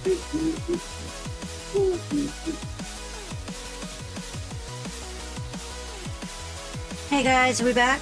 Hey guys, are we back?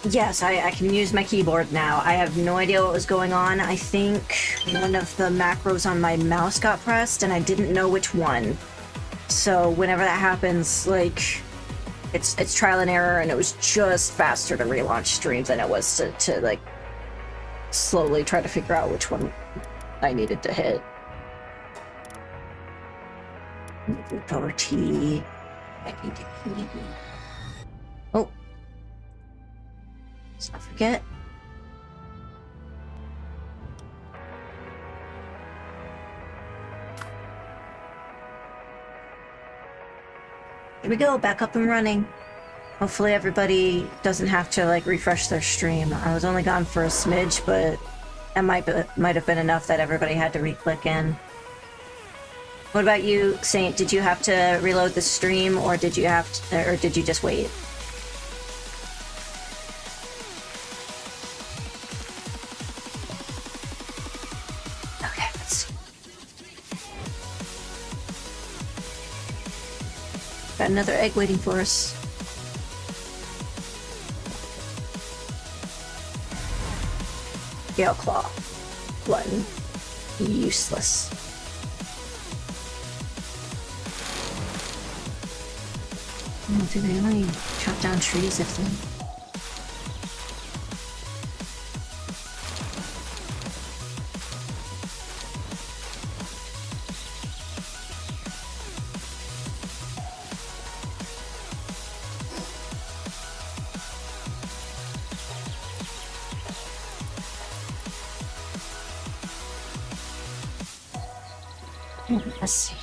Yes, I can use my keyboard now. I have no idea what was going on. I think one of the macros on my mouse got pressed and I didn't know which one. So whenever that happens, like, it's trial and error, and it was just faster to relaunch streams than it was to like, slowly try to figure out which one I needed to hit. Power T. I need to key. Oh. Let's not forget. Here we go, back up and running. Hopefully everybody doesn't have to like refresh their stream. I was only gone for a smidge, but that might have been enough that everybody had to re-click in. What about you, Saint? Did you have to reload the stream, or did you have to, or did you just wait? Okay, let's see. Got another egg waiting for us. Gale Claw. Glutton. Useless. Oh, do they only chop down trees if they... Let's see.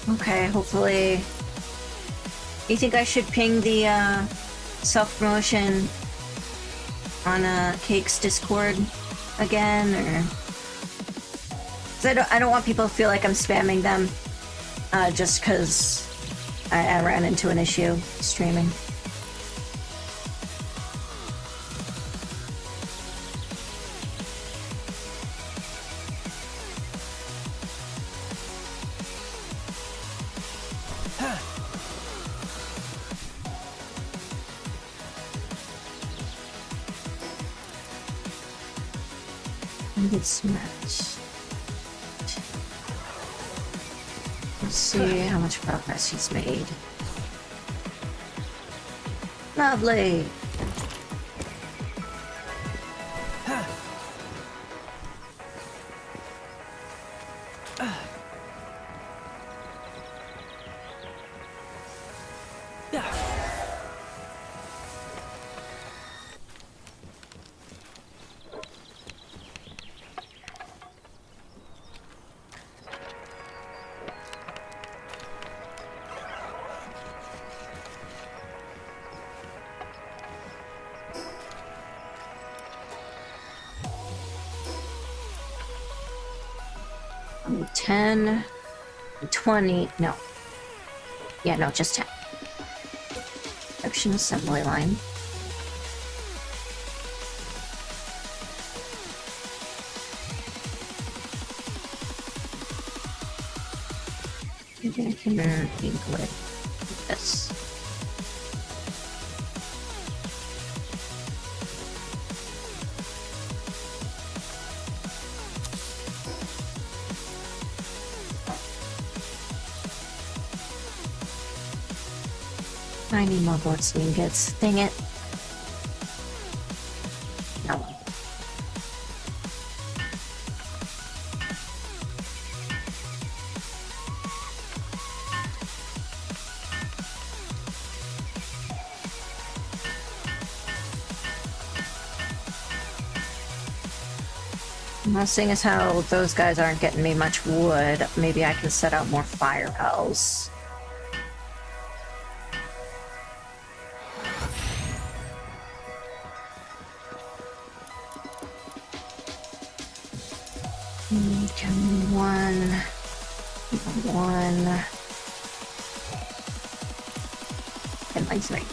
Okay, hopefully... You think I should ping the, self-promotion on, Cake's Discord again, or... 'Cause I don't want people to feel like I'm spamming them, just 'cause I ran into an issue streaming. Smash. Let's see how much progress he's made. Lovely. I'm 10, 20, no. Yeah, no, just 10. Production assembly line. Maybe I can ink with this. I need more boats ingots. Dang it. No. Well, seeing as how those guys aren't getting me much wood, maybe I can set out more fire bells. One. And mine's three.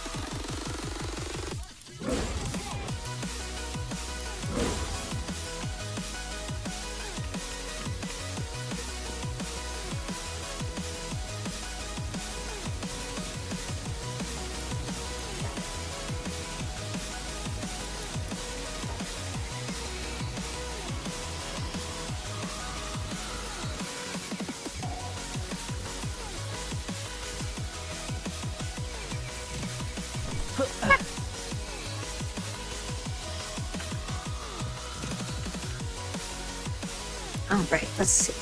Oh, right, let's see.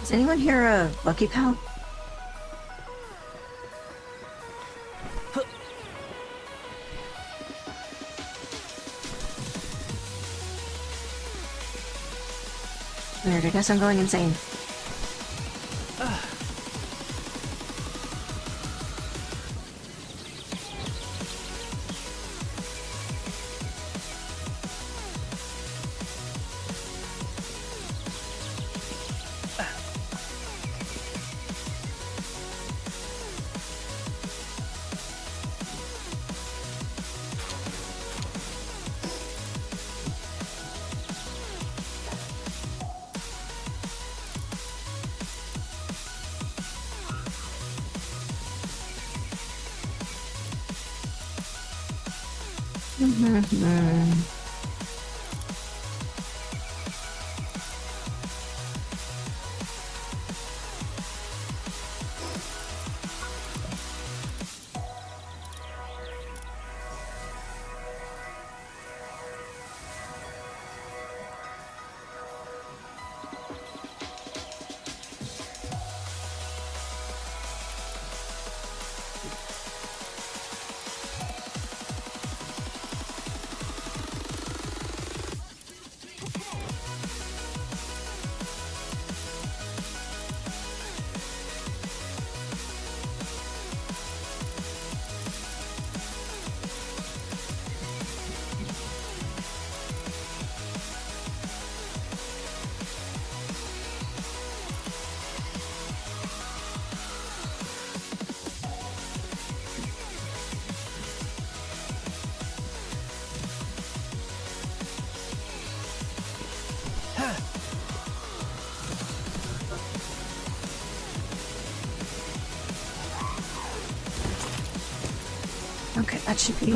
Is anyone here a Lucky Pal? Weird, I guess I'm going insane. Okay, that should be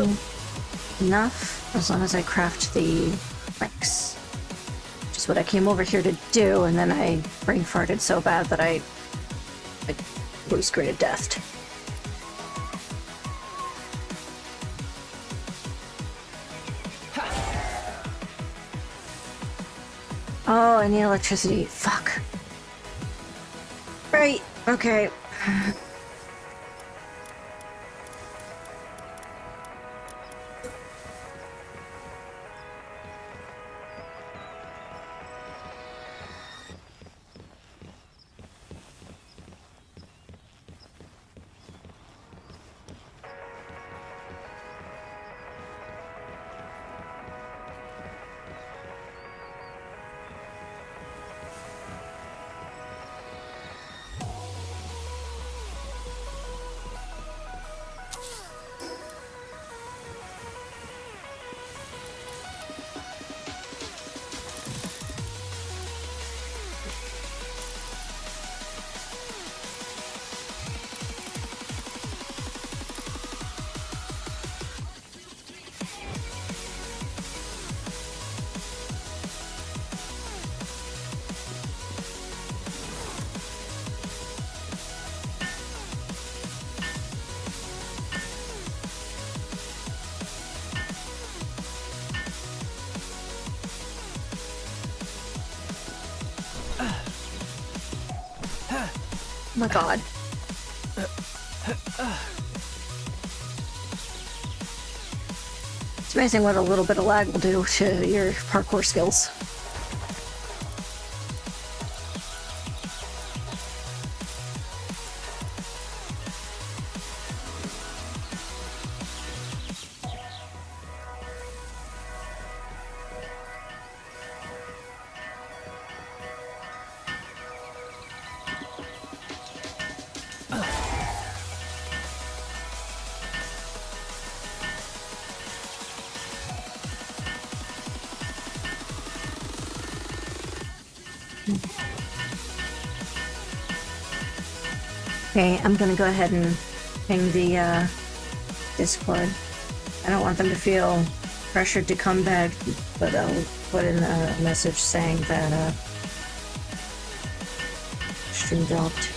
enough, as long as I craft the planks. Which is what I came over here to do, and then I brain farted so bad that I was great at death. Oh, I need electricity. Fuck. Right, okay. Oh my god. It's amazing what a little bit of lag will do to your parkour skills. Okay, I'm gonna go ahead and ping the Discord. I don't want them to feel pressured to come back, but I'll put in a message saying that stream dropped.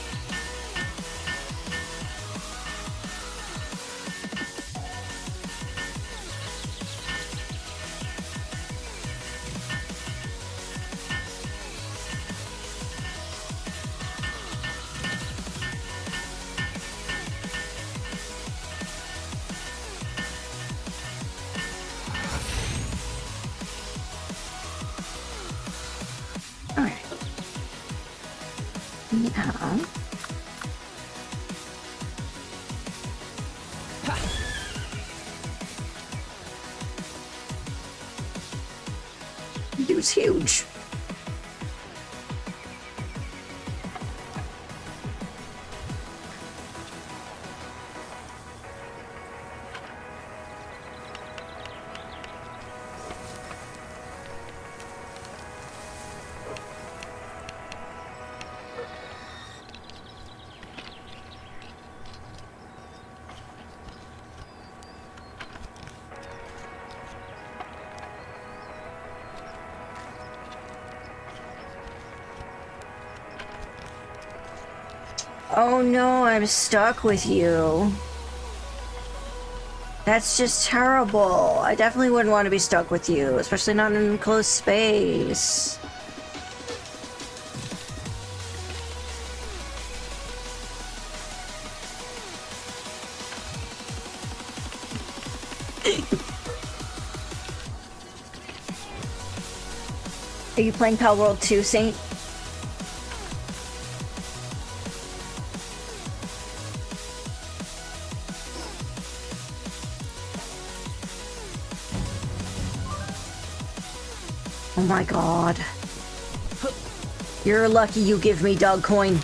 Dude's huge. Oh no, I'm stuck with you. That's just terrible. I definitely wouldn't want to be stuck with you, especially not in an enclosed space. Are you playing Palworld 2, Saint? Oh my god. You're lucky you give me dog coin.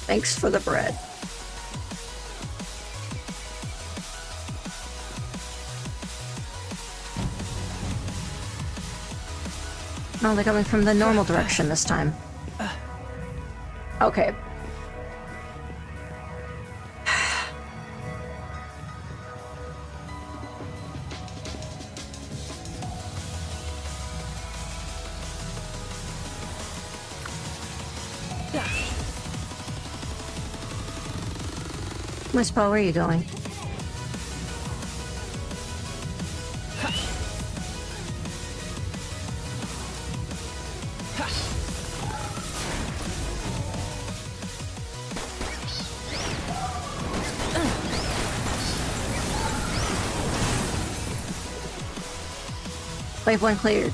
Thanks for the bread. Oh, they're coming from the normal direction this time. Okay. Miss Paul, where are you going? Waypoint cleared.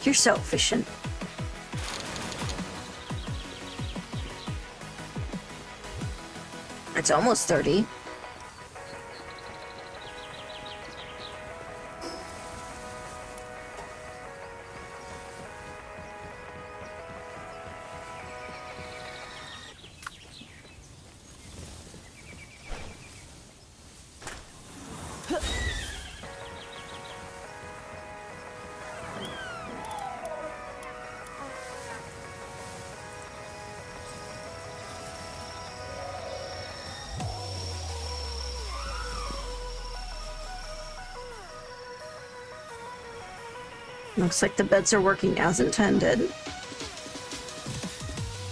You're so efficient. It's almost 30. Looks like the beds are working as intended.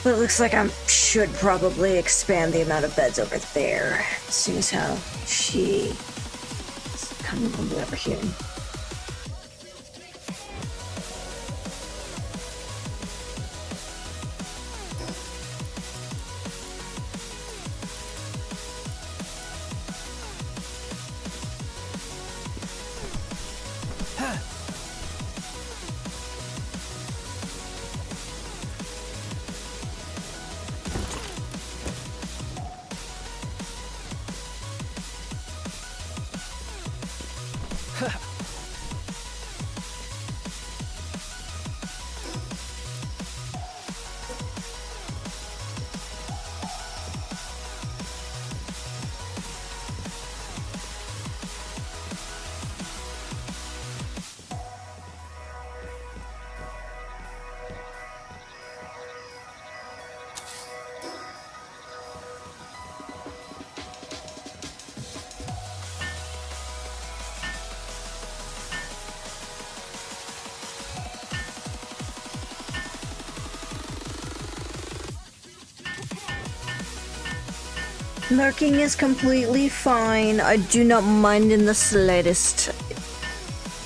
But it looks like I should probably expand the amount of beds over there. Seeing as how she is coming over here. Lurking is completely fine. I do not mind in the slightest.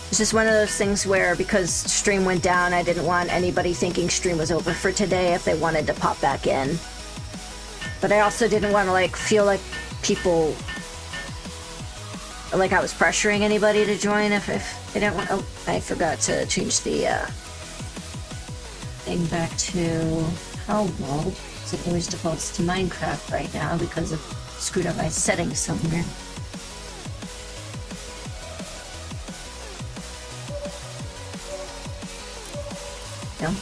It's just one of those things where, because stream went down, I didn't want anybody thinking stream was over for today if they wanted to pop back in. But I also didn't want to, like, feel like people... like I was pressuring anybody to join if they didn't want... Oh, I forgot to change the, thing back to Palworld. It always defaults to Minecraft right now because of screwed up my settings somewhere. Yeah.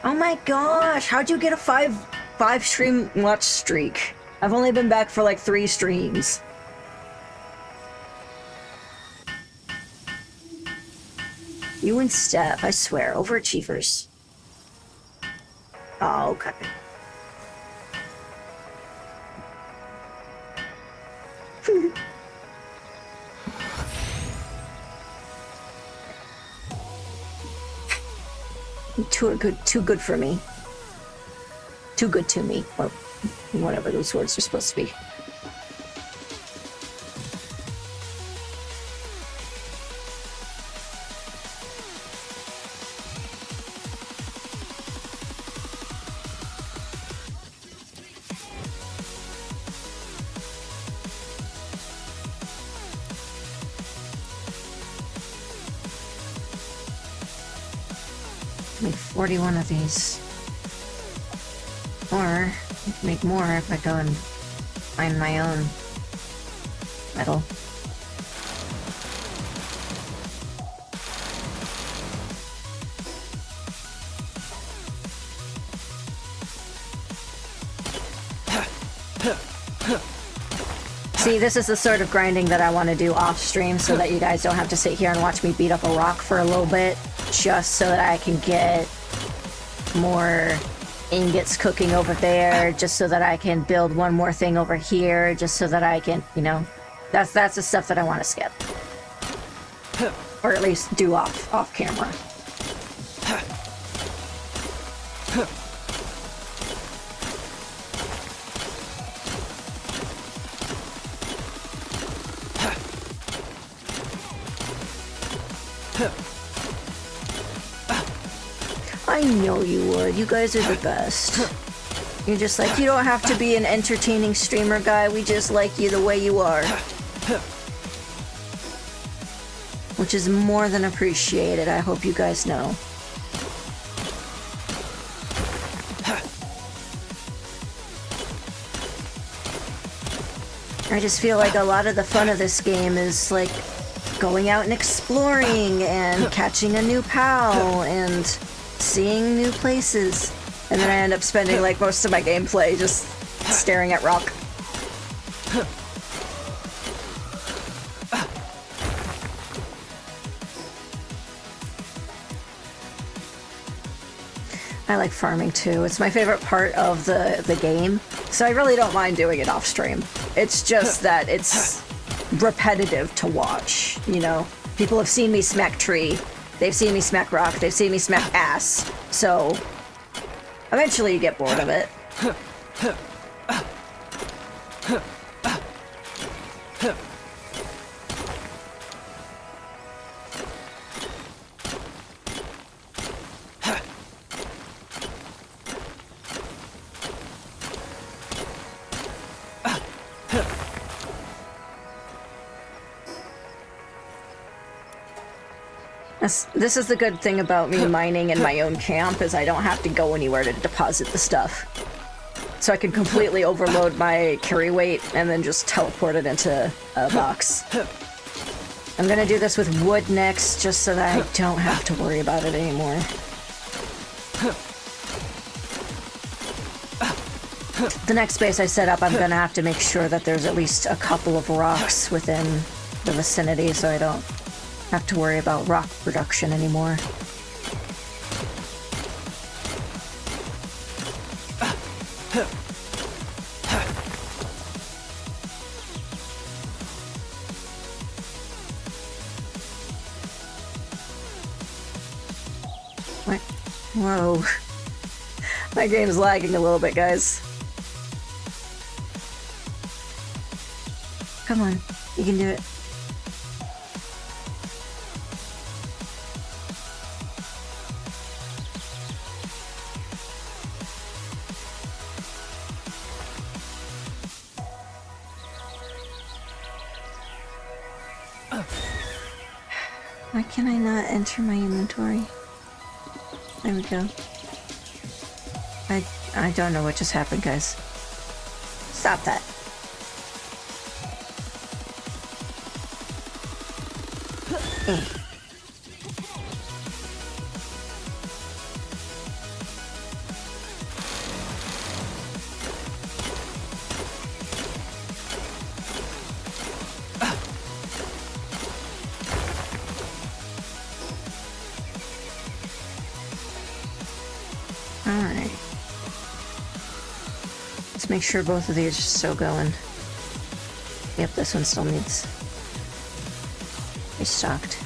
Oh my gosh, how'd you get a five stream watch streak? I've only been back for like 3 streams. You and Steph, I swear, overachievers. Oh, okay. Too good for me. Too good to me, or whatever those words are supposed to be. Make 41 of these. Or I can make more if I go and find my own metal. See, this is the sort of grinding that I want to do off stream so that you guys don't have to sit here and watch me beat up a rock for a little bit, just so that I can get more ingots cooking over there, just so that I can build one more thing over here, just so that I can, you know, that's the stuff that I want to skip. Or at least do off camera. I know you would. You guys are the best. You're just like, you don't have to be an entertaining streamer guy. We just like you the way you are. Which is more than appreciated. I hope you guys know. I just feel like a lot of the fun of this game is like going out and exploring and catching a new pal and seeing new places. And then I end up spending like most of my gameplay just staring at rock. I like farming too. It's my favorite part of the game, so I really don't mind doing it off stream. It's just that it's repetitive to watch, you know? People have seen me smack tree, they've seen me smack rock, they've seen me smack ass, so eventually you get bored of it. This is the good thing about me mining in my own camp, is I don't have to go anywhere to deposit the stuff. So I can completely overload my carry weight and then just teleport it into a box. I'm gonna do this with wood next, just so that I don't have to worry about it anymore. The next base I set up, I'm gonna have to make sure that there's at least a couple of rocks within the vicinity, so I don't have to worry about rock production anymore. What? Whoa. My game's lagging a little bit, guys. Come on, you can do it. Why can I not enter my inventory? There we go. I don't know what just happened, guys. Stop that. Alright. Let's make sure both of these are still going. Yep, this one still needs restocked.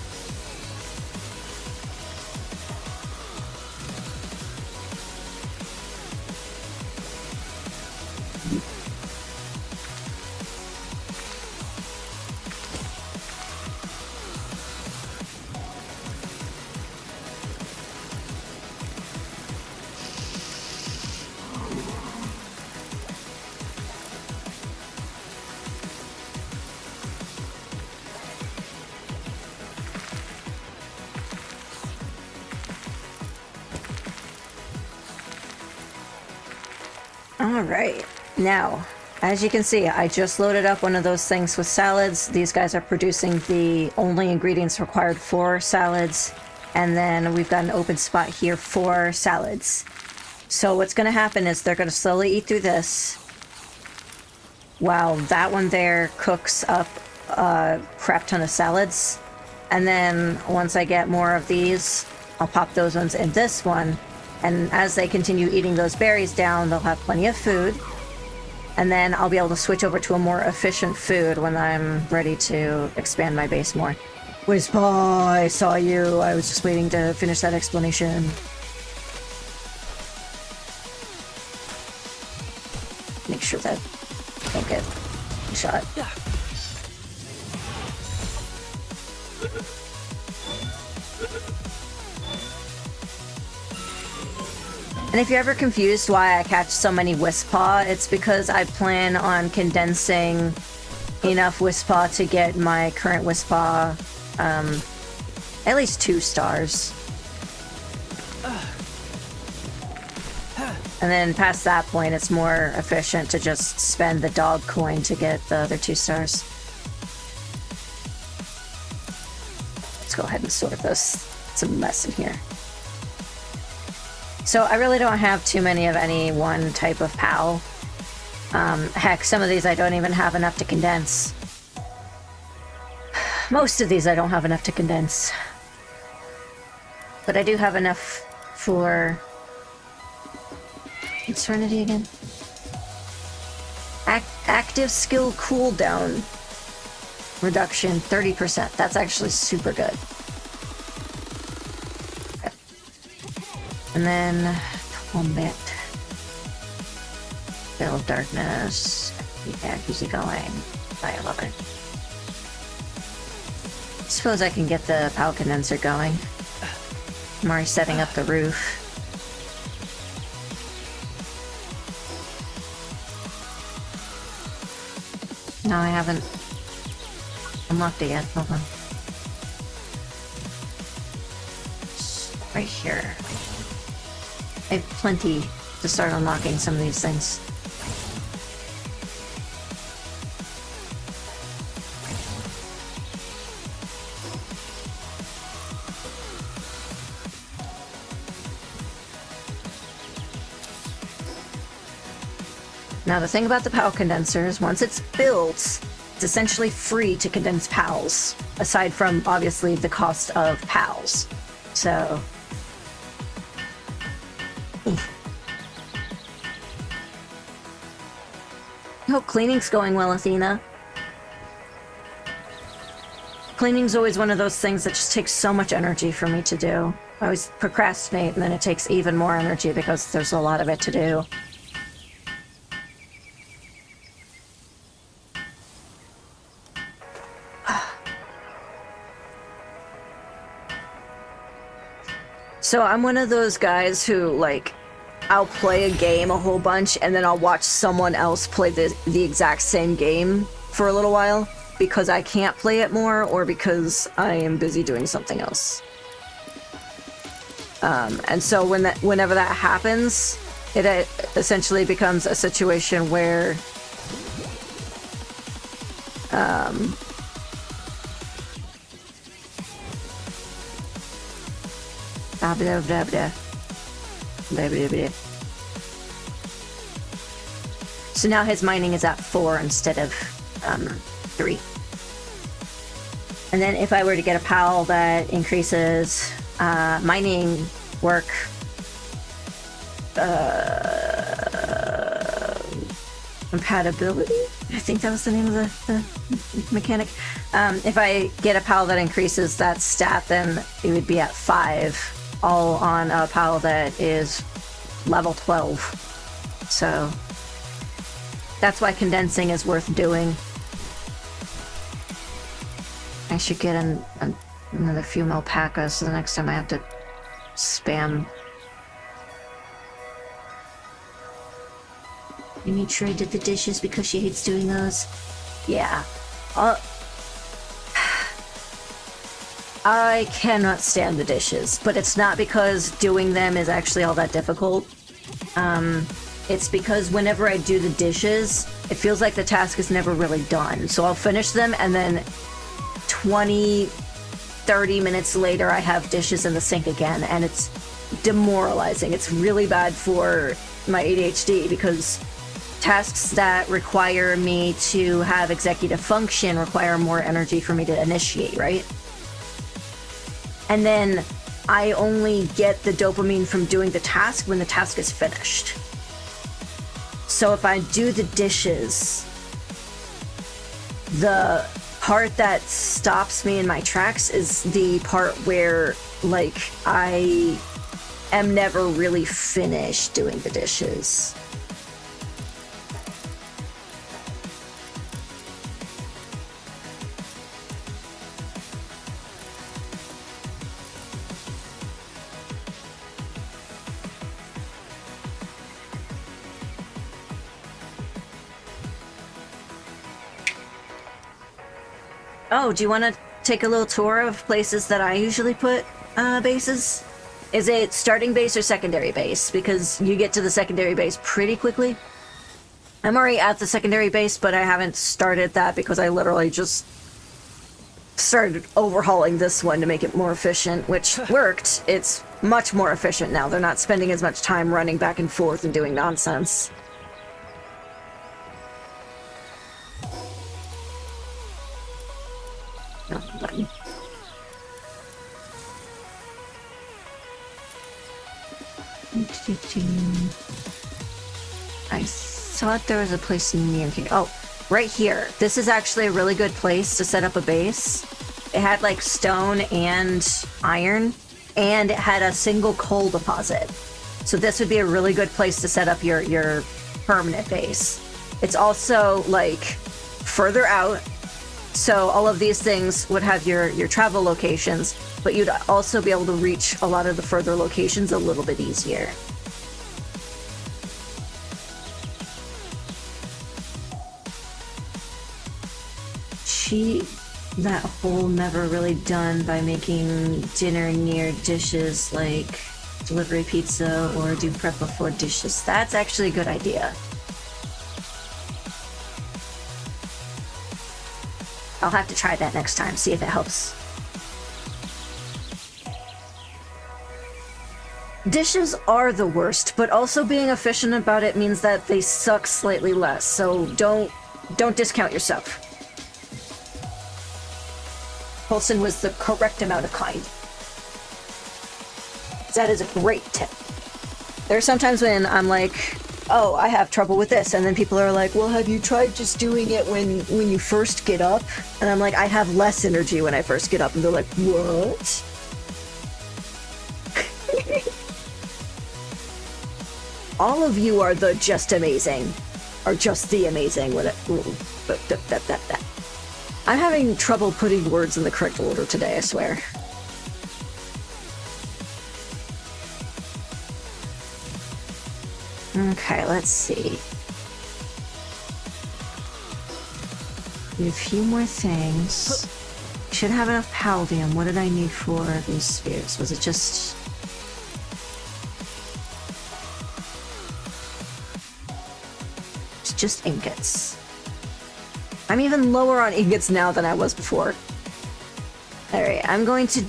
Alright, now, as you can see, I just loaded up one of those things with salads. These guys are producing the only ingredients required for salads, and then we've got an open spot here for salads. So what's going to happen is they're going to slowly eat through this, while that one there cooks up a crap ton of salads. And then once I get more of these, I'll pop those ones in this one. And as they continue eating those berries down, they'll have plenty of food. And then I'll be able to switch over to a more efficient food when I'm ready to expand my base more. Whisper, I saw you. I was just waiting to finish that explanation. Make sure that I don't get shot. And if you're ever confused why I catch so many Wispaw, it's because I plan on condensing enough Wispaw to get my current Wispaw at least 2 stars. And then past that point, it's more efficient to just spend the dog coin to get the other 2 stars. Let's go ahead and sort this. It's a mess in here. So I really don't have too many of any one type of PAL. Heck, some of these I don't even have enough to condense. Most of these I don't have enough to condense. But I do have enough for... What's Serenity again? Active skill cooldown reduction 30%. That's actually super good. Okay. And then combat. Veil of Darkness. Yeah, who's he going? I love it. Suppose I can get the PAL condenser going. I'm already setting up the roof. No, I haven't unlocked it yet. Hold on. It's right here. I have plenty to start unlocking some of these things. Now, the thing about the PAL condenser is once it's built, it's essentially free to condense PALs, aside from, obviously, the cost of PALs. So... Oof. I hope cleaning's going well, Athena. Cleaning's always one of those things that just takes so much energy for me to do. I always procrastinate, and then it takes even more energy because there's a lot of it to do. So I'm one of those guys who, like, I'll play a game a whole bunch and then I'll watch someone else play the exact same game for a little while because I can't play it more or because I am busy doing something else. And so whenever that happens, it essentially becomes a situation where So now his mining is at 4 instead of 3. And then if I were to get a PAL that increases mining work compatibility? I think that was the name of the mechanic. If I get a PAL that increases that stat, then it would be at 5. All on a PAL that is level 12. So that's why condensing is worth doing. I should get another few more alpacas so the next time I have to spam. You made sure I did the dishes because she hates doing those? Yeah. I cannot stand the dishes, but it's not because doing them is actually all that difficult. It's because whenever I do the dishes, it feels like the task is never really done. So I'll finish them and then 20, 30 minutes later I have dishes in the sink again, and it's demoralizing. It's really bad for my ADHD because tasks that require me to have executive function require more energy for me to initiate, right? And then I only get the dopamine from doing the task when the task is finished. So if I do the dishes, the part that stops me in my tracks is the part where, like, I am never really finished doing the dishes. Oh, do you want to take a little tour of places that I usually put bases? Is it starting base or secondary base? Because you get to the secondary base pretty quickly. I'm already at the secondary base, but I haven't started that because I literally just started overhauling this one to make it more efficient, which worked. It's much more efficient now. They're not spending as much time running back and forth and doing nonsense. No, button. I thought there was a place near here. Oh, right here. This is actually a really good place to set up a base. It had like stone and iron, and it had a single coal deposit. So this would be a really good place to set up your permanent base. It's also like further out, so all of these things would have your travel locations, but you'd also be able to reach a lot of the further locations a little bit easier. That hole never really done by making dinner near dishes like delivery pizza or do prep before dishes. That's actually a good idea. I'll have to try that next time, see if it helps. Dishes are the worst, but also being efficient about it means that they suck slightly less, so don't discount yourself. Coulson was the correct amount of kind. That is a great tip. There are sometimes when I'm like, oh, I have trouble with this, and then people are like, well, have you tried just doing it when you first get up? And I'm like, I have less energy when I first get up, and they're like, what? All of you are the just amazing, or just the amazing. I'm having trouble putting words in the correct order today, I swear. Okay, let's see. A few more things. Should have enough palladium. What did I need for these spheres? Was it just... It's just ingots. I'm even lower on ingots now than I was before. Alright, I'm going to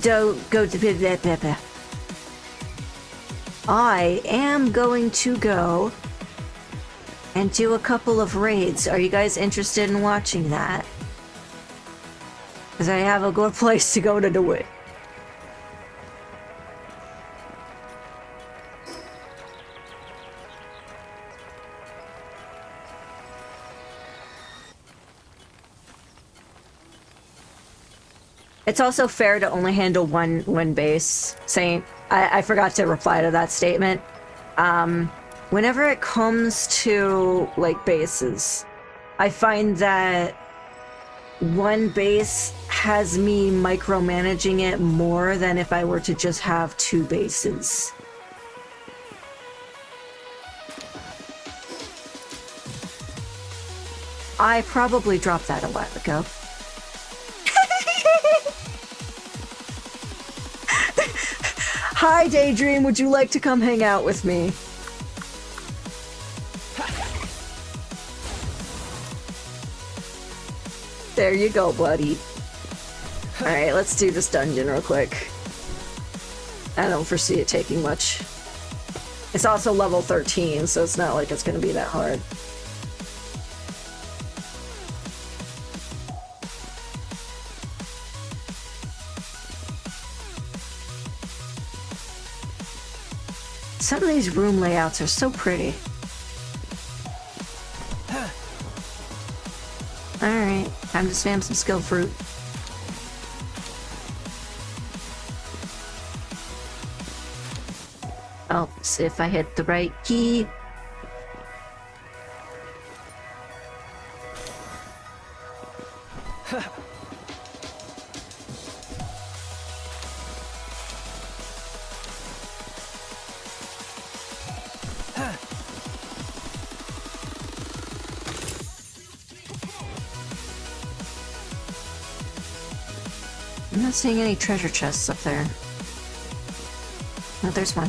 go to... I am going to go and do a couple of raids. Are you guys interested in watching that? Because I have a good place to go to do it. It's also fair to only handle one base. Saying I forgot to reply to that statement. Whenever it comes to like bases, I find that one base has me micromanaging it more than if I were to just have two bases. I probably dropped that a while ago. Hi, Daydream, would you like to come hang out with me? There you go, buddy. Alright, let's do this dungeon real quick. I don't foresee it taking much. It's also level 13, so it's not like it's gonna be that hard. Some of these room layouts are so pretty. Alright, time to spam some skill fruit. Oh, see if I hit the right key. I'm not seeing any treasure chests up there. Oh, there's one.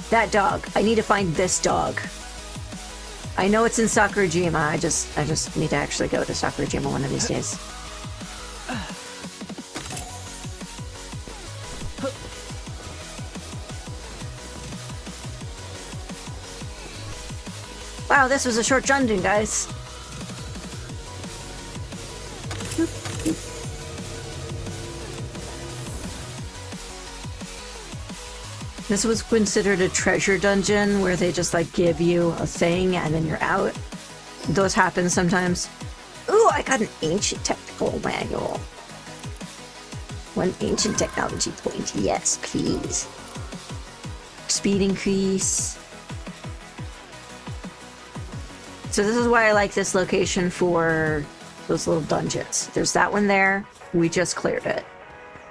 That dog. I need to find this dog. I know it's in Sakurajima. I just need to actually go to Sakurajima one of these days. Wow, this was a short dungeon, guys. This was considered a treasure dungeon where they just like give you a thing and then you're out. Those happen sometimes. Ooh, I got an ancient technical manual. One ancient technology point. Yes, please. Speed increase. So this is why I like this location for those little dungeons. There's that one there. We just cleared it.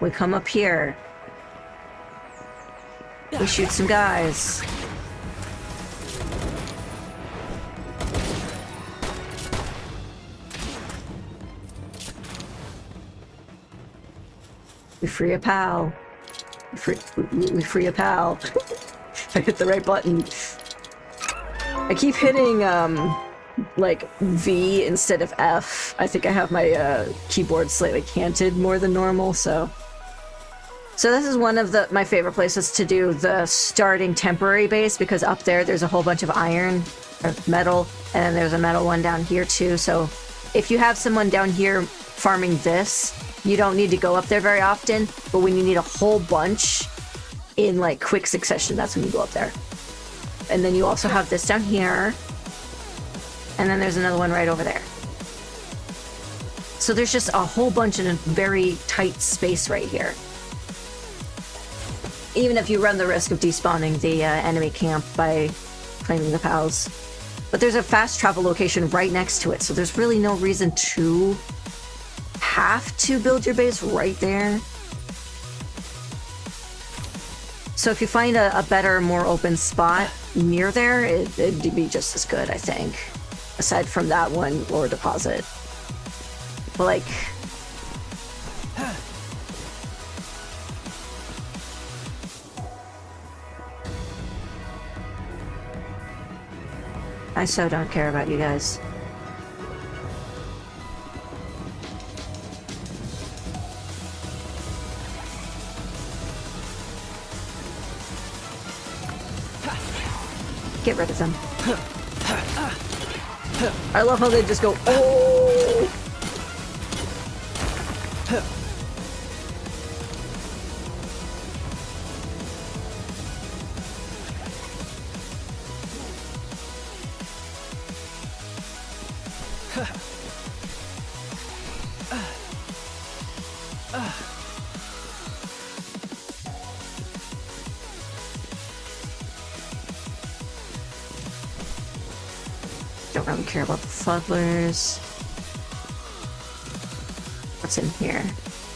We come up here. We shoot some guys. We free a pal. We free a pal. I hit the right button. I keep hitting, like, V instead of F. I think I have my keyboard slightly canted more than normal, so... So this is one of my favorite places to do the starting temporary base, because up there's a whole bunch of iron, or metal, and then there's a metal one down here too, so if you have someone down here farming this, you don't need to go up there very often, but when you need a whole bunch in like quick succession, that's when you go up there. And then you also have this down here, and then there's another one right over there. So there's just a whole bunch in a very tight space right here. Even if you run the risk of despawning the enemy camp by claiming the pals. But there's a fast travel location right next to it, so there's really no reason to have to build your base right there. So if you find a better, more open spot near there, it'd be just as good, I think. Aside from that one or deposit. But like... I so don't care about you guys. Get rid of them. I love how they just go, oh! Don't really care about the fuddlers. What's in here?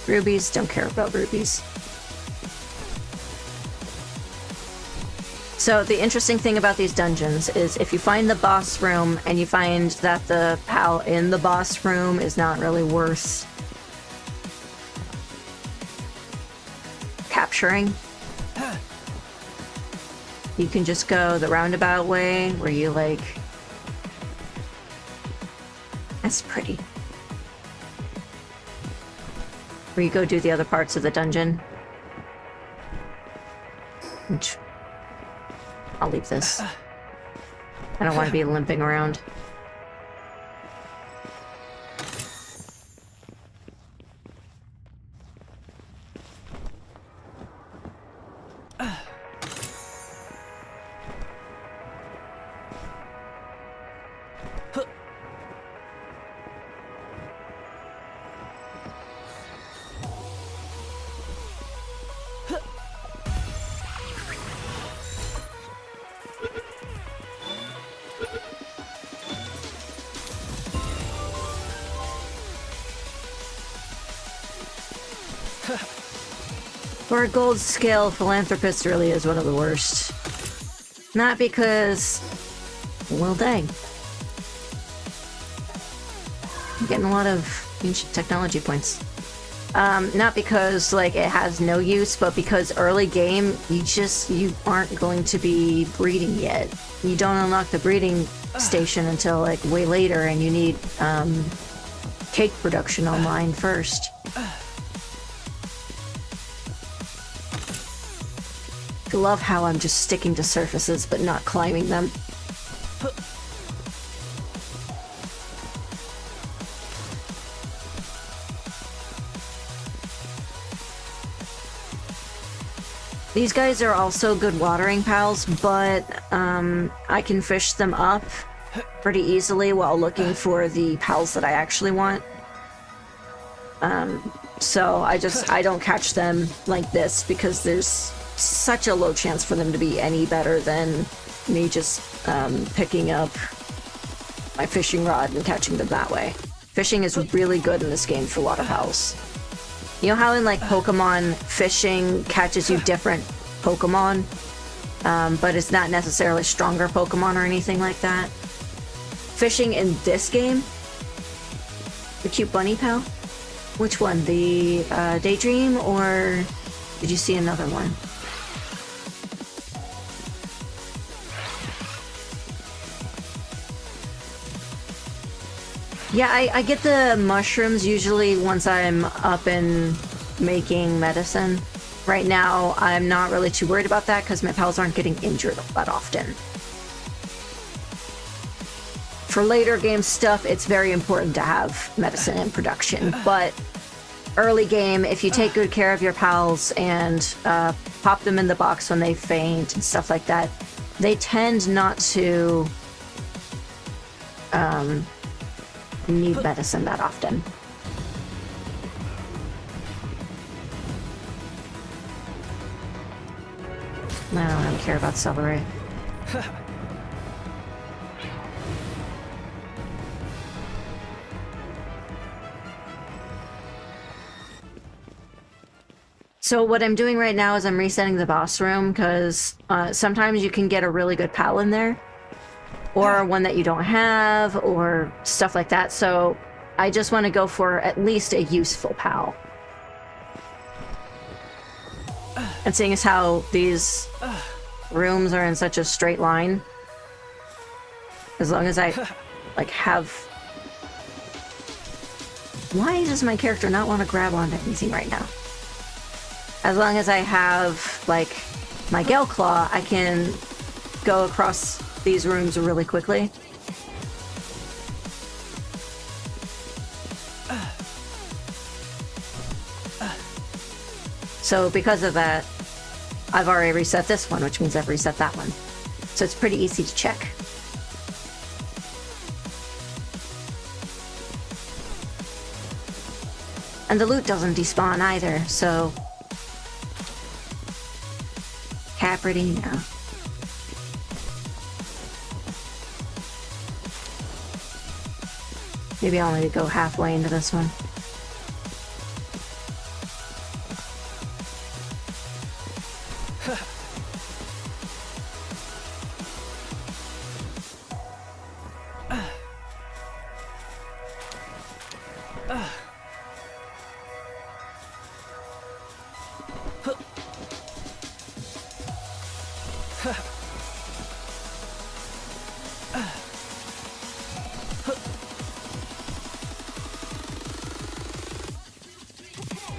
Rubies, don't care about rubies. So the interesting thing about these dungeons is if you find the boss room and you find that the pal in the boss room is not really worth capturing, you can just go the roundabout way where you like... That's pretty. Where you go do the other parts of the dungeon. Which... I'll leave this. I don't want to be limping around. For a gold scale philanthropist really is one of the worst. Not because... well, dang. I'm getting a lot of ancient technology points. Not because, like, it has no use, but because early game, you aren't going to be breeding yet. You don't unlock the breeding station until, like, way later, and you need, cake production online first. I love how I'm just sticking to surfaces but not climbing them. These guys are also good watering pals, but I can fish them up pretty easily while looking for the pals that I actually want. So I don't catch them like this because there's such a low chance for them to be any better than me just picking up my fishing rod and catching them that way. Fishing is really good in this game for water pals. You know how in like Pokemon, fishing catches you different Pokemon, but it's not necessarily stronger Pokemon or anything like that? Fishing in this game, the cute bunny pal? Which one? The Daydream, or did you see another one? Yeah, I get the mushrooms usually once I'm up and making medicine. Right now, I'm not really too worried about that because my pals aren't getting injured that often. For later game stuff, it's very important to have medicine in production, but early game, if you take good care of your pals and pop them in the box when they faint and stuff like that, they tend not to need medicine that often. I don't really care about celery. So what I'm doing right now is I'm resetting the boss room because sometimes you can get a really good pal in there, or one that you don't have, or stuff like that. So I just want to go for at least a useful pal. And seeing as how these rooms are in such a straight line, as long as I like have... Why does my character not want to grab onto anything right now? As long as I have like my Gale Claw, I can go across these rooms really quickly. So because of that, I've already reset this one, which means I've reset that one. So it's pretty easy to check. And the loot doesn't despawn either, so... Capridino. Maybe I'll only go halfway into this one.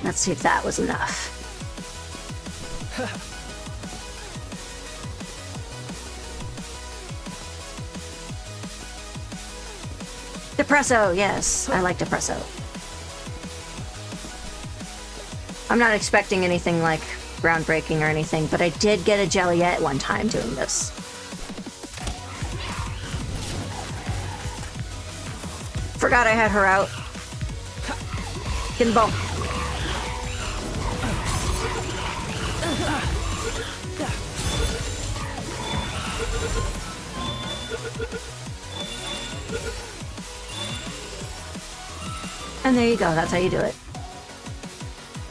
Let's see if that was enough. Depresso, yes. I like Depresso. I'm not expecting anything like groundbreaking or anything, but I did get a Jelliette one time doing this. Forgot I had her out. Get in the ball. And there you go, that's how you do it.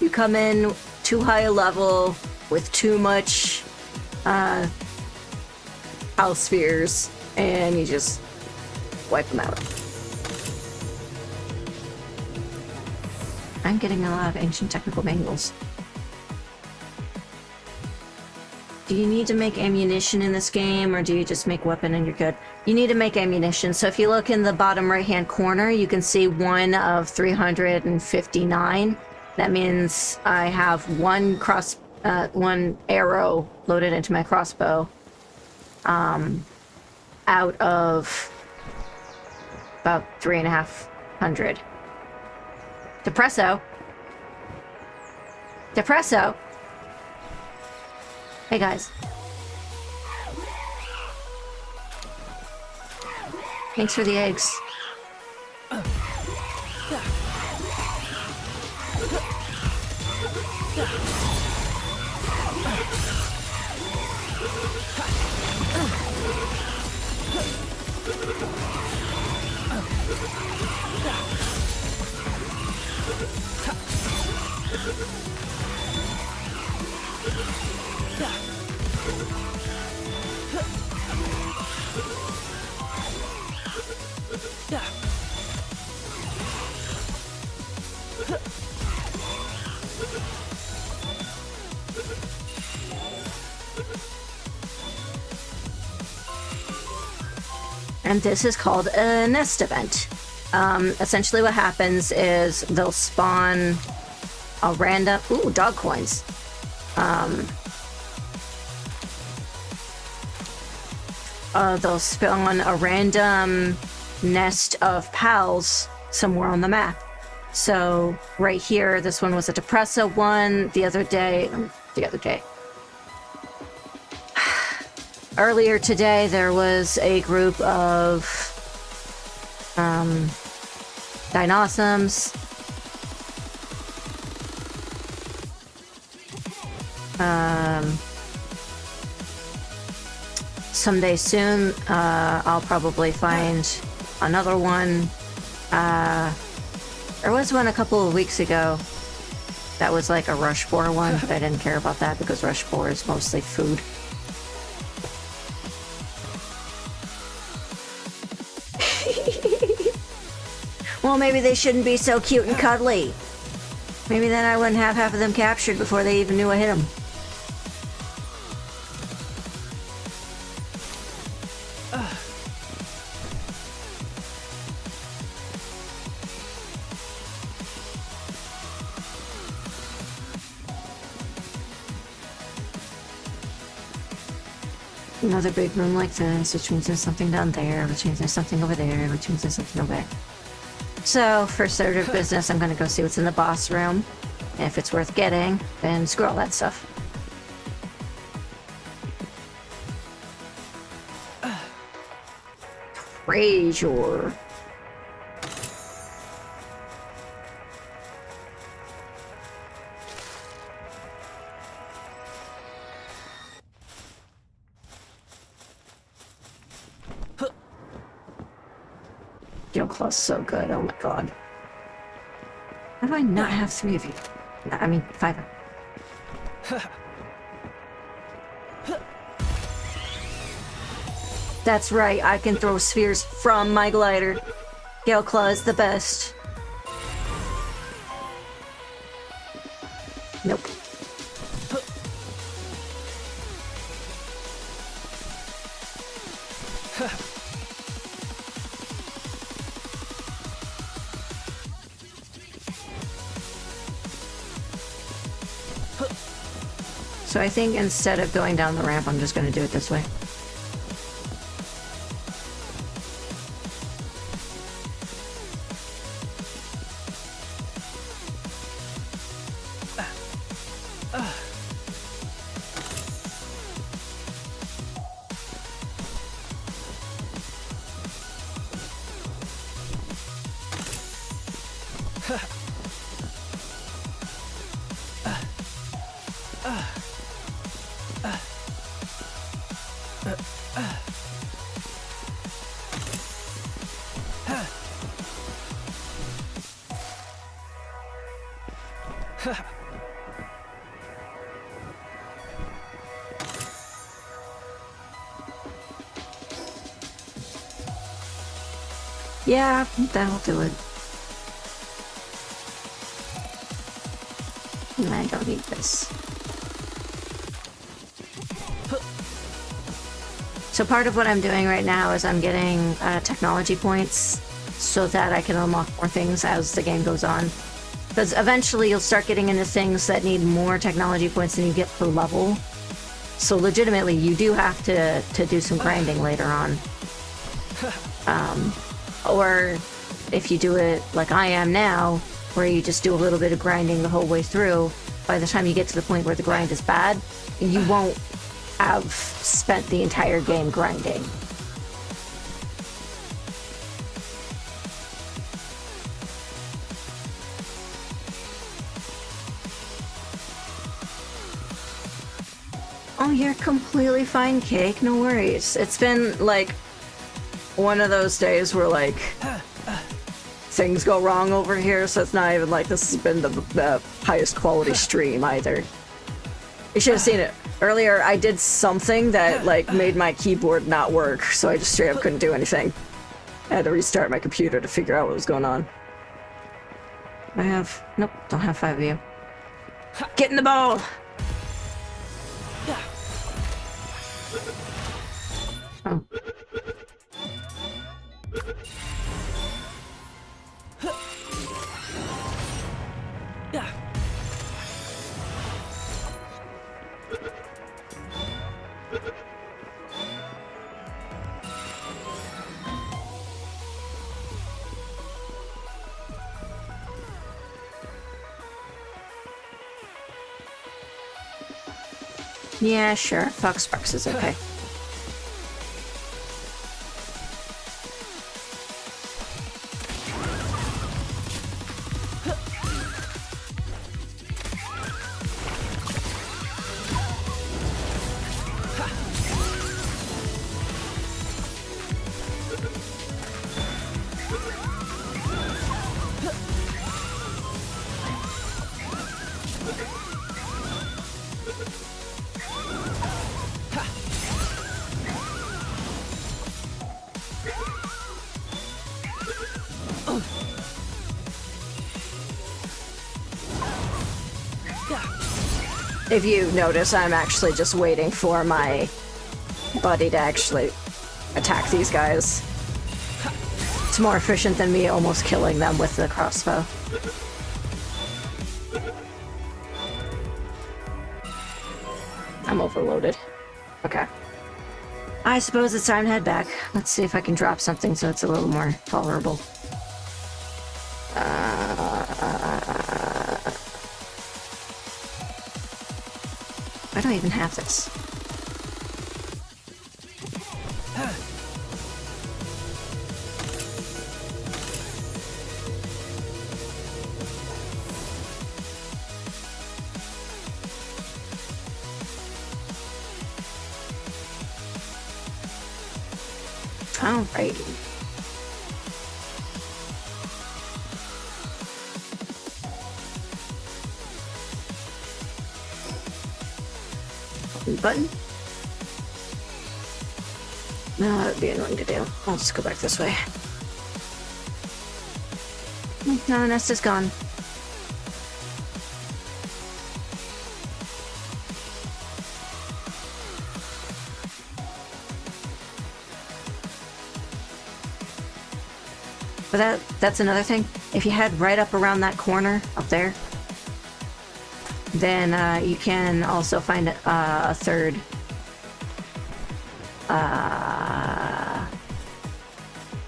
You come in too high a level with too much house spheres, and you just wipe them out. I'm getting a lot of ancient technical manuals. Do you need to make ammunition in this game, or do you just make weapon and you're good? You need to make ammunition. So if you look in the bottom right-hand corner, you can see 1 of 359. That means I have one arrow loaded into my crossbow, out of about 3,500. Depresso. Depresso. Hey guys. Thanks for the eggs. And this is called a nest event. Essentially what happens is they'll spawn a random... Ooh, dog coins. They'll spawn a random nest of pals somewhere on the map. So right here, this one was a Depressa one. The other day... Earlier today, there was a group of Dinossums. Someday soon, I'll probably find another one. There was one a couple of weeks ago that was like a Rush 4 one, but I didn't care about that because Rush 4 is mostly food. Well, maybe they shouldn't be so cute and cuddly. Maybe then I wouldn't have half of them captured before they even knew I hit them. Another big room like this, which means there's something down there, which means there's something over there, which means there's something over there. So, first order of business, I'm gonna go see what's in the boss room. And if it's worth getting, then screw all that stuff. Treasure. Gale Claw's so good, oh my god. How do I not have 3 of you? I mean, 5. That's right, I can throw spheres from my glider. Gale Claw is the best. Nope. So I think instead of going down the ramp, I'm just going to do it this way. Yeah, that'll do it. I don't need this. So part of what I'm doing right now is I'm getting technology points so that I can unlock more things as the game goes on. Because eventually you'll start getting into things that need more technology points than you get per level. So legitimately, you do have to do some grinding later on. Or if you do it like I am now, where you just do a little bit of grinding the whole way through, by the time you get to the point where the grind is bad, you won't have spent the entire game grinding. Oh, you're completely fine, Cake. No worries. It's been, like, one of those days where, like, things go wrong over here, so it's not even like this has been the highest quality stream either. You should have seen it. Earlier, I did something that, like, made my keyboard not work, so I just straight up couldn't do anything. I had to restart my computer to figure out what was going on. I have... Nope, don't have 5 of you. Get in the bowl! Oh. Yeah, sure. Fox Sparks is okay. If you notice, I'm actually just waiting for my buddy to actually attack these guys. It's more efficient than me almost killing them with the crossbow. I'm overloaded. Okay. I suppose it's time to head back. Let's see if I can drop something so it's a little more tolerable. I don't even have this. Alrighty. Button? No, that would be annoying to do. I'll just go back this way. Now the nest is gone. But that's another thing. If you head right up around that corner up there, then you can also find a third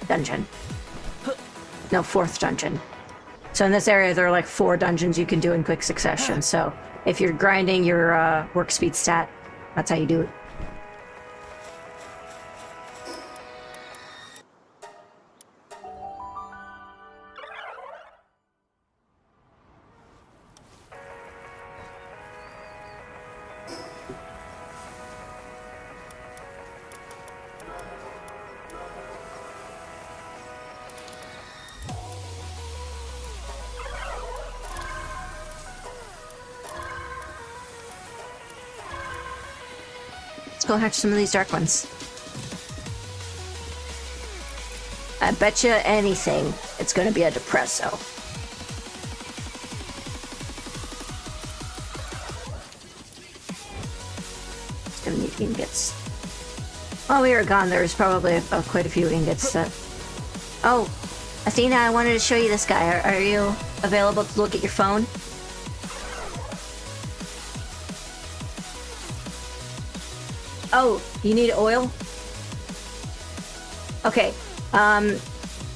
dungeon. No, fourth dungeon. So in this area, there are like 4 dungeons you can do in quick succession. So if you're grinding your work speed stat, that's how you do it. Go hatch some of these dark ones. I bet you anything it's gonna be a depresso. It's gonna need ingots. While we were gone, there was probably quite a few ingots that... Oh, Athena, I wanted to show you this guy. Are you available to look at your phone? Oh, you need oil? Okay,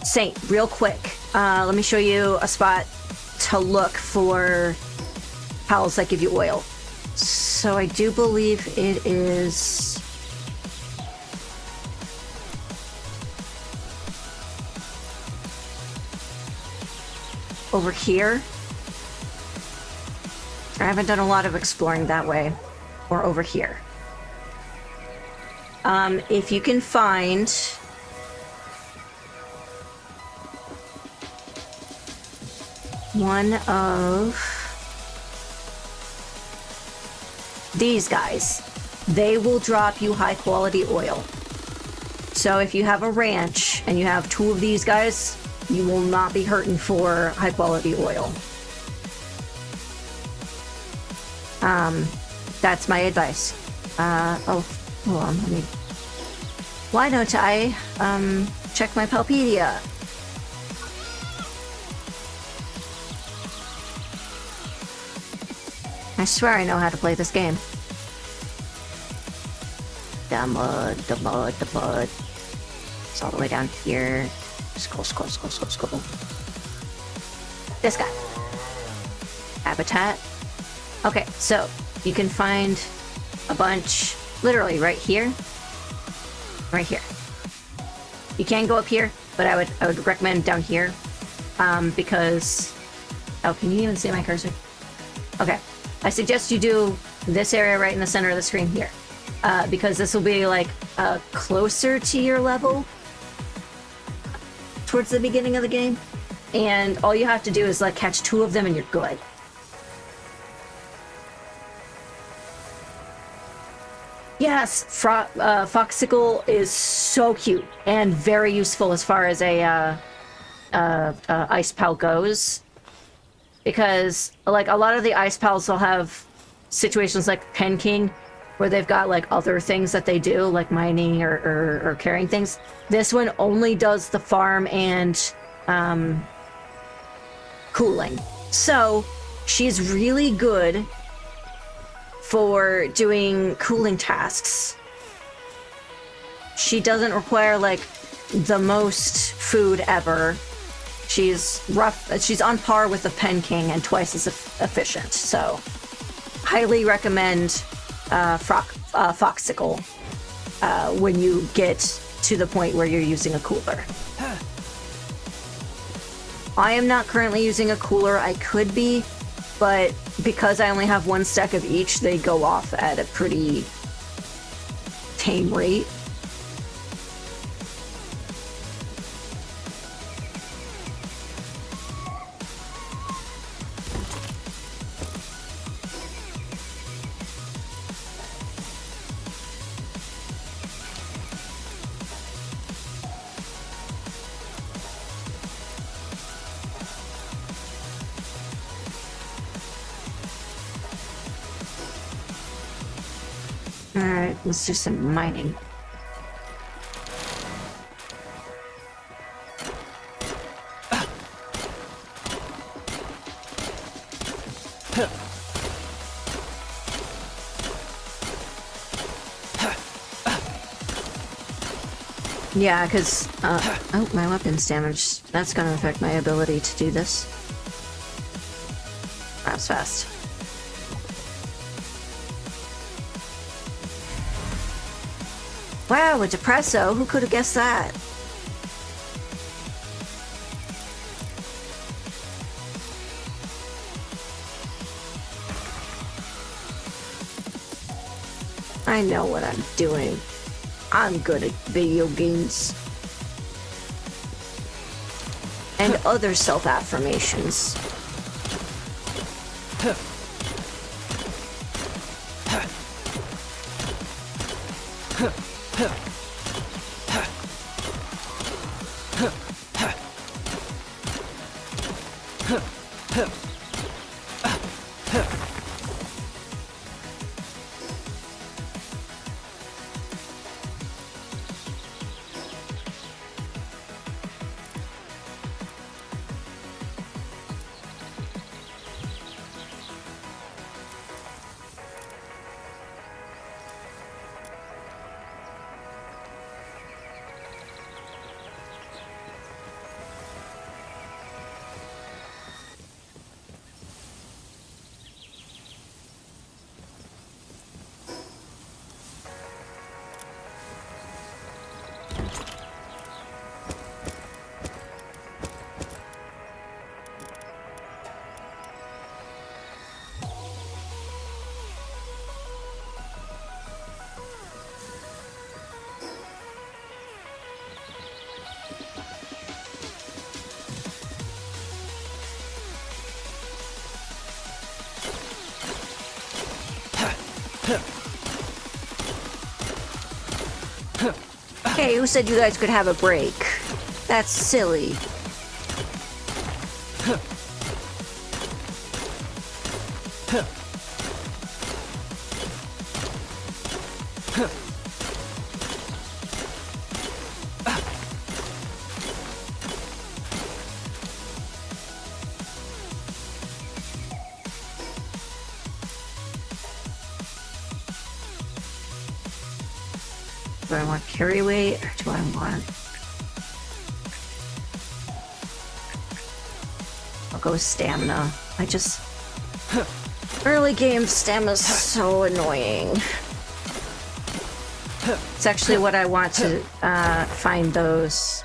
Saint, real quick, let me show you a spot to look for pals that give you oil. So I do believe it is... over here. I haven't done a lot of exploring that way. Or over here. If you can find... one of... these guys. They will drop you high quality oil. So if you have a ranch and you have 2 of these guys, you will not be hurting for high quality oil. That's my advice. Oh, hold on, let me... why don't I, check my Palpedia? I swear I know how to play this game. The mud, the mud, the mud. It's all the way down here. Scroll, scroll, scroll, scroll, scroll. This guy. Habitat. Okay, so you can find a bunch literally right here. Right here. You can go up here, but I would recommend down here. Because... oh, can you even see my cursor? Okay. I suggest you do this area right in the center of the screen here. Because this will be like closer to your level towards the beginning of the game. And all you have to do is like catch 2 of them and you're good. Yes, Foxicle is so cute and very useful as far as a ice pal goes. Because like a lot of the ice pals will have situations like Pen King where they've got like other things that they do, like mining or carrying things. This one only does the farm and cooling. So she's really good for doing cooling tasks. She doesn't require like the most food ever. She's on par with the Pen King and twice as efficient. So highly recommend Foxicle when you get to the point where you're using a cooler. I am not currently using a cooler. I could be, but because I only have 1 stack of each, they go off at a pretty tame rate. Alright, let's do some mining. Yeah, because, oh, my weapon's damaged. That's gonna affect my ability to do this. That was fast. Wow, a depresso? Who could have guessed that? I know what I'm doing. I'm good at video games. And other self-affirmations. Hey, who said you guys could have a break? That's silly. Do I want carry weight or do I want... I'll go with stamina. I just... Early game stamina is so annoying. It's actually what I want to find those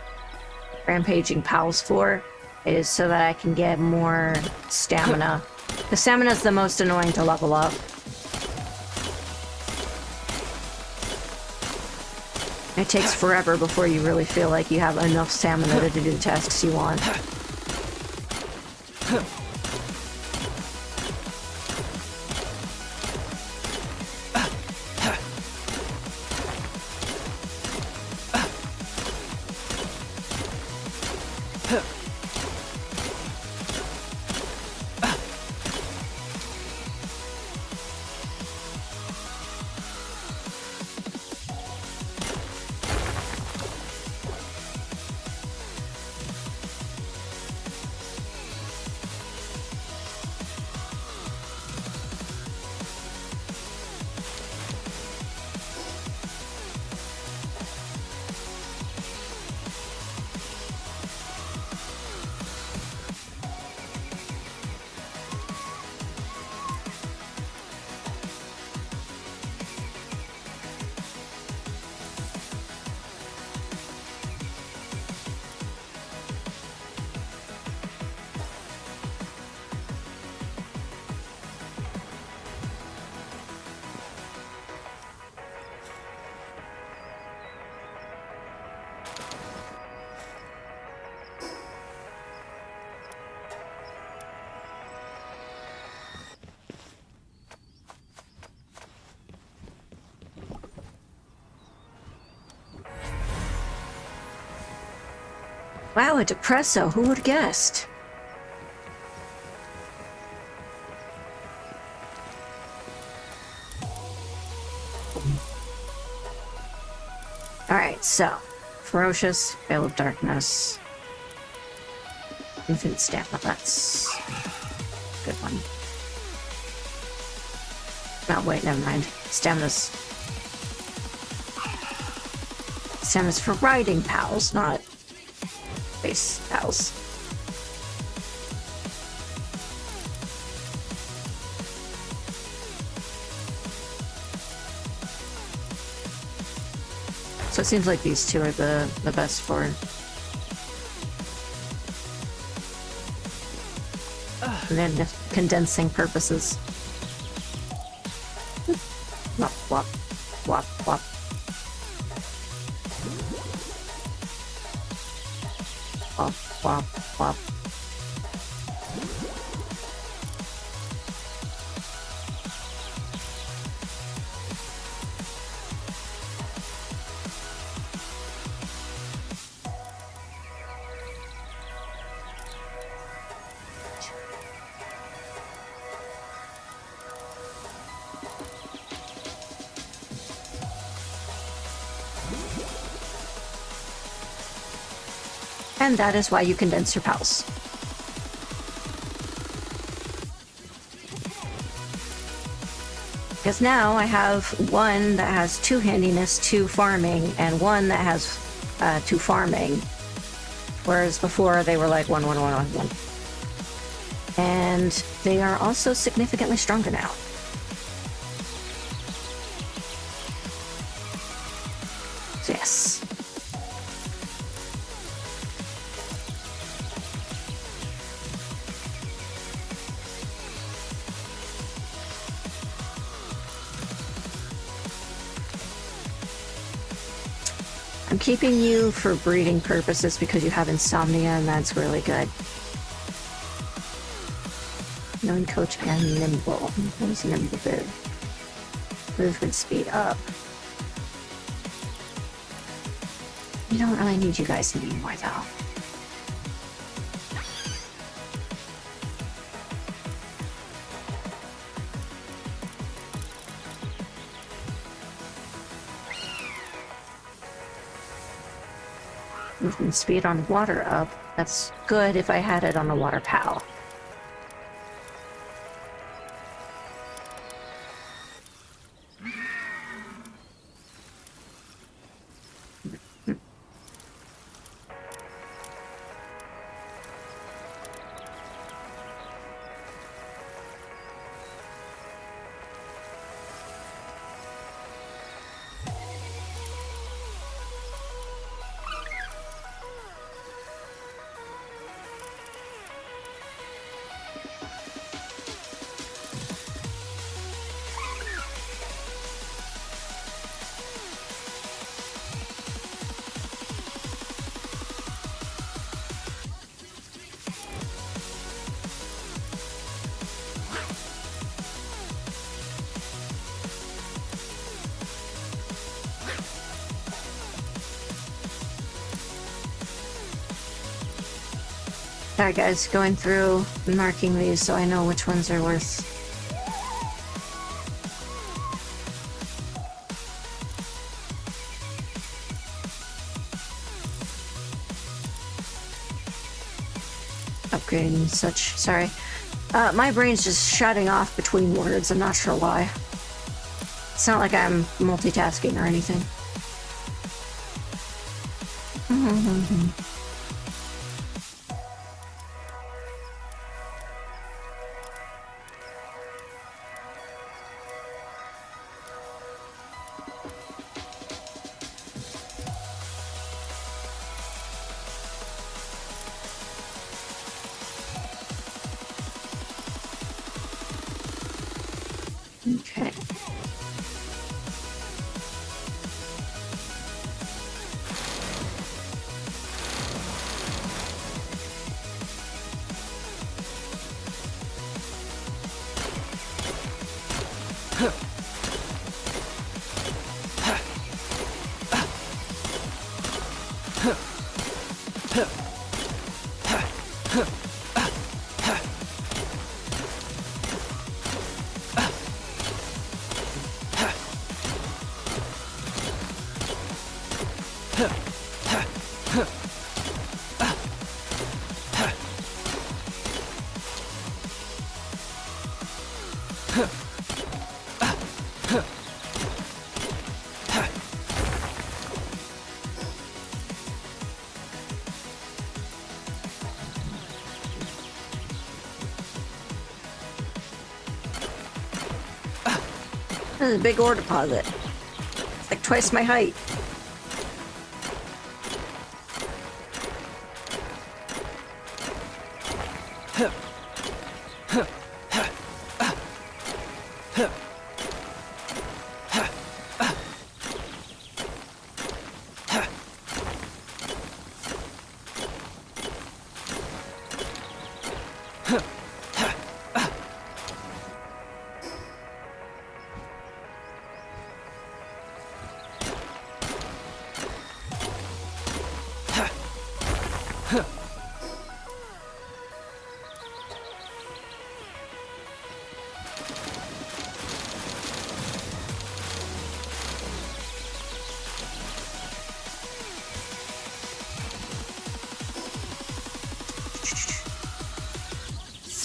rampaging pals for, is so that I can get more stamina. The stamina is the most annoying to level up. It takes forever before you really feel like you have enough stamina to do the tasks you want. Wow, a depresso. Who would have guessed? Alright, so. Ferocious, Veil of Darkness. Infinite Stamina, that's a good one. No, wait, never mind. Stamina's for riding pals, not base pals. So it seems like these two are the best for and then condensing purposes. Wop, wop, wop, wop. Wop, wop, wop. And that is why you condense your pals. Because now I have one that has 2 handiness, 2 farming, and one that has 2 farming. Whereas before they were like 1, 1, 1, 1, 1. And they are also significantly stronger now. So yes. I'm keeping you for breeding purposes because you have insomnia, and that's really good. Known coach and nimble. What is nimble do? movement speed up. We don't really need you guys anymore, though. Movement speed on water up. That's good if I had it on the water pal. Alright guys, going through and marking these so I know which ones are worth. Upgrading and such. Sorry. My brain's just shutting off between words, I'm not sure why. It's not like I'm multitasking or anything. Okay. This is a big ore deposit. It's like twice my height.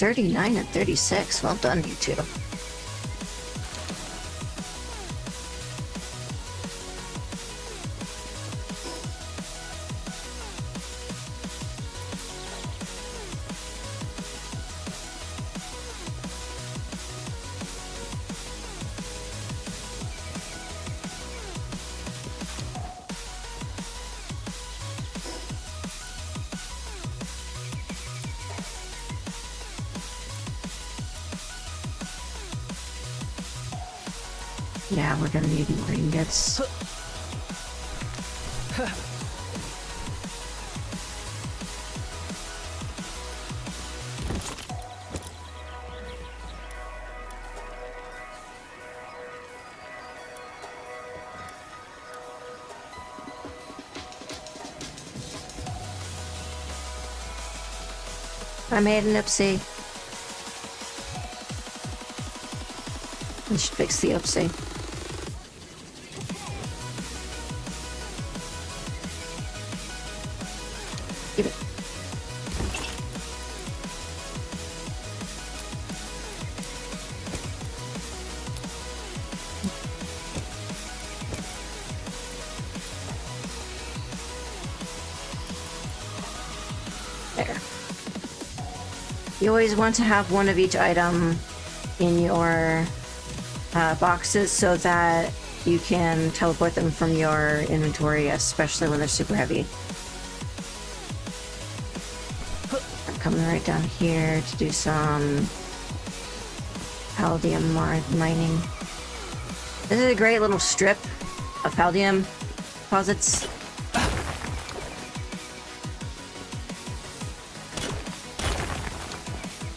$39 and $36. Well done, you two. Yeah, we're gonna need more ingots. I made an oopsie. I should fix the oopsie. Give it. There. You always want to have one of each item in your boxes so that you can teleport them from your inventory, especially when they're super heavy. I'm coming right down here to do some Paldium mining. This is a great little strip of Paldium deposits.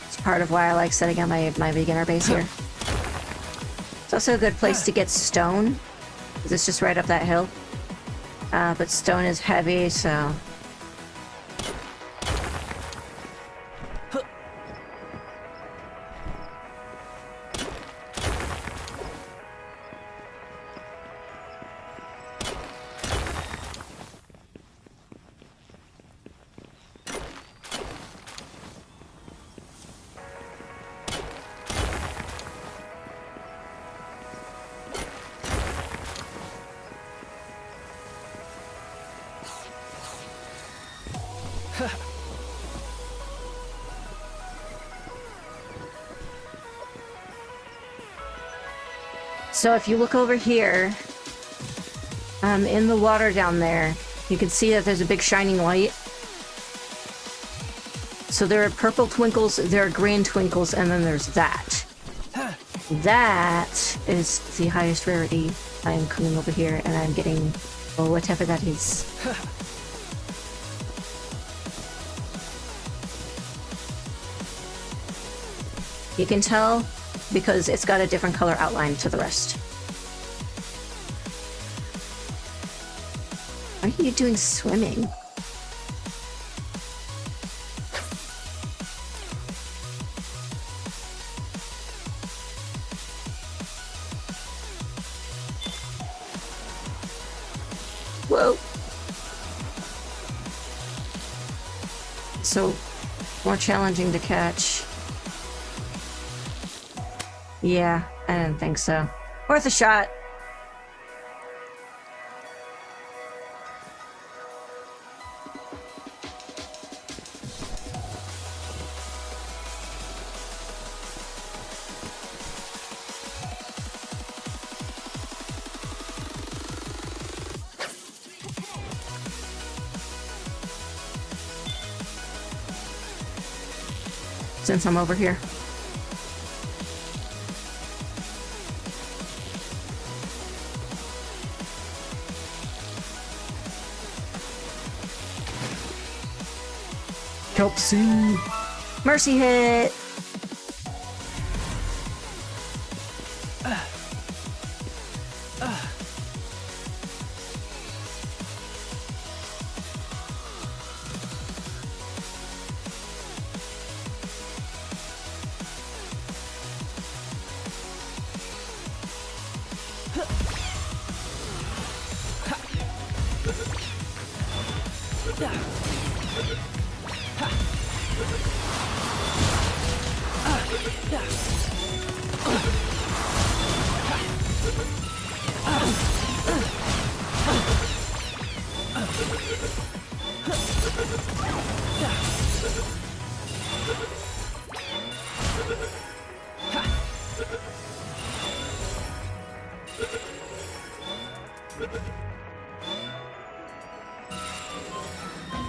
It's part of why I like setting up my beginner base here. It's also a good place to get stone, because it's just right up that hill. But stone is heavy, so... So if you look over here, in the water down there, you can see that there's a big shining light. So there are purple twinkles, there are green twinkles, and then there's that. That is the highest rarity. I am coming over here and I'm getting, well, whatever that is. You can tell because it's got a different color outline to the rest. What are you doing swimming? Whoa. So, more challenging to catch. Yeah, I didn't think so. Worth a shot. Since I'm over here. Kelp seed. Mercy hit.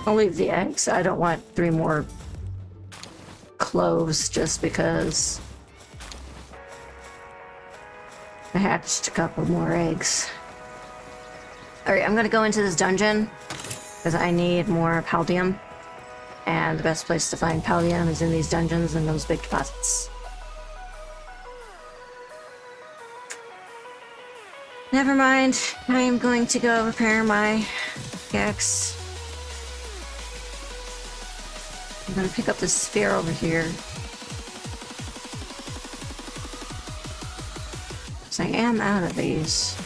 I'll leave the eggs. I don't want 3 more cloves just because I hatched a couple more eggs. Alright, I'm gonna go into this dungeon because I need more Paldium. And the best place to find Paldium is in these dungeons and those big deposits. Never mind. I am going to go repair my pickaxe. I'm gonna pick up this sphere over here. Because I am out of these.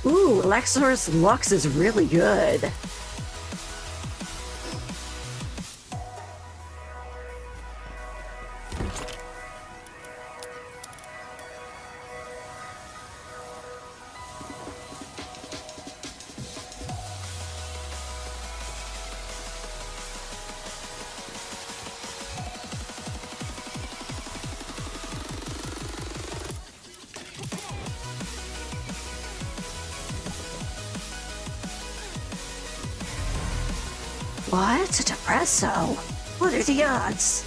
Ooh, Alexor's Lux is really good. What? A depresso? What are the odds?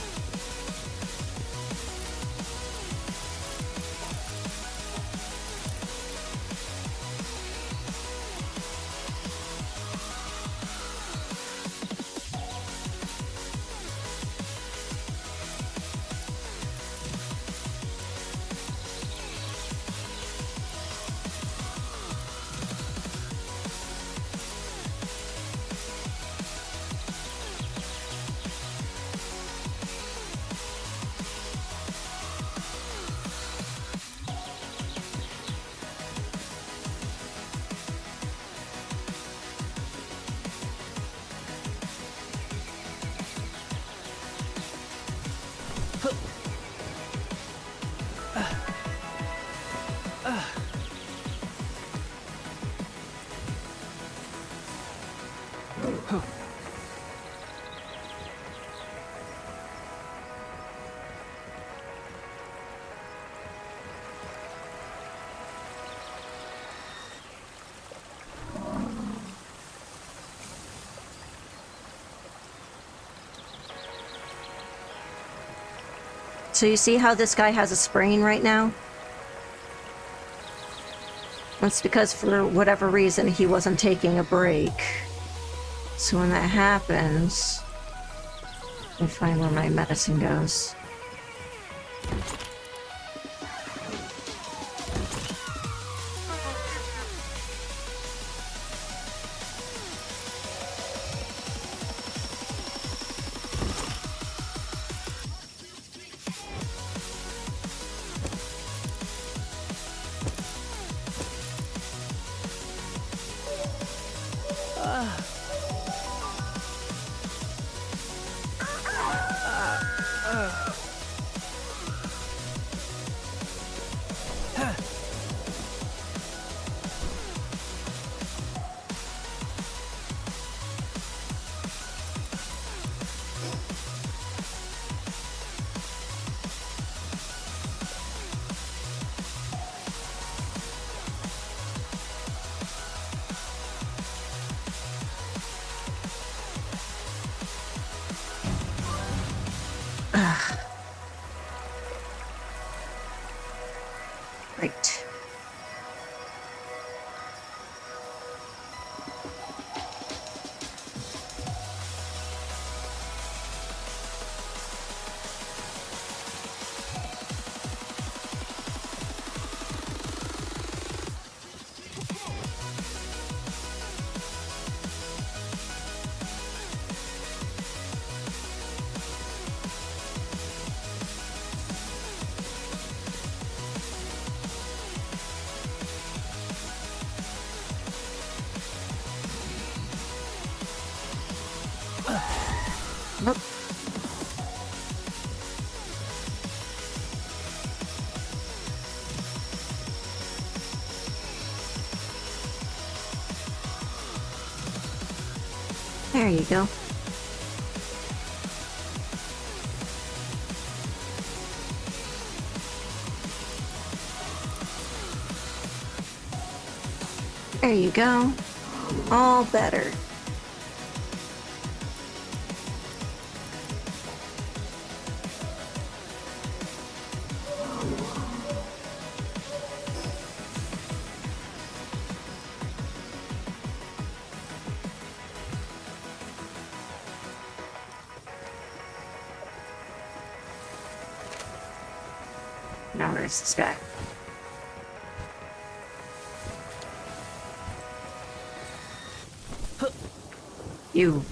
So you see how this guy has a sprain right now? That's because for whatever reason he wasn't taking a break. So when that happens, let me find where my medicine goes. Right. Nope. There you go. There you go. All better. Now where's this guy? You.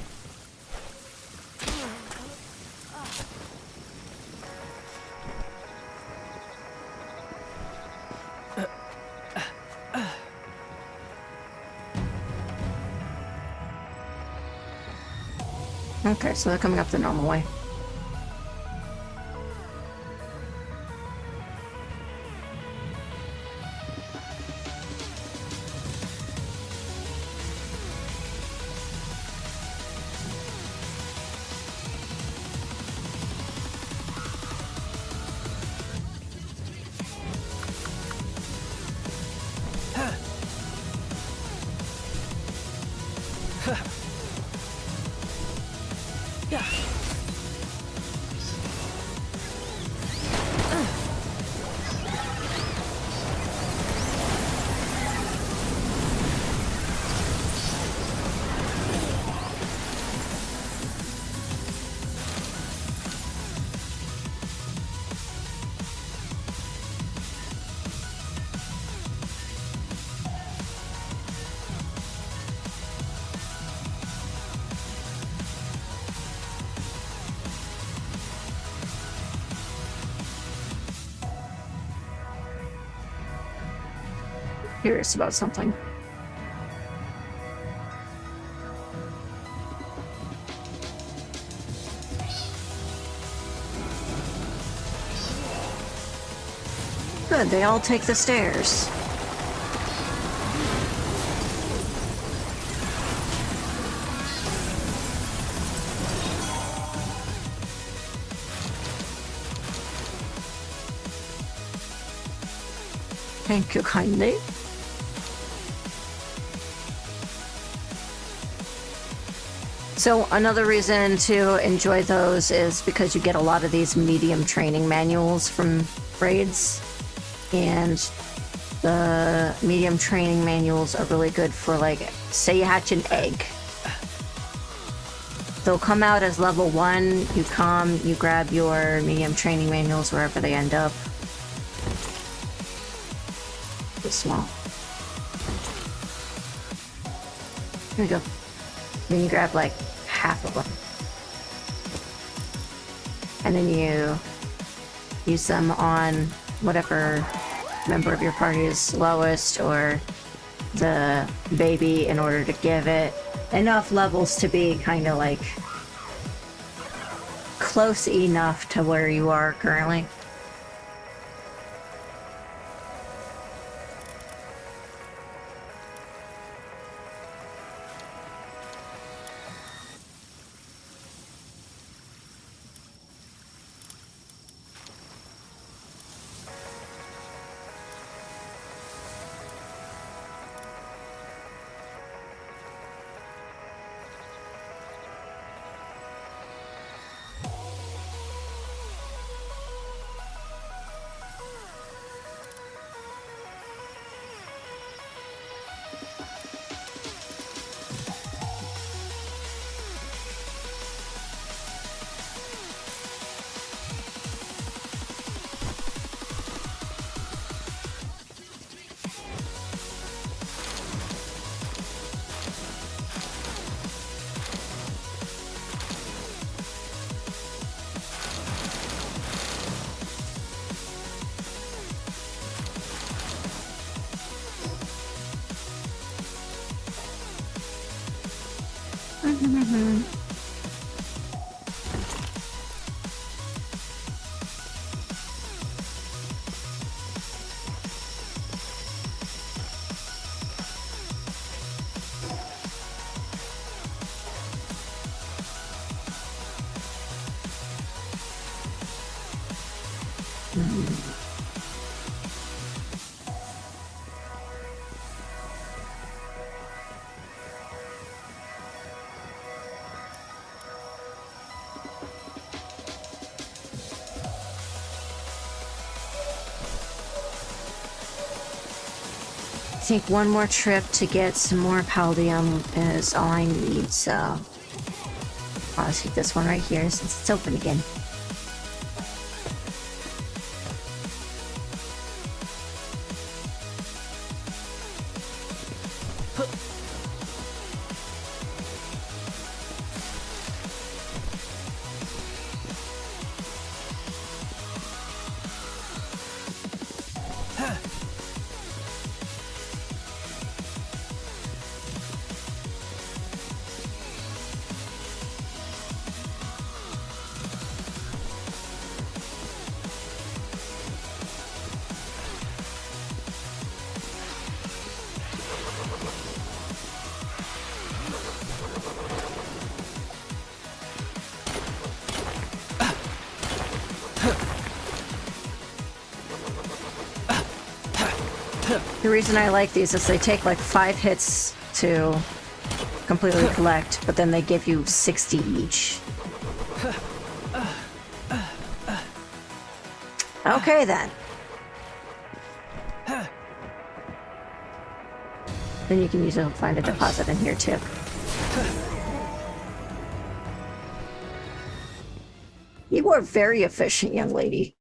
Okay, so they're coming up the normal way. Curious about something. Good, they all take the stairs. Thank you kindly. So another reason to enjoy those is because you get a lot of these medium training manuals from raids, and the medium training manuals are really good for, like, say you hatch an egg. They'll come out as level 1, you come, you grab your medium training manuals wherever they end up. It's small. Here we go. Then you grab like half of them. And then you use them on whatever member of your party is lowest, or the baby, in order to give it enough levels to be kind of like close enough to where you are currently. think one more trip to get some more Paldium is all I need, so... I'll take this one right here since it's open again. The reason I like these is they take like 5 hits to completely collect, but then they give you 60 each. Okay then. Then you can use it to find a deposit in here too. You are very efficient, young lady.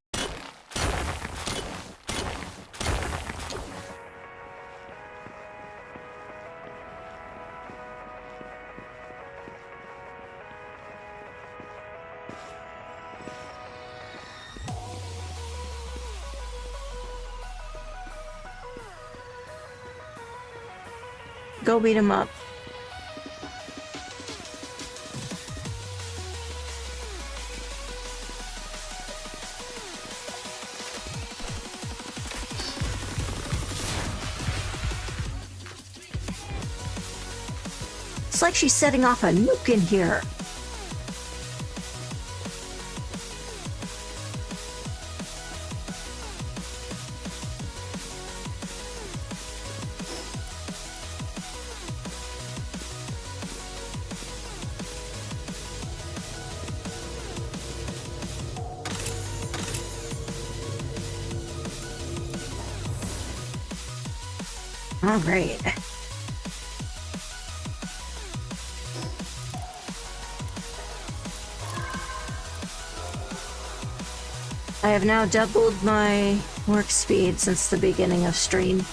Go beat him up. It's like she's setting off a nuke in here. All right. I have now doubled my work speed since the beginning of stream.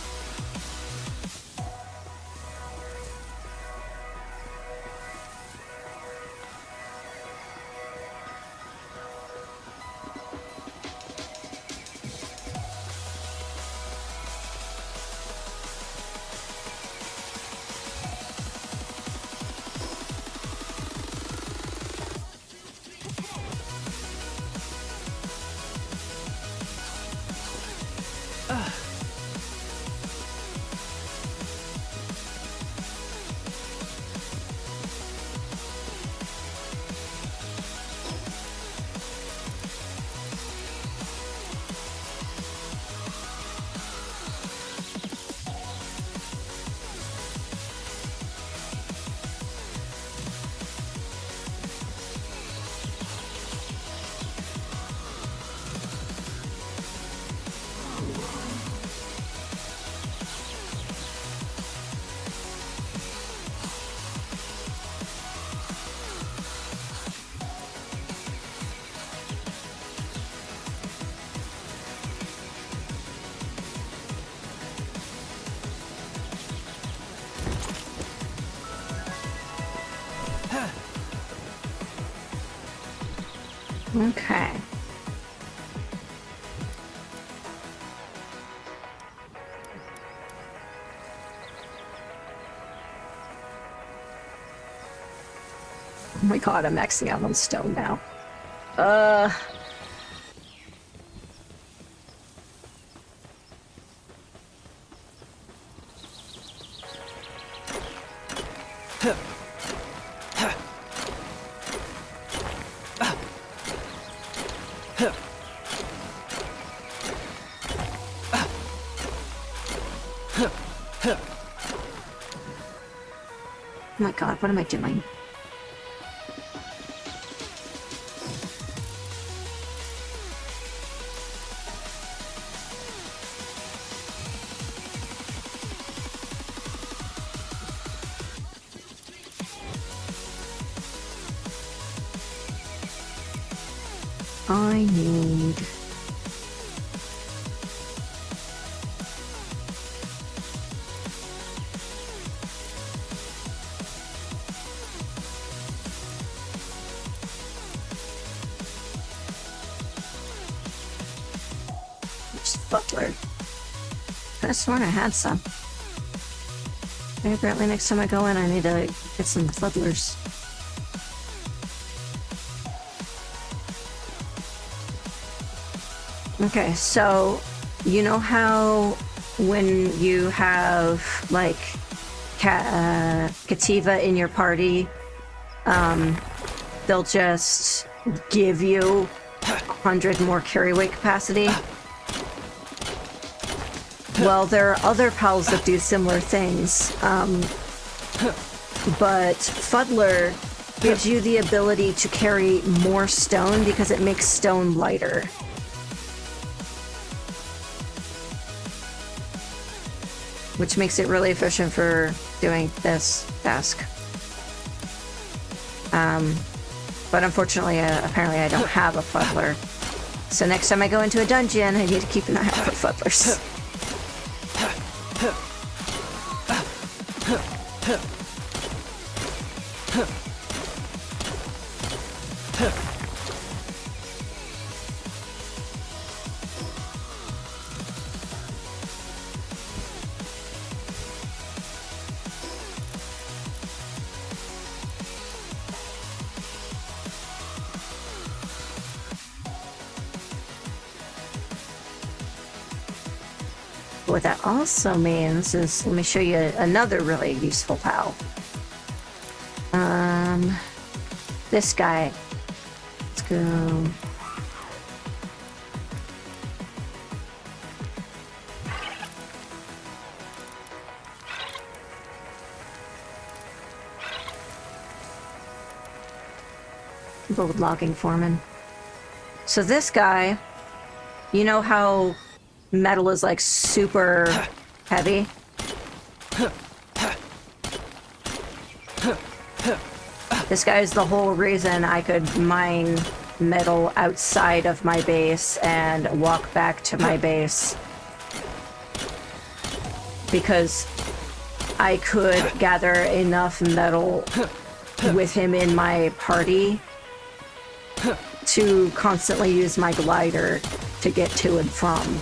Okay. Oh my god, I'm maxing out on stone now. Oh my god, what am I doing? I need... Butler. I could have sworn I had some. Maybe apparently next time I go in I need to get some fuddlers. Okay, so you know how when you have like Kativa in your party, they'll just give you 100 more carry weight capacity? Well, there are other pals that do similar things, but Fuddler gives you the ability to carry more stone because it makes stone lighter. Which makes it really efficient for doing this task. But unfortunately, apparently I don't have a Fuddler. So next time I go into a dungeon, I need to keep an eye out for Fuddlers. What that also means is, let me show you another really useful pal. This guy. Let's go. Gold logging foreman. So this guy, you know how metal is like super heavy? This guy is the whole reason I could mine metal outside of my base and walk back to my base. Because I could gather enough metal with him in my party to constantly use my glider to get to and from.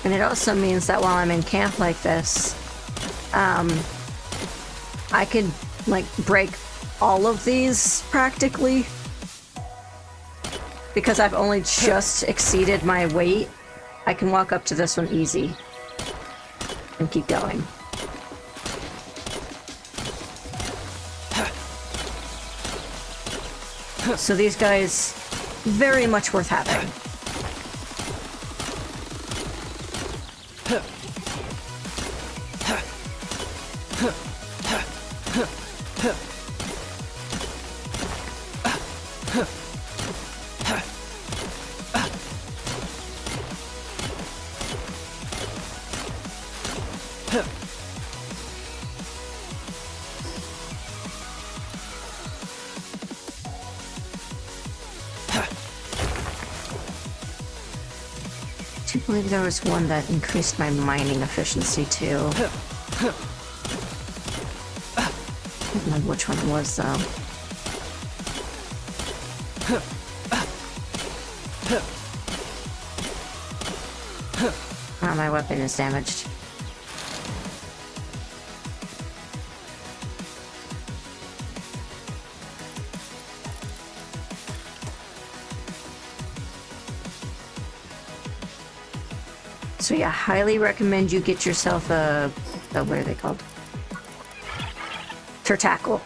And it also means that while I'm in camp like this, I could, like, break all of these, practically. Because I've only just exceeded my weight, I can walk up to this one easy. And keep going. So these guys, very much worth having. I believe there was one that increased my mining efficiency too. I don't remember which one it was though. Oh, my weapon is damaged. So yeah, highly recommend you get yourself a what are they called? Turtackle.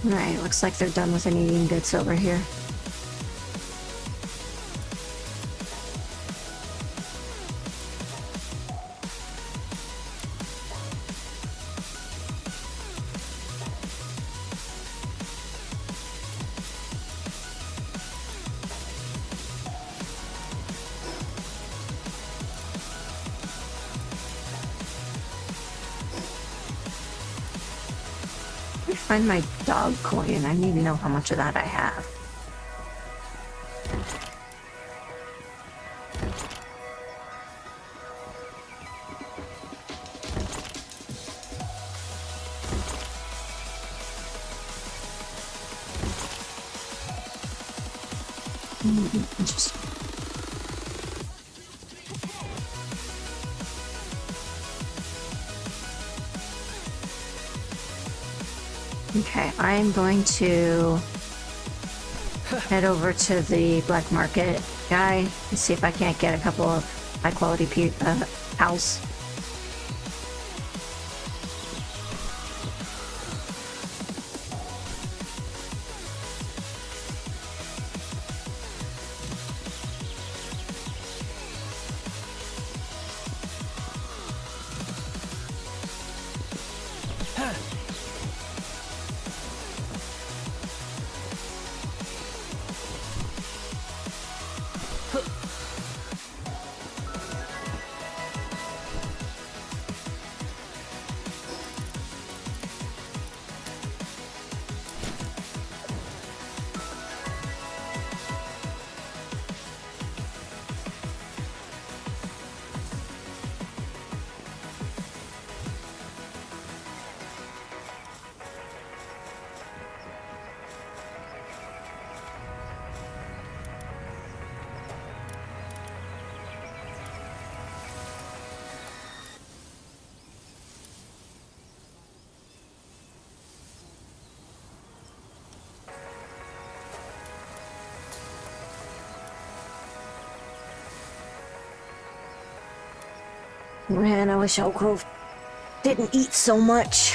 Alright, looks like they're done with any eating bits over here. Find my dog coin. I need to know how much of that I have. Interesting. Okay, I'm going to head over to the black market guy and see if I can't get a couple of high quality pals. Man, I wish Elk Grove didn't eat so much.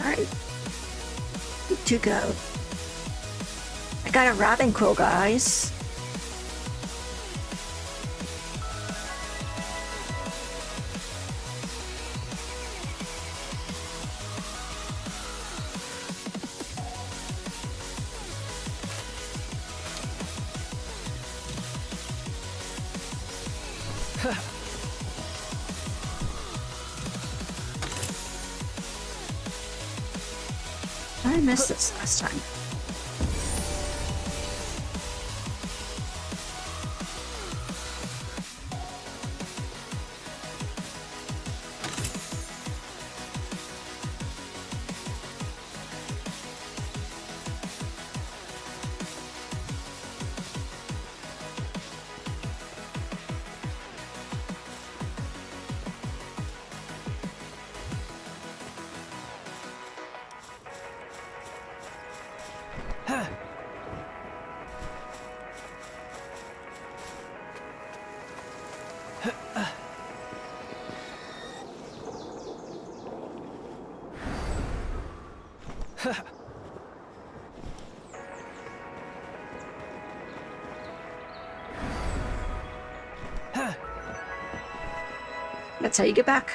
Alright. Good to go. I got a robin quill, guys. I missed this last time. That's how you get back.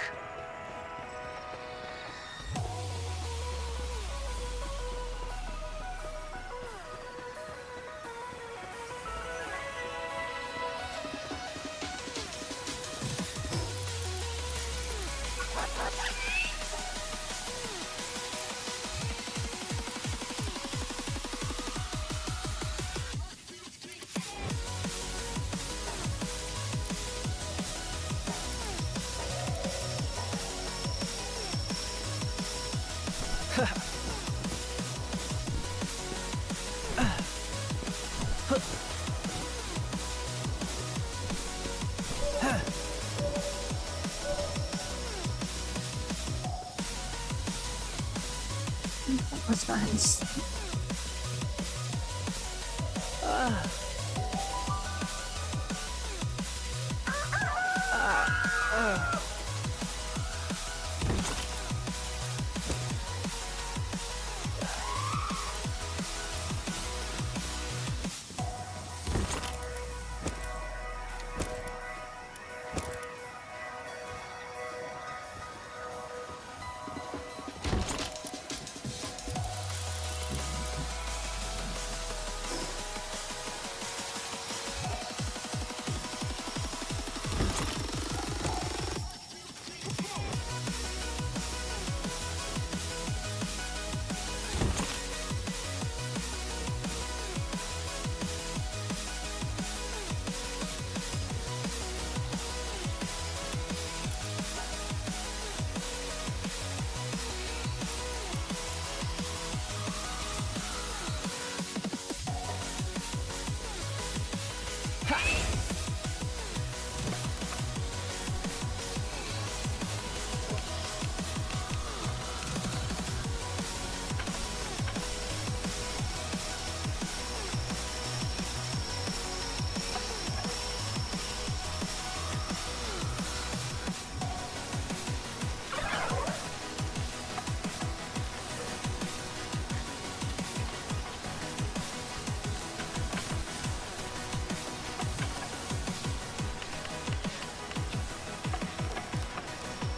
What's nice?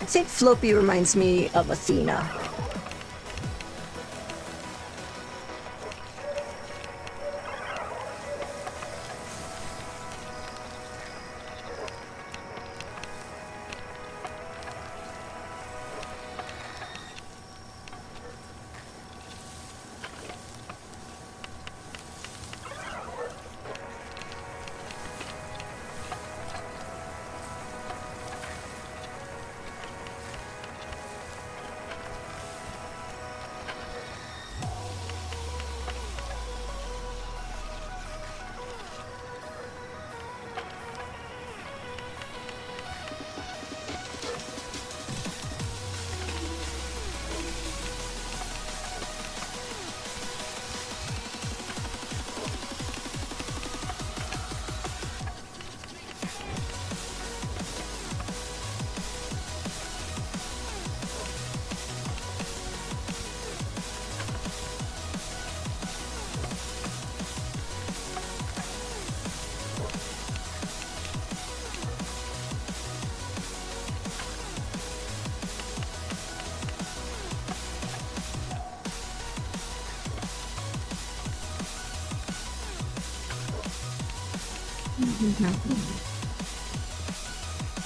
I think Floppy reminds me of Athena.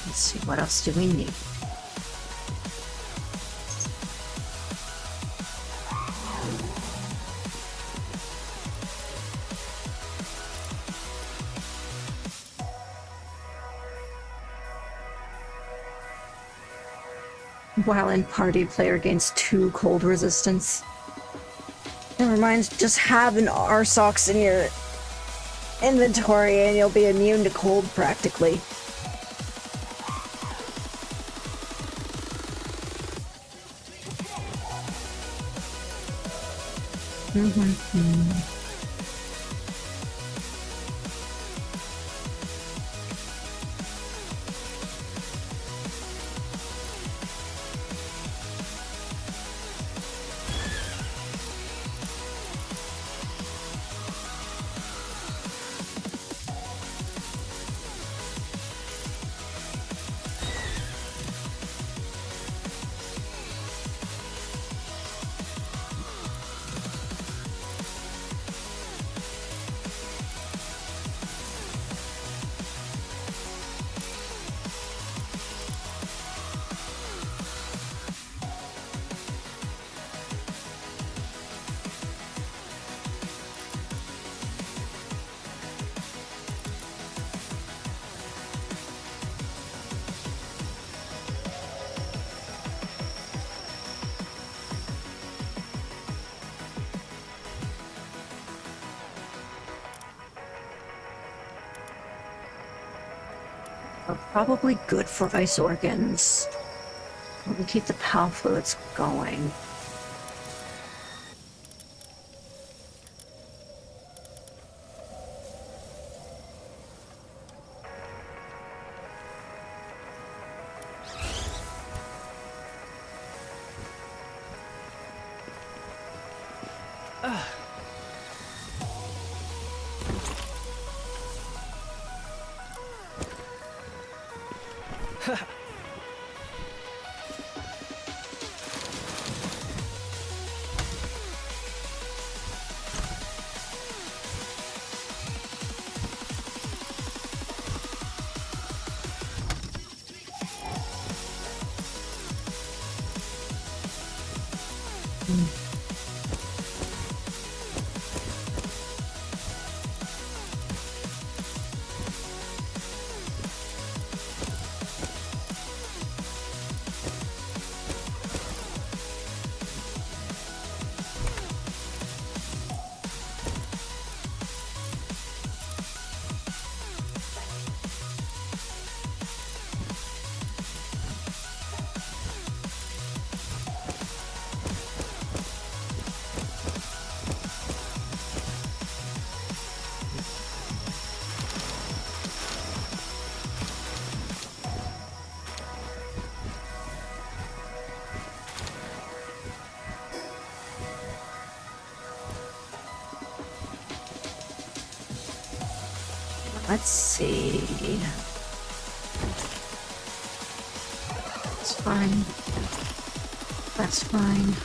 Let's see, what else do we need? While in party, player gains 2 cold resistance. Never mind, just have an R-Sox in your inventory and you'll be immune to cold practically. Are probably good for ice organs. We'll keep the pal fluids going. Let's see. That's fine. That's fine.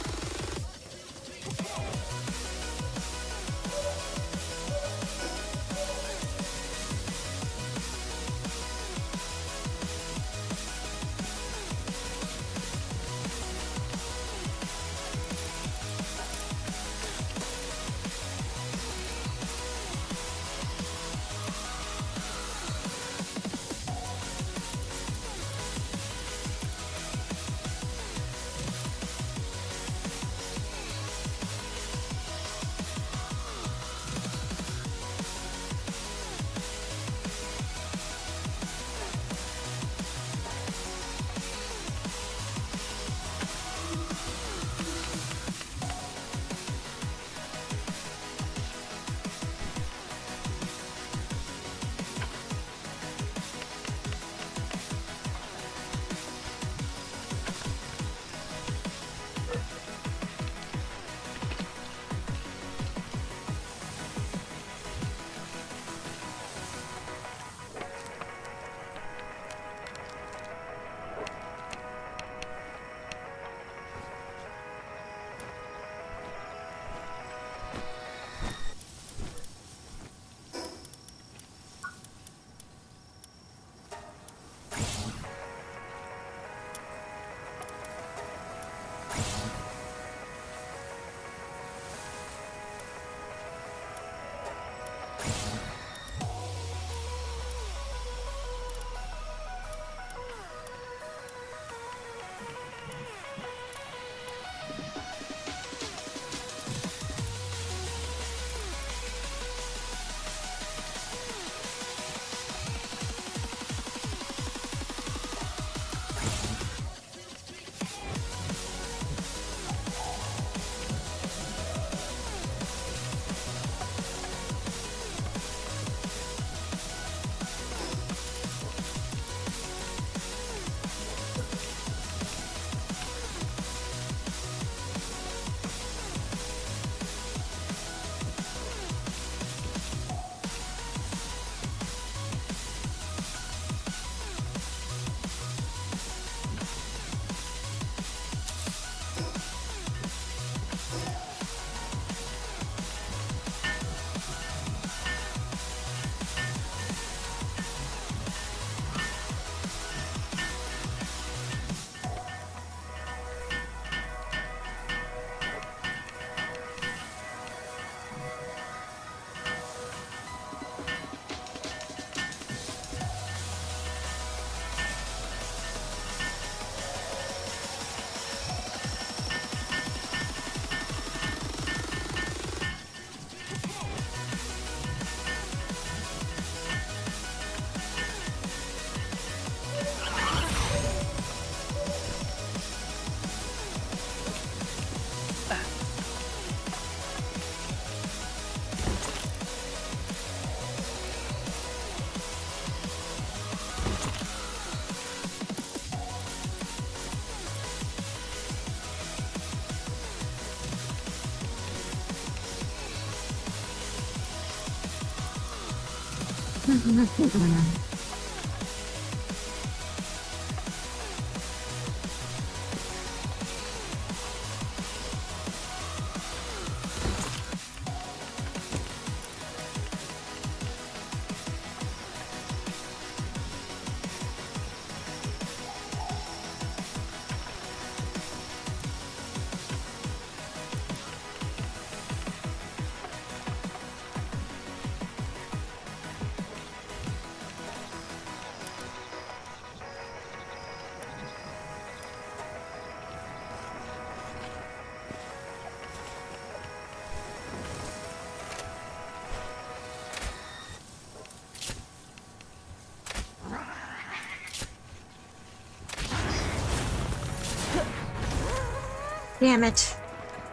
Damn it.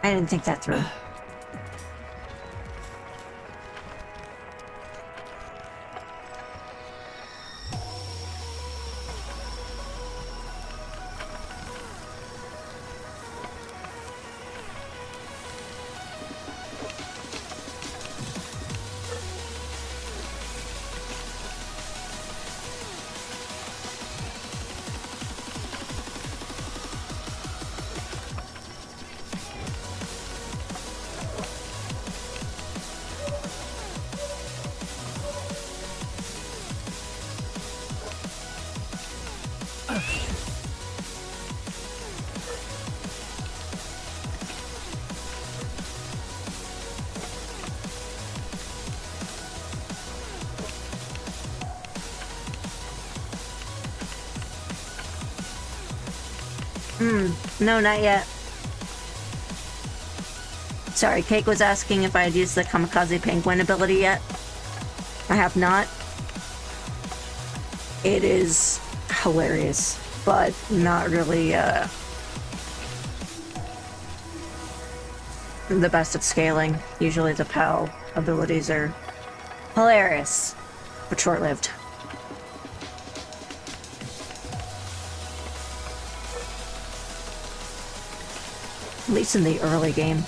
I didn't think that through. No, not yet. Sorry, Cake was asking if I had used the Kamikaze Penguin ability yet. I have not. It is hilarious, but not really the best at scaling. Usually the PAL abilities are hilarious, but short-lived. At least in the early game.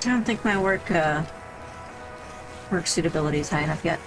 I don't think my work suitability is high enough yet.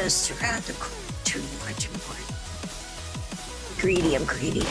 Just around the corner too much more. Greedy, I'm greedy.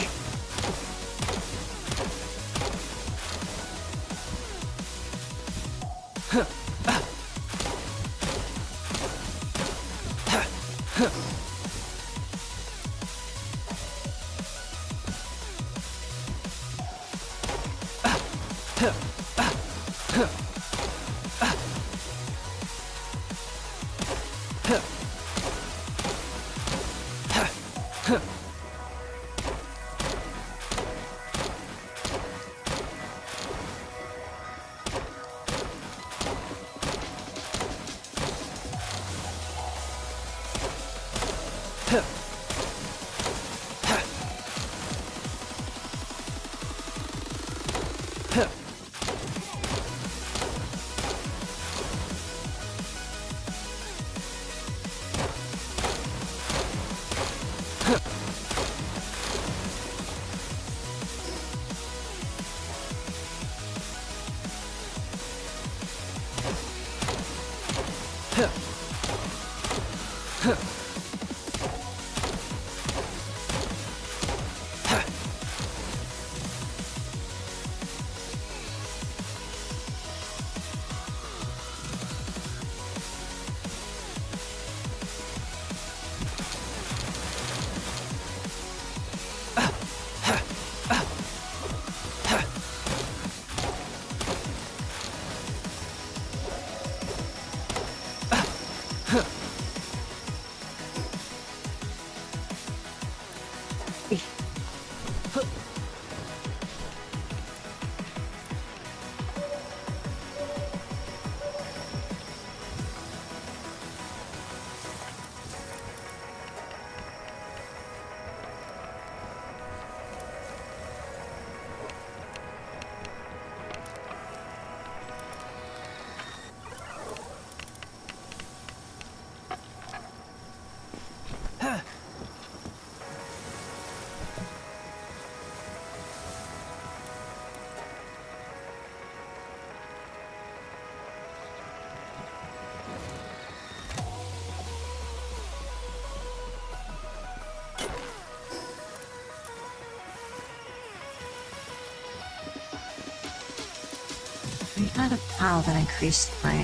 I had a pile that increased my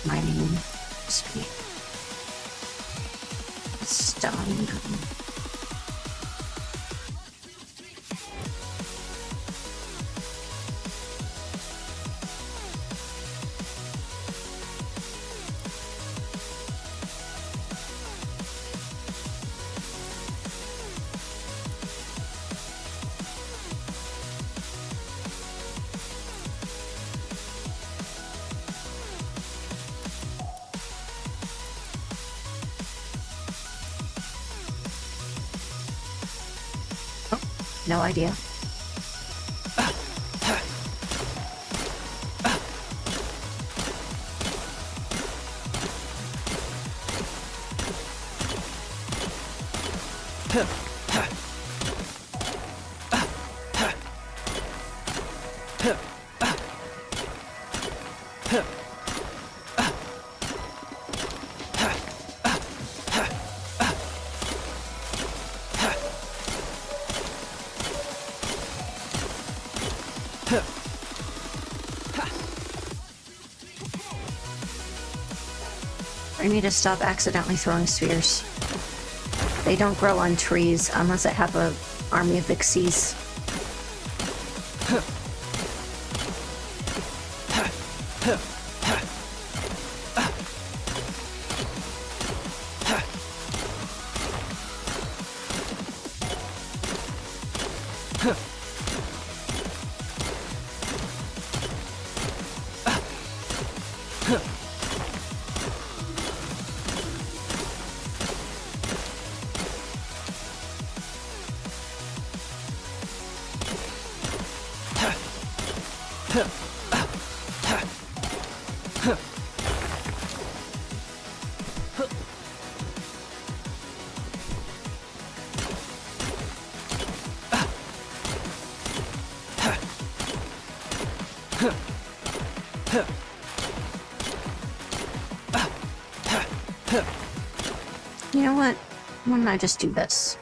mining speed. Stone. No idea. I need to stop accidentally throwing spheres. They don't grow on trees unless I have an army of Vixies. You know what? Why don't I just do this?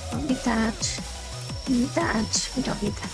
Don't need that. Need that. We don't need that.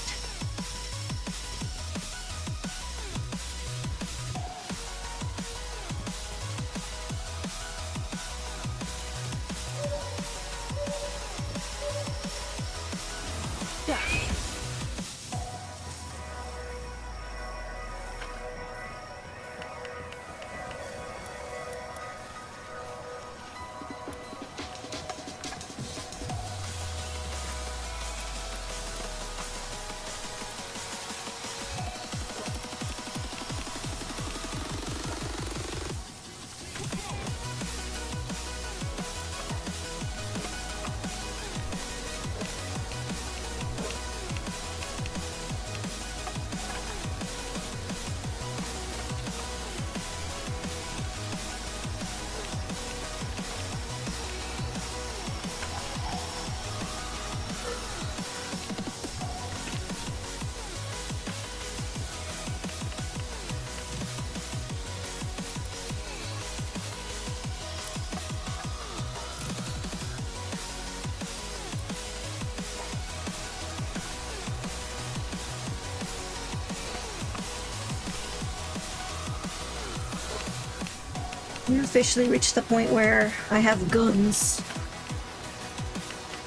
officially reached the point where I have guns.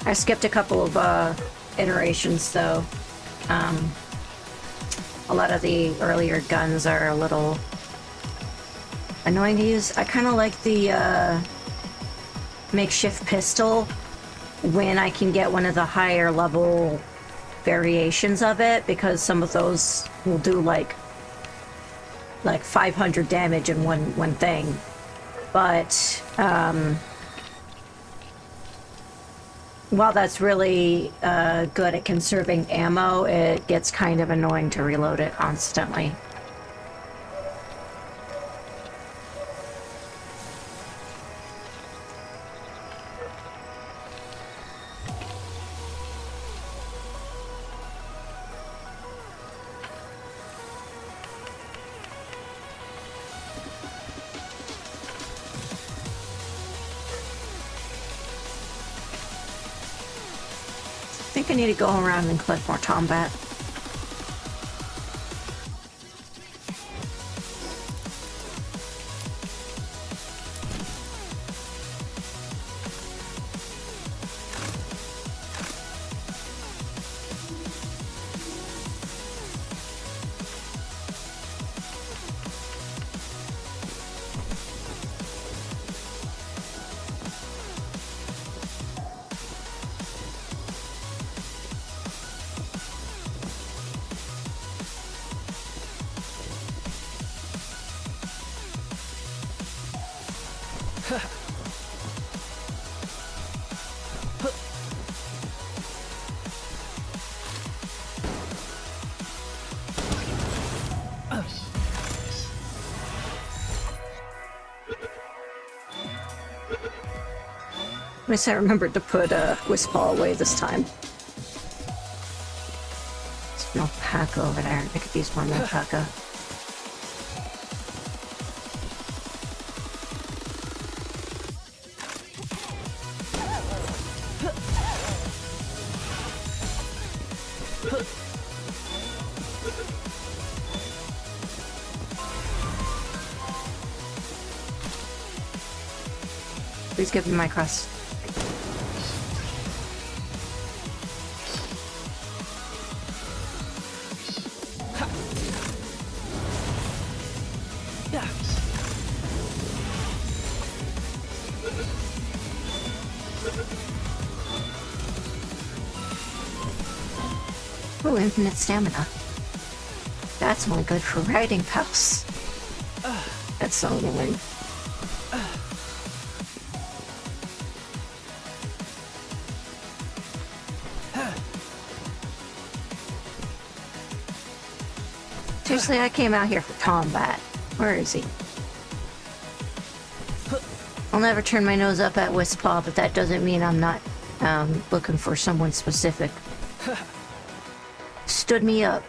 I skipped a couple of iterations though. A lot of the earlier guns are a little annoying to use. I kind of like the makeshift pistol when I can get one of the higher level variations of it, because some of those will do like 500 damage in one thing. But while that's really good at conserving ammo, it gets kind of annoying to reload it constantly. I think I need to go around and collect more combat. At least I remembered to put Wisp Ball away this time. There's no alpaca over there. I could use more alpaca. Please give me my crust. Oh, infinite stamina. That's only good for riding pals. That's so annoying. Seriously, I came out here for combat. Where is he? I'll never turn my nose up at Wisp Paw, but that doesn't mean I'm not looking for someone specific. Stood me up.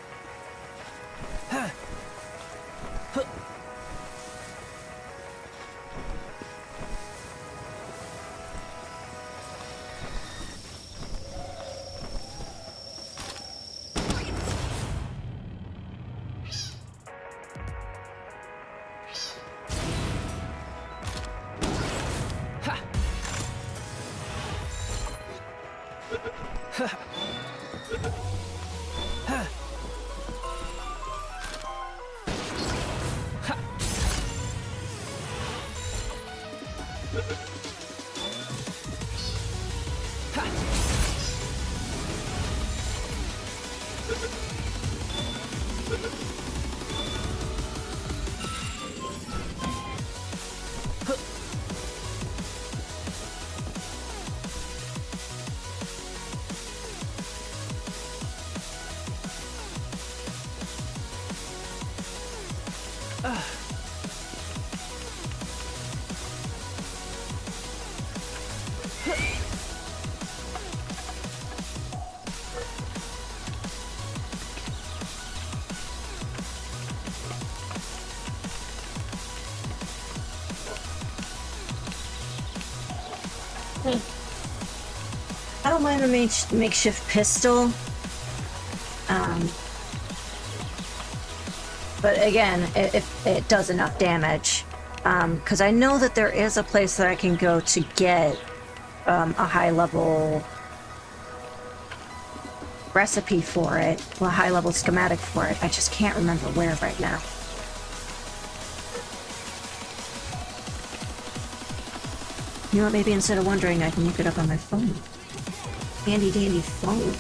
I don't mind the makeshift pistol. But again, if it does enough damage, Because I know that there is a place that I can go to get a high-level recipe for it, well, a high-level schematic for it. I just can't remember where right now. You know what, maybe instead of wondering, I can look it up on my phone. Handy dandy phone.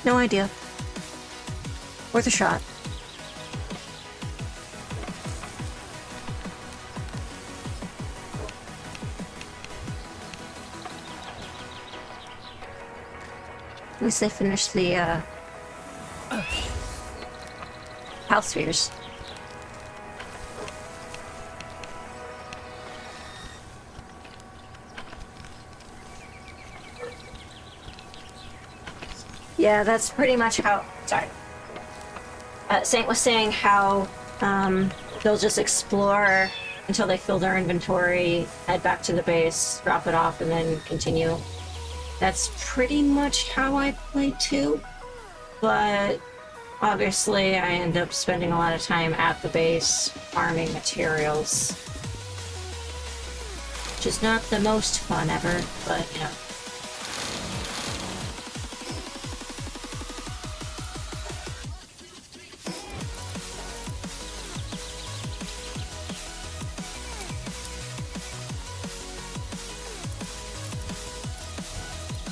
No idea. Worth a shot. At least they finished the, health spheres. Yeah, that's pretty much how... Sorry. Saint was saying how they'll just explore until they fill their inventory, head back to the base, drop it off, and then continue. That's pretty much how I play too, but obviously I end up spending a lot of time at the base farming materials, which is not the most fun ever, but you know.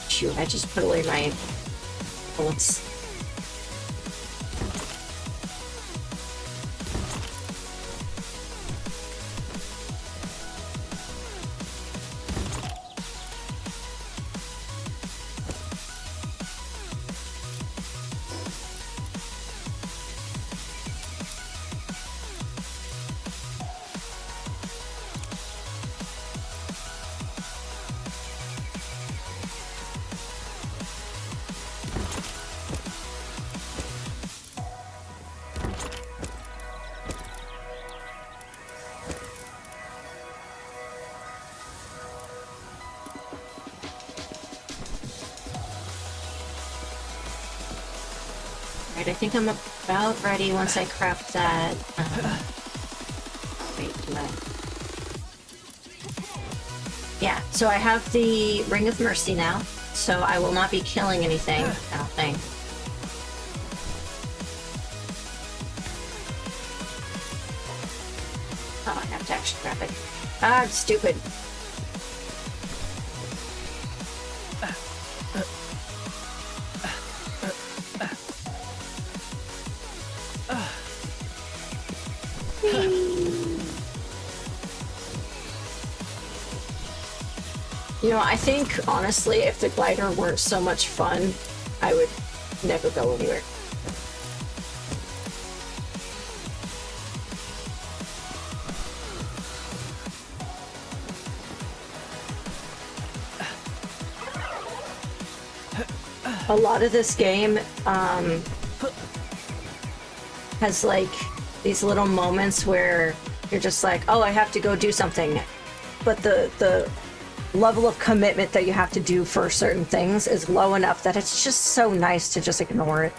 Shoot, I just put away my bullets. I think I'm about ready once I craft that. Wait, yeah, so I have the Ring of Mercy now, so I will not be killing anything, I don't think. Oh, I have to actually grab it. Ah, I'm stupid. You know, I think, honestly, if the glider weren't so much fun, I would never go anywhere. A lot of this game has, like, these little moments where you're just like, oh, I have to go do something. But the level of commitment that you have to do for certain things is low enough that it's just so nice to just ignore it.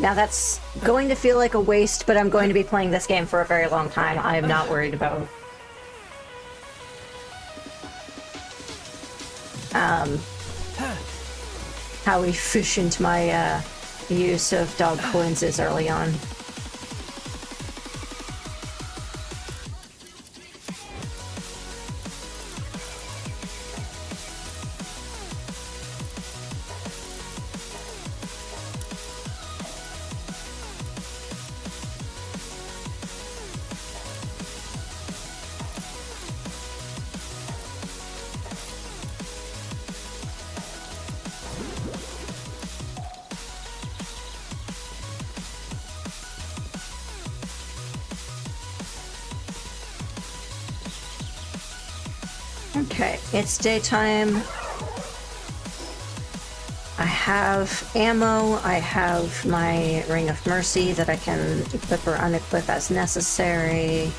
Now that's going to feel like a waste, but I'm going to be playing this game for a very long time. I am not worried about how efficient my use of dog coins is early on. Okay, it's daytime. I have ammo, I have my Ring of Mercy that I can equip or unequip as necessary.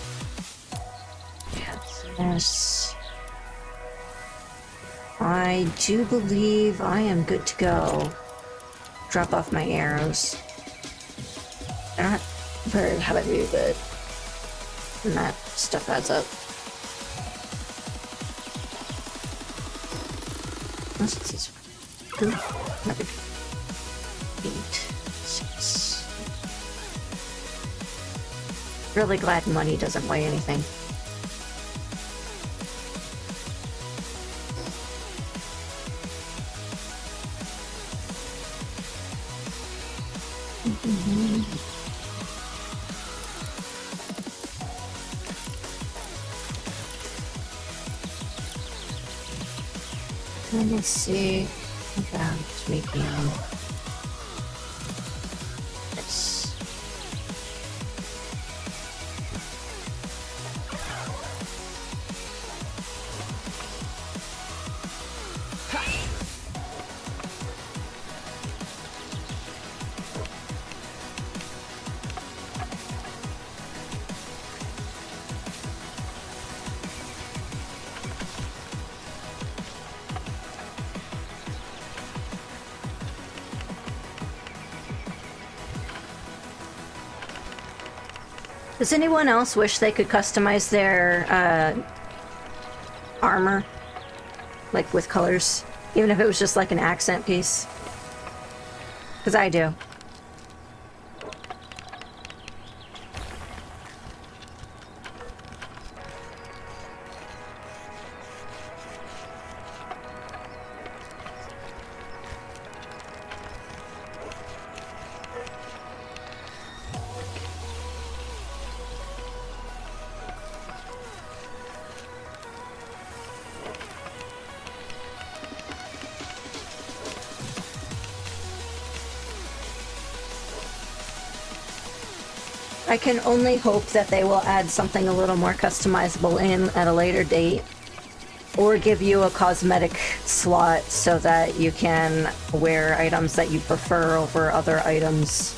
Yes. I do believe I am good to go. Drop off my arrows. They're not very heavy, but that stuff adds up. What's this? 2, 8, 6. Really glad money doesn't weigh anything. Let's see about medium. Does anyone else wish they could customize their armor? Like with colors? Even if it was just like an accent piece? Because I do. I can only hope that they will add something a little more customizable in at a later date, or give you a cosmetic slot so that you can wear items that you prefer over other items.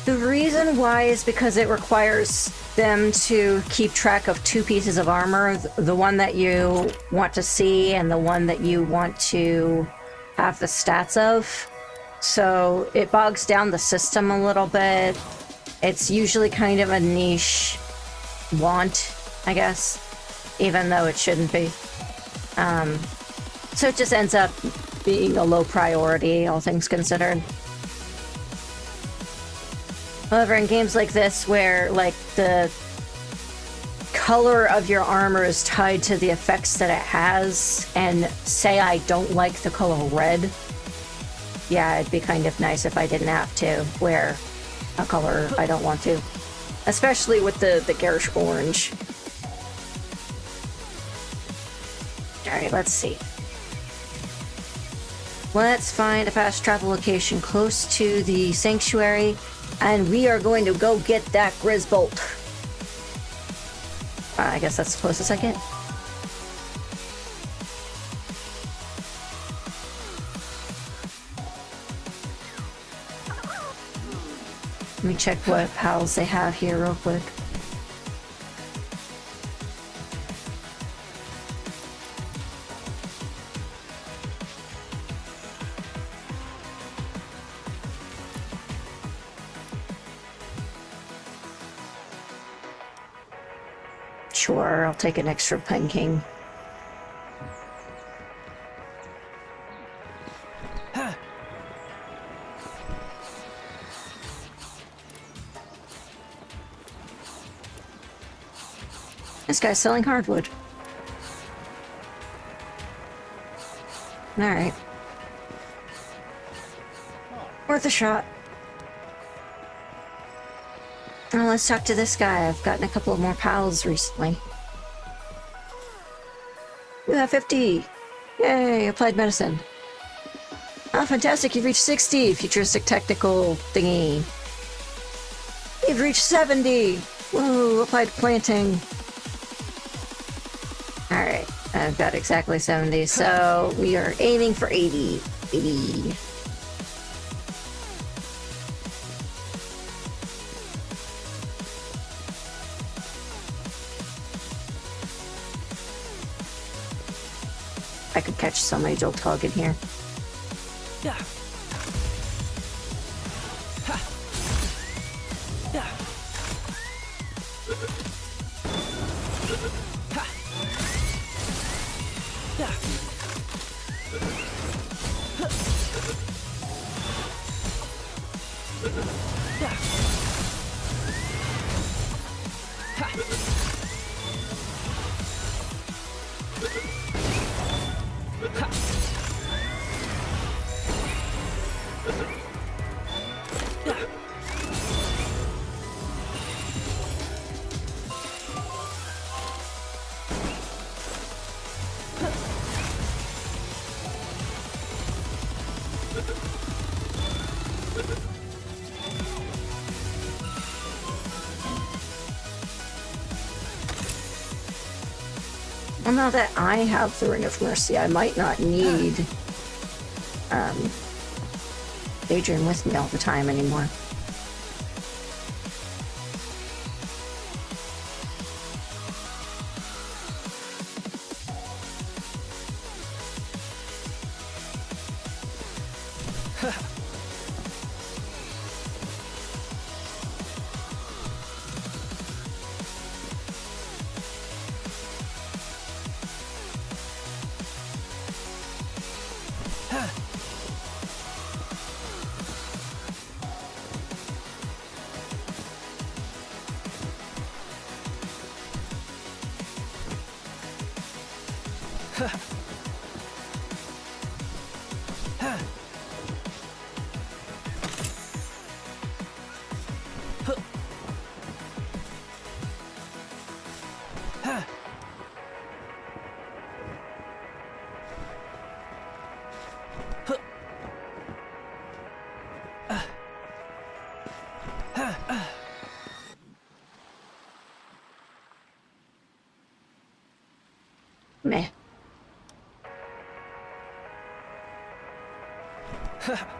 The reason why is because it requires them to keep track of two pieces of armor, the one that you want to see and the one that you want to have the stats of. So it bogs down the system a little bit. It's usually kind of a niche want, I guess, even though it shouldn't be. So it just ends up being a low priority, all things considered. However, in games like this, where, like, the color of your armor is tied to the effects that it has, and say I don't like the color red, yeah, it'd be kind of nice if I didn't have to wear a color I don't want to. Especially with the garish orange. Alright, let's see. Let's find a fast travel location close to the sanctuary. And we are going to go get that Grizzbolt. I guess that's the closest I get. Let me check what pals they have here real quick. Sure, I'll take an extra Pen King. This guy's selling hardwood. Alright. Worth a shot. Well, let's talk to this guy. I've gotten a couple of more pals recently. You have 50! Yay, applied medicine. Oh, fantastic, you've reached 60! Futuristic technical thingy. You've reached 70! Woo, applied planting. Alright, I've got exactly 70, so we are aiming for 80. 80. I could catch somebody Joltog in here. Yeah. Yeah. Yeah. now that I have the Ring of Mercy, I might not need Adrian with me all the time anymore. Meh. Huh.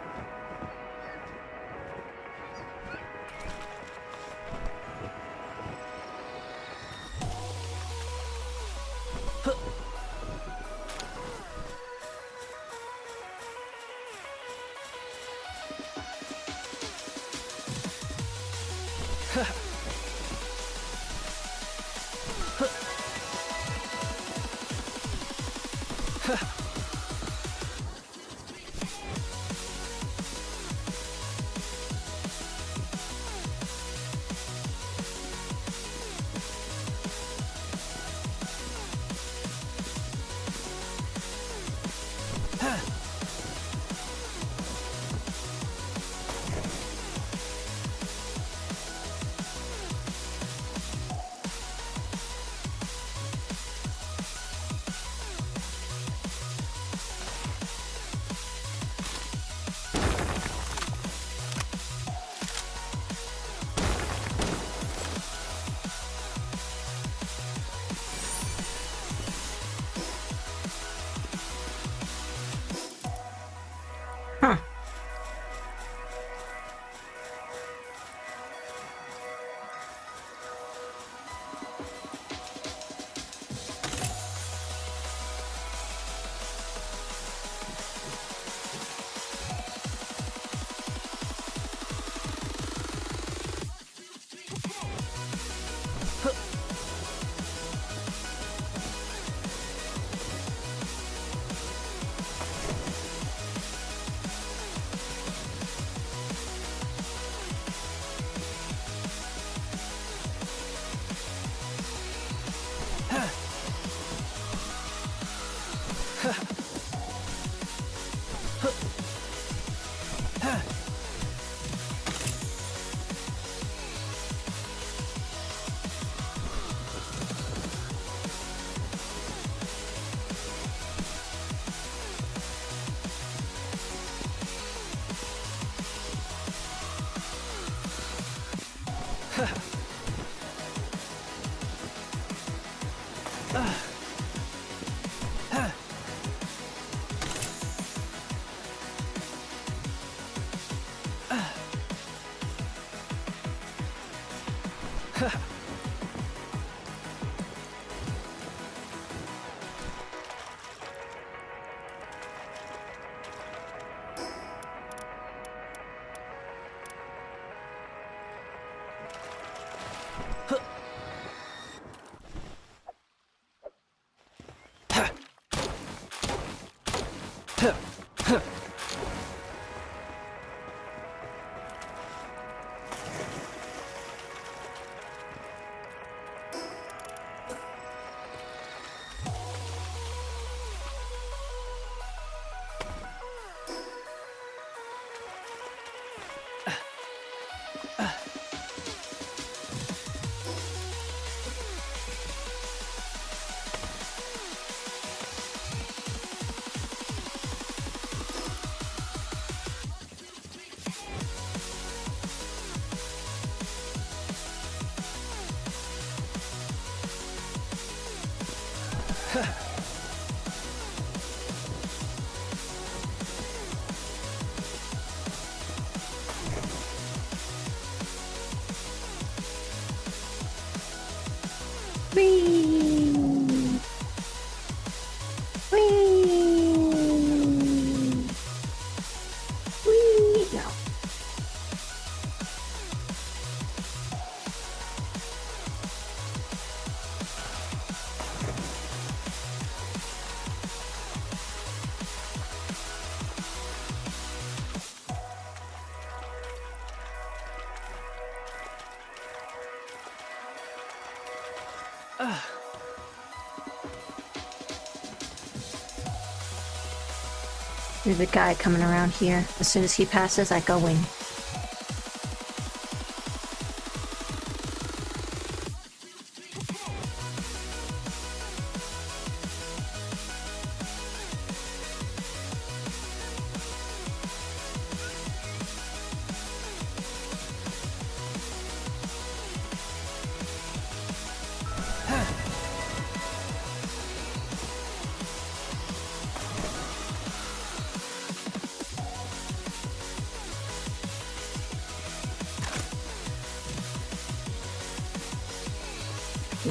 There's a guy coming around here. As soon as he passes, I go in.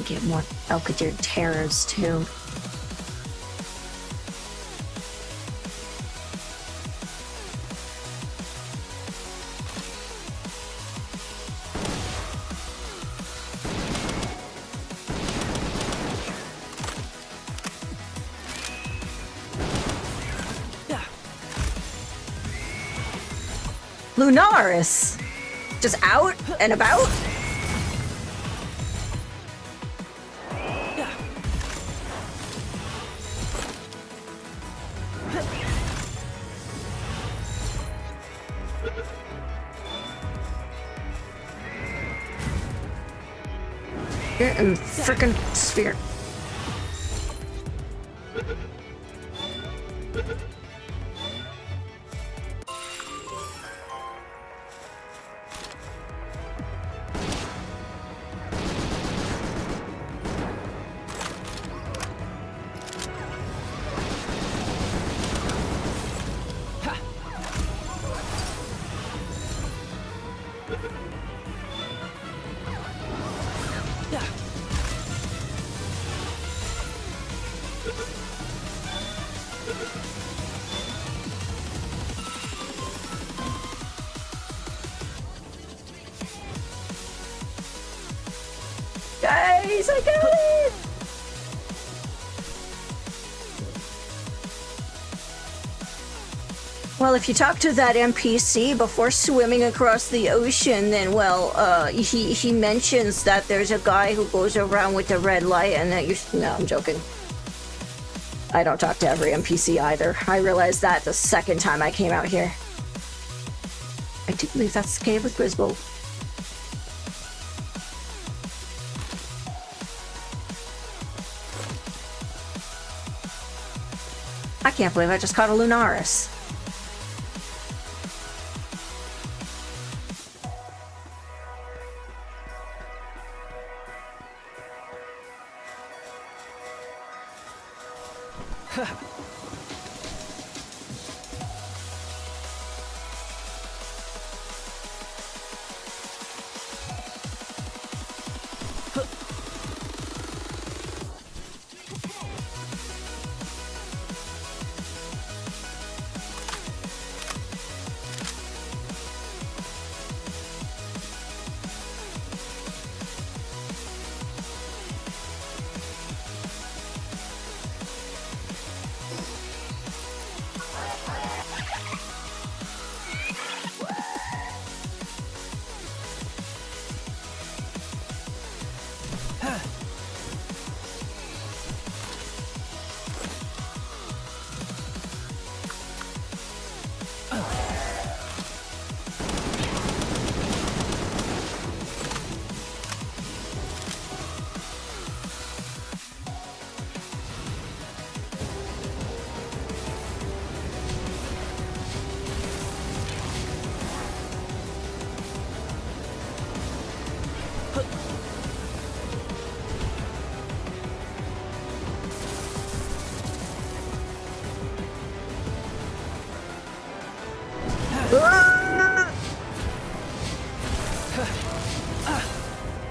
Get more Elkadir terrors too. Lunaris! Just out and about? And frickin' sphere. Guys, I got it! Well, if you talk to that NPC before swimming across the ocean, then, well, he mentions that there's a guy who goes around with the red light and that you're... No, I'm joking. I don't talk to every NPC either. I realized that the second time I came out here. I do believe that's the cave with Griswold. I can't believe I just caught a Lunaris.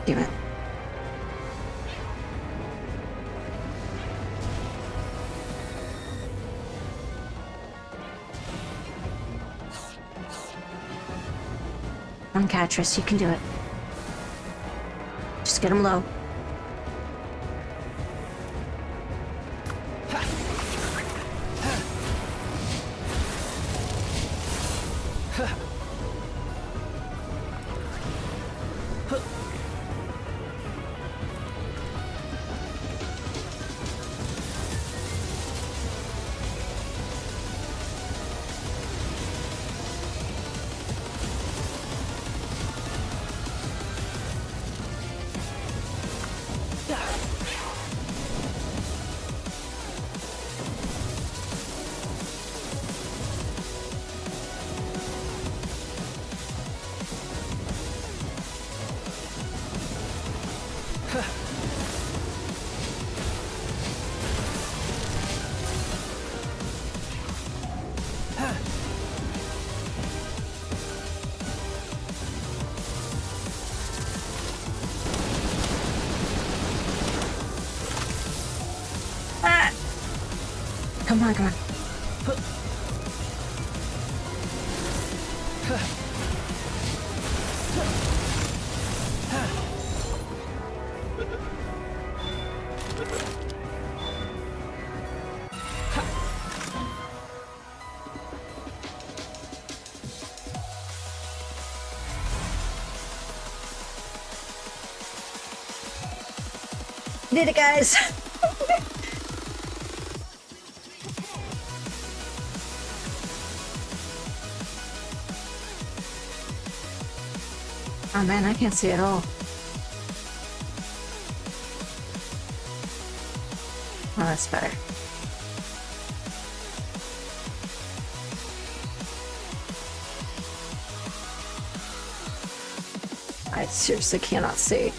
Damn it. Come on, Catrice, you can do it. Just get him low. Come on, come on. Did it, guys! Oh man, I can't see at all. Oh, that's better. I seriously cannot see.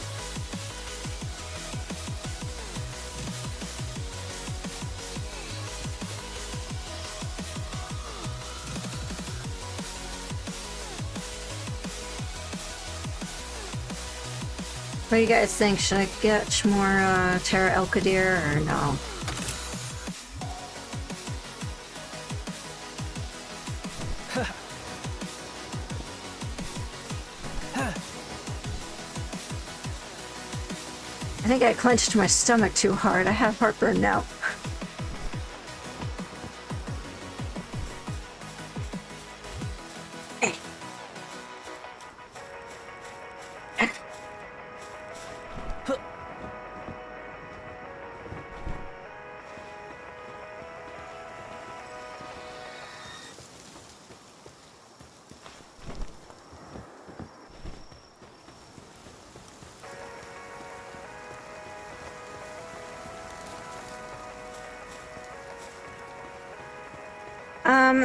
What do you guys think? Should I get more Terra Elkadir or no? I think I clenched my stomach too hard. I have heartburn now.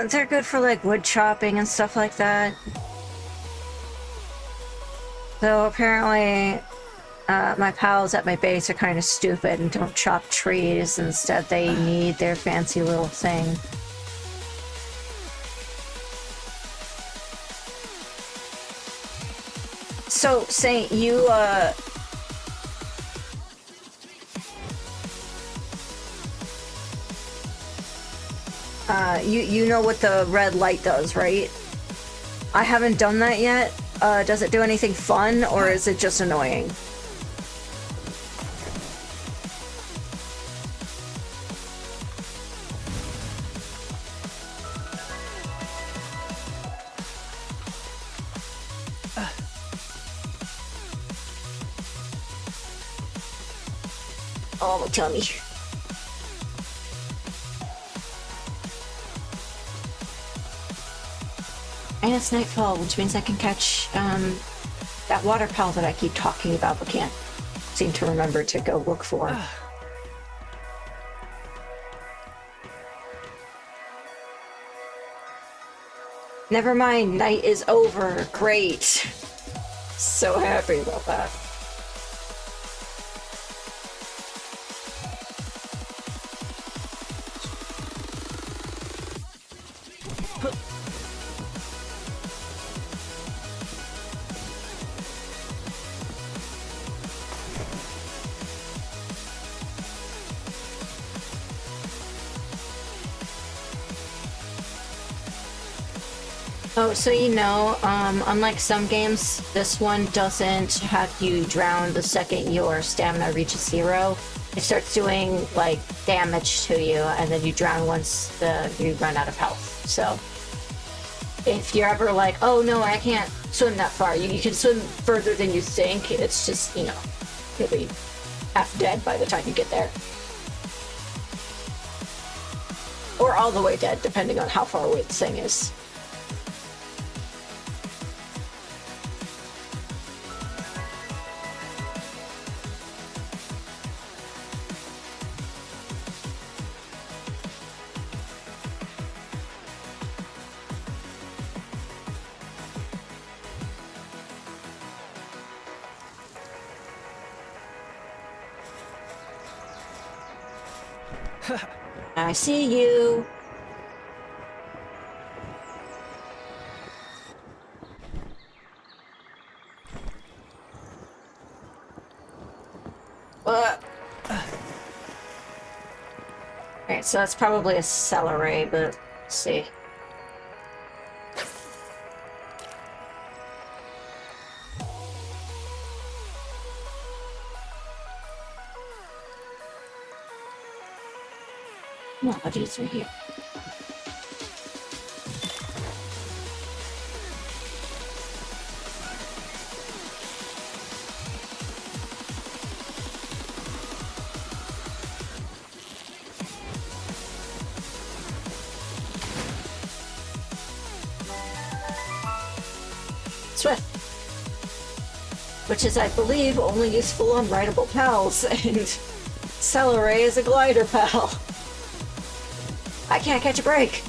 They're good for like wood chopping and stuff like that. So apparently, my pals at my base are kind of stupid and don't chop trees. Instead, they need their fancy little thing. So, Saint, you, you know what the red light does, right? I haven't done that yet. Does it do anything fun, or is it just annoying? Oh, my tummy. And it's nightfall, which means I can catch that water pal that I keep talking about but can't seem to remember to go look for. Never mind, night is over. Great. So happy about that. Oh, so you know, unlike some games, this one doesn't have you drown the second your stamina reaches 0. It starts doing, like, damage to you, and then you drown once you run out of health. So, if you're ever like, oh no, I can't swim that far, you can swim further than you think. It's just, you know, you'll be half dead by the time you get there. Or all the way dead, depending on how far away this thing is. I see you. Alright, So that's probably a celery, but let's see. No, these are here. Swift. Which is, I believe, only useful on rideable pals, and celery is a glider pal. I can't catch a break.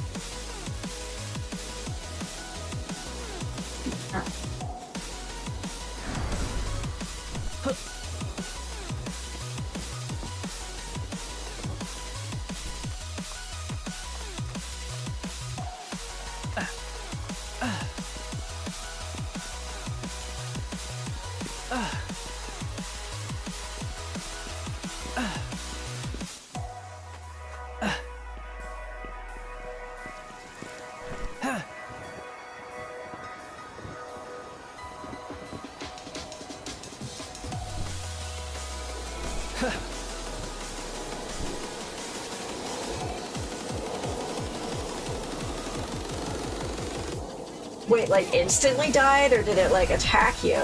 Wait, like instantly died, or did it like attack you?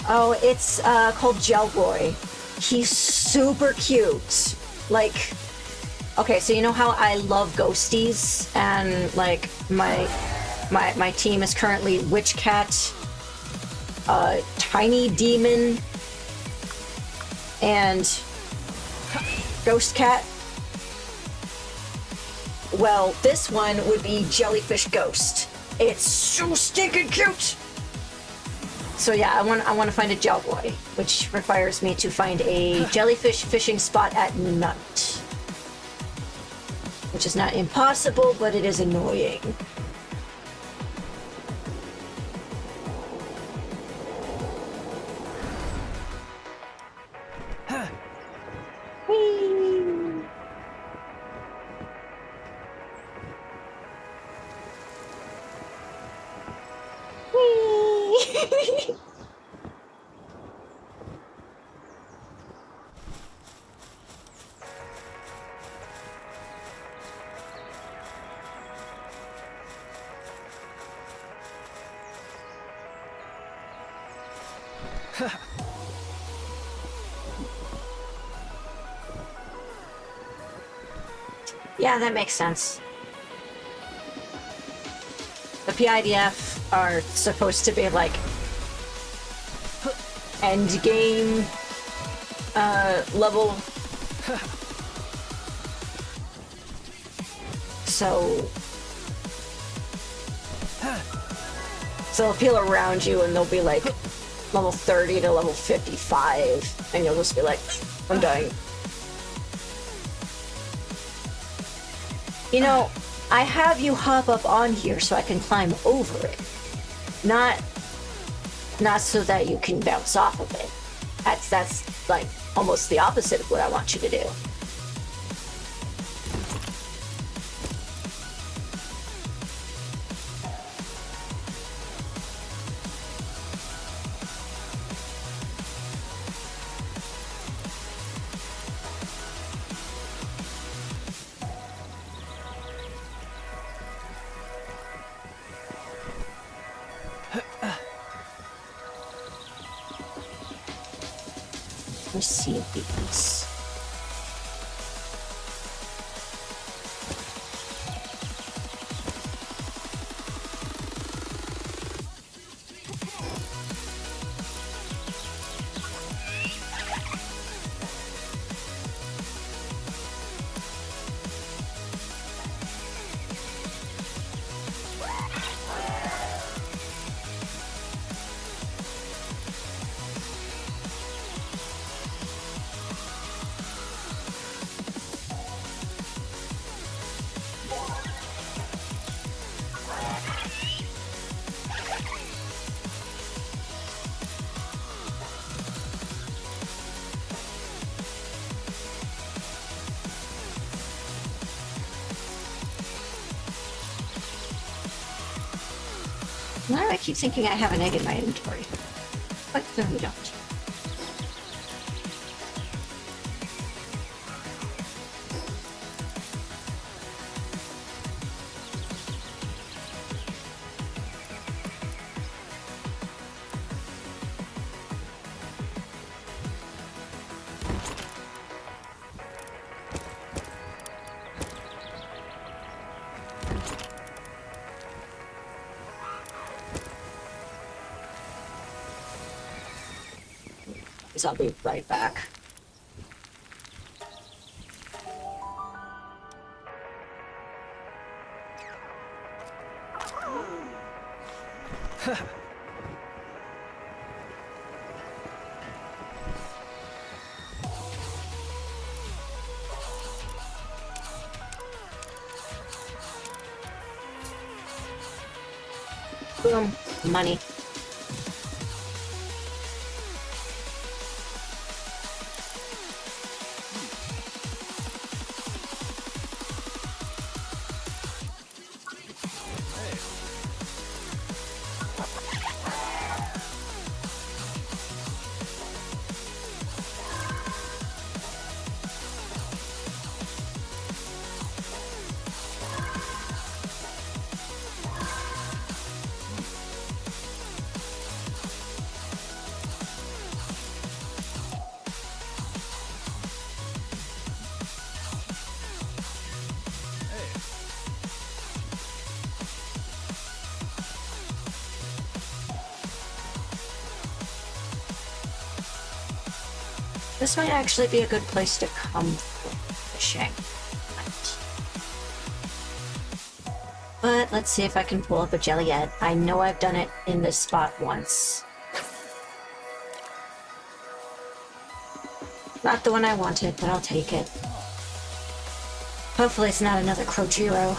Oh, it's called Gel Boy. He's super cute. Like, okay, so you know how I love ghosties, and like my team is currently Witch Cat, Tiny Demon, and Ghost Cat. Well, this one would be Jellyfish Ghost. It's so stinking cute. So yeah, I want to find a Gel Boy, which requires me to find a jellyfish fishing spot at night, which is not impossible, but it is annoying. Whee! Whee! Yeah, that makes sense. The PIDF are supposed to be like endgame level. So they'll peel around you and they'll be like level 30 to level 55, and you'll just be like, I'm dying. You know, I have you hop up on here so I can climb over it. Not so that you can bounce off of it. That's like almost the opposite of what I want you to do. Receive these. Why do I keep thinking I have an egg in my inventory? But clearly don't. I'll be right back. Boom. Money. This might actually be a good place to come fishing. But let's see if I can pull up a jellyette. I know I've done it in this spot once. Not the one I wanted, but I'll take it. Hopefully it's not another Crojiro.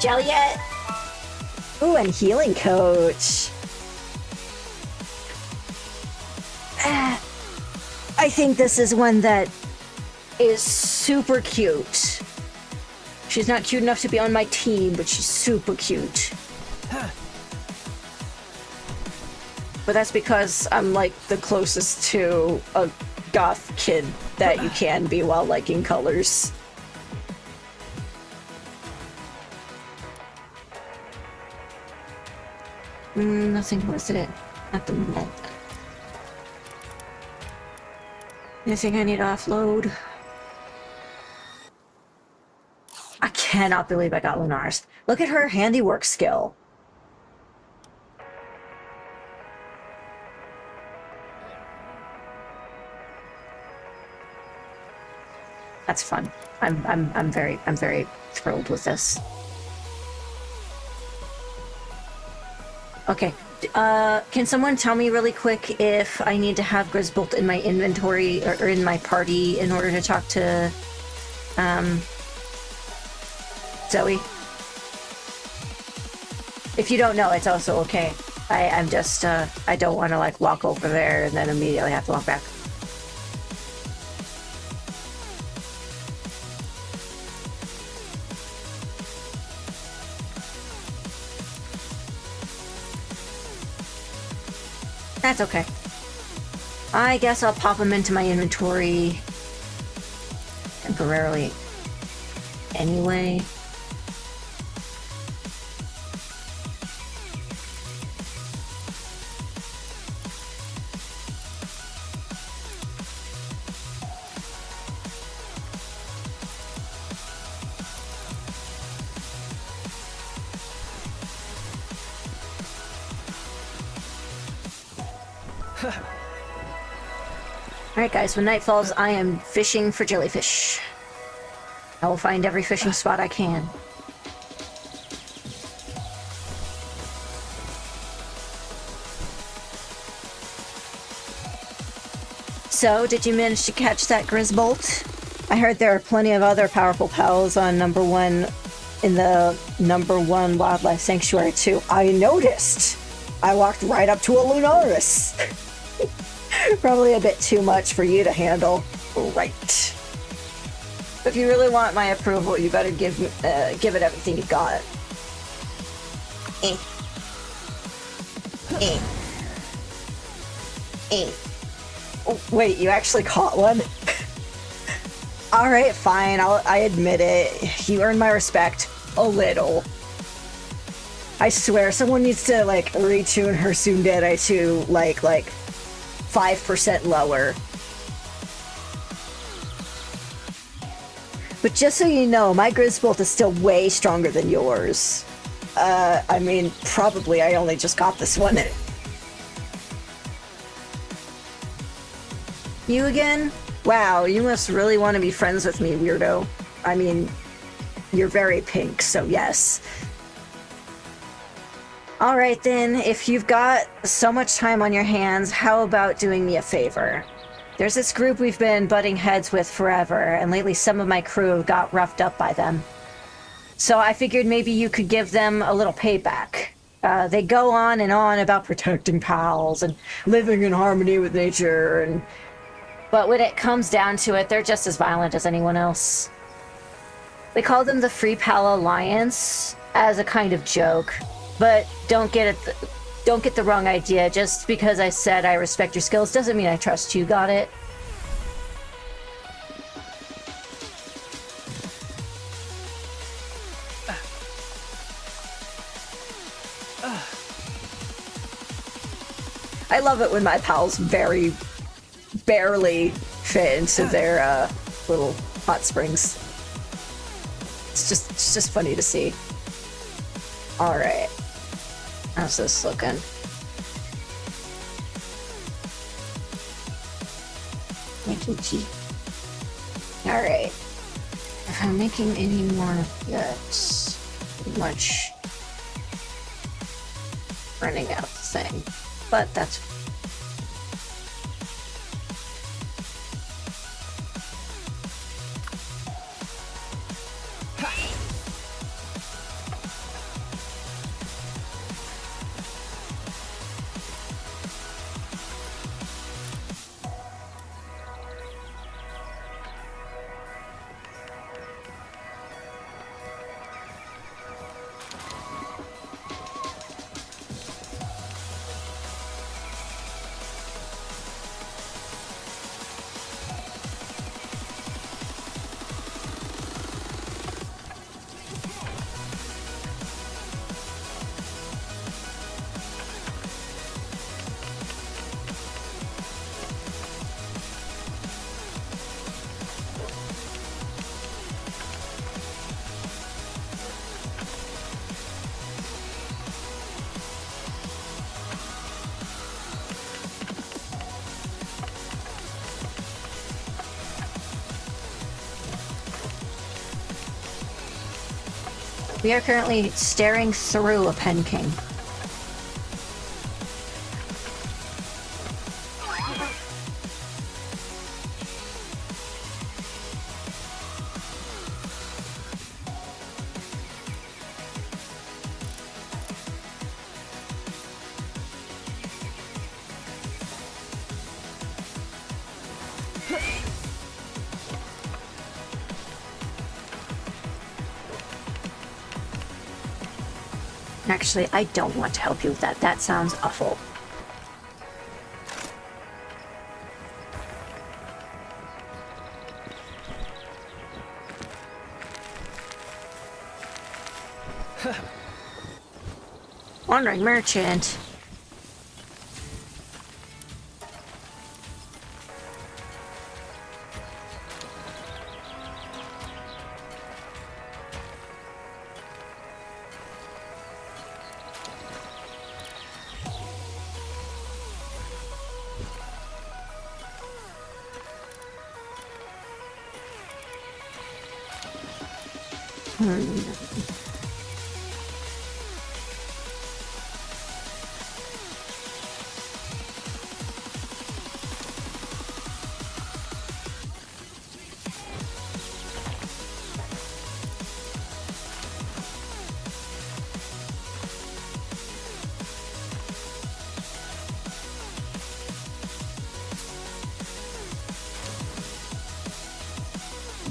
Jellyette! Ooh, and Healing Coach. I think this is one that is super cute. She's not cute enough to be on my team, but she's super cute. But that's because I'm like the closest to a goth kid that you can be while liking colors. Nothing worth it at the moment. Anything I need to offload? I cannot believe I got Lunar's. Look at her handiwork skill. That's fun. I'm very thrilled with this. Okay, can someone tell me really quick if I need to have Grisbolt in my inventory or in my party in order to talk to, Zoe? If you don't know, it's also okay. I'm just, I don't want to, like, walk over there and then immediately have to walk back. That's okay. I guess I'll pop them into my inventory temporarily anyway. Alright guys, when night falls, I am fishing for jellyfish. I will find every fishing spot I can. So, did you manage to catch that Grizzbolt? I heard there are plenty of other powerful pals on #1 in the #1 wildlife sanctuary too. I noticed! I walked right up to a Lunaris. Probably a bit too much for you to handle. Right. If you really want my approval, you better give it everything you got. Eh. Eh. Eh. Oh, wait, you actually caught one? Alright, fine, I admit it. You earned my respect. A little. I swear, someone needs to, like, retune her tsundere to, like 5% lower. But just so you know, my Grizzbolt is still way stronger than yours. I mean, probably I only just got this one. You again? Wow, you must really want to be friends with me, weirdo. I mean, you're very pink, so yes. Alright then, if you've got so much time on your hands, how about doing me a favor? There's this group we've been butting heads with forever, and lately some of my crew got roughed up by them. So I figured maybe you could give them a little payback. They go on and on about protecting pals and living in harmony with nature, but when it comes down to it, they're just as violent as anyone else. They call them the Free Pal Alliance as a kind of joke, but don't get the wrong idea. Just because I said I respect your skills doesn't mean I trust you, got it? I love it when my pals very barely fit into their little hot springs. It's just funny to see. All right, how's this looking? All right, if I'm making any more bets, pretty much running out the thing, but that's. We are currently staring through a Pen King. Actually, I don't want to help you with that. That sounds awful. Wandering merchant.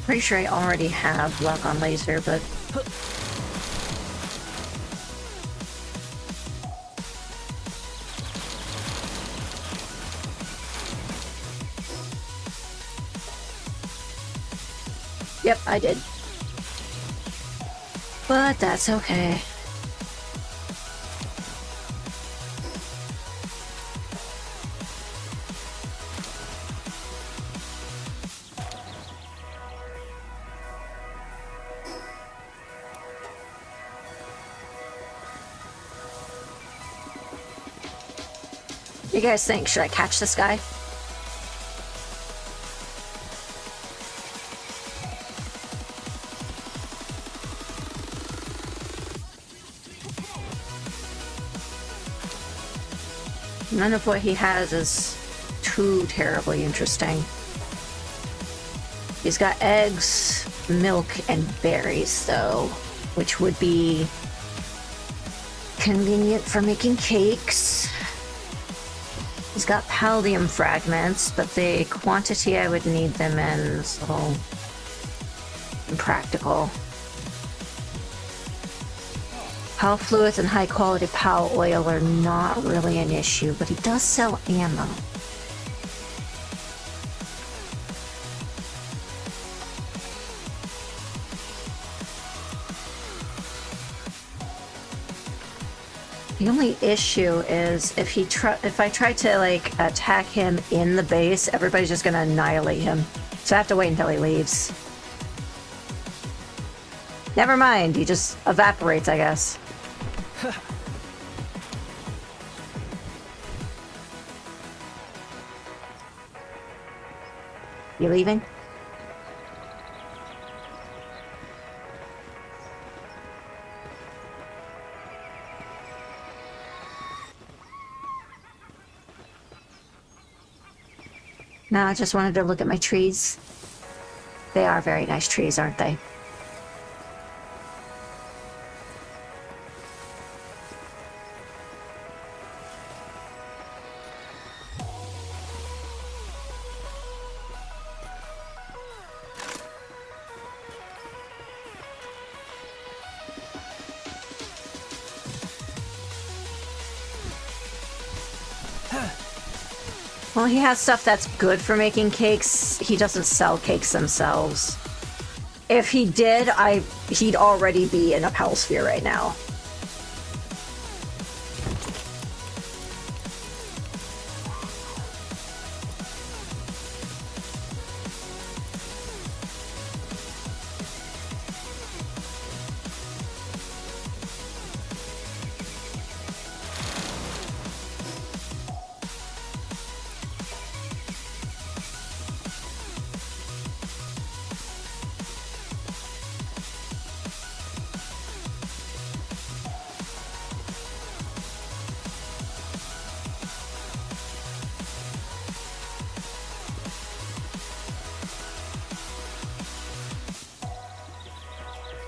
Pretty sure I already have luck on laser, but... Yep, I did. But that's okay. You guys think, should I catch this guy? None of what he has is too terribly interesting. He's got eggs, milk, and berries, though, which would be convenient for making cakes. He's got paldium fragments, but the quantity I would need them in is a little impractical. Pal fluids and high quality pal oil are not really an issue, but he does sell ammo. The only issue is if I try to like attack him in the base, everybody's just gonna annihilate him. So I have to wait until he leaves. Never mind, he just evaporates, I guess. You leaving? No, I just wanted to look at my trees. They are very nice trees, aren't they? Well, he has stuff that's good for making cakes. He doesn't sell cakes themselves. If he did, he'd already be in a Pal Sphere right now.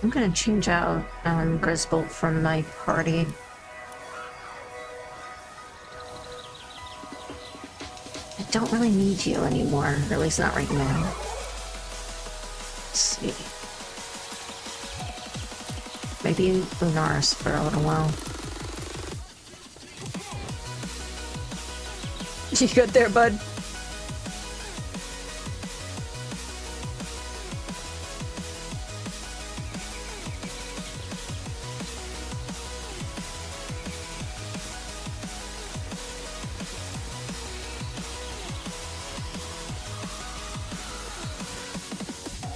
I'm gonna change out Grisbolt from my party. I don't really need you anymore, or at least not right now. Let's see. Maybe Lunaris for a little while. You good there, bud?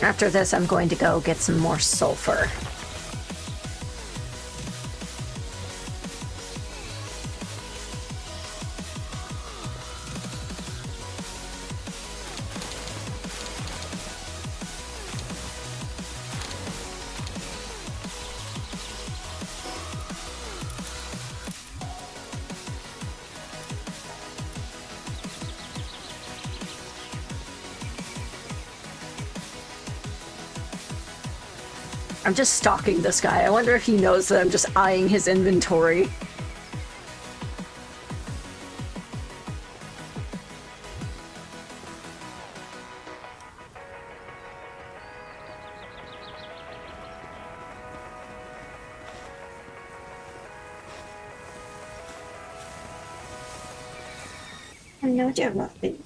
After this, I'm going to go get some more sulfur. I'm just stalking this guy. I wonder if he knows that I'm just eyeing his inventory. No, dear Robin.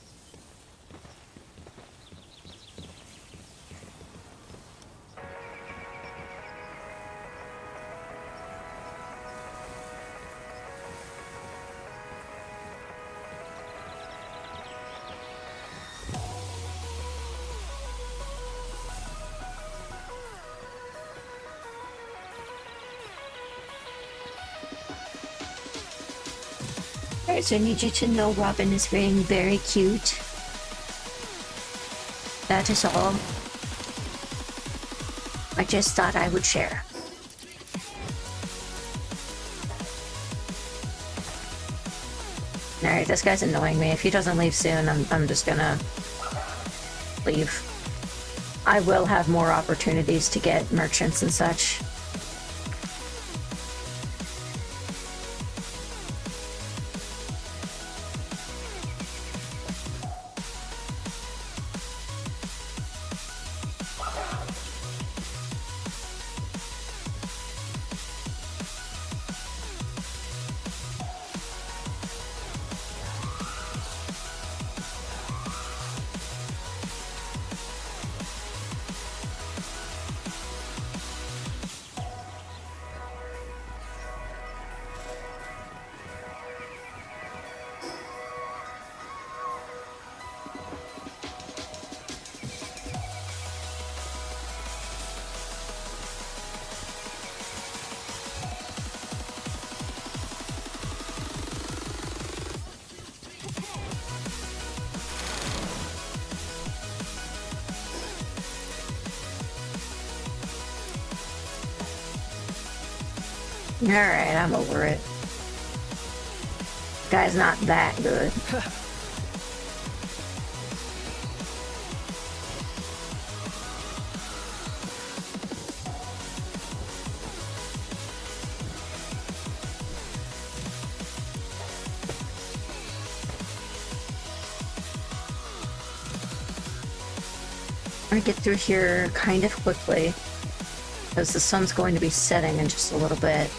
Alright, so I need you to know Robin is being very cute. That is all. I just thought I would share. Alright, this guy's annoying me. If he doesn't leave soon, I'm just gonna leave. I will have more opportunities to get merchants and such. Alright, I'm over it. Guy's not that good. I'm gonna get through here kind of quickly, because the sun's going to be setting in just a little bit.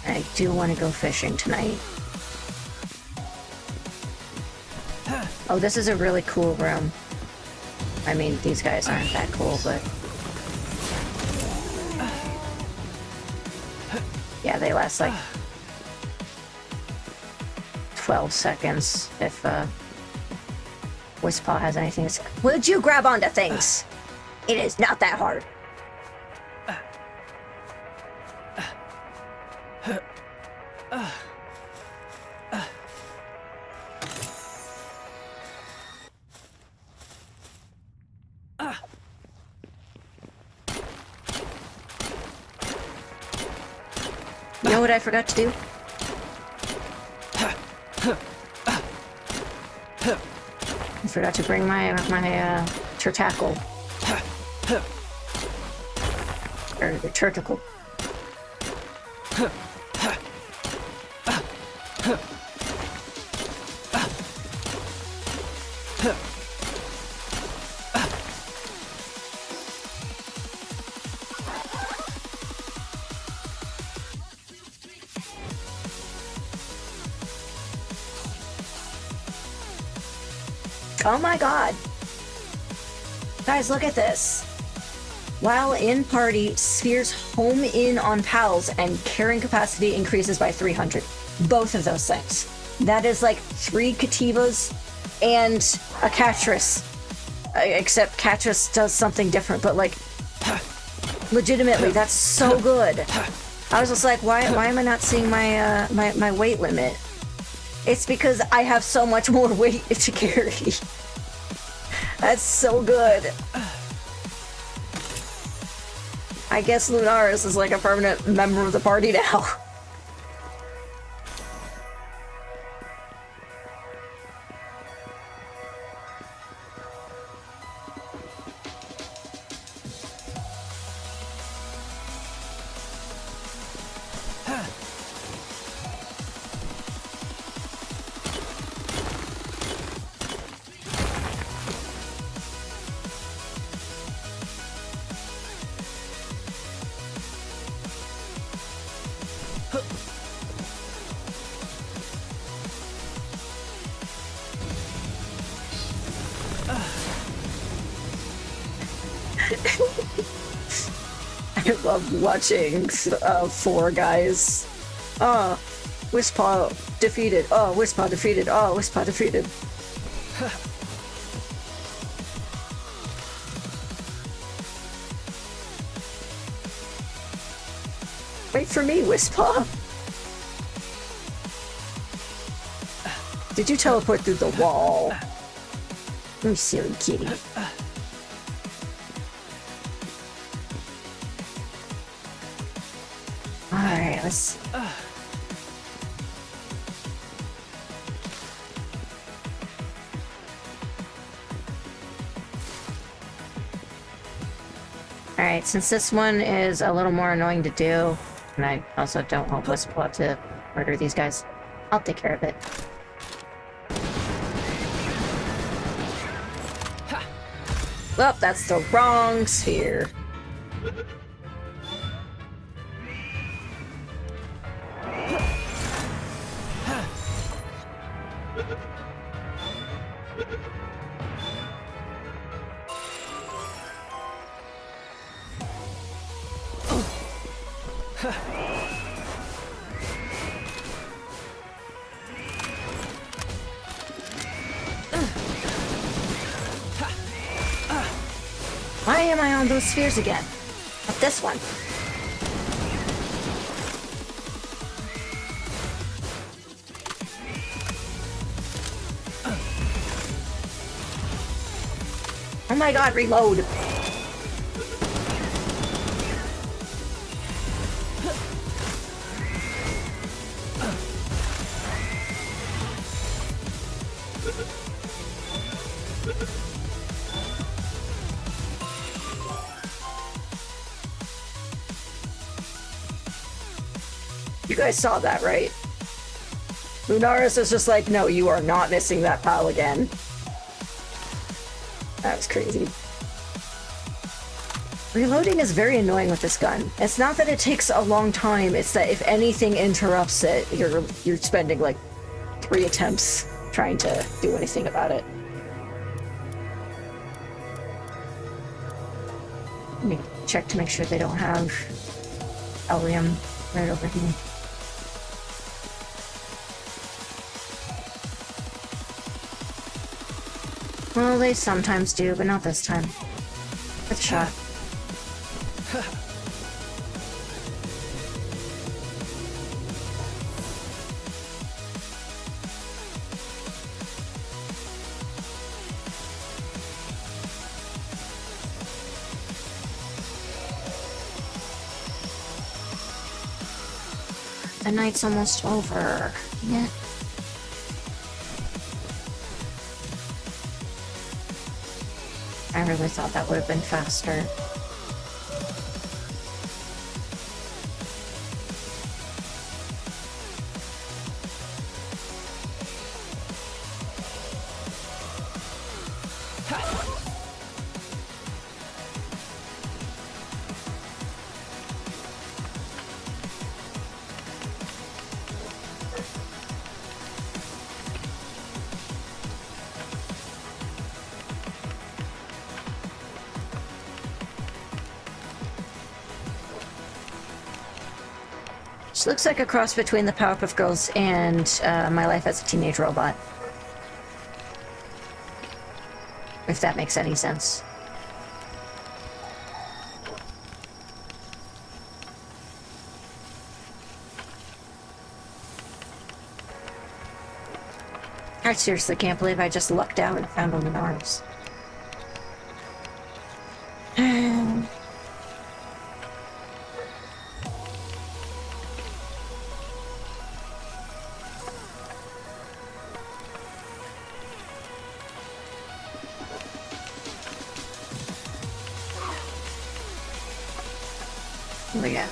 I do want to go fishing tonight. Oh, this is a really cool room. I mean, these guys aren't that cool, but... yeah, they last like 12 seconds if Wispaw has anything to say. Would you grab onto things? It is not that hard. You know what I forgot to do? I forgot to bring my turtackle. Or the turtacle. Oh my god. Guys, look at this. While in party, spheres home in on pals and carrying capacity increases by 300. Both of those things. That is like 3 Kativas and a Catris. Except Catris does something different, but like, legitimately, that's so good. I was just like, why am I not seeing my, my weight limit? It's because I have so much more weight to carry. That's so good. I guess Lunaris is like a permanent member of the party now. love watching four guys. Oh, Wispaw defeated. Oh, Wispaw defeated. Oh, Wispaw defeated. Wait for me, Wispaw. Did you teleport through the wall? You silly kitty. Alright, let's see. Alright, since this one is a little more annoying to do, and I also don't want Wispaw to murder these guys, I'll take care of it. Well, that's the wrong sphere. Why am I on those spheres again? Not this one. Oh my god, reload! You guys saw that, right? Lunaris is just like, no, you are not missing that pal again. That was crazy. Reloading is very annoying with this gun. It's not that it takes a long time, it's that if anything interrupts it, you're spending like 3 attempts trying to do anything about it. Let me check to make sure they don't have Elium right over here. Well, they sometimes do, but not this time. Good shot. The night's almost over. Yeah. I really thought that would have been faster. This looks like a cross between the Powerpuff Girls and My Life as a Teenage Robot. If that makes any sense. I seriously can't believe I just lucked out and found one in arms. Oh yeah.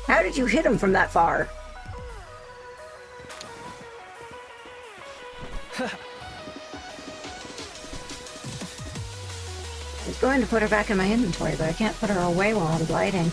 How did you hit him from that far? I was going to put her back in my inventory, but I can't put her away while I'm gliding.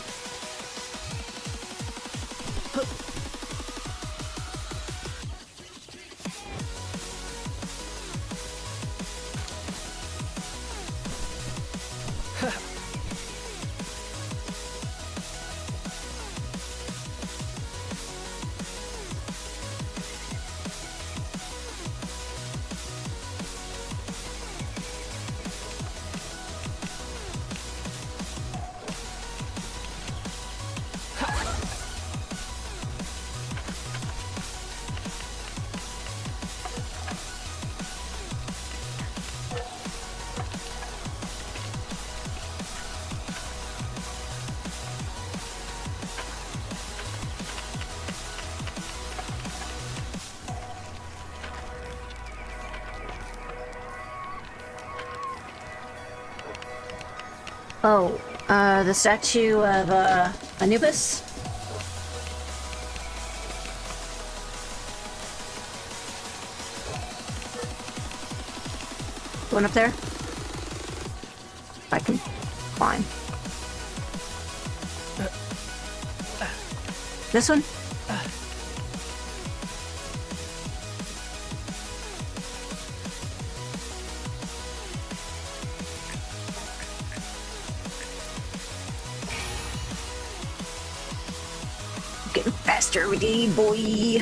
Oh, the statue of, Anubis? Going up there? I can climb. This one? Getting faster every day, boy.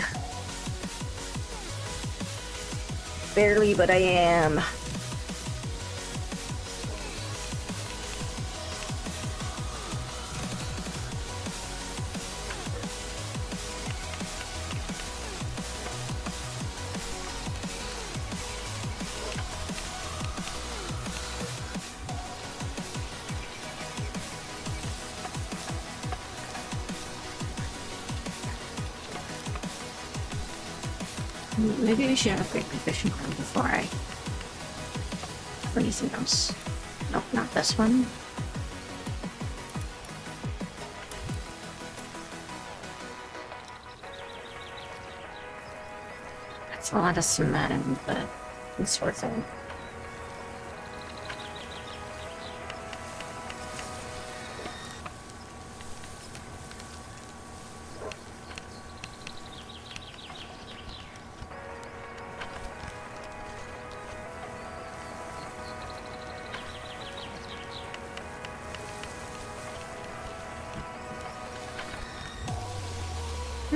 Barely, but I am. Maybe we should upgrade my fishing rod before I... or anything else. Nope, not this one. That's a lot of cement, but it's worth it. I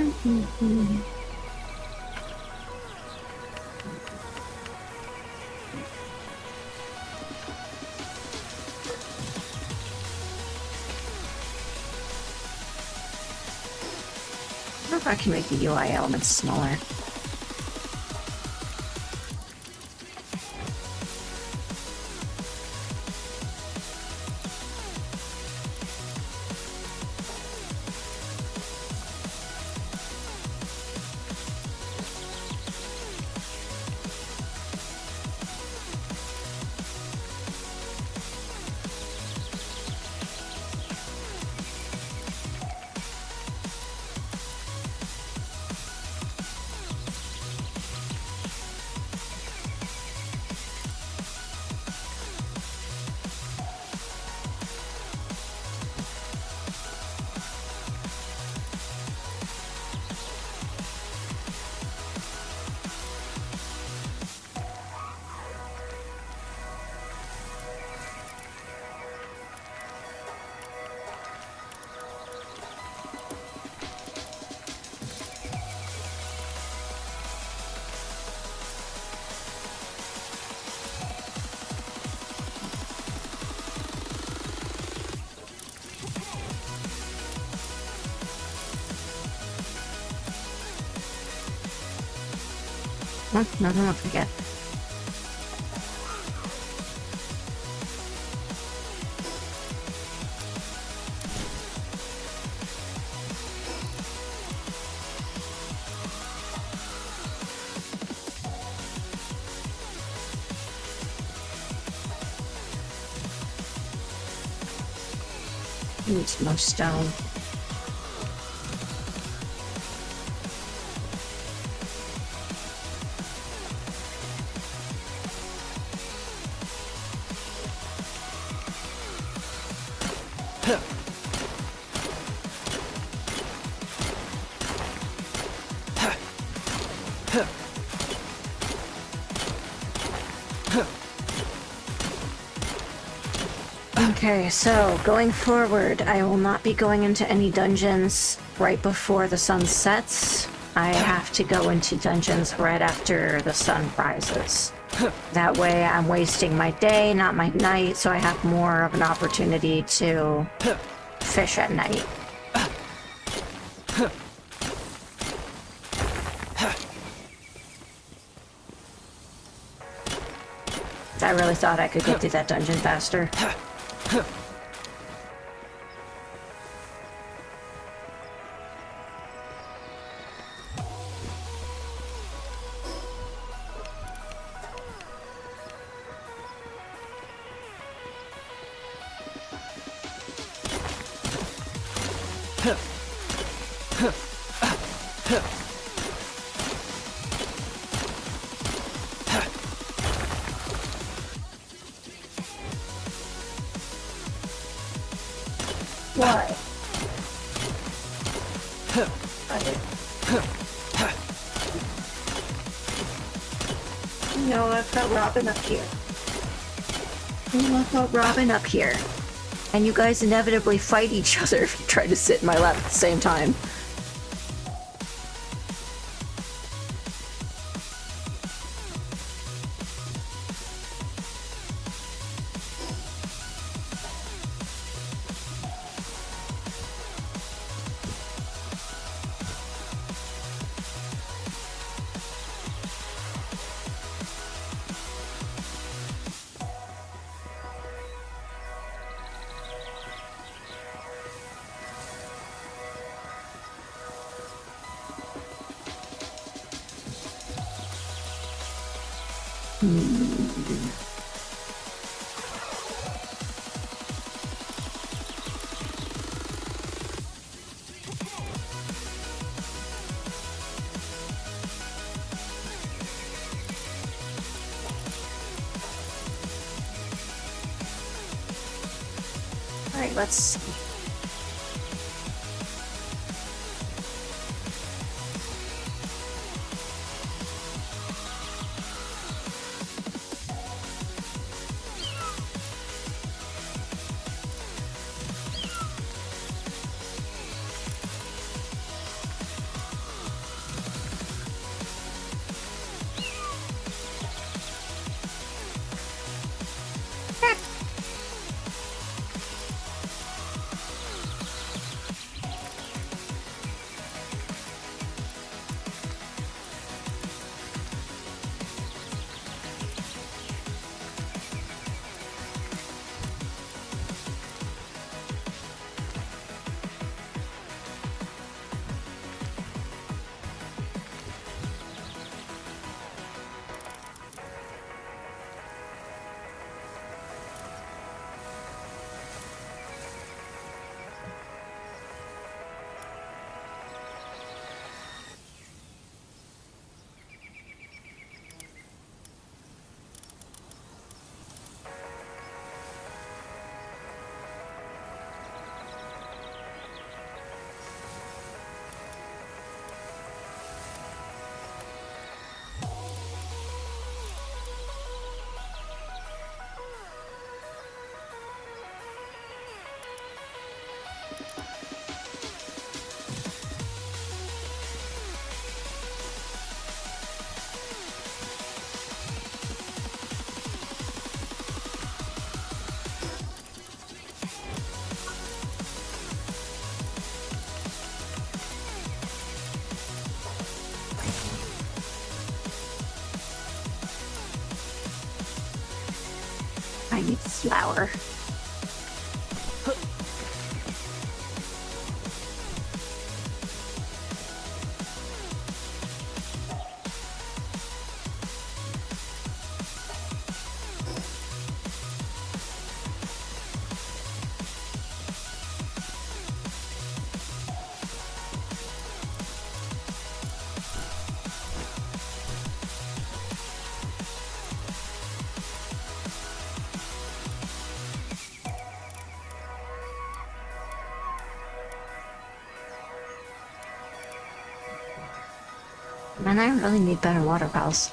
wonder if I can make the UI elements smaller. Nothing to forget. Need some more stone. Okay, so going forward, I will not be going into any dungeons right before the sun sets. I have to go into dungeons right after the sun rises. That way I'm wasting my day, not my night, so I have more of an opportunity to fish at night. I really thought I could get through that dungeon faster. Why? No, I've got Robin up here. I've got Robin up here. And you guys inevitably fight each other if you try to sit in my lap at the same time. Alright, let's see. Flower. Man, I really need better water pals.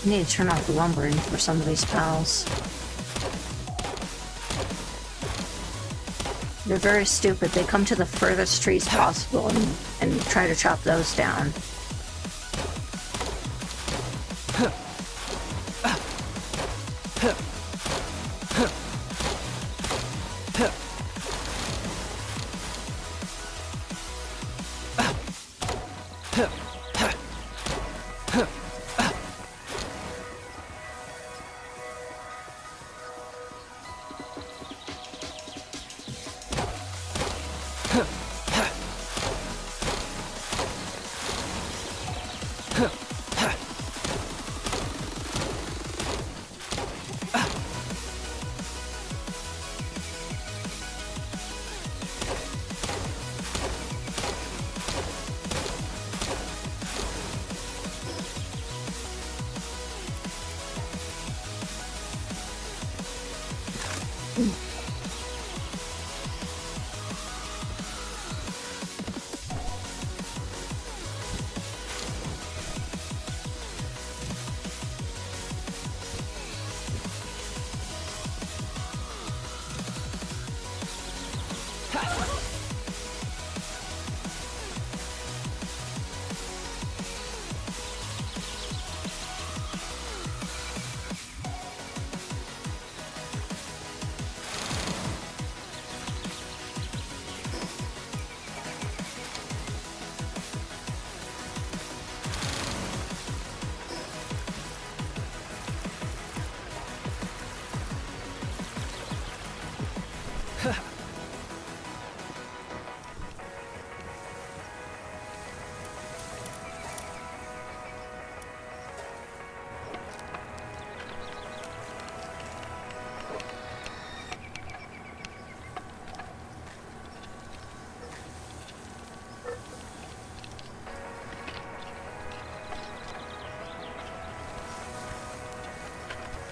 I need to turn off the lumbering for some of these pals. They're very stupid. They come to the furthest trees possible and try to chop those down.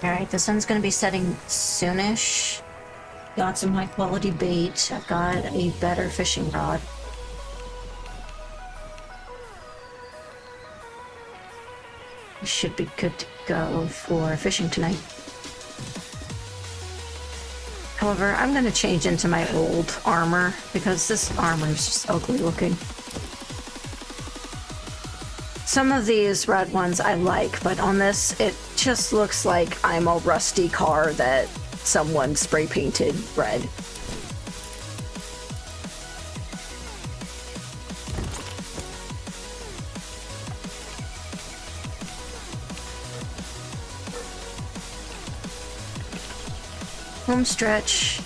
Alright, the sun's gonna be setting soonish. Got some high quality bait. I've got a better fishing rod. We should be good to go for fishing tonight. However, I'm gonna change into my old armor because this armor is just ugly looking. Some of these red ones I like, but on this, it just looks like I'm a rusty car that someone spray painted red. Home stretch.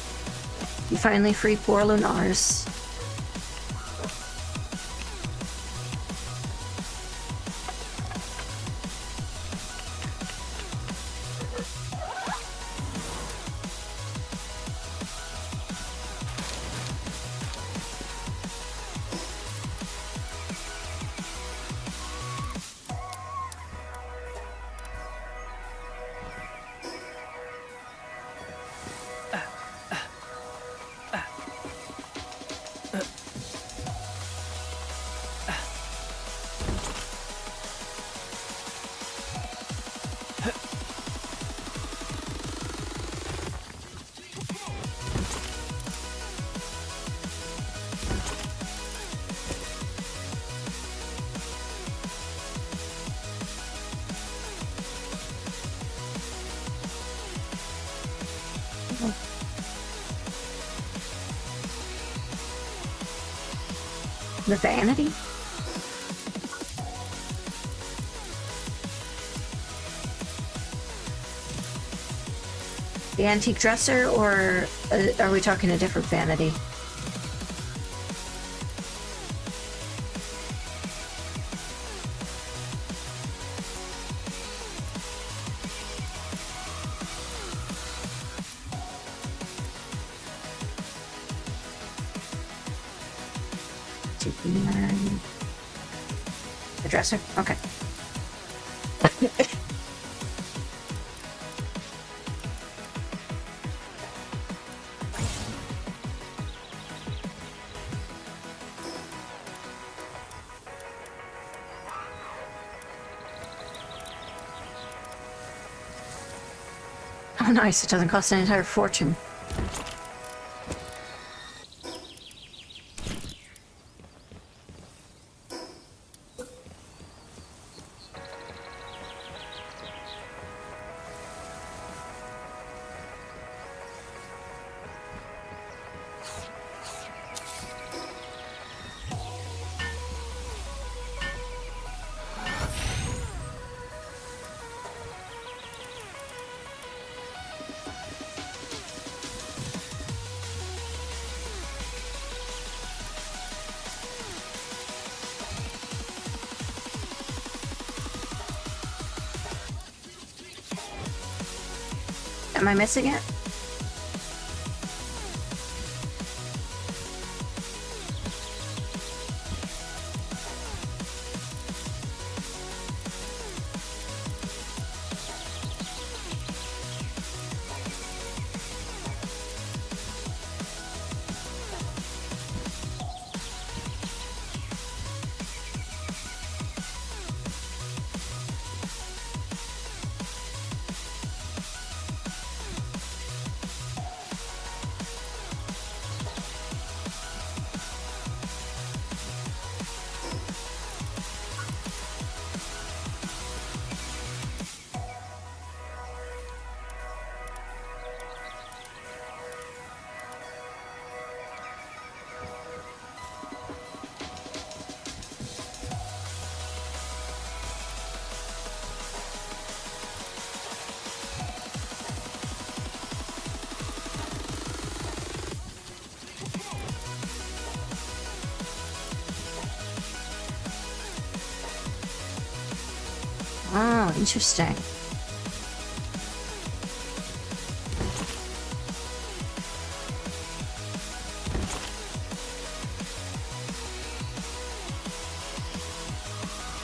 You finally free poor Lunars. The vanity? The antique dresser, or are we talking a different vanity? The dresser? Okay. Oh, nice. It doesn't cost an entire fortune. Am I missing it? Oh, interesting.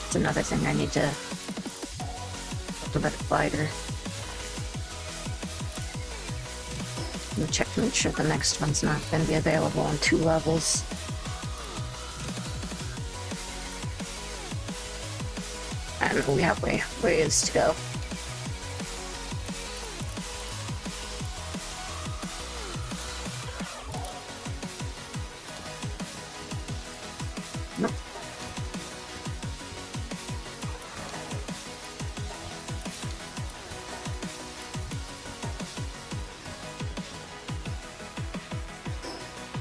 It's another thing I need to build a better glider. I'm gonna check to make sure the next one's not going to be available on 2 levels. And we have ways to go. Nope.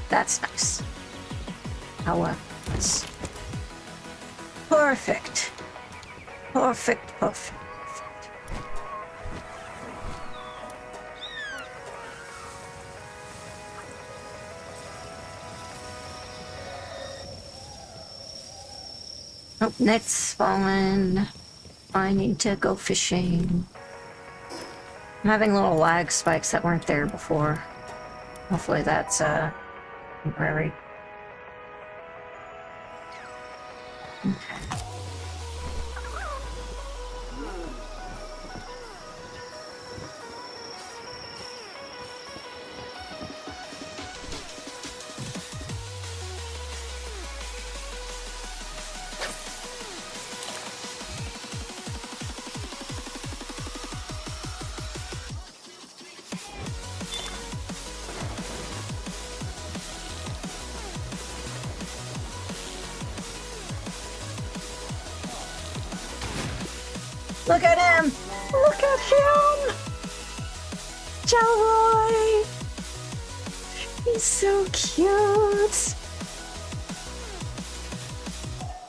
That's nice. However, it's perfect. Perfect, perfect. Oh, net's fallen. I need to go fishing. I'm having little lag spikes that weren't there before. Hopefully that's temporary. Okay. Look at him! Look at him! Jalroy! He's so cute!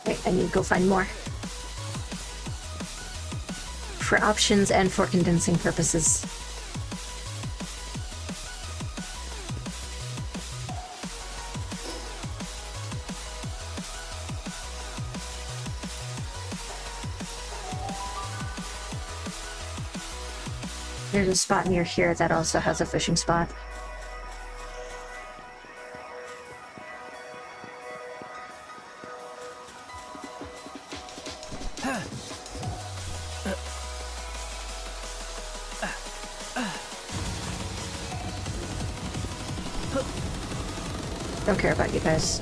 Wait, I need to go find more. For options and for condensing purposes. There's a spot near here that also has a fishing spot. Don't care about you guys.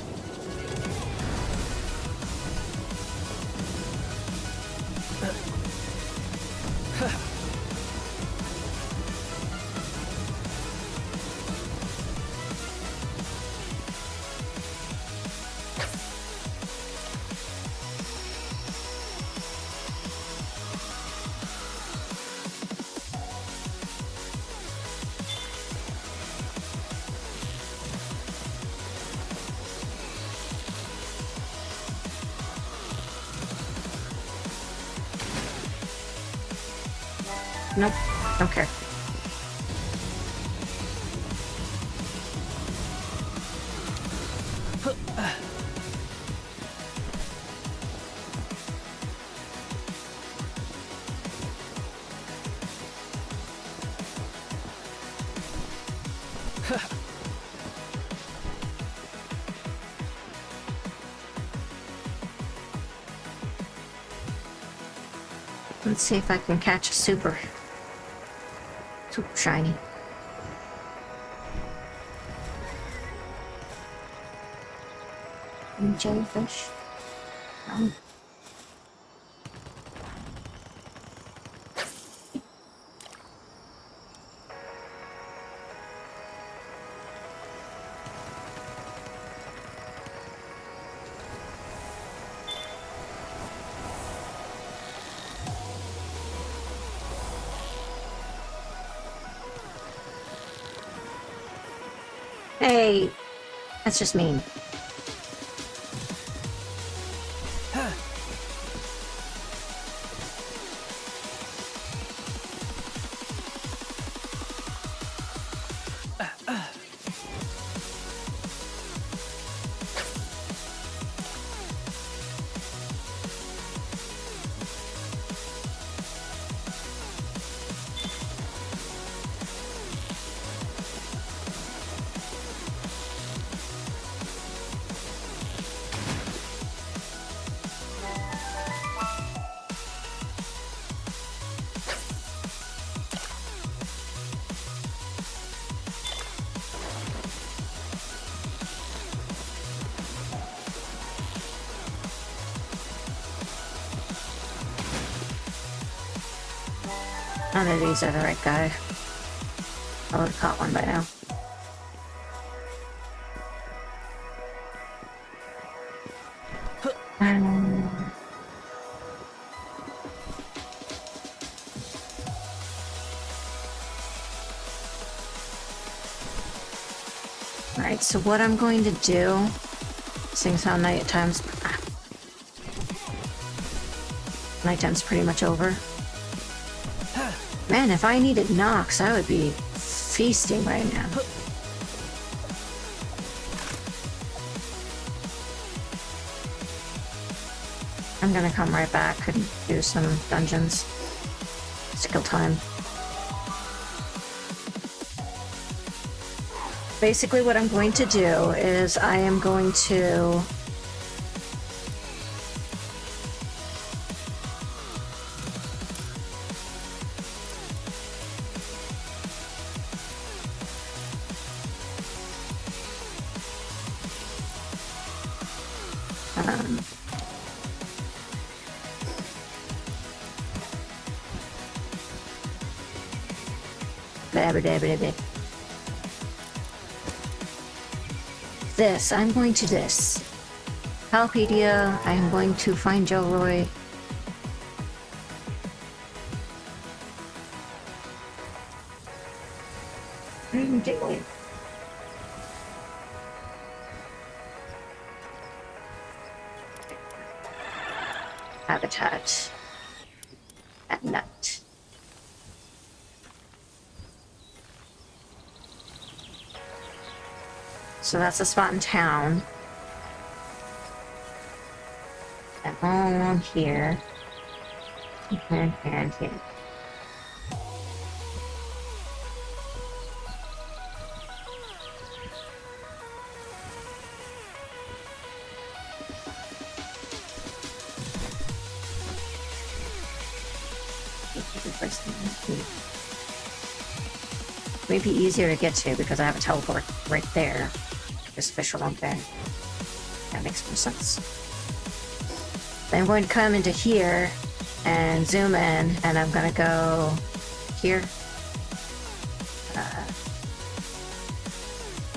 Nope. Don't care. Let's see if I can catch a super. Super shiny. Any jellyfish? No. Hey, that's just mean. None of these are the right guy. I would have caught one by now. Alright, so what I'm going to do, seeing as how nighttime's pretty much over. Man, if I needed Nox, I would be feasting right now. I'm gonna come right back and do some dungeons. Skill time. Basically what I'm going to do is I am going to this. I'm going to this. Palpedia, I'm going to find Joe Roy. Habitat. At night. So that's a spot in town. And all along here. And here. Maybe easier to get to because I have a teleport right there. Just fish along there. That makes more sense. Then I'm going to come into here and zoom in, and I'm gonna go here.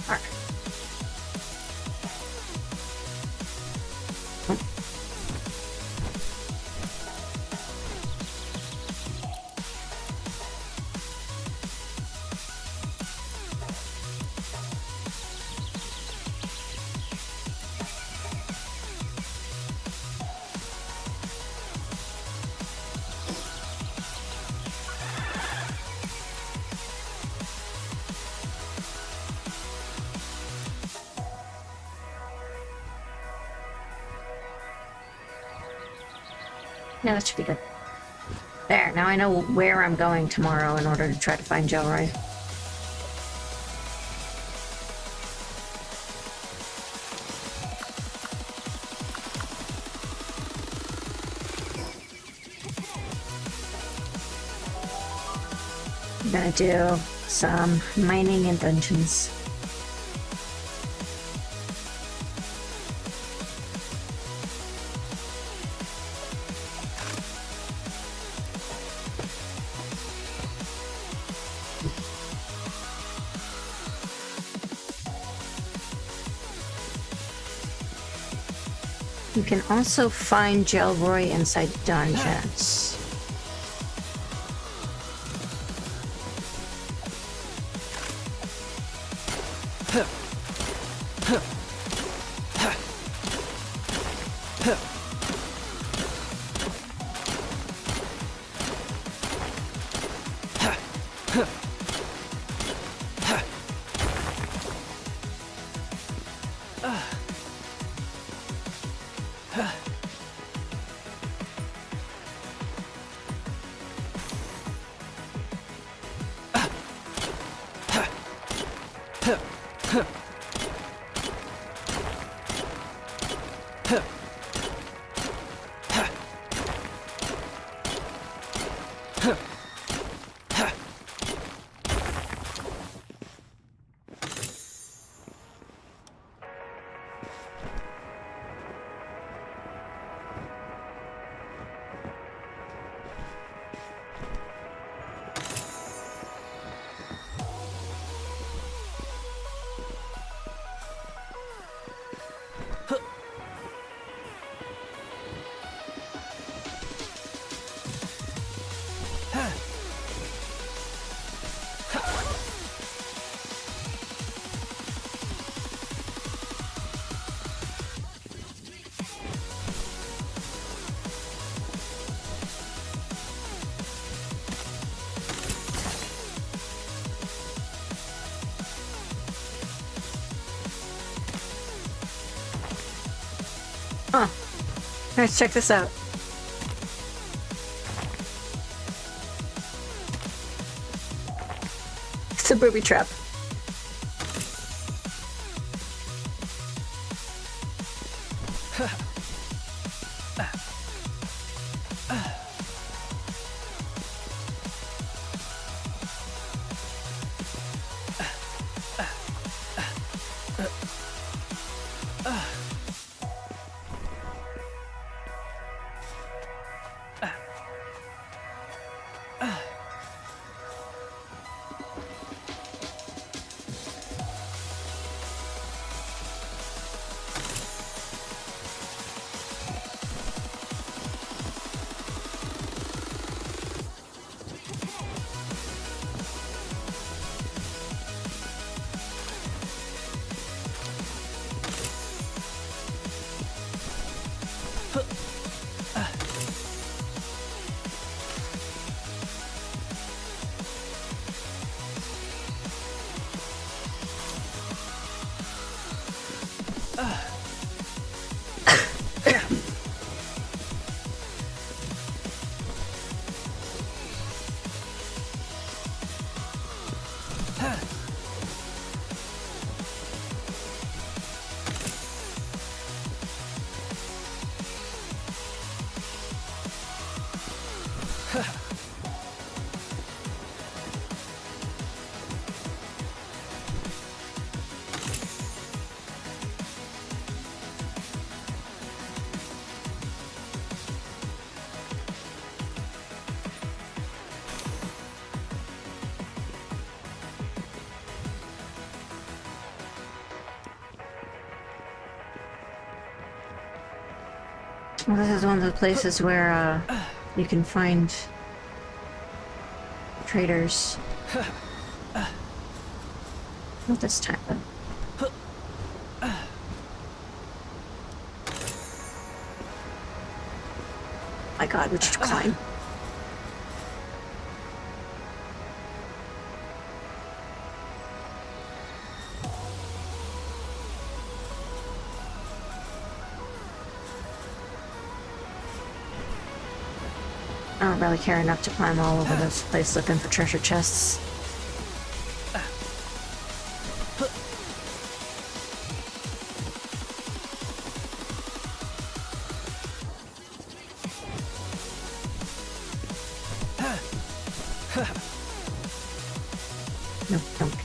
Mark. Yeah, that should be good. There, now I know where I'm going tomorrow in order to try to find Jelroy. I'm gonna do some mining and dungeons. You can also find Jelroy inside dungeons. Huh. Let's check this out. It's a booby trap. Well, this is one of the places where you can find traders. Not this time, though. My God, we should climb. I don't really care enough to climb all over this place looking for treasure chests. Nope, don't care.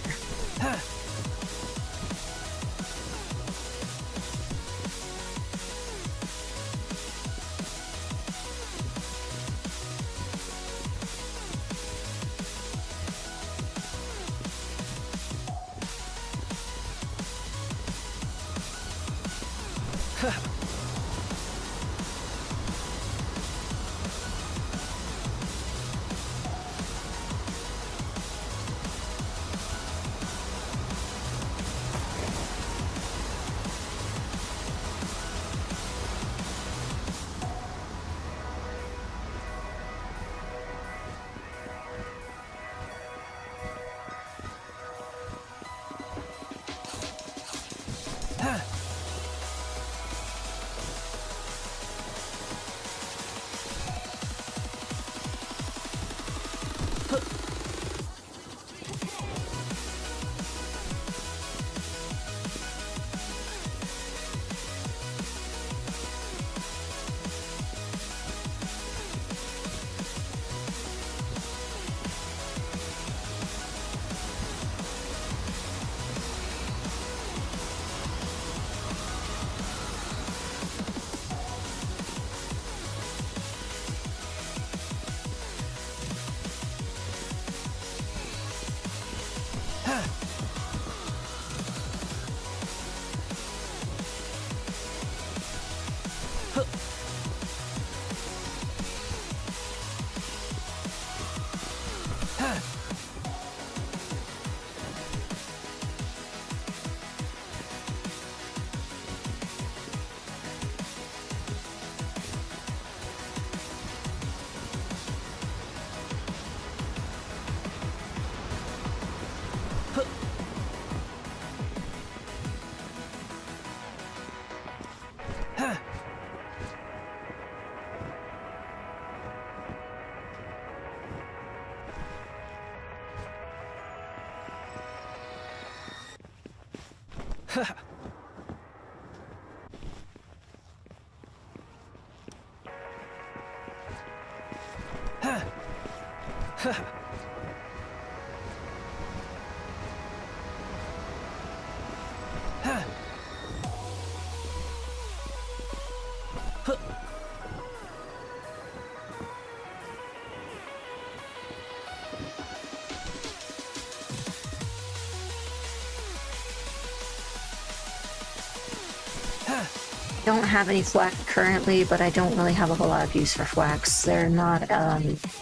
Don't have any flax currently, but I don't really have a whole lot of use for flax. They're not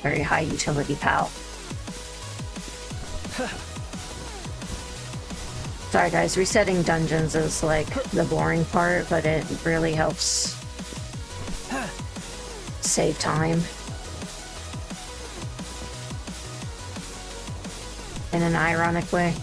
very high utility pal. Sorry guys, resetting dungeons is like the boring part, but it really helps save time in an ironic way.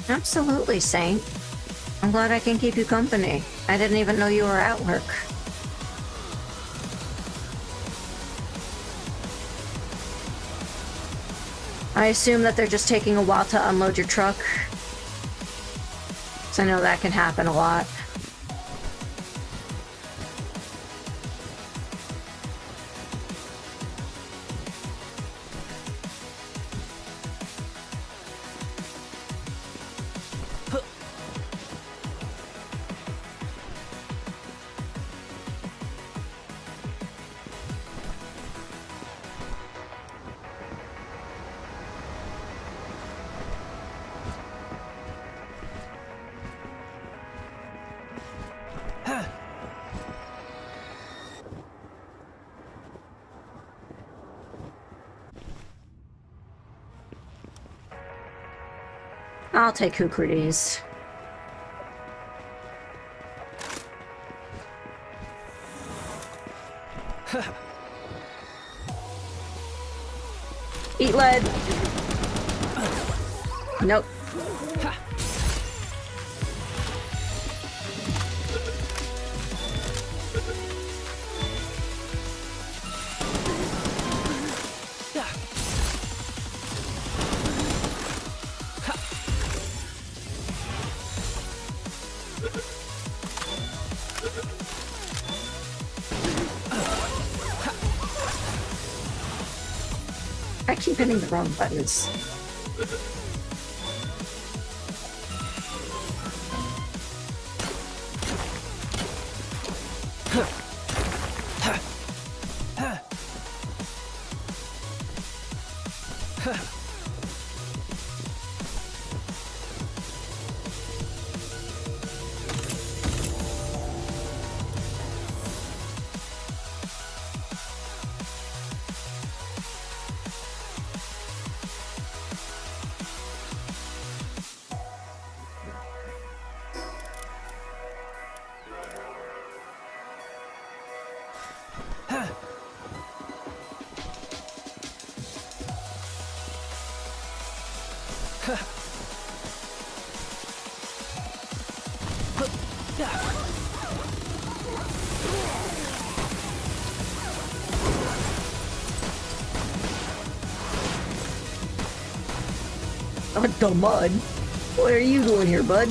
Absolutely, Saint. I'm glad I can keep you company. I didn't even know you were at work. I assume that they're just taking a while to unload your truck. So I know that can happen a lot. I'll take Kukrides. Eat lead. Nope. I keep hitting the wrong buttons. What the mud? What are you doing here, bud?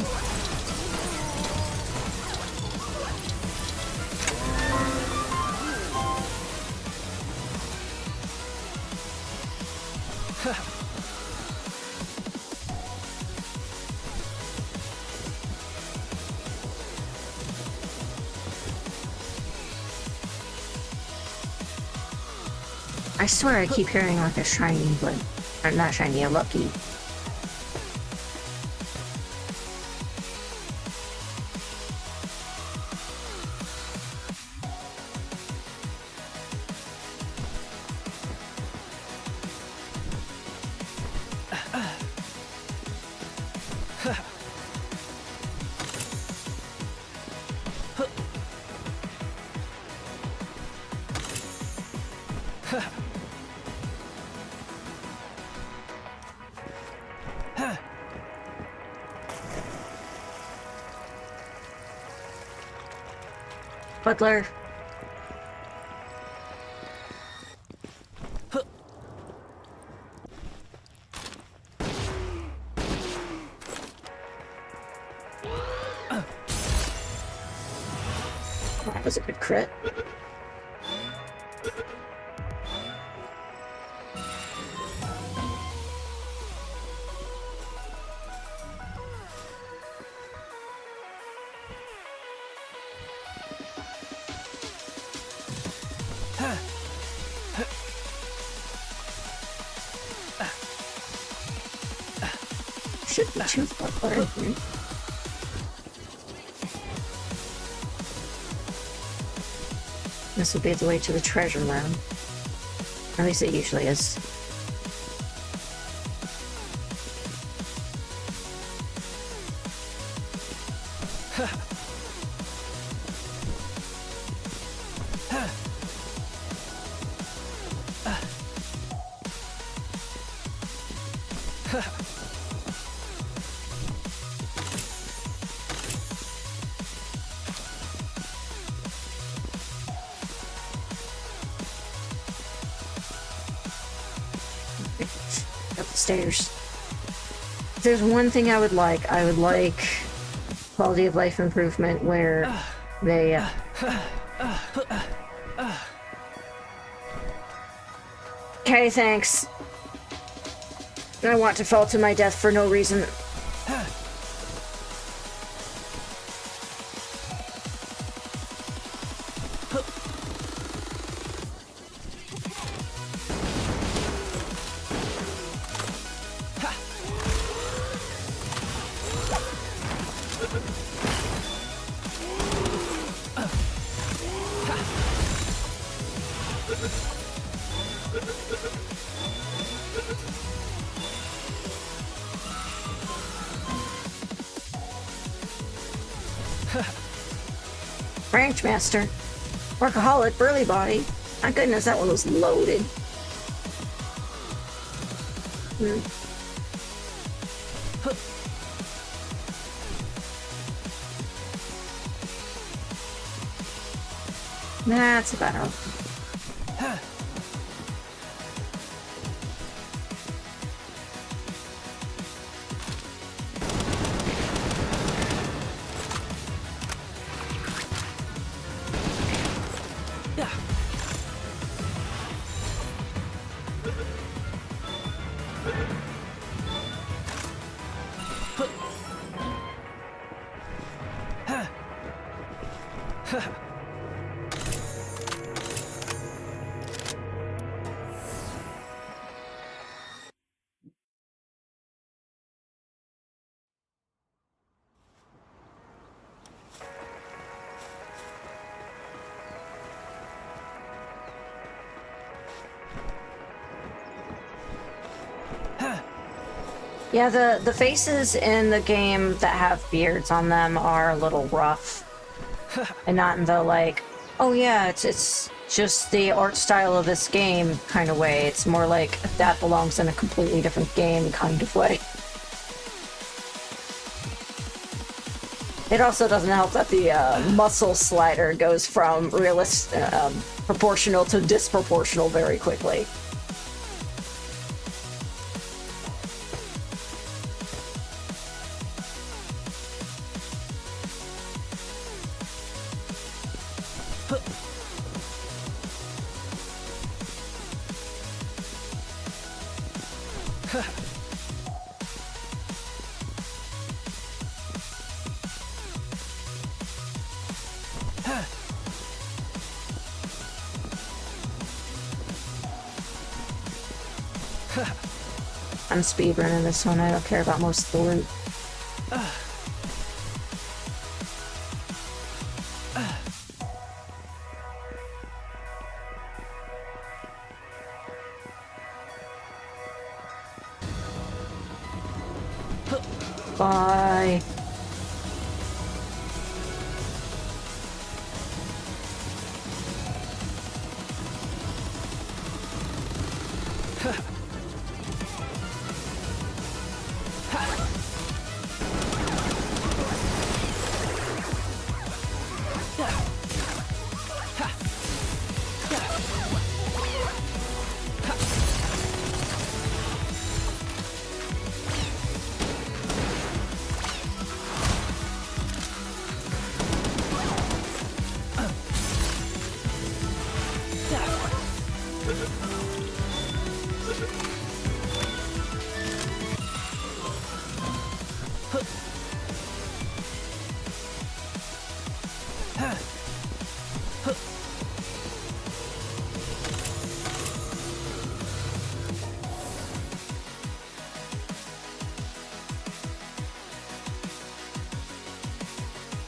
I swear I keep hearing like a shiny, but not shiny, a lucky. Butler. That was a good crit. Should be too far in here. This will be the way to the treasure room. At least it usually is. Up the stairs. If there's one thing I would like quality of life improvement where they... Okay, thanks. I want to fall to my death for no reason. Branch Master. Workaholic, burly body. My goodness, that one was loaded. That's better. Yeah, the faces in the game that have beards on them are a little rough. And not in the, like, oh yeah, it's just the art style of this game kind of way. It's more like that belongs in a completely different game kind of way. It also doesn't help that the muscle slider goes from proportional to disproportional very quickly. I'm speedrunning this one. I don't care about most of the loot. Bye.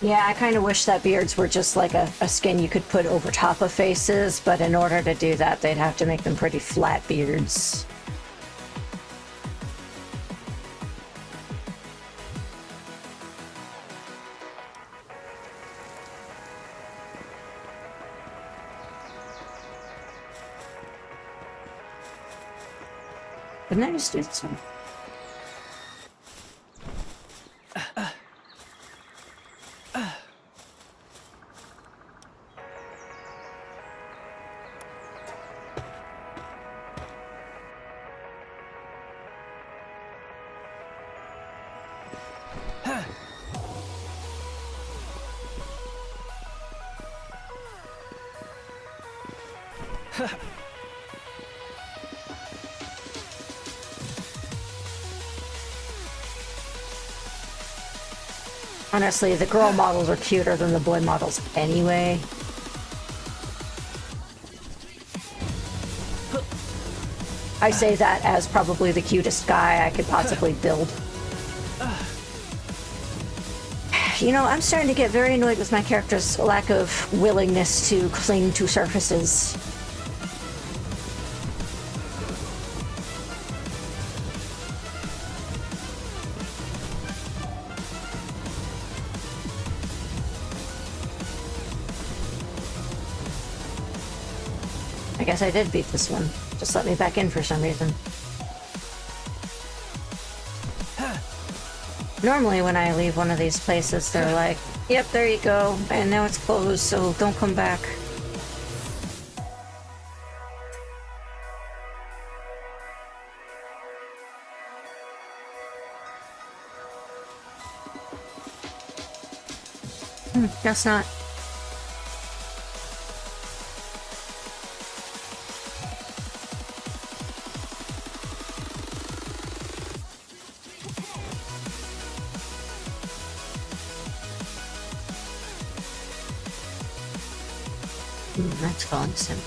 Yeah, I kind of wish that beards were just like a skin you could put over top of faces, but in order to do that, they'd have to make them pretty flat beards. Couldn't I just do this one? Honestly, the girl models are cuter than the boy models anyway. I say that as probably the cutest guy I could possibly build. You know, I'm starting to get very annoyed with my character's lack of willingness to cling to surfaces. I guess I did beat this one. Just let me back in for some reason. Normally when I leave one of these places, they're like, yep, there you go, and now it's closed, so don't come back. Guess not. That's falling sim.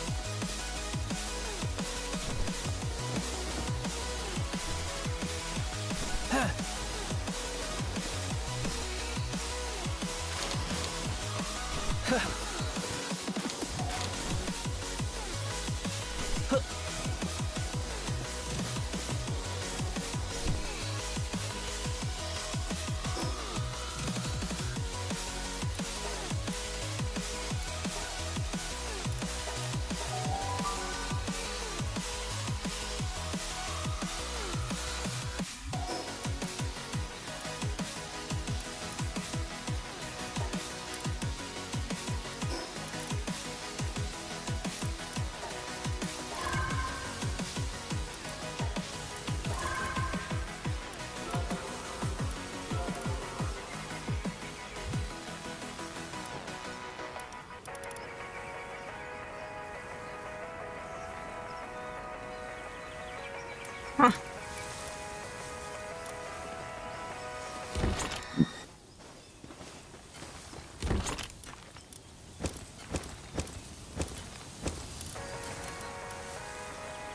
Huh.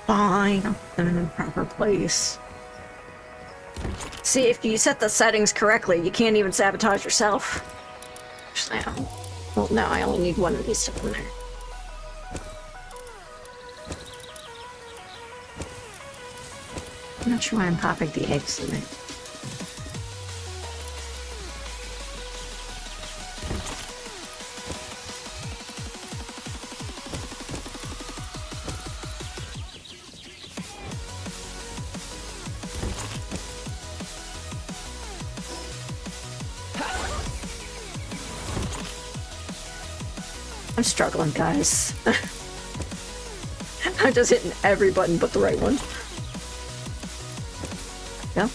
Fine, I'll put them in the proper place. See, if you set the settings correctly, you can't even sabotage yourself. Actually, well, no, I only need one of these to put in there. I'm not sure why I'm popping the eggs in there. I'm struggling, guys. I'm just hitting every button but the right one. No?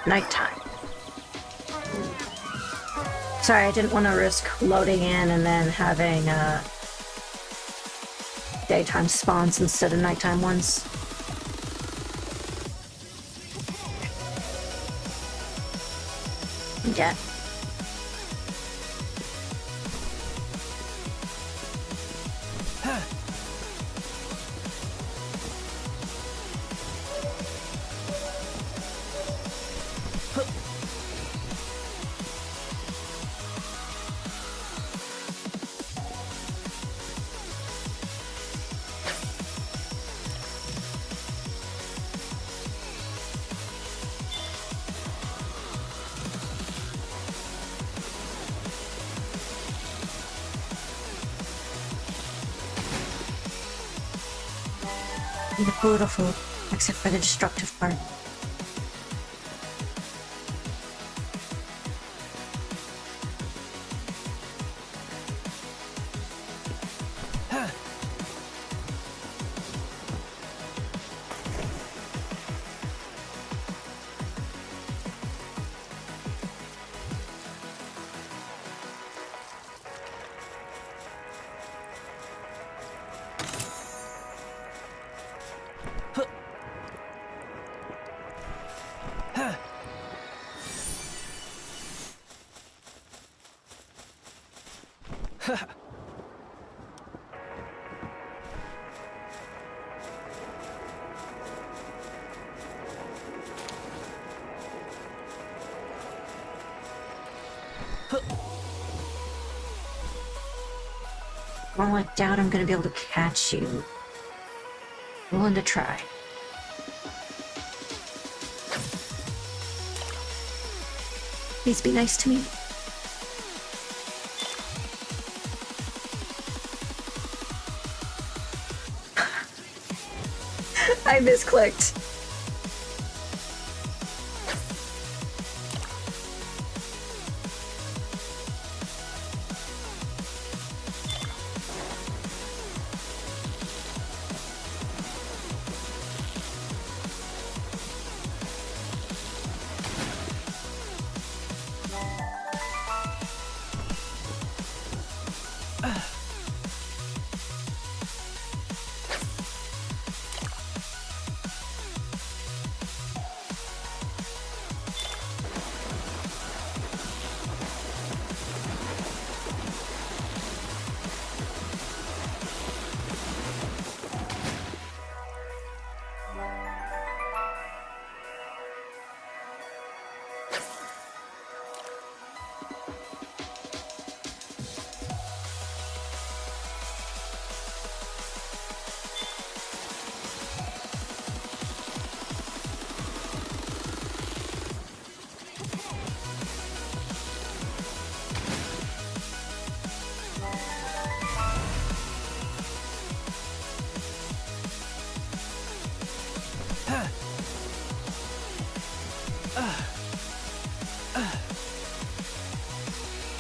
Nighttime. Sorry, I didn't want to risk loading in and then having daytime spawns instead of nighttime ones. Yeah. Beautiful, except for the destructive part. Well, I doubt I'm gonna be able to catch you. Willing to try. Please be nice to me. I misclicked.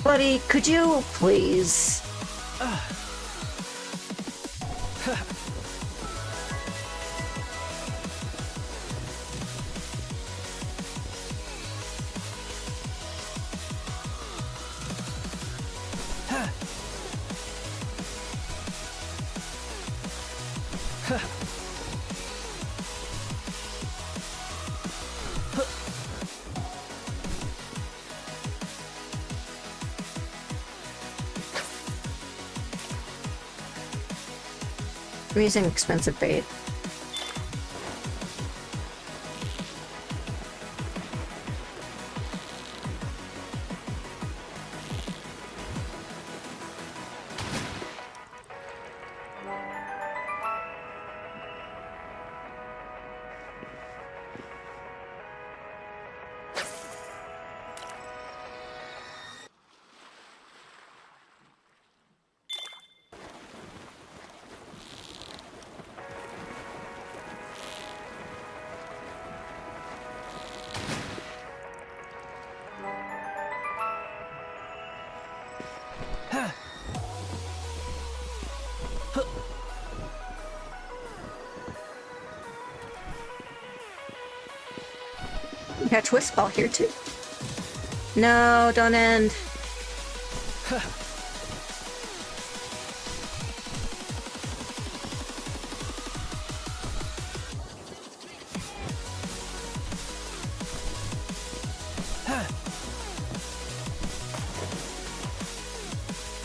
Buddy, could you please? I'm using expensive bait. Catch whisk ball here too. No, don't end.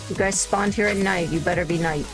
You guys spawned here at night. You better be night.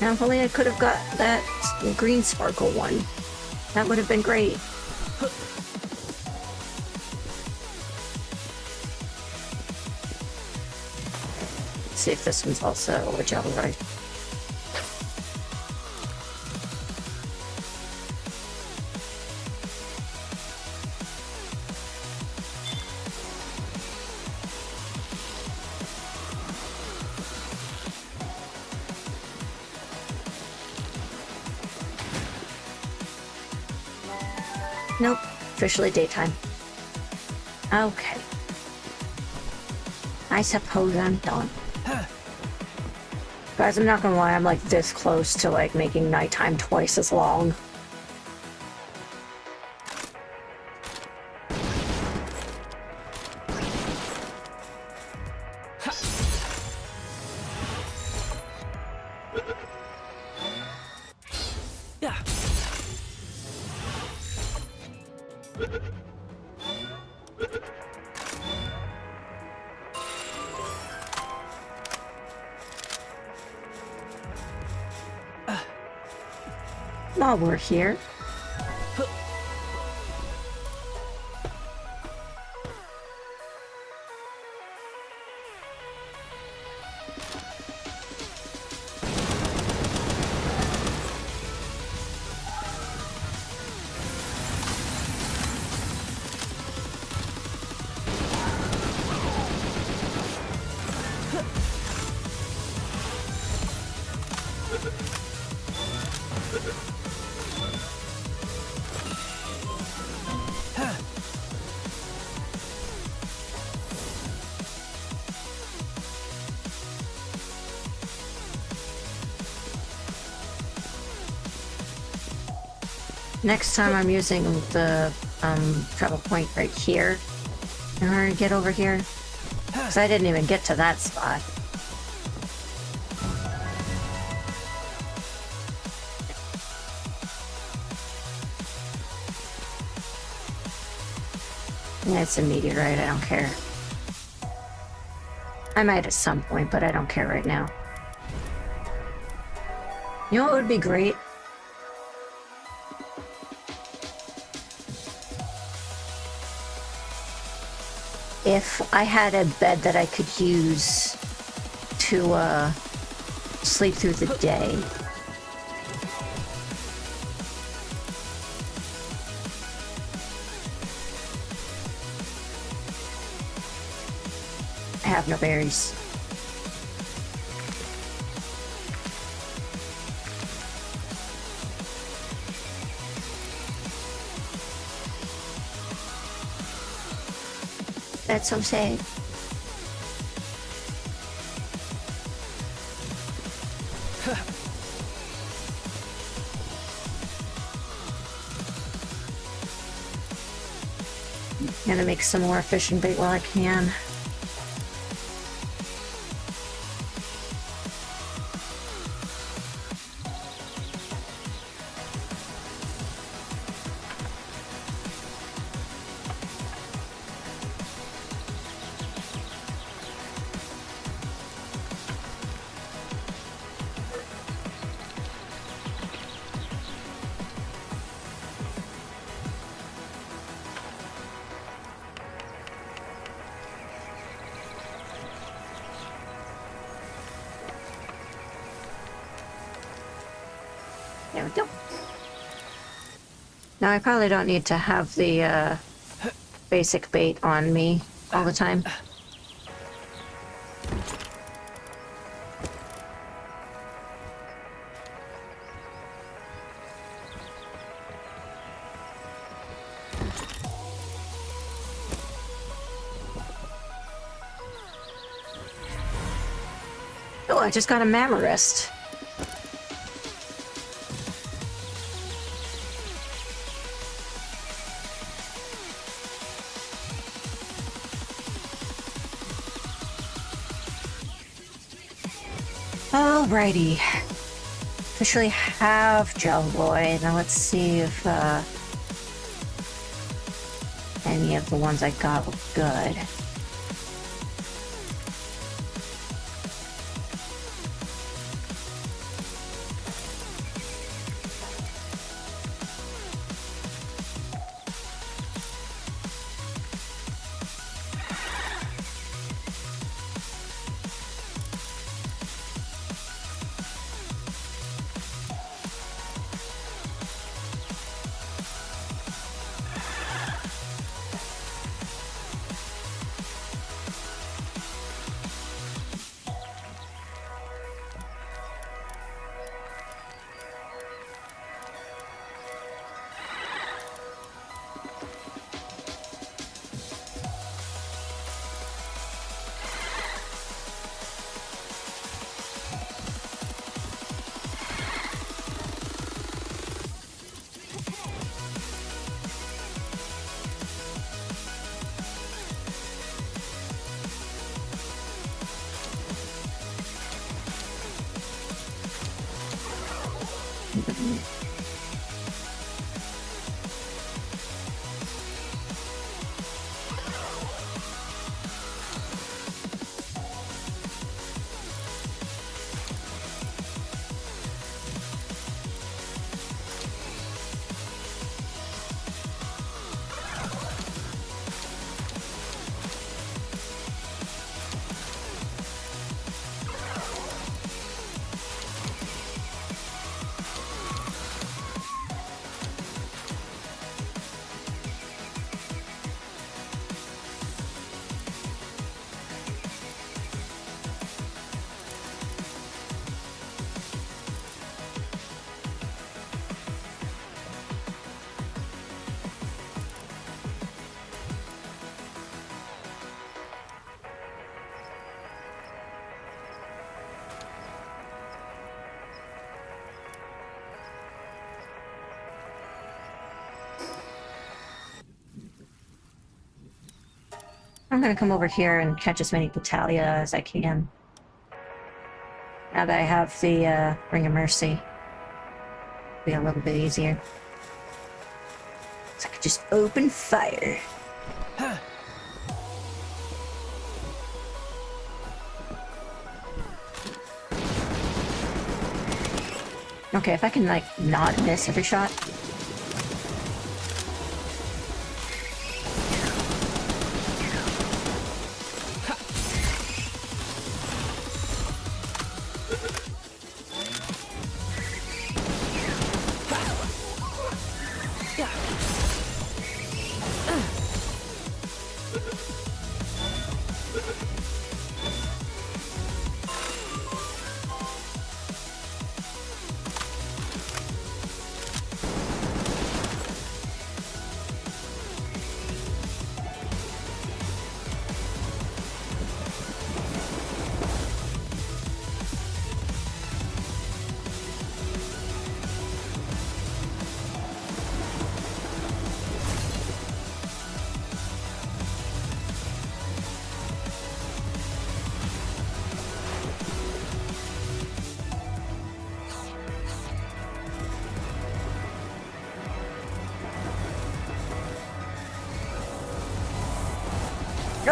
Now, if only I could have got that green sparkle one. That would have been great. Let's see if this one's also a Java right. Nope, officially daytime. Okay. I suppose I'm done. Guys, I'm not gonna lie, I'm like this close to like making nighttime twice as long. While we're here. Next time I'm using the travel point right here in order to get over here. Because I didn't even get to that spot. Yeah, it's a meteorite, I don't care. I might at some point, but I don't care right now. You know what would be great? If I had a bed that I could use to sleep through the day. I have no berries. That's so sad. Gonna make some more fishing bait while I can. There we go. Now I probably don't need to have the basic bait on me all the time. Oh, I just got a Mamarist. Alrighty. Officially have Gel Boy. Now let's see if any of the ones I got were good. I'm gonna come over here and catch as many Battalia as I can. Now that I have the Ring of Mercy. It'll be a little bit easier. So I could just open fire. Okay, if I can, like, not miss every shot.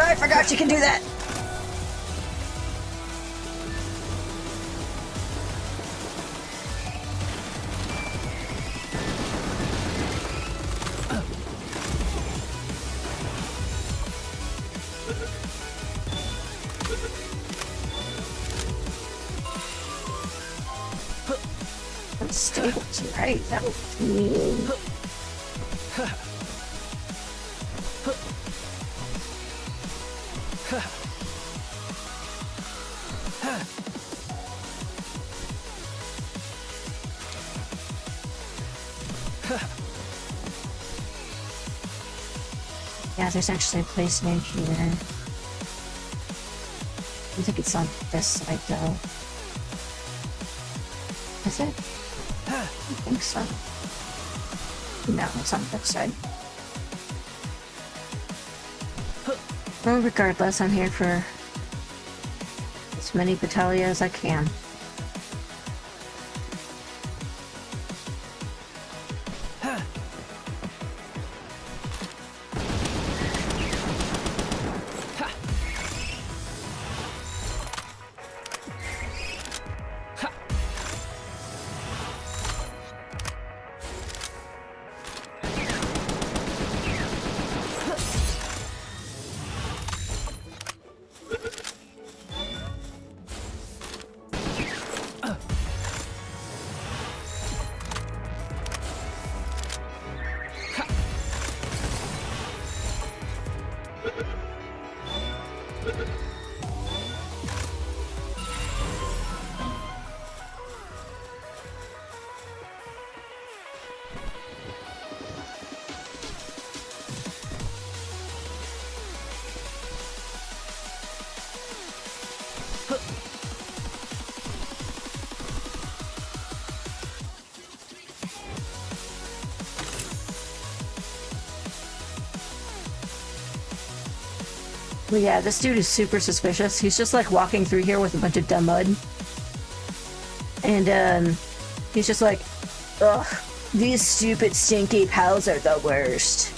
Oh, I forgot you can do that! Unstable, right? That was mean. Yeah, there's actually a place near here. I think it's on this side though. Is it? I think so. No, it's on that side. Well, regardless, I'm here for as many Battalia as I can. Well, yeah, this dude is super suspicious. He's just like walking through here with a bunch of dumb mud. And he's just like, ugh, these stupid stinky pals are the worst.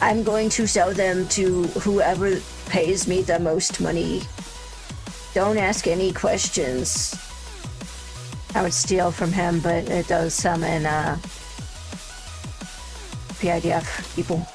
I'm going to sell them to whoever pays me the most money. Don't ask any questions. I would steal from him, but it does summon PIDF people.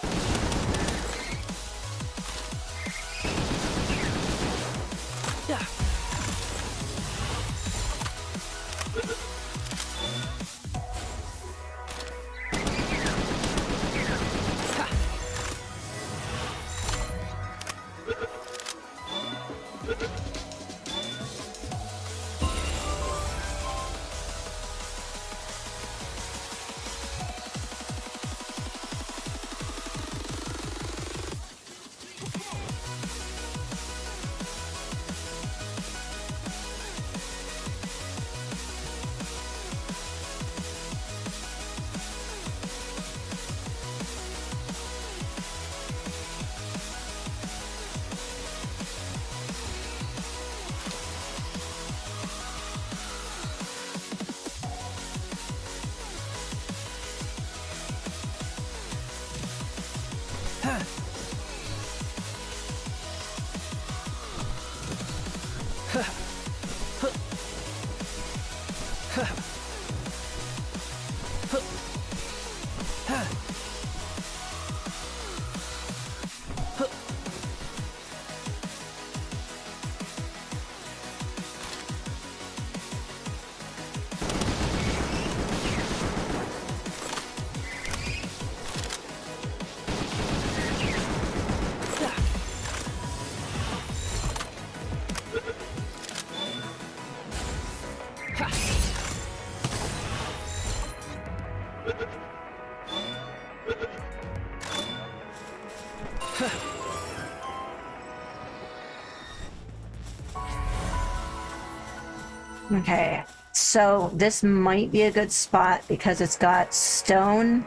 Okay, so this might be a good spot because it's got stone,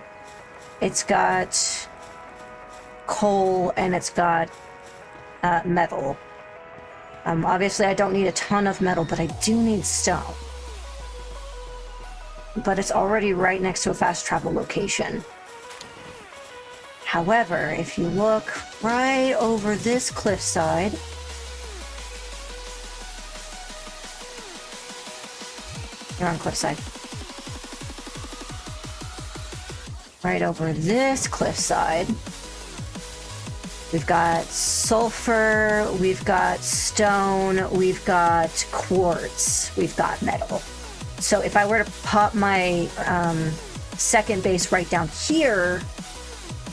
it's got coal, and it's got metal. Obviously I don't need a ton of metal, but I do need stone. But it's already right next to a fast travel location. However, if you look right over this cliffside, you're on cliffside. Right over this cliffside, we've got sulfur, we've got stone, we've got quartz, we've got metal. So if I were to pop my second base right down here,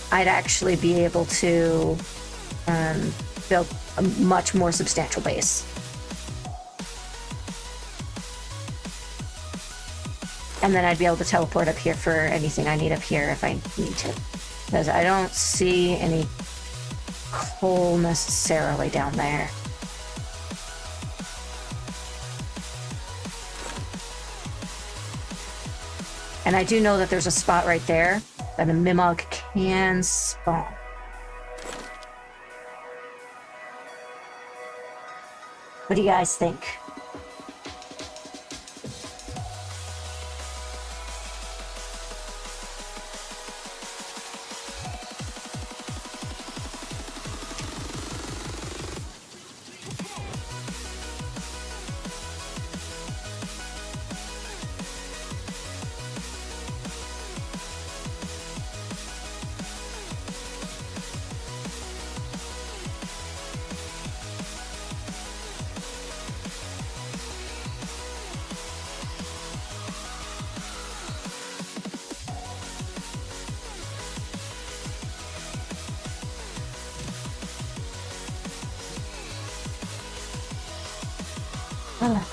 I'd actually be able to build a much more substantial base. And then I'd be able to teleport up here for anything I need up here if I need to. Because I don't see any coal necessarily down there. And I do know that there's a spot right there that a Mimog can spawn. What do you guys think?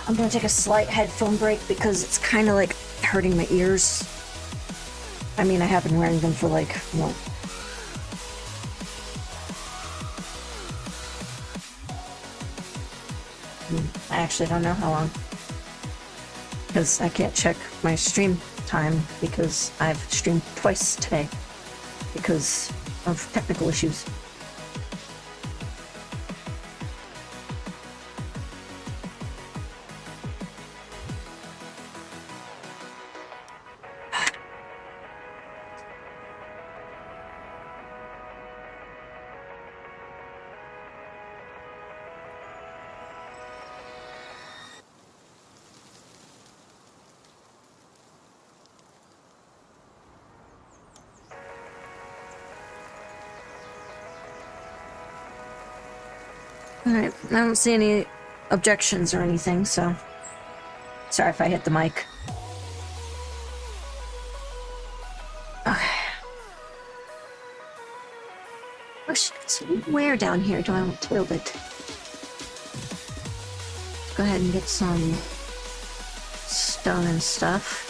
I'm gonna take a slight headphone break because it's kind of like hurting my ears. I mean, I have been wearing them for like, what? I actually don't know how long. Because I can't check my stream time because I've streamed twice today because of technical issues. Alright, I don't see any objections or anything, so... Sorry if I hit the mic. Okay. Oh shit, where down here do I want to build it? Go ahead and get some stone and stuff.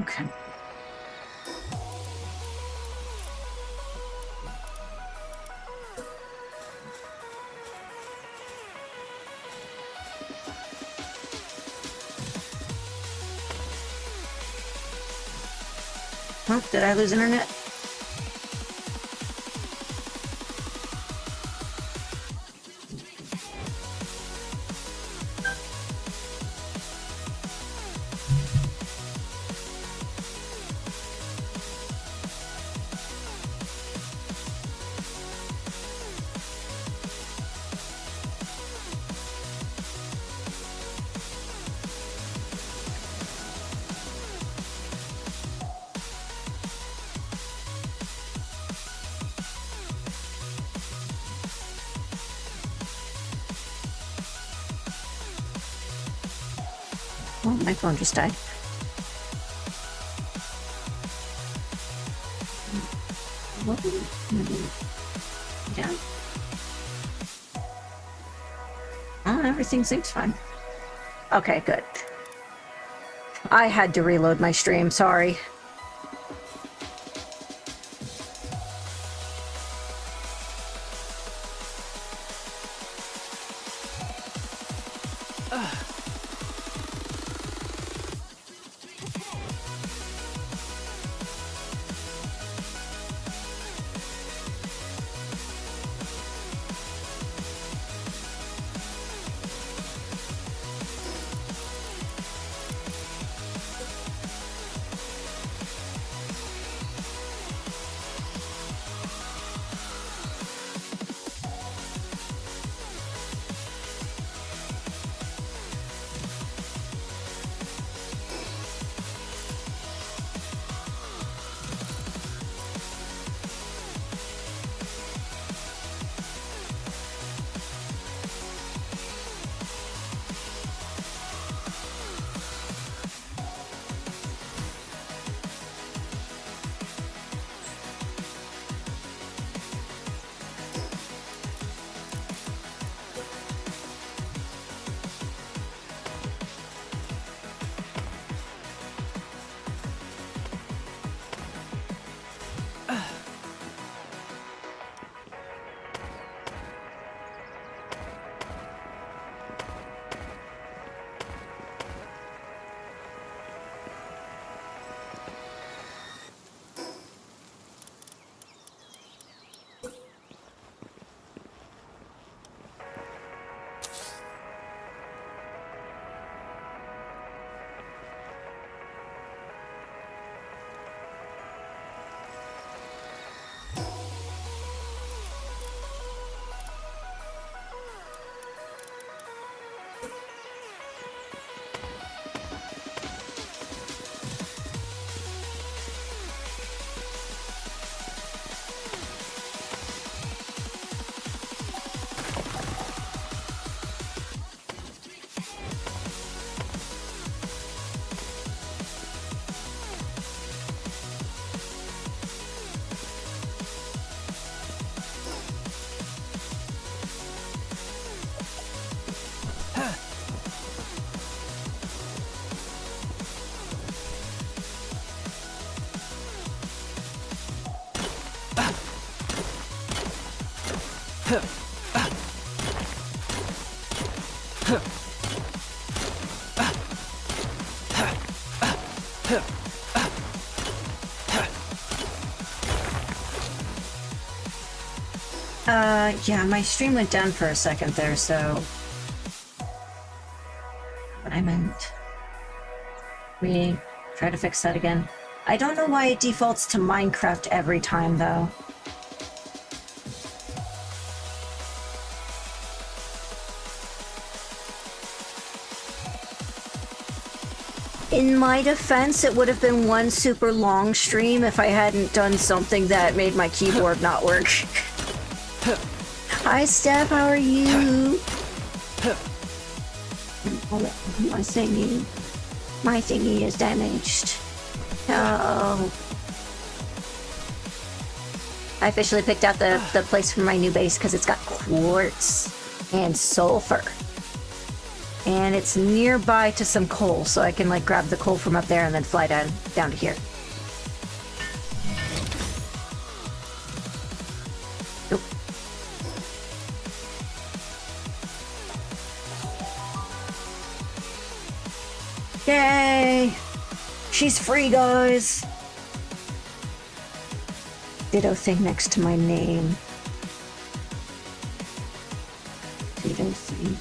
Okay. Huh? Did I lose internet? Oh, my phone just died. Yeah. Oh, everything seems fine. Okay, good. I had to reload my stream, sorry. Yeah, my stream went down for a second there, so... What I meant... Let me try to fix that again. I don't know why it defaults to Minecraft every time, though. In my defense, it would have been one super long stream if I hadn't done something that made my keyboard not work. Hi, Steph, how are you? My thingy is damaged. Oh. I officially picked out the place for my new base because it's got quartz and sulfur. And it's nearby to some coal, so I can like grab the coal from up there and then fly down to here. Oop. Yay! She's free, guys! Ditto thing next to my name. Ditto thing.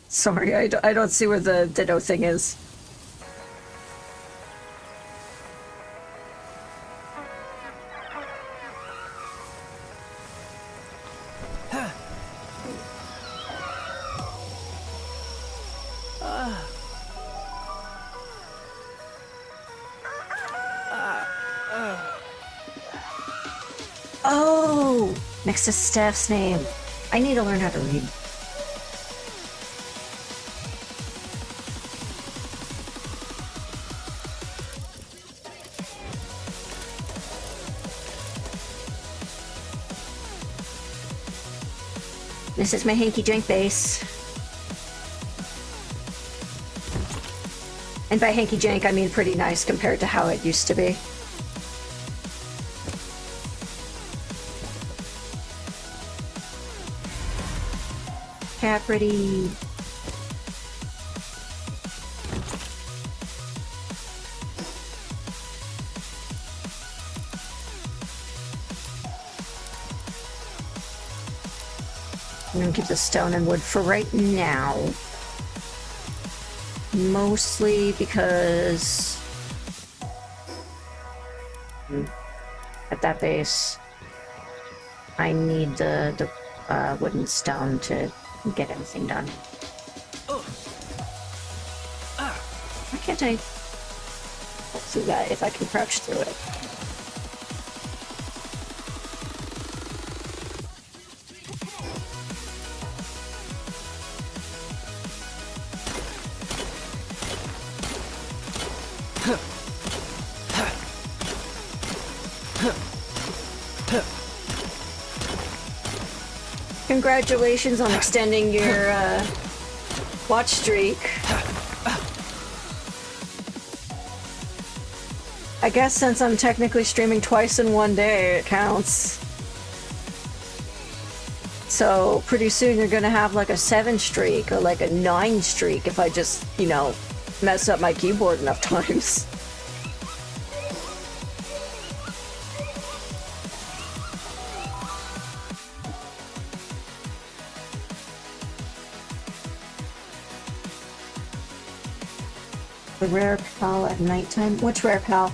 Sorry, I don't see where the ditto thing is. Oh! Next to Steph's name. I need to learn how to read. This is my hanky-jank base. And by hanky-jank, I mean pretty nice compared to how it used to be. Pretty. I'm gonna keep the stone and wood for right now. Mostly because at that base, I need the wood and stone to get everything done. Why can't I see that if I can crouch through it? Congratulations on extending your watch streak. I guess since I'm technically streaming twice in one day, it counts. So pretty soon you're gonna have like a 7 streak or like a 9 streak if I just, you know, mess up my keyboard enough times. The rare pal at nighttime? Which rare pal?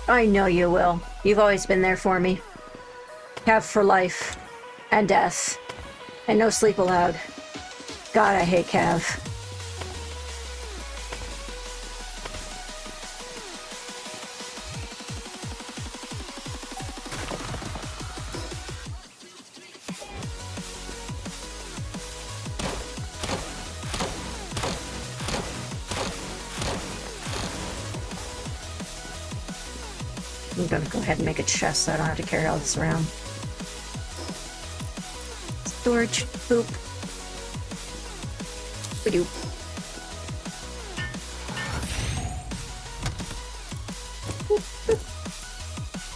I know you will. You've always been there for me. Cav for life and death. And no sleep allowed. God, I hate Cav. I'm gonna go ahead and make a chest so I don't have to carry all this around. Storage. Boop. Ba-doop.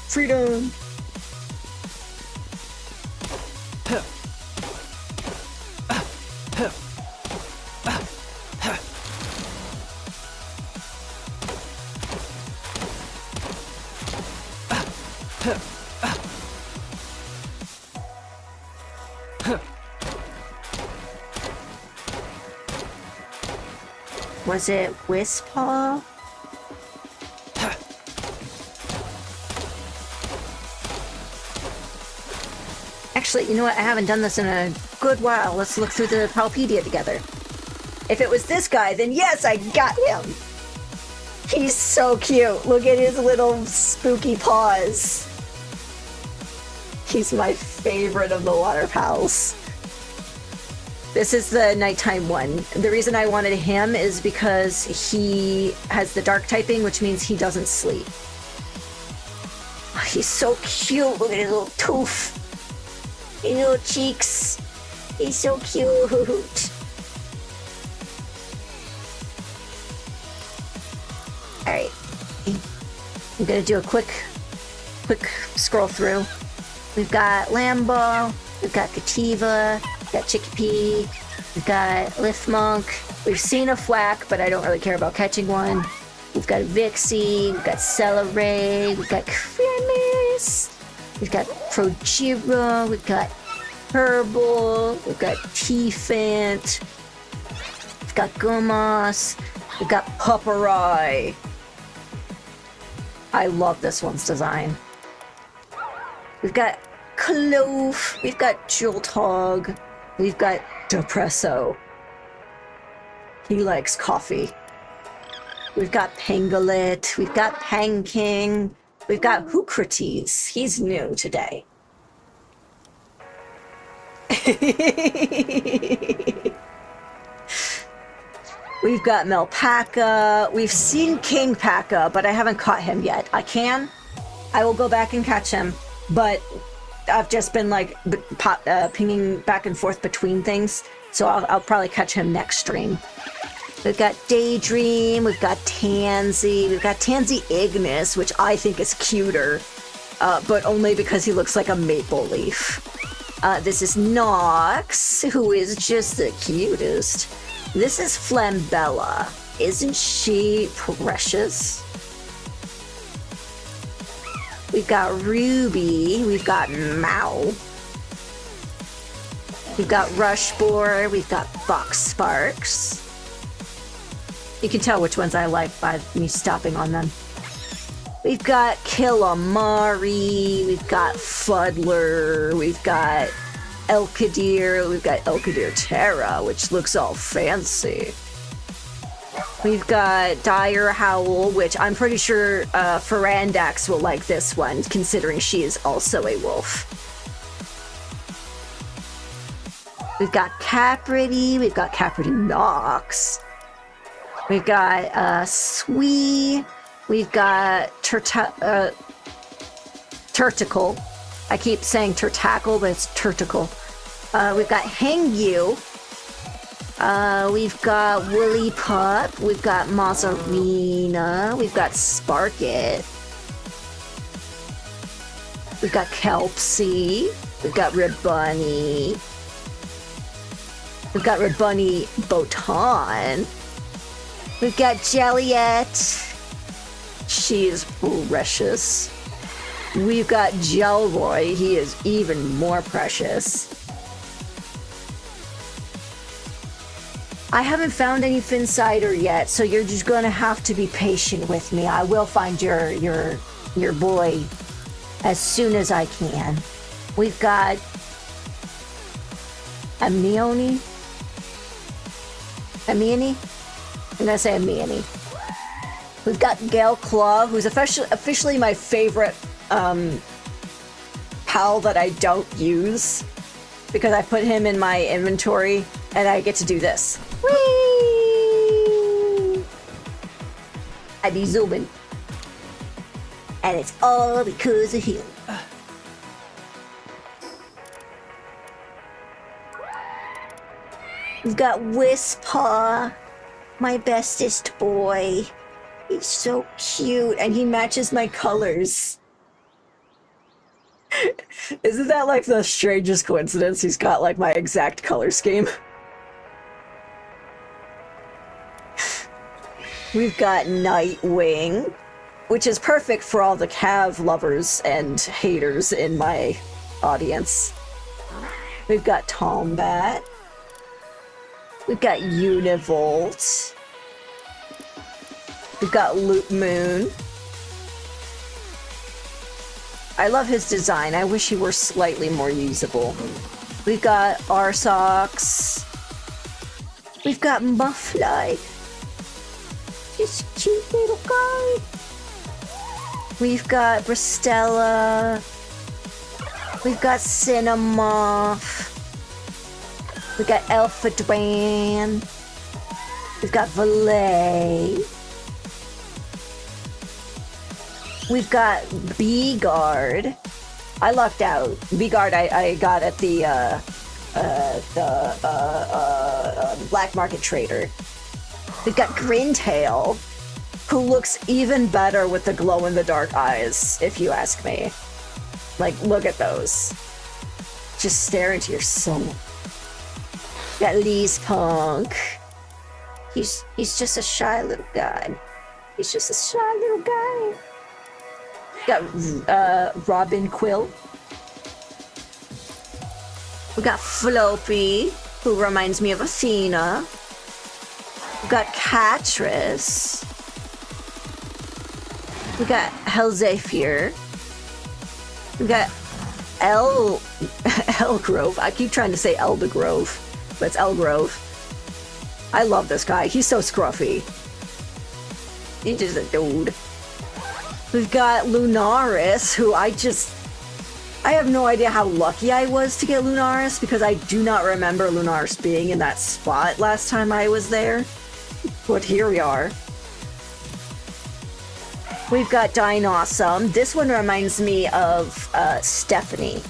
Freedom! Was it Wispaw? Actually, you know what? I haven't done this in a good while. Let's look through the Palpedia together. If it was this guy, then yes, I got him! He's so cute. Look at his little spooky paws. He's my favorite of the water pals. This is the nighttime one. The reason I wanted him is because he has the dark typing, which means he doesn't sleep. Oh, he's so cute. Look at his little tooth. His little cheeks. He's so cute. Alright. I'm gonna do a quick scroll through. We've got Lambo, we've got Kativa, we've got Chickpea, we've got Lithmonk, we've seen a Flack, but I don't really care about catching one. We've got Vixie, we've got Celeray, we've got Cremis, we've got Progiro, we've got Herbal, we've got Teefant, we've got Gummas, we've got Pupperai. I love this one's design. We've got Clove, we've got Jolthog, we've got Depresso. He likes coffee. We've got Pangolin, we've got Panking, we've got Hoocrates. He's new today. We've got Melpaca, we've seen King Paca, but I haven't caught him yet. I will go back and catch him. But I've just been like pinging back and forth between things, so I'll probably catch him next stream. We've got Daydream, we've got Tansy, we've got Tansy Ignis, which I think is cuter, but only because he looks like a maple leaf. This is Nox, who is just the cutest. This is Flambella. Isn't she precious? We've got Ruby, we've got Mao, we've got Rushboar, we've got Fox Sparks. You can tell which ones I like by me stopping on them. We've got Killamari, we've got Fuddler, we've got Elkadir, we've got Elkadir Terra, which looks all fancy. We've got Dire Howl, which I'm pretty sure Farandax will like this one, considering she is also a wolf. We've got Capridy, we've got Capridy Nox. We've got Swee, we've got Turticle. I keep saying Turtacle, but it's Turticle. We've got Hangyu. We've got Woolly Pup, we've got Mazzarina, we've got Sparkit, we've got Kelpsy, we've got Ribbunny, we've got Ribbunny Botan, we've got Jelliet, she is precious, we've got Gelroy, he is even more precious. I haven't found any Finsider yet, so you're just gonna have to be patient with me. I will find your boy as soon as I can. We've got Amioni. Amioni? I'm gonna say Amioni. We've got Gale Claw, who's officially my favorite pal that I don't use, because I put him in my inventory and I get to do this. Whee! I be zooming. And it's all because of him. We've got Whispaw, my bestest boy. He's so cute, and he matches my colors. Isn't that like the strangest coincidence? He's got like my exact color scheme. We've got Nightwing, which is perfect for all the Cav lovers and haters in my audience. We've got Tombat. We've got Univolt. We've got Loop Moon. I love his design. I wish he were slightly more usable. We've got Arsox. We've got Muffly. Just a cute little guy. We've got Bristella. We've got Cinemoth. We've got Alpha Dwan. We've got Valet. We've got B-Guard. I lucked out. B-Guard I got at the black market trader. We've got Grintail, who looks even better with the glow-in-the-dark eyes, if you ask me. Like, look at those. Just stare into your soul. Got Lee's Punk. He's just a shy little guy. He's just a shy little guy. Got Robin Quill. We got Floppy, who reminds me of Athena. We got Catris. We got Hellzaphier. We got Elgrove. I keep trying to say Eldegrove, but it's Elgrove. I love this guy. He's so scruffy. He's just a dude. We've got Lunaris, who I have no idea how lucky I was to get Lunaris, because I do not remember Lunaris being in that spot last time I was there. But here we are. We've got Dinosum. This one reminds me of Stephanie.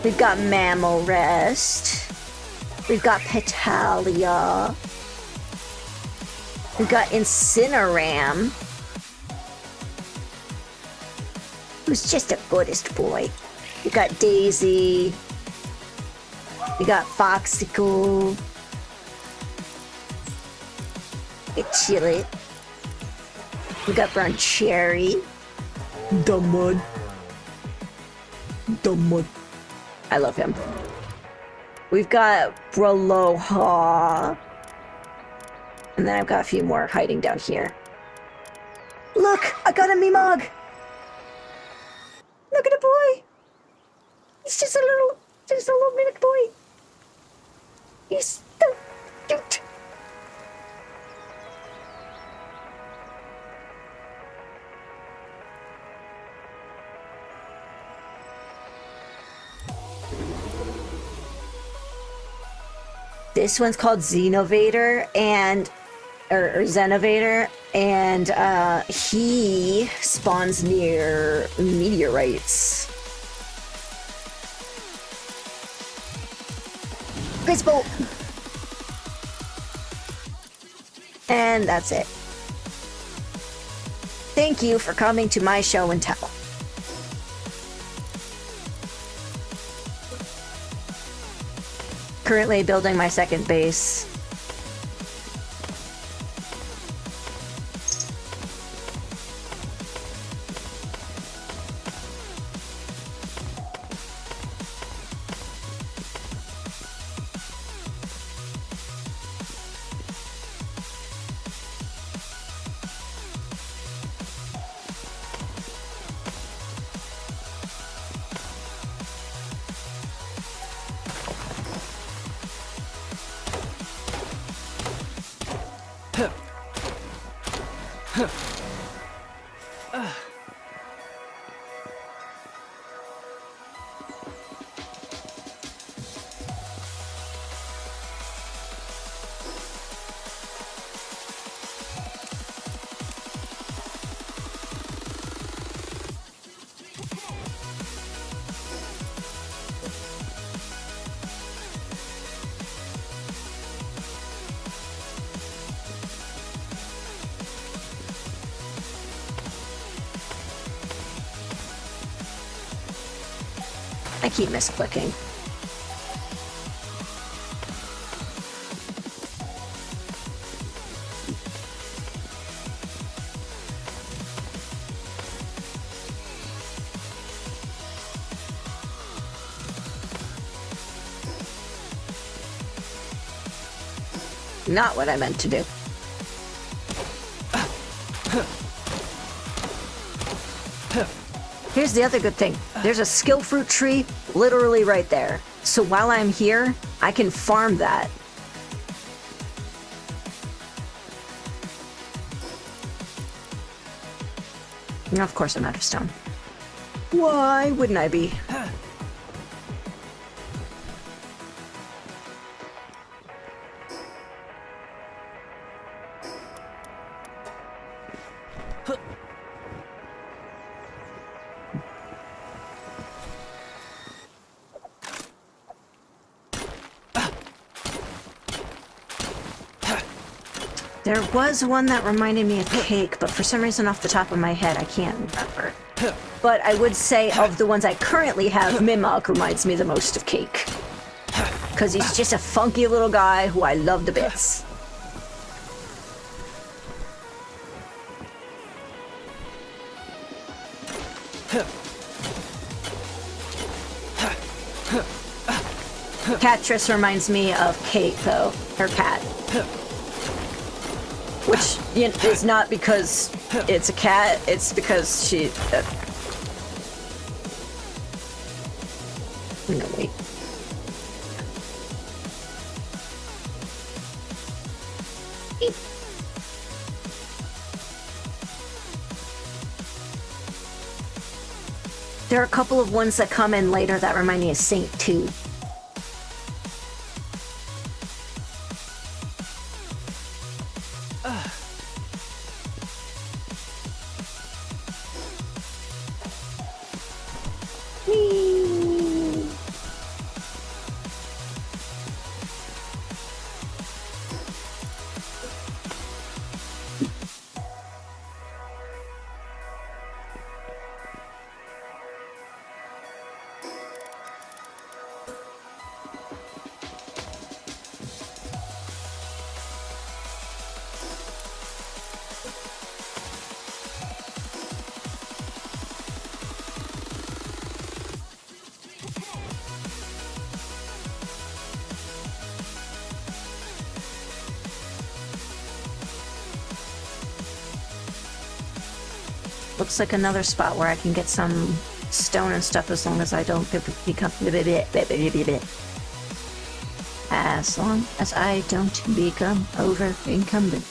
We've got Mammalrest. We've got Petalia. We've got Incineram, who's just a goodest boy. We got Daisy. We got Foxicle. We got Chillet. We got Brown Cherry. Dumbud. I love him. We've got Braloha. And then I've got a few more hiding down here. Look! I got a Mimog! Look at the boy! He's just a little minute boy. He's so cute. This one's called Xenovator, or Xenovator, and he spawns near meteorites. Blitzbolt! And that's it. Thank you for coming to my show and tell. Currently building my second base. I keep misclicking. Not what I meant to do. Here's the other good thing. There's a skill fruit tree literally right there. So while I'm here, I can farm that. Now, of course I'm out of stone. Why wouldn't I be? There was one that reminded me of cake, but for some reason off the top of my head, I can't remember. But I would say of the ones I currently have, Mimog reminds me the most of cake. Because he's just a funky little guy who I love to bits. Catrice reminds me of Kate, though. Her cat. Which, you know, is not because it's a cat, it's because she... No, wait. There are a couple of ones that come in later that remind me of Saint, too. Looks like another spot where I can get some stone and stuff as long as I don't become... As long as I don't become over-incumbent.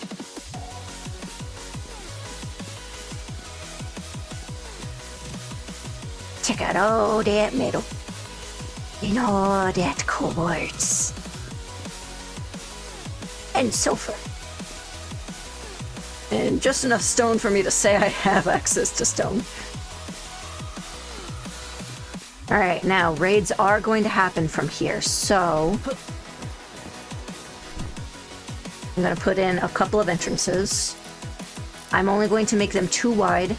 Check out all that metal. And all that quartz. And sulfur. And just enough stone for me to say I have access to stone. Alright, now raids are going to happen from here, so... I'm going to put in a couple of entrances. I'm only going to make them 2 wide.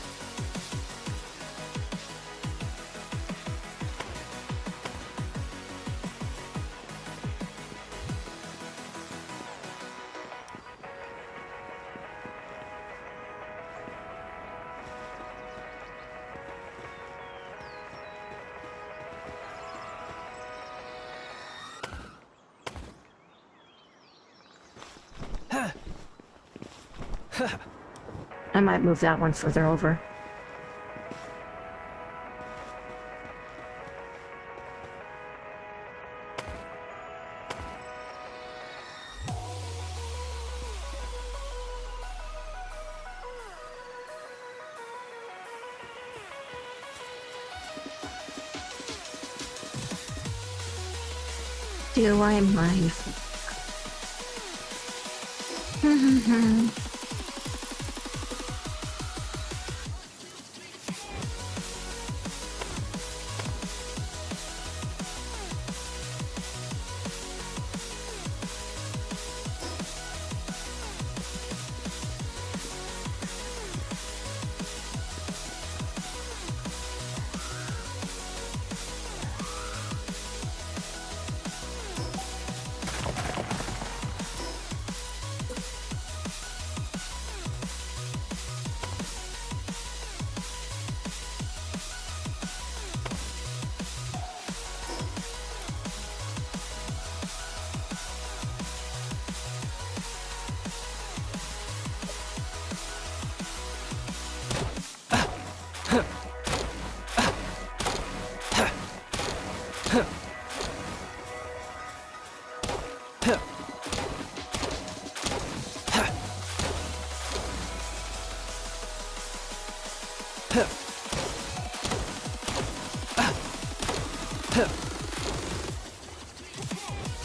I might move that one further over. Do I mind?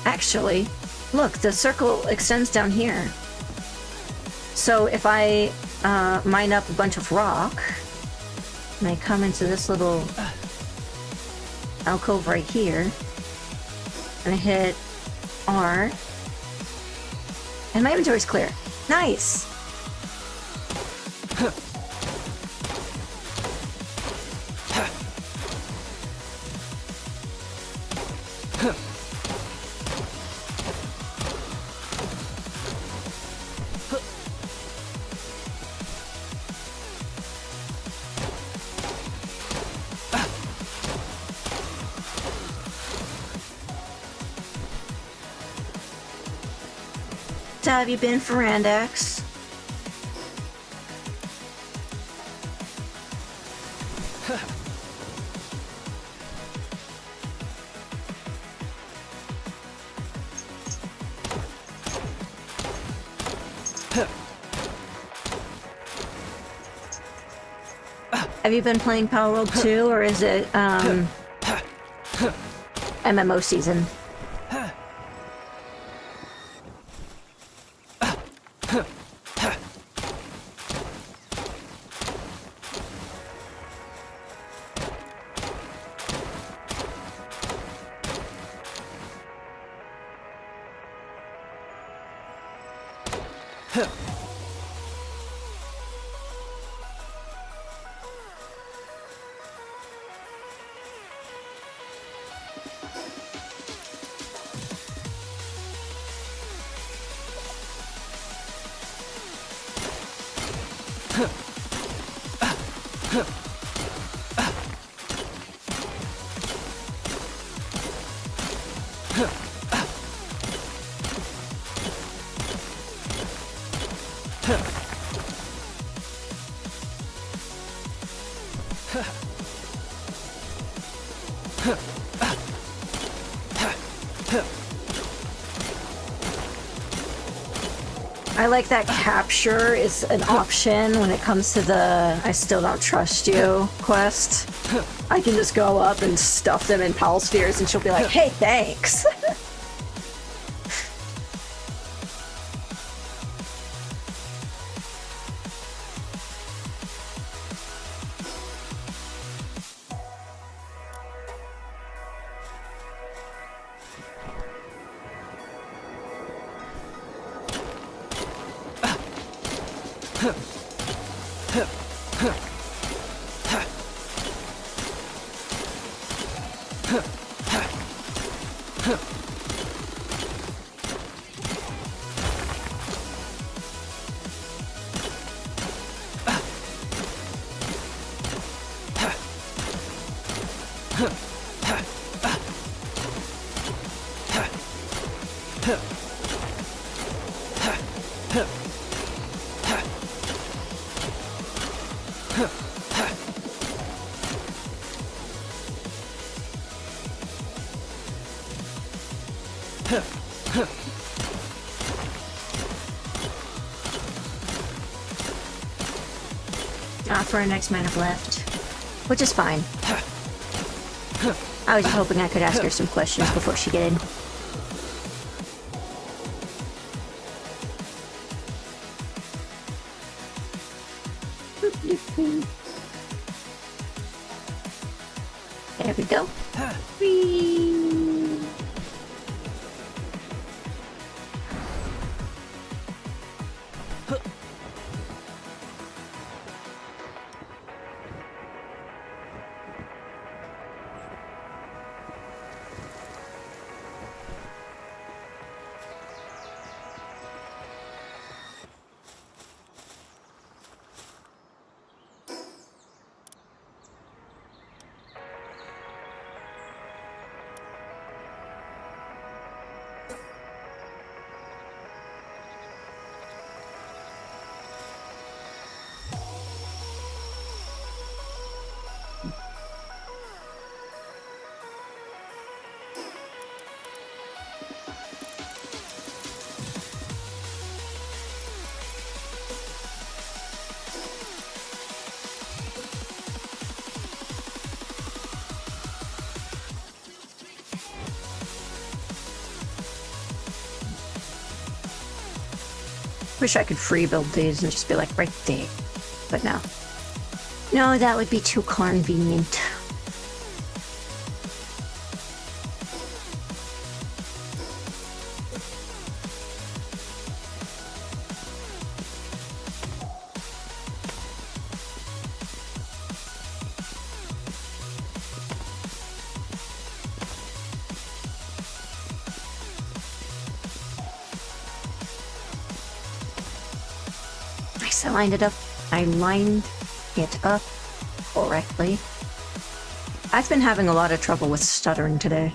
Actually, look, the circle extends down here. So if I mine up a bunch of rock, and I come into this little alcove right here, and I hit R, and my inventory's clear. Nice! So have you been for Randex? Have you been playing Palworld 2, or is it MMO season? I like that capture is an option when it comes to the I still don't trust you quest. I can just go up and stuff them in Pal spheres and she'll be like, hey, thanks. For our next man of left, which is fine. I was hoping I could ask her some questions before she get in. There we go. Whee! Wish I could free build these and just be like right there. But no. No, that would be too convenient. I lined it up correctly. I've been having a lot of trouble with stuttering today.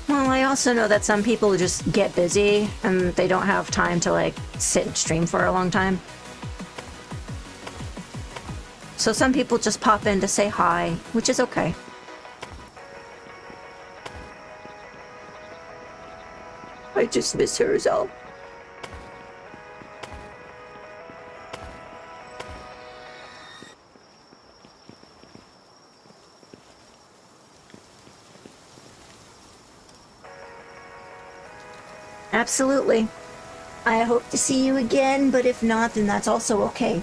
Well, I also know that some people just get busy and they don't have time to like sit and stream for a long time. So some people just pop in to say hi, which is okay. I just miss her as all. Absolutely. I hope to see you again, but if not, then that's also okay.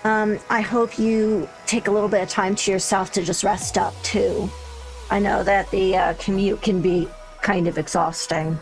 I hope you take a little bit of time to yourself to just rest up, too. I know that the commute can be kind of exhausting.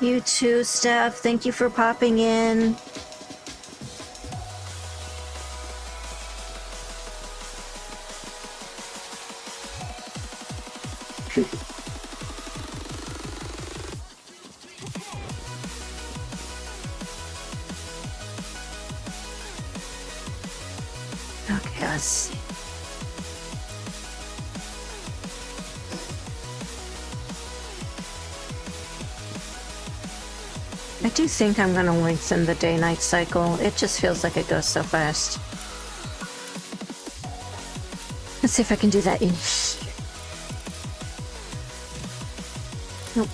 You too, Steph. Thank you for popping in. Okay, let's see. I do think I'm going to lengthen the day-night cycle. It just feels like it goes so fast. Let's see if I can do that in here. Nope.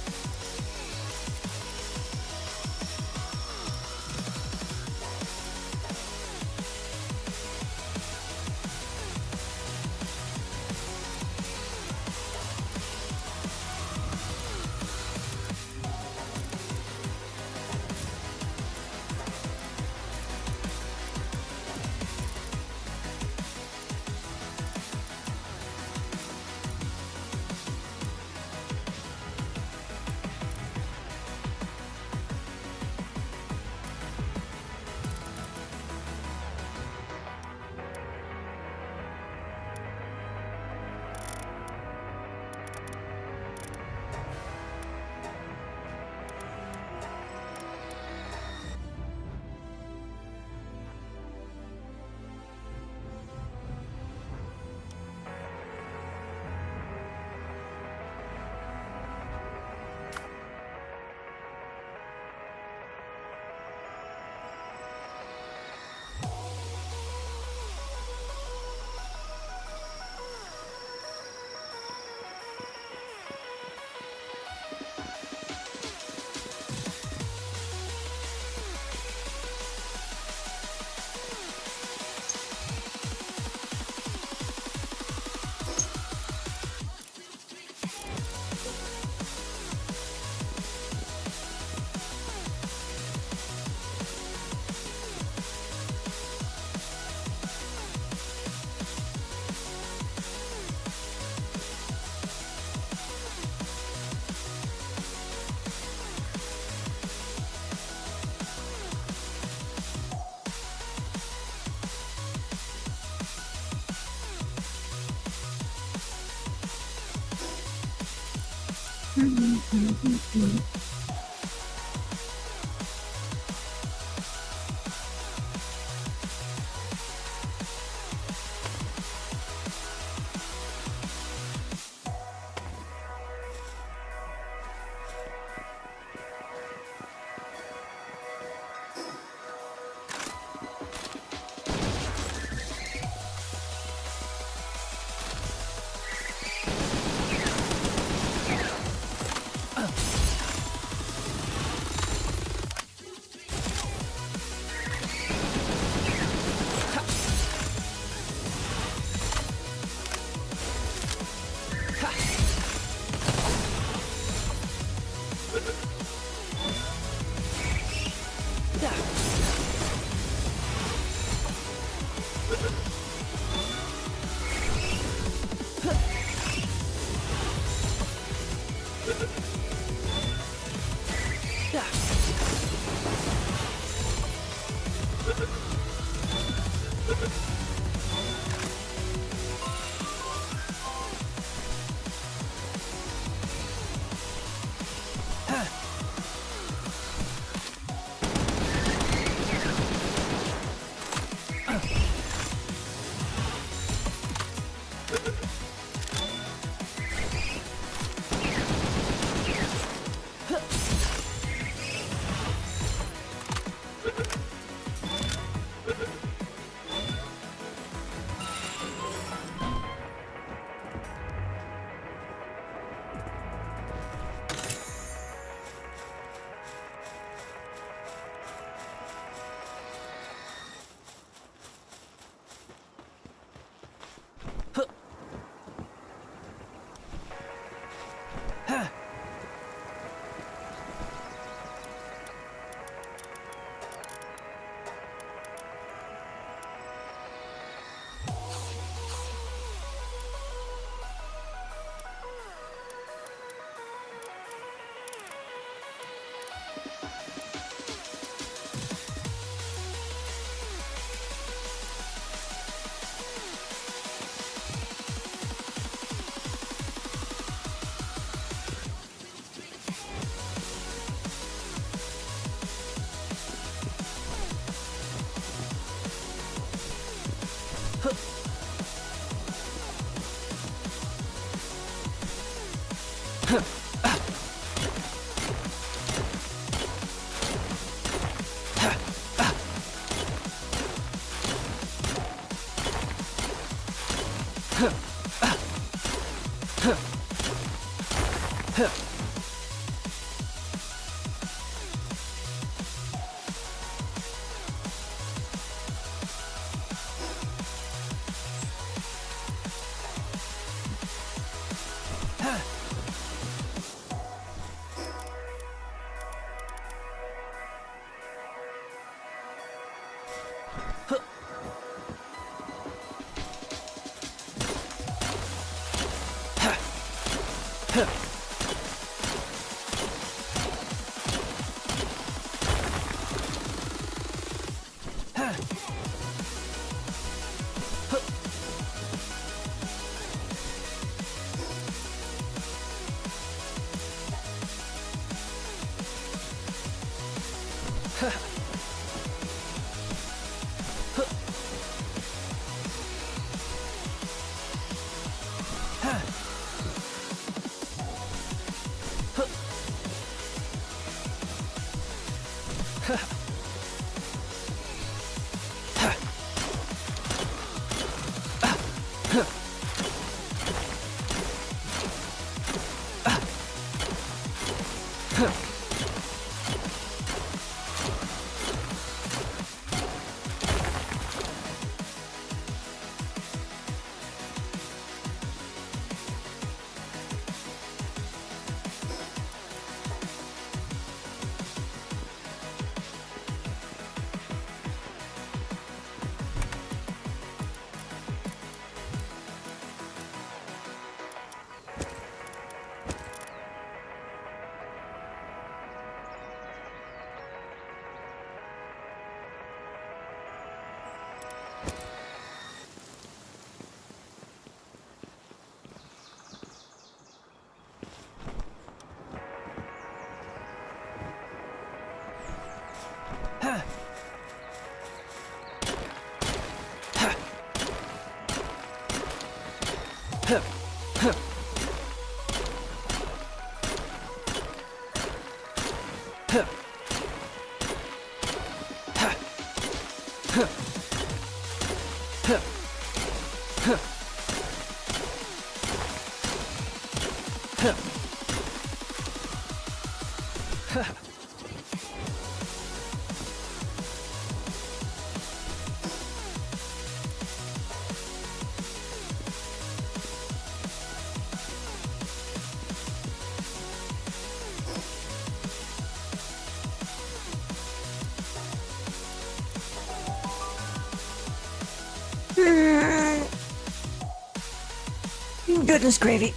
Goodness gravy.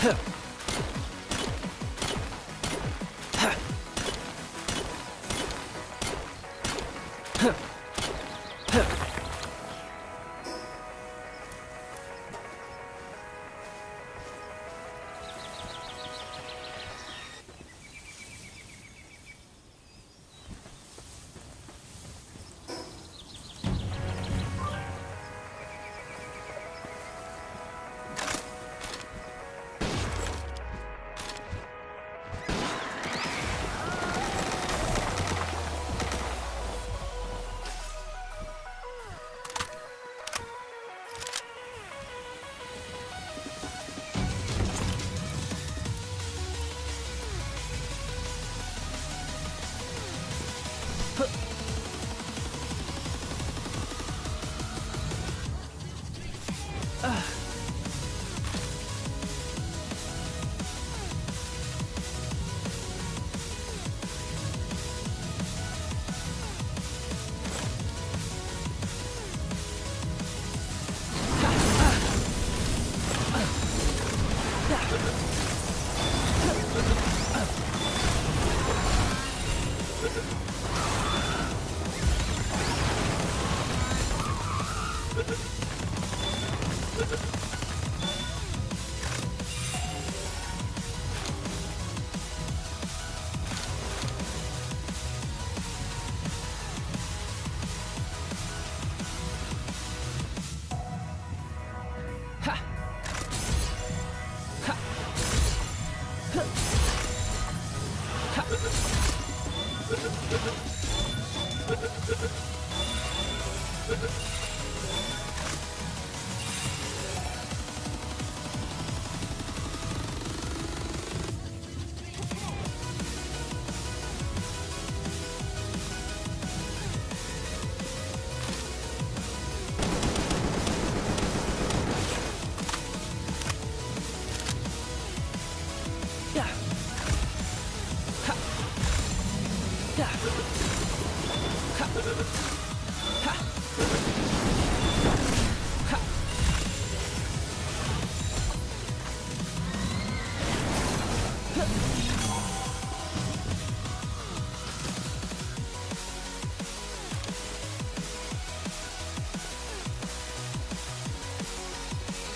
Huh.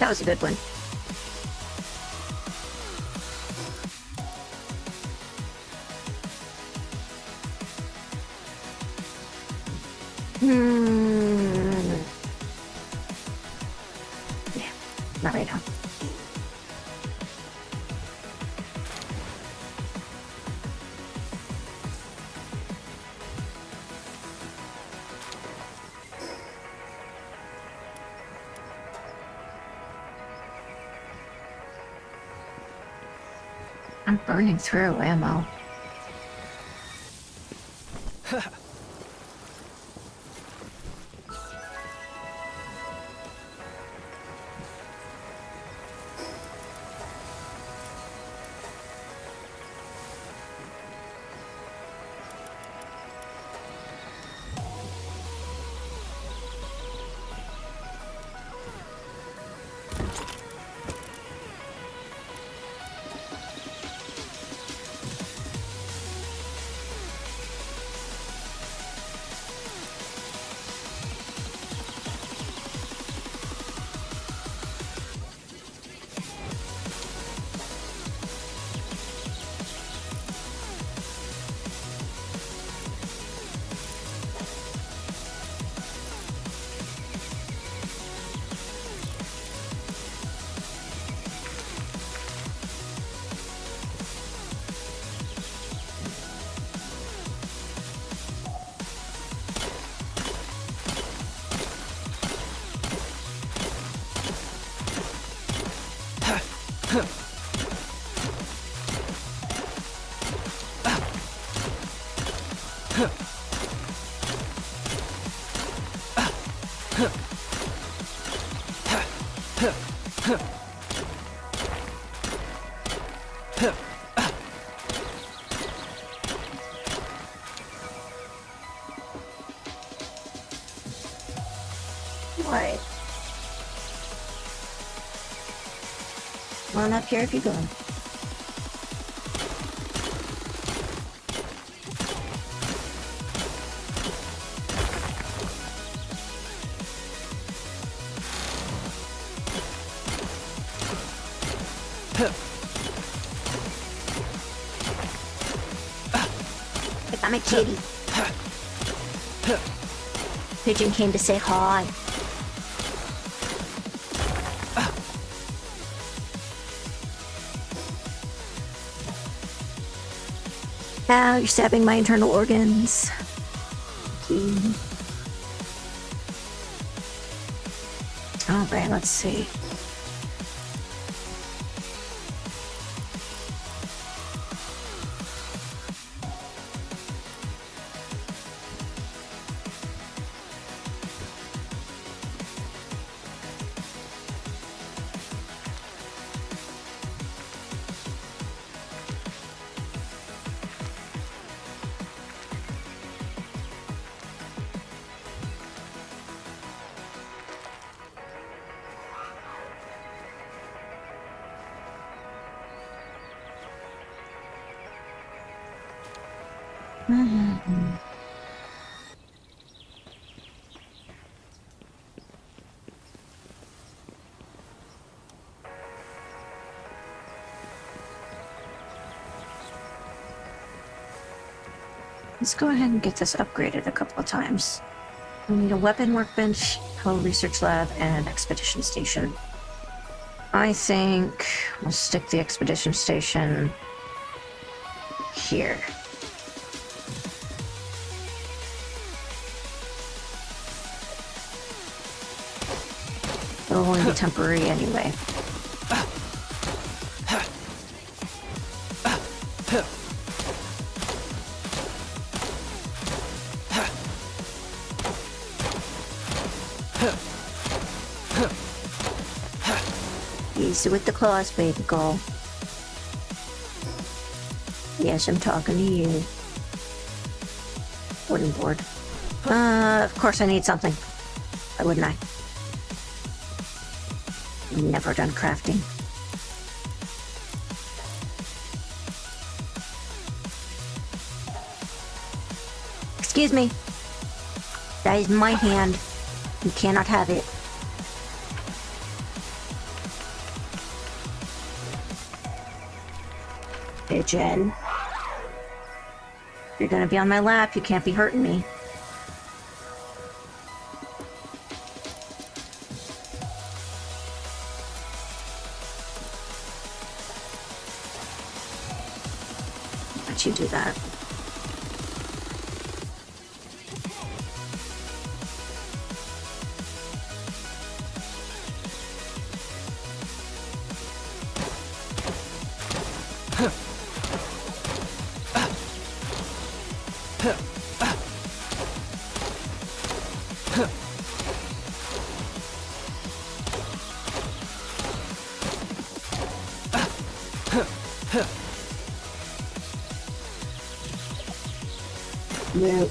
That was a good one. Yeah, not right now. I'm burning through ammo. What? Come on up here if you go. I got my kitty. Pigeon came to say hi. Ow, you're stabbing my internal organs. Alright, let's see. Let's go ahead and get this upgraded a couple of times. We need a weapon workbench, a research lab, and an expedition station. I think we'll stick the expedition station here. It'll only be temporary anyway. Easy with the claws, baby girl. Yes, I'm talking to you. Wooden board. Of course I need something. Why wouldn't I? Never done crafting. Excuse me. That is my hand. You cannot have it. Pigeon. If you're gonna be on my lap, you can't be hurting me. Let you do that. No.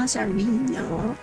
Lazarino.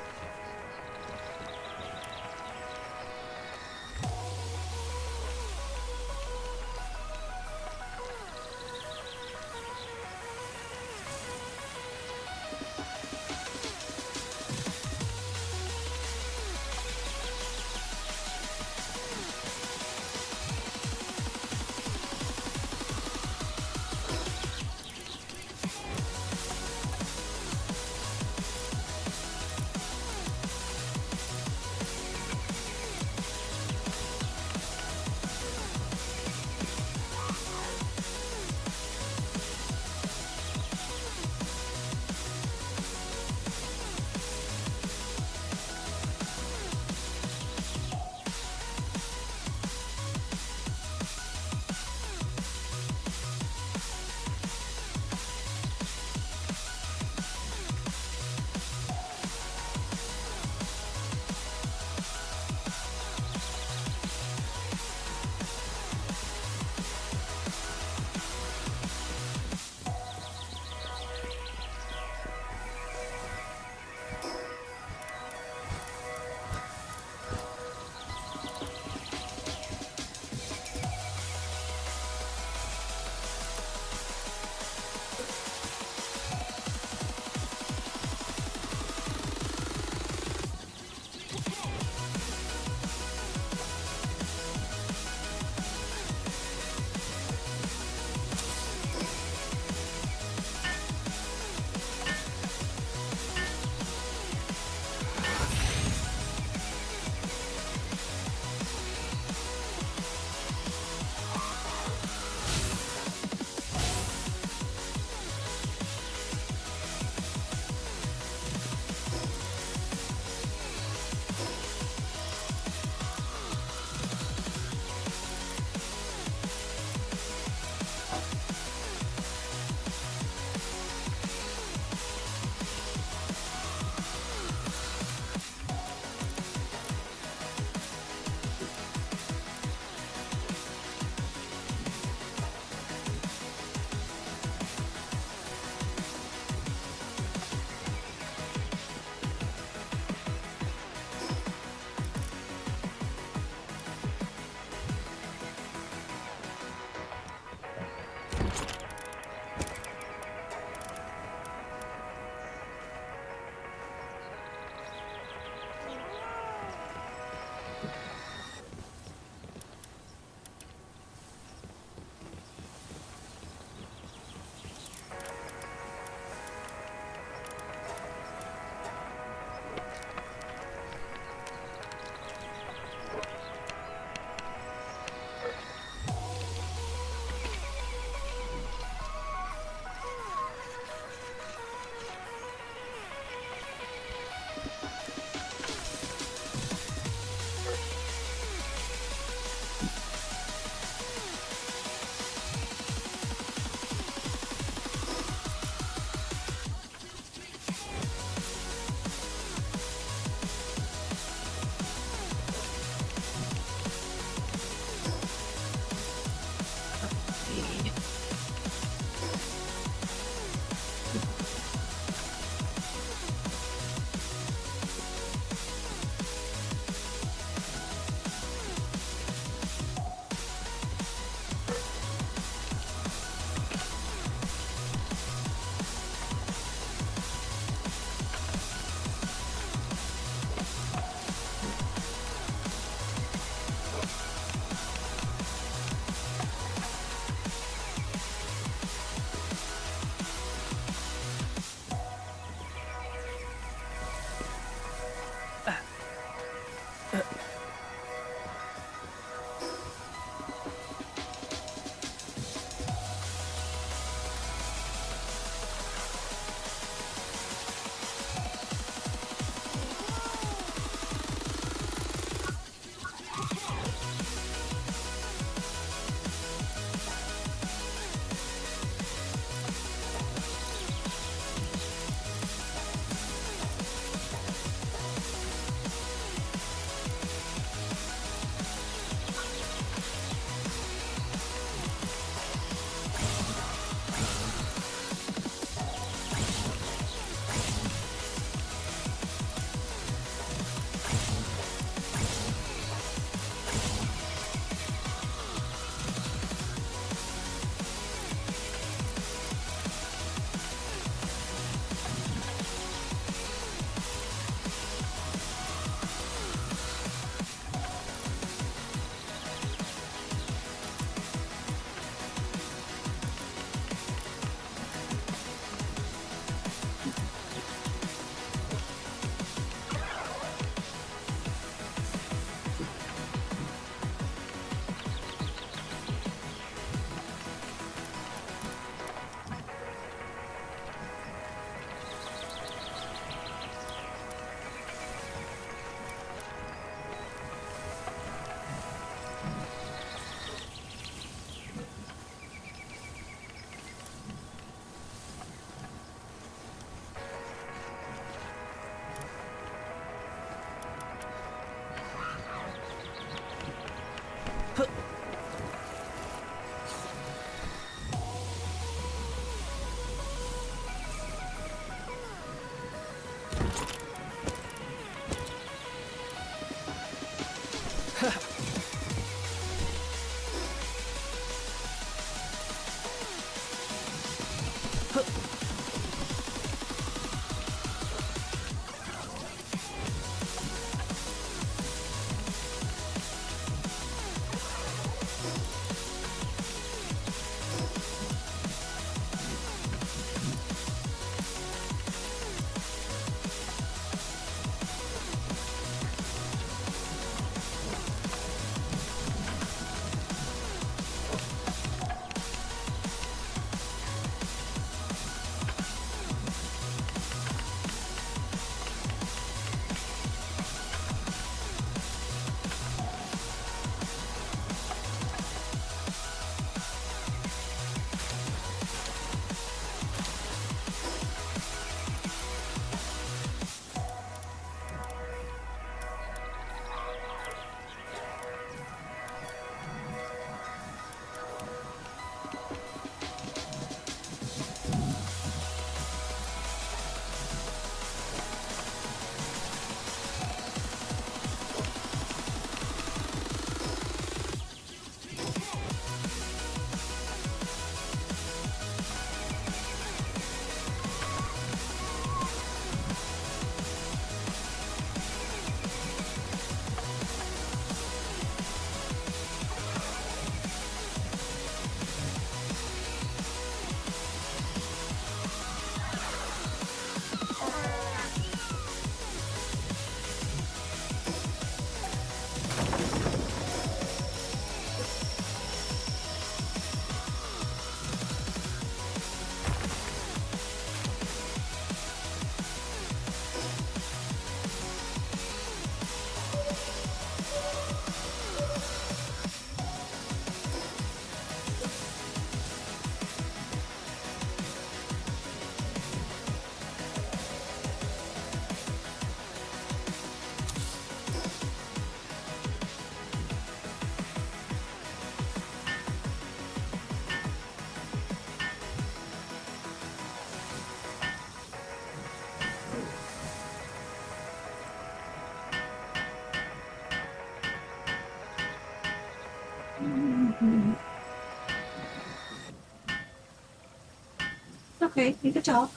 okay, you can talk.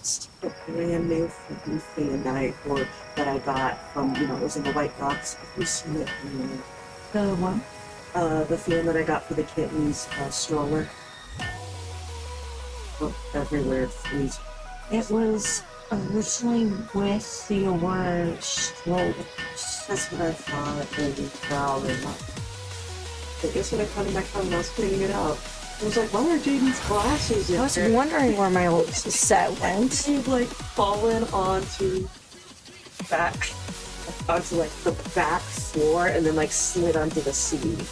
It's a brand new fucking fan that I got from, it was in a white box. Have you seen it? The one? The fan that I got for the kitten's stroller. Oh, everywhere, please. It was originally with the orange stroller. That's what I thought. And wow, I guess when I found my phone, I was cleaning it out. I was like, why are JD's glasses in I was there? wondering where my old set went. He'd like fallen onto like the back floor and then like slid onto the seat.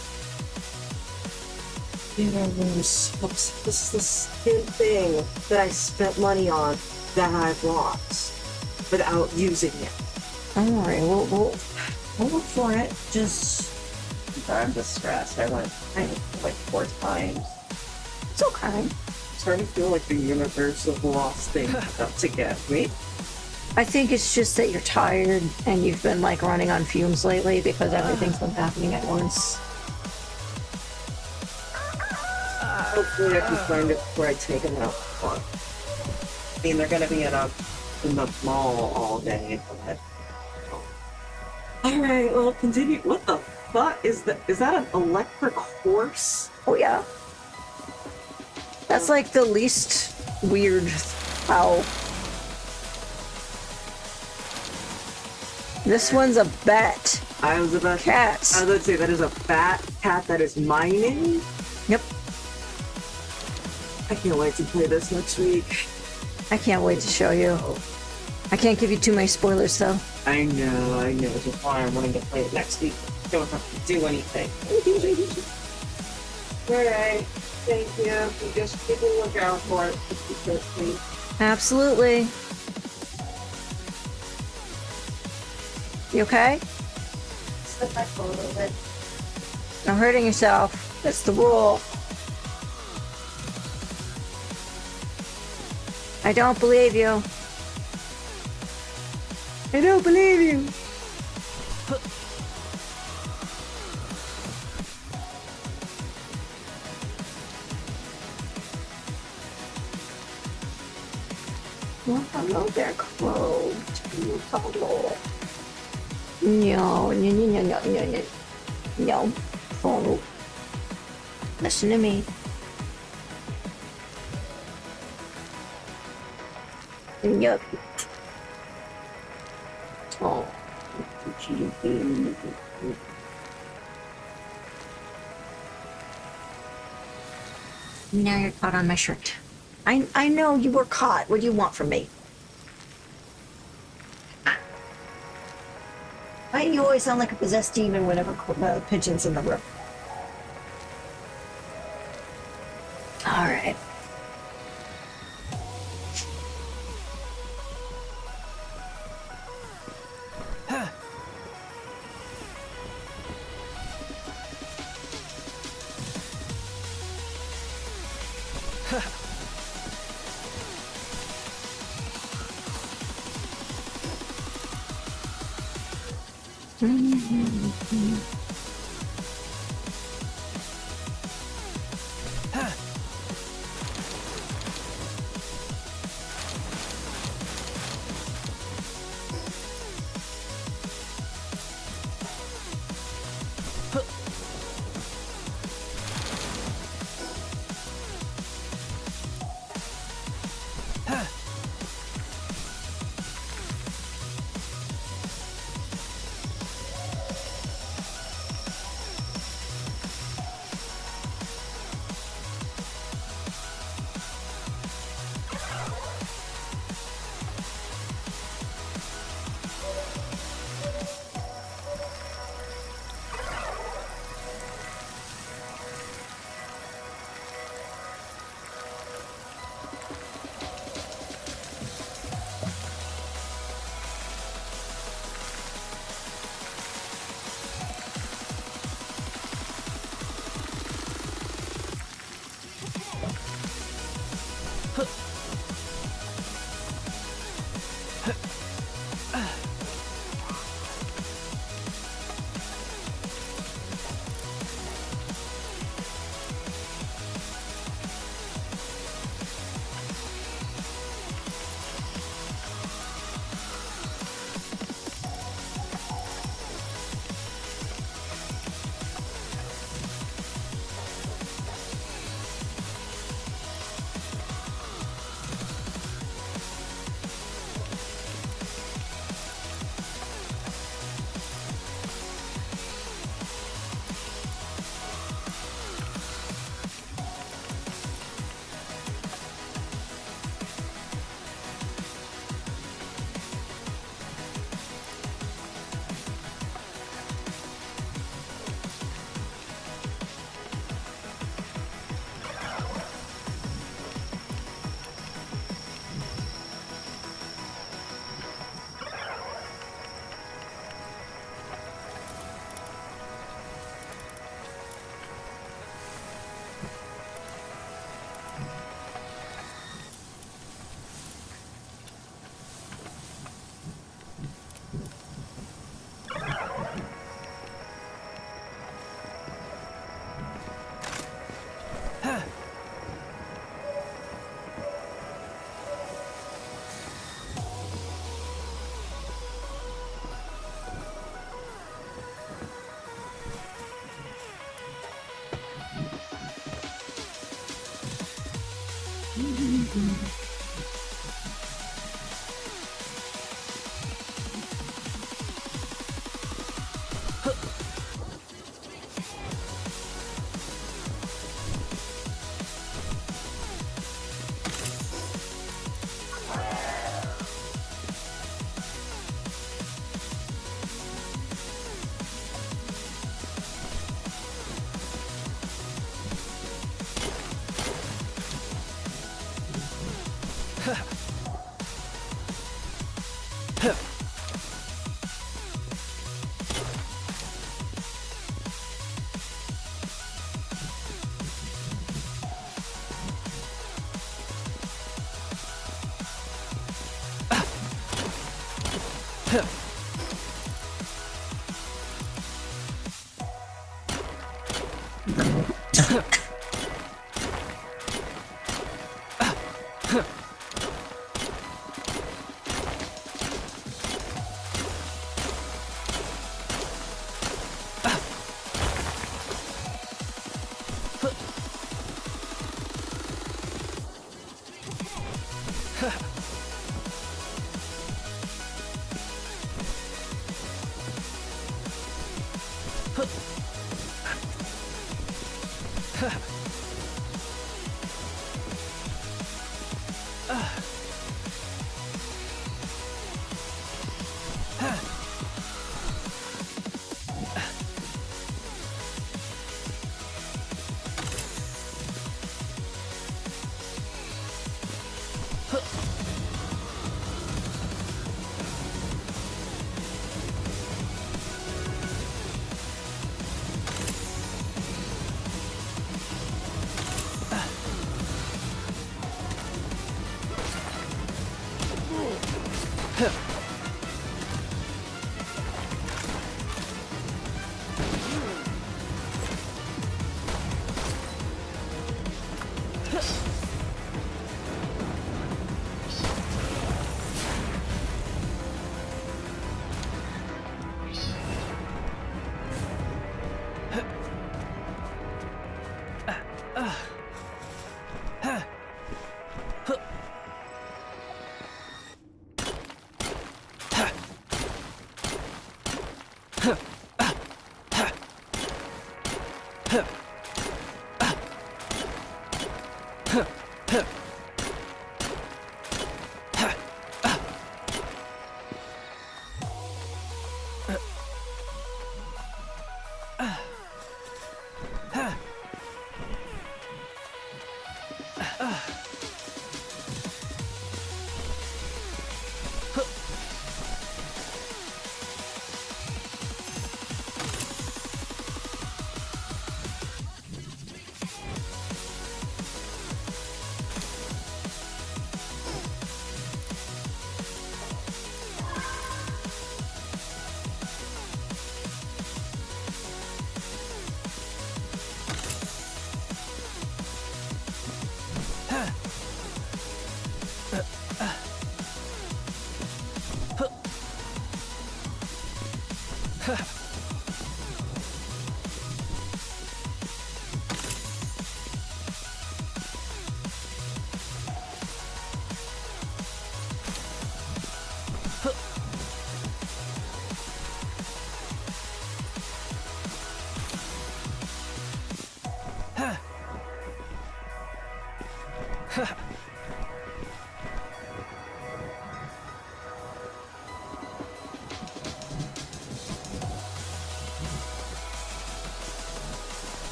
This is the same thing that I spent money on that I lost without using it. Don't worry, we'll look for it. Just I'm just stressed. I went like 4 times. it's okay. I'm starting to feel like the universe of lost things about to get me. I think it's just that you're tired and you've been like running on fumes lately because everything's been happening at once. Hopefully I can find it before I take them out for fun. I mean, they're gonna be in the mall all day, but... Alright, well, continue. What the fuck? Is that an electric horse? Oh yeah. That's like the least weird how. This one's a bat. I was about Cats. I was about to say, that is a fat cat that is mining. Yep. I can't wait to play this next week. I can't wait to show you. I can't give you too many spoilers though. I know. Just why I'm wanting to play it next week. Don't have to do anything. Alright. Thank you. Just keep a lookout for it. Please. Absolutely. You okay? Slip my foot a little bit. No hurting yourself. That's the rule. I don't believe you. I don't believe you. Well, hello there, clothed. Hello. No. No. Follow. Listen to me. Yup. Oh. Now you're caught on my shirt. I know you were caught. What do you want from me? Why do you always sound like a possessed demon whenever pigeon's in the room? All right.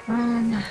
Um,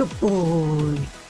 Good boy.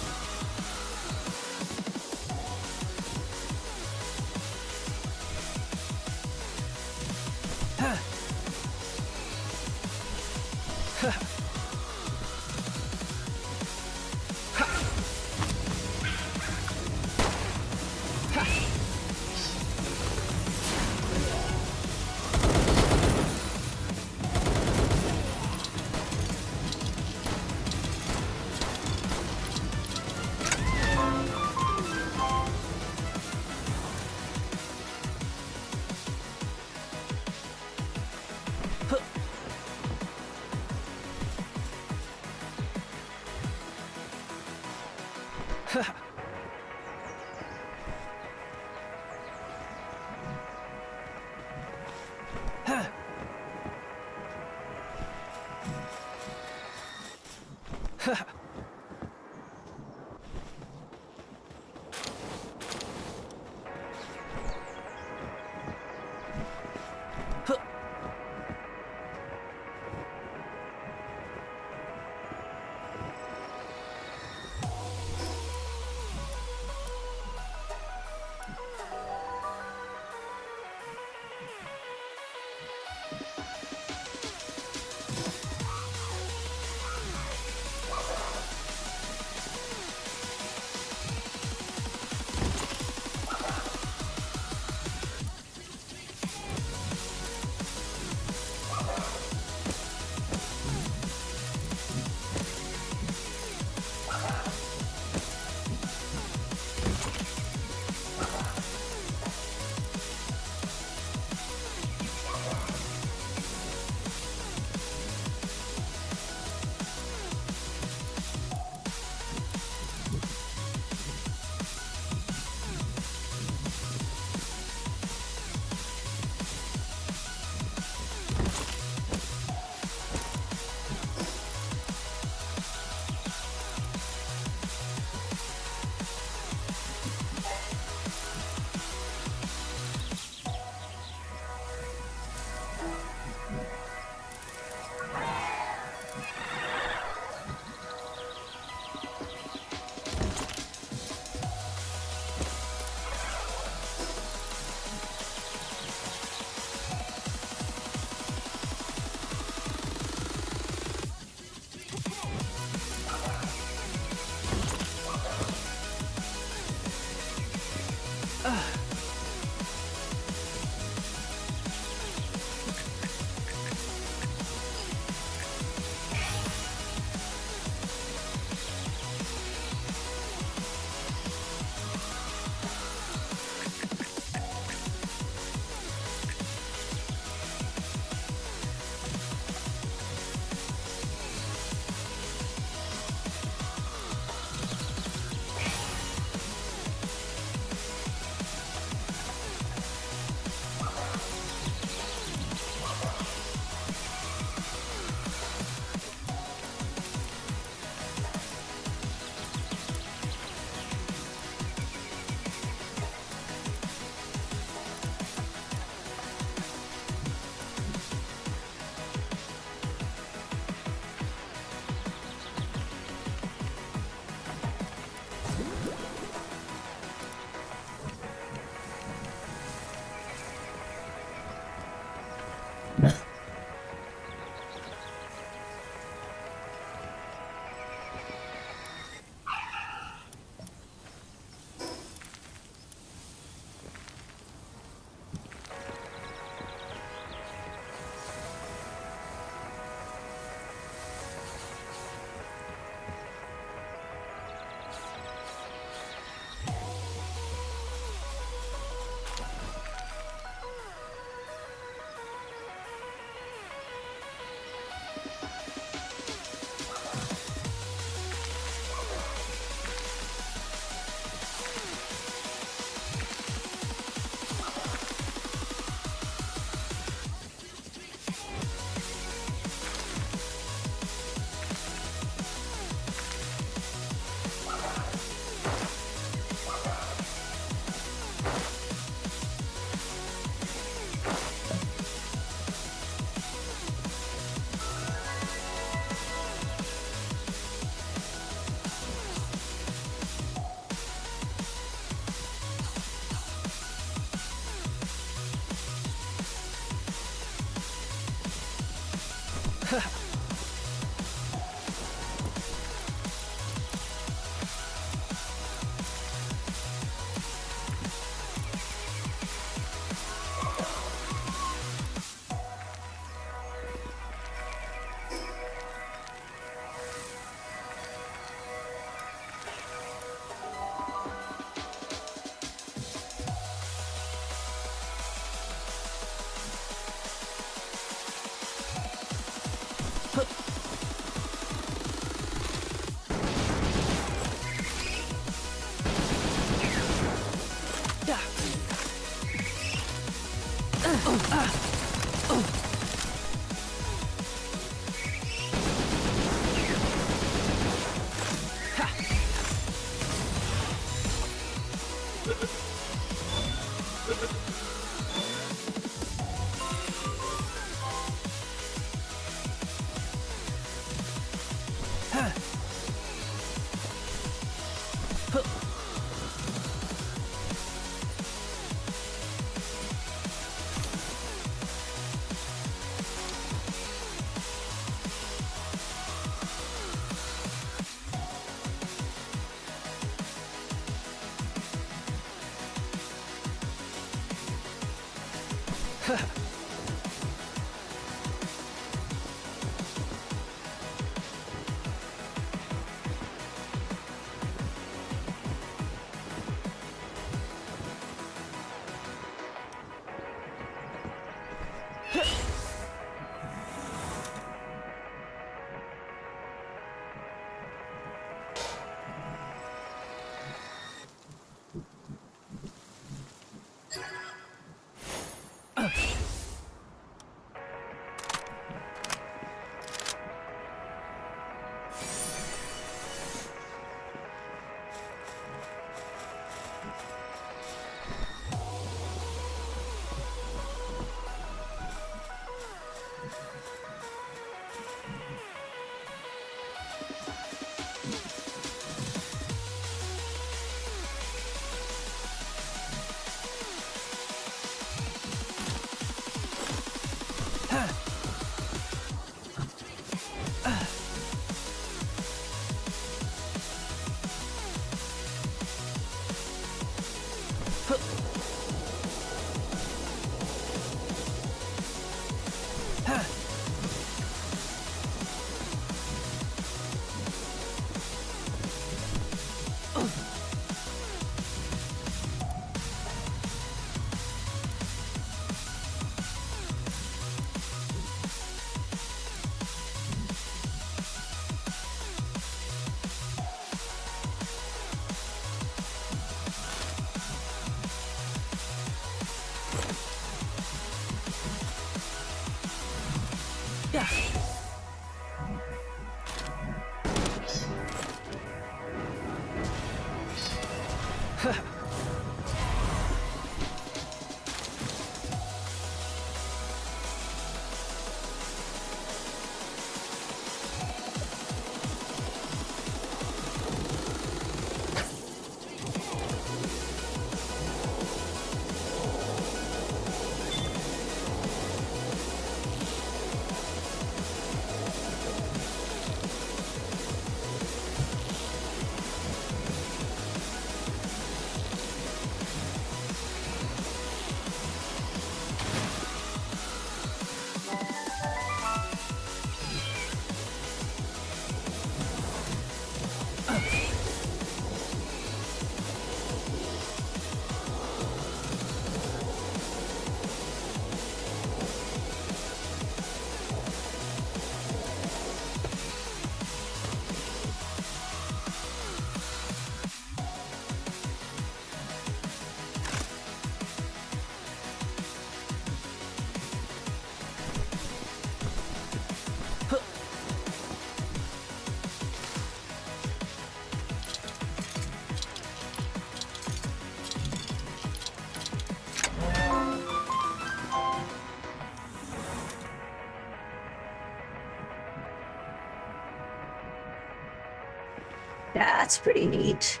That's pretty neat.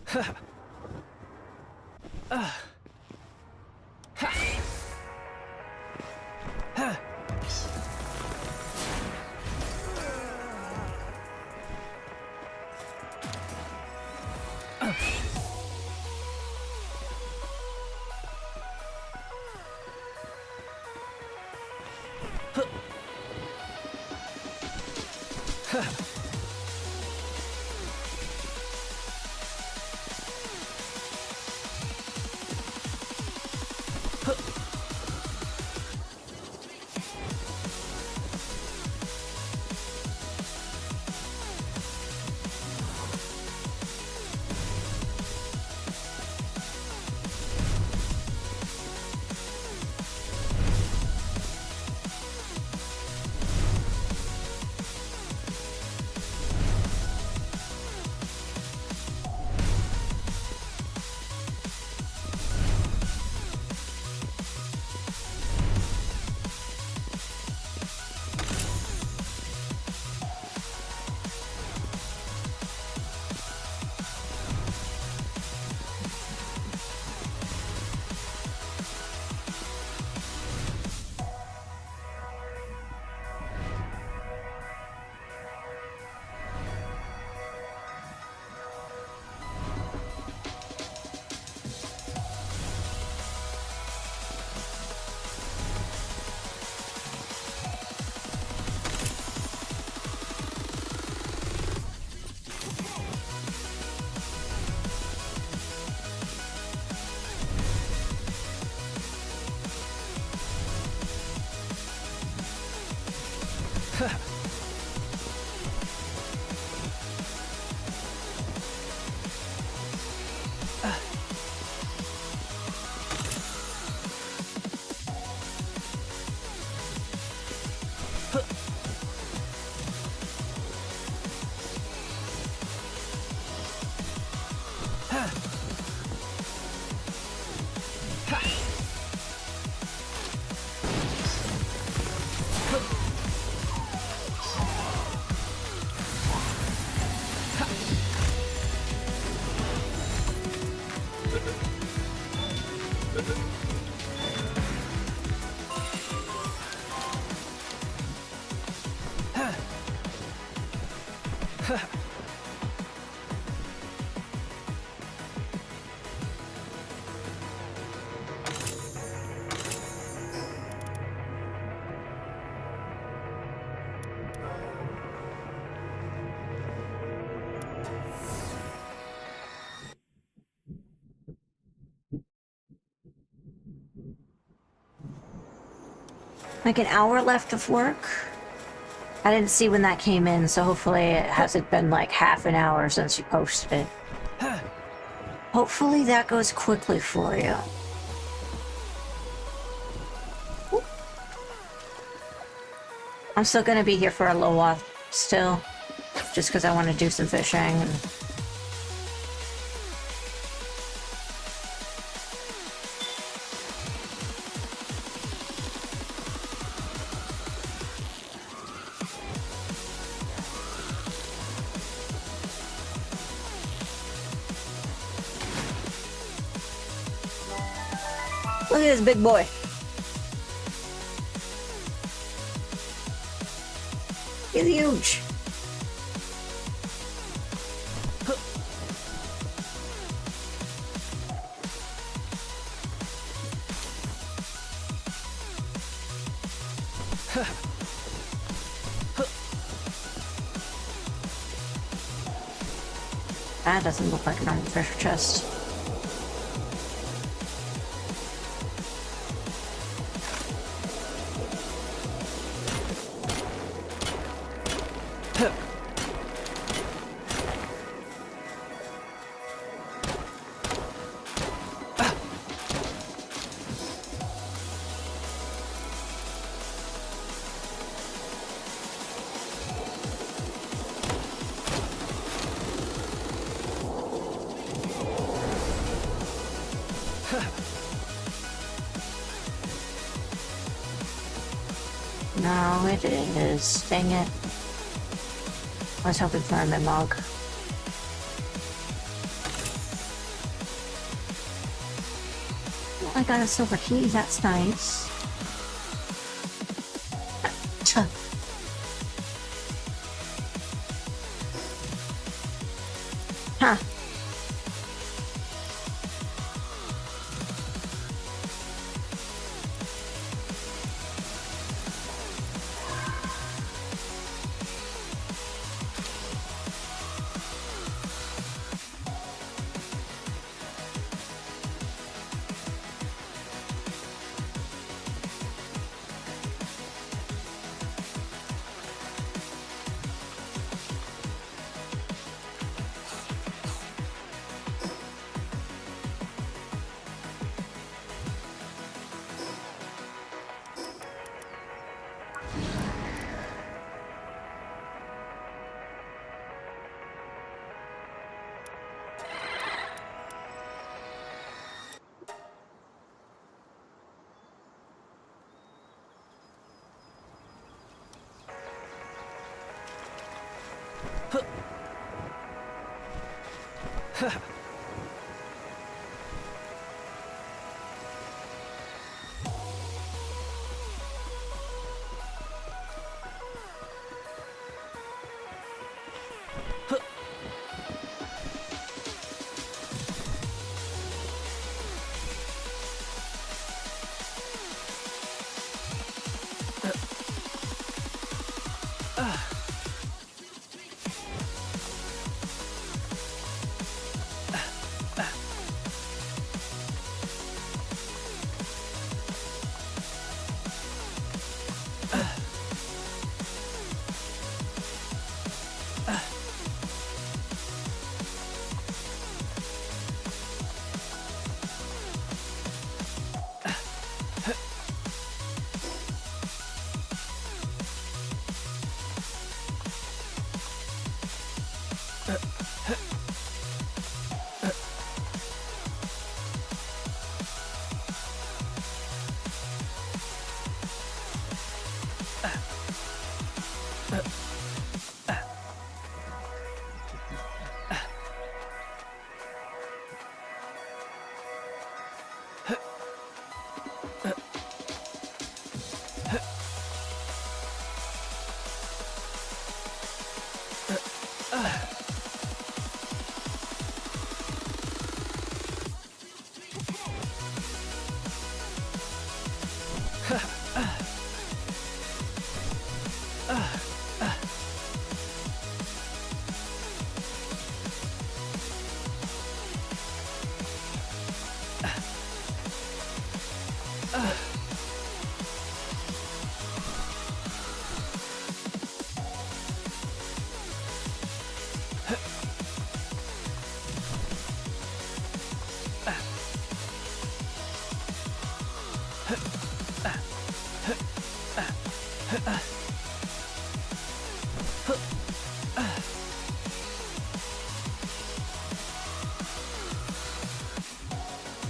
Ha! Like an hour left of work? I didn't see when that came in, so hopefully it hasn't been like half an hour since you posted. Hopefully that goes quickly for you. I'm still gonna be here for a little while still, just because I want to do some fishing. And look at this big boy. He's huge. That doesn't look like a normal treasure chest. No, it is. Dang it. I was hoping for a mid-mog. I got a silver key, that's nice. Huh.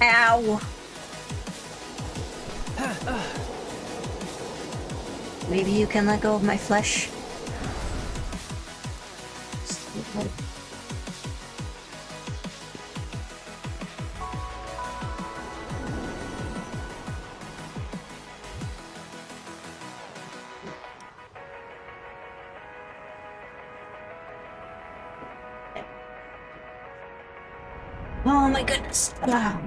Ow! Maybe you can let go of my flesh. Oh my goodness. Ah.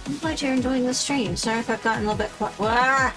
I'm glad you're enjoying the stream. Sorry if I've gotten a little bit quiet. Ah!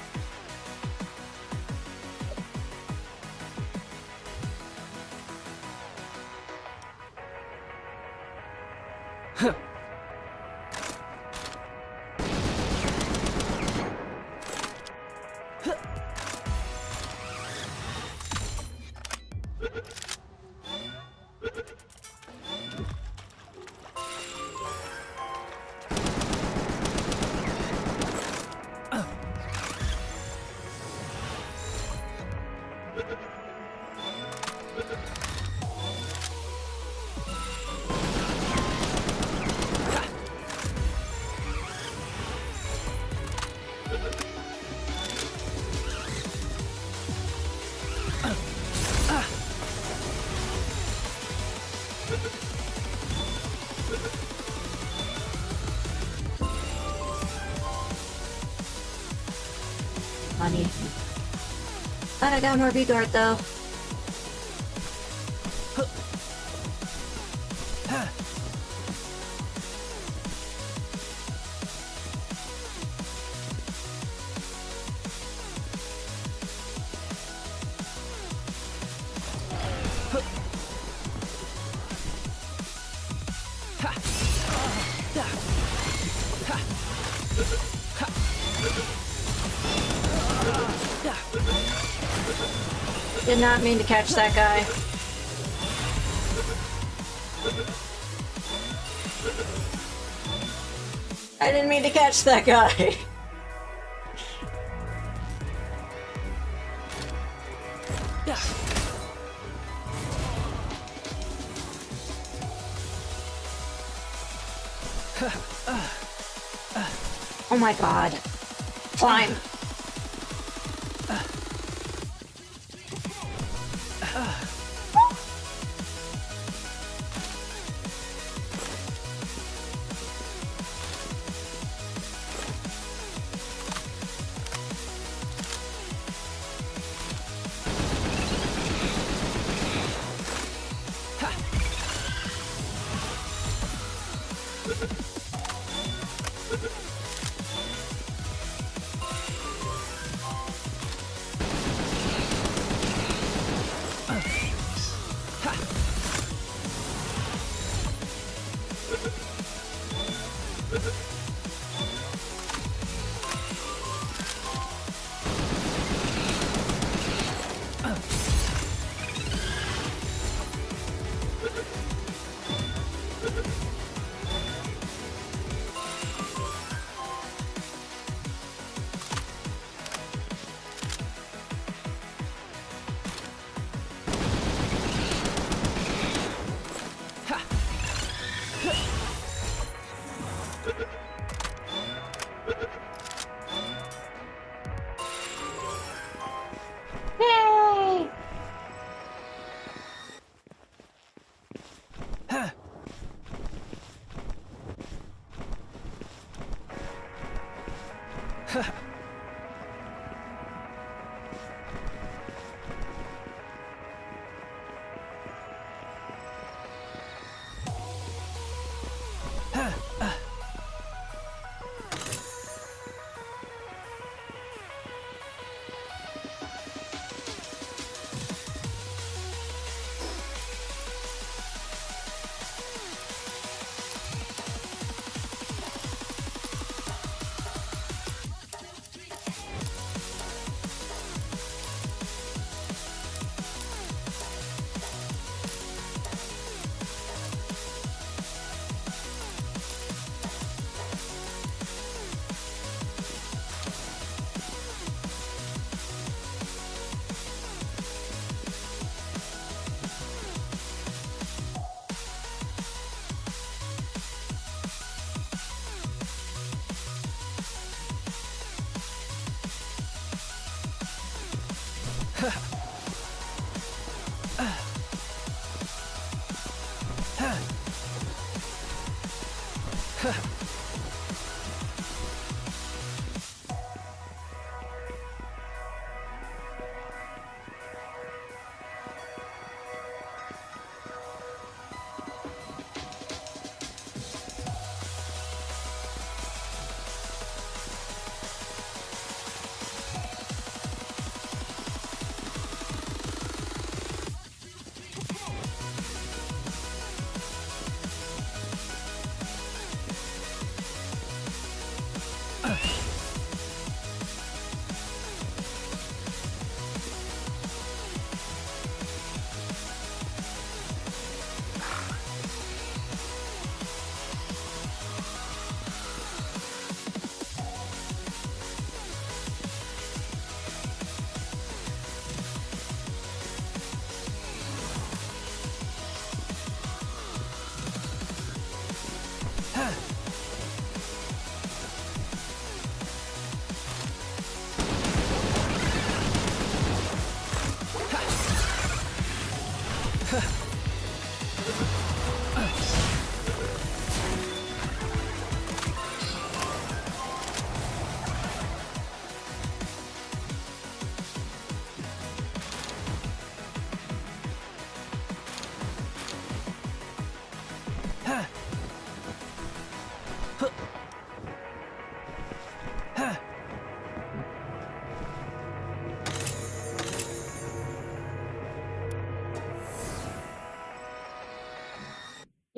Funny. But I got more V-Guard though. Did not mean to catch that guy. I didn't mean to catch that guy. Oh my god. Climb. Yay!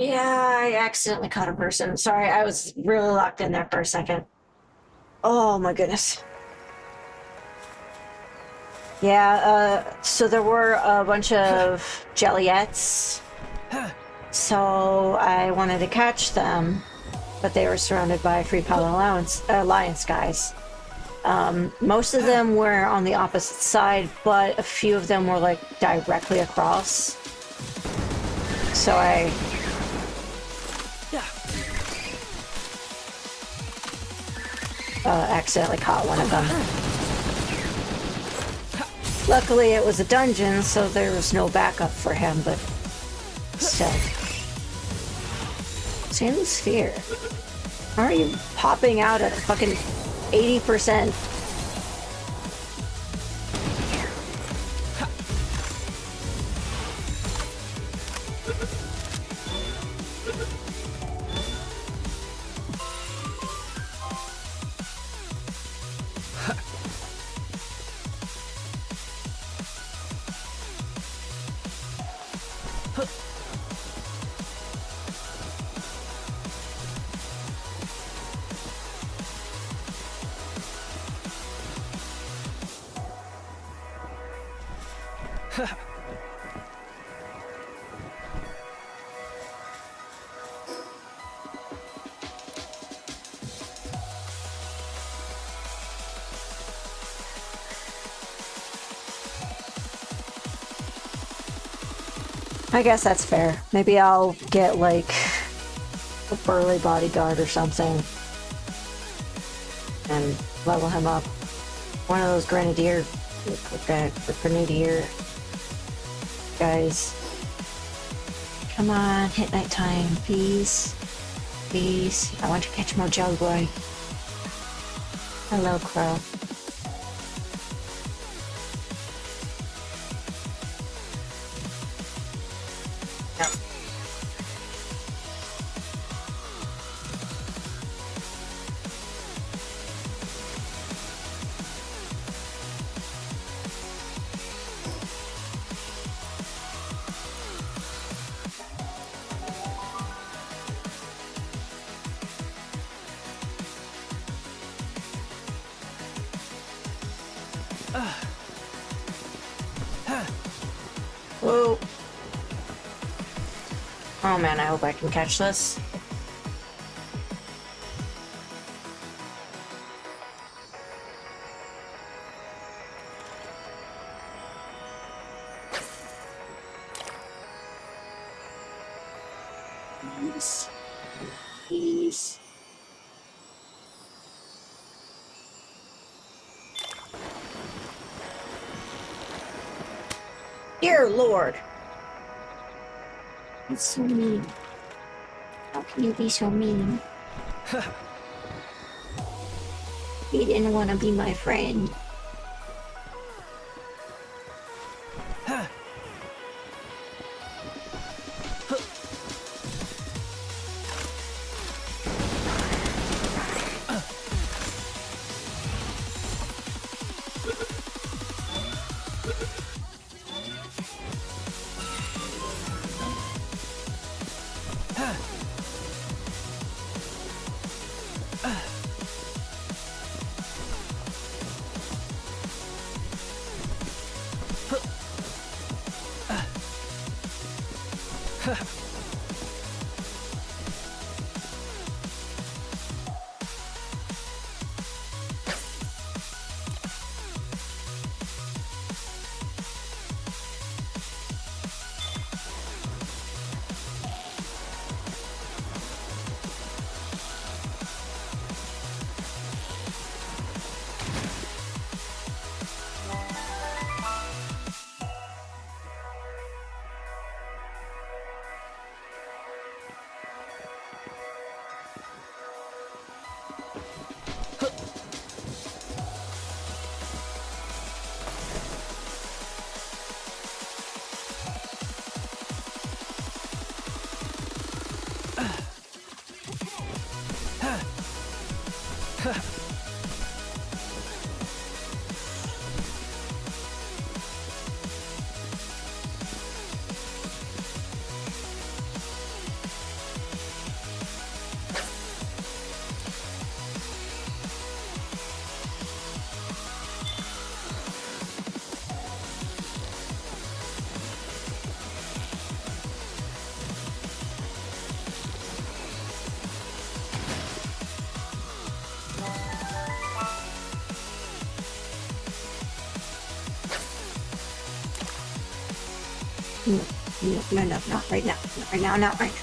Yeah, I accidentally caught a person. Sorry, I was really locked in there for a second. Oh my goodness. Yeah, so there were a bunch of jellyettes. So I wanted to catch them, but they were surrounded by Free Pal Alliance guys. Most of them were on the opposite side, but a few of them were like directly across. So I accidentally caught one of them. Luckily it was a dungeon, so there was no backup for him, but still. Sand sphere. How are you popping out at fucking 80%? I guess that's fair. Maybe I'll get like a burly bodyguard or something and level him up. One of those grenadier guys. Come on, hit nighttime, please. Please. I want to catch more Jelly Boy. Hello, Crow. Whoa. Oh man, I hope I can catch this. Please. Please. Dear Lord. It's so mean. How can you be so mean? He didn't want to be my friend. No, no, no, not right now. Not right now, not right now.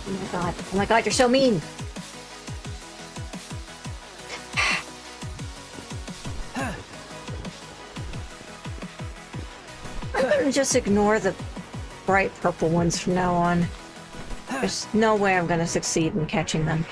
Oh my god. Oh my god, you're so mean! I'm gonna just ignore the bright purple ones from now on. There's no way I'm gonna succeed in catching them.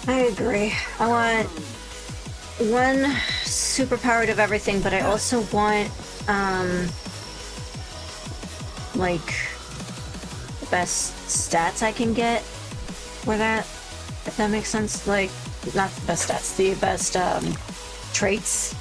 I agree. I want one superpowered of everything, but I also want, like, the best stats I can get for that, if that makes sense. Like, not the best stats, the best, traits.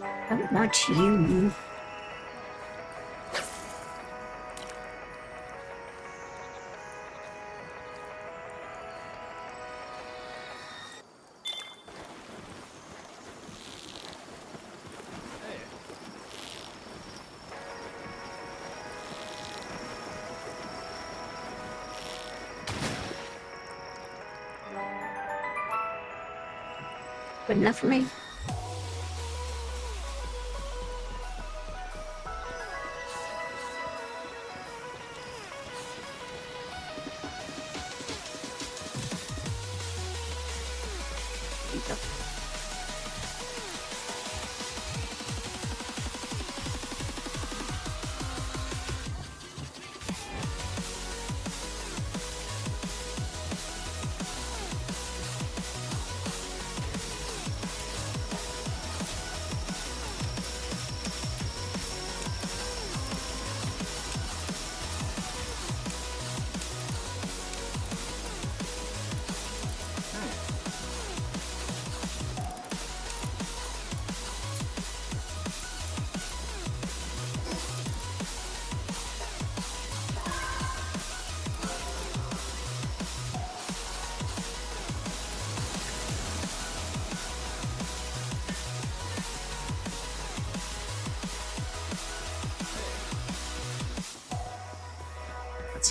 I don't want you. Good enough for me.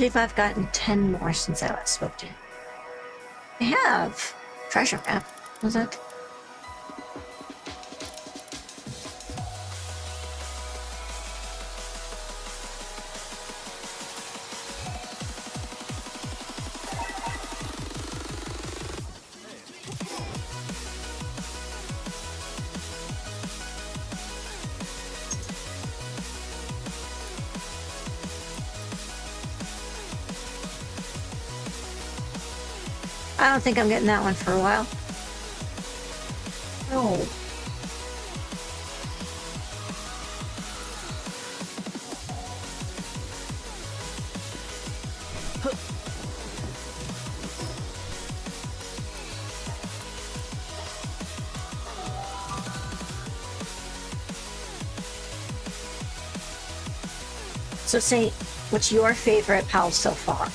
see if I've gotten 10 more since I last spoke to him. I have. Treasure map. Was it? I don't think I'm getting that one for a while. No. So say, what's your favorite pal so far?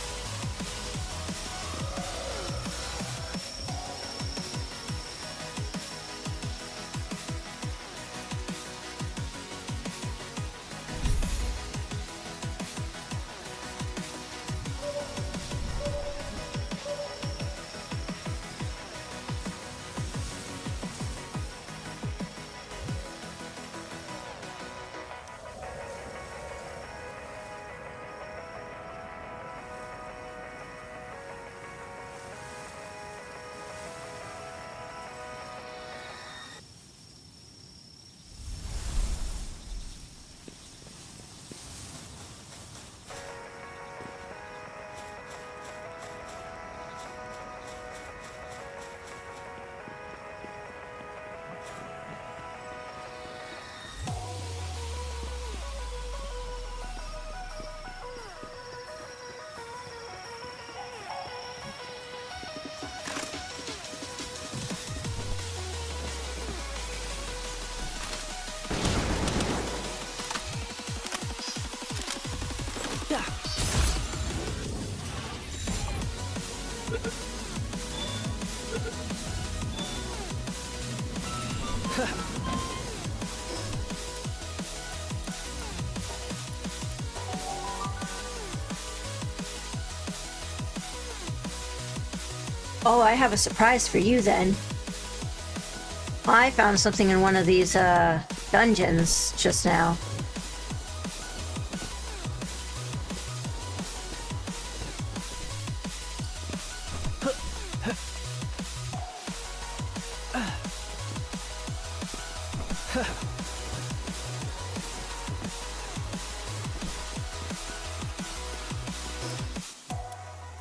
Oh, I have a surprise for you then. I found something in one of these dungeons just now.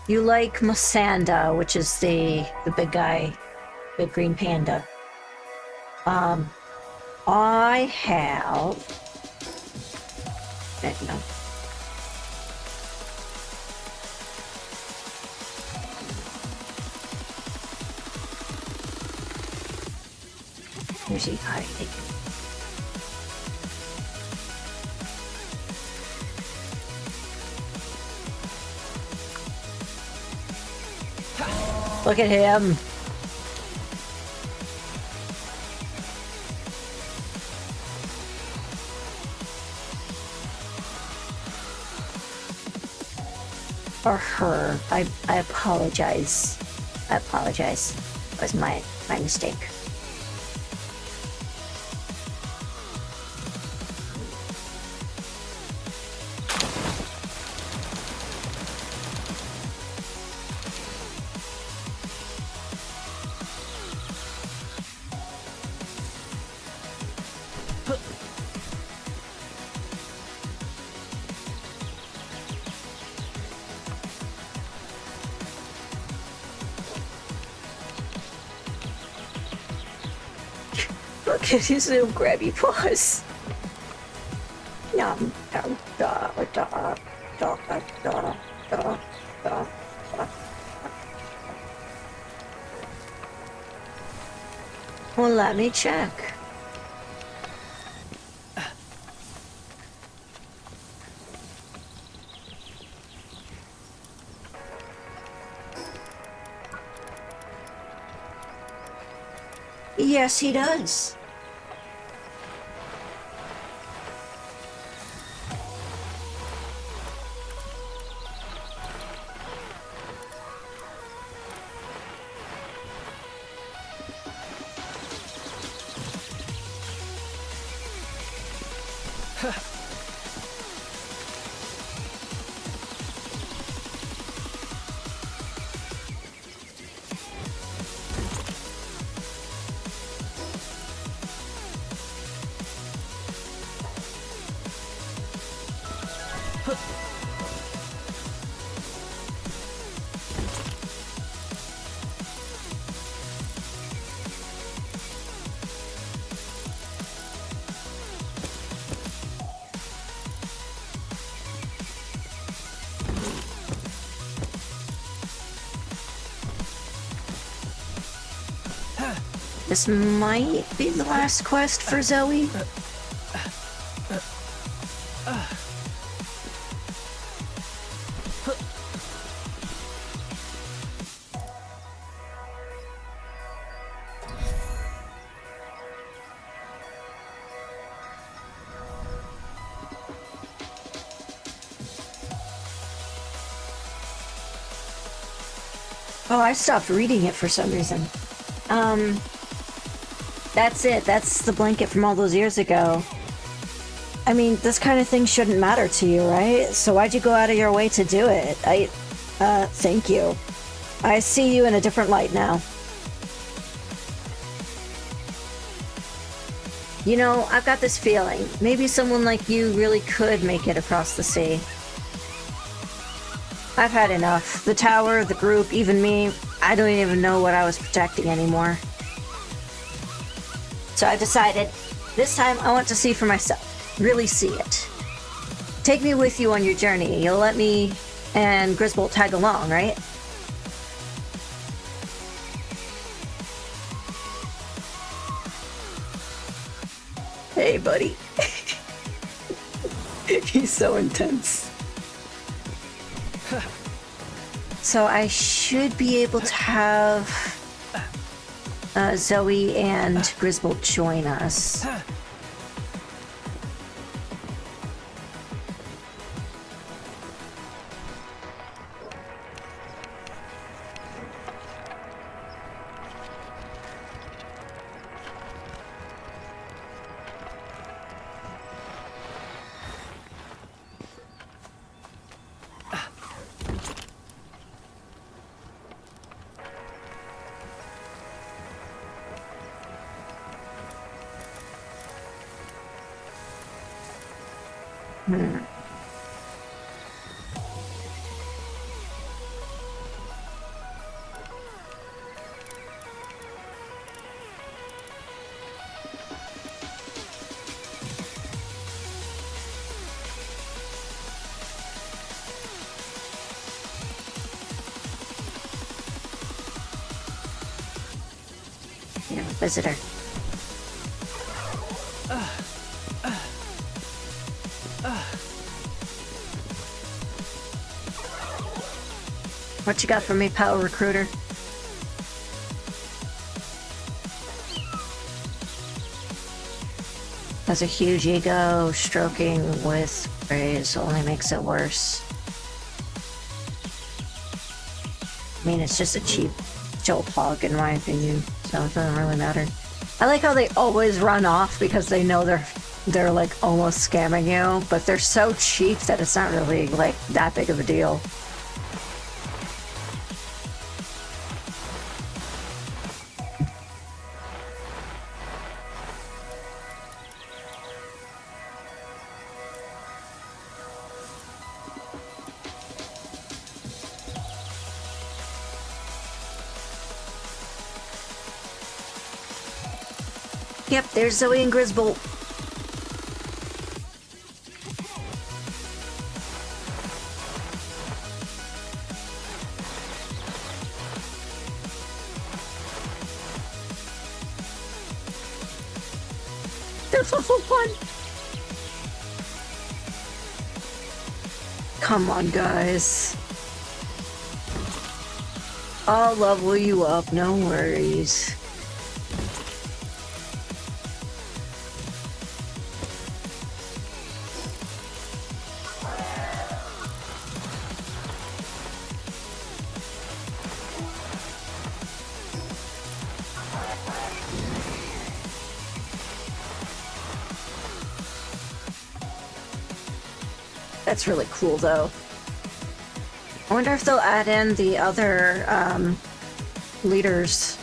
You like Masanda, which is the big guy, big green panda. I have. No. Where's he hiding? Look at him. Or her. I apologize. I apologize. It was my mistake. Look at his little grabby paws. Yum, yum, da, da, da, da, da, da, da. Well, let me check. Yes, he does. This might be the last quest for Zoe. Oh, I stopped reading it for some reason. That's it. That's the blanket from all those years ago. I mean, this kind of thing shouldn't matter to you, right? So why'd you go out of your way to do it? Thank you. I see you in a different light now. You know, I've got this feeling. Maybe someone like you really could make it across the sea. I've had enough. The tower, the group, even me. I don't even know what I was protecting anymore. So I decided, this time I want to see for myself. Really see it. Take me with you on your journey. You'll let me and Griswold tag along, right? Hey, buddy. He's so intense. So I should be able to have Zoe and Griswold join us. Visitor. What you got for me, pal recruiter? Has a huge ego, stroking with praise only makes it worse. I mean, it's just a cheap jolt hog in my opinion, so it doesn't really matter. I like how they always run off because they know they're like almost scamming you, but they're so cheap that it's not really like that big of a deal. Yep, there's Zoe and Griswold. They're so fun. Come on, guys. I'll level you up, no worries. That's really cool, though. I wonder if they'll add in the other leaders.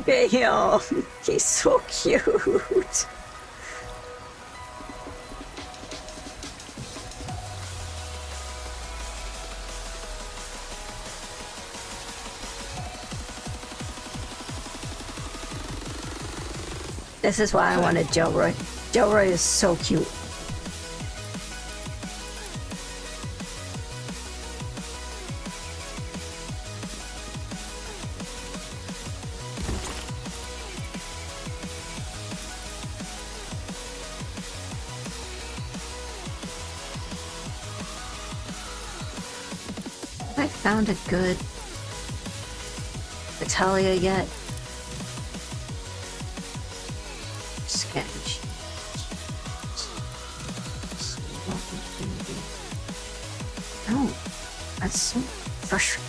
Damn, he's so cute. This is why I wanted Delroy. Delroy is so cute. Have I found a good Italia yet? Sketch. No, that's so frustrating.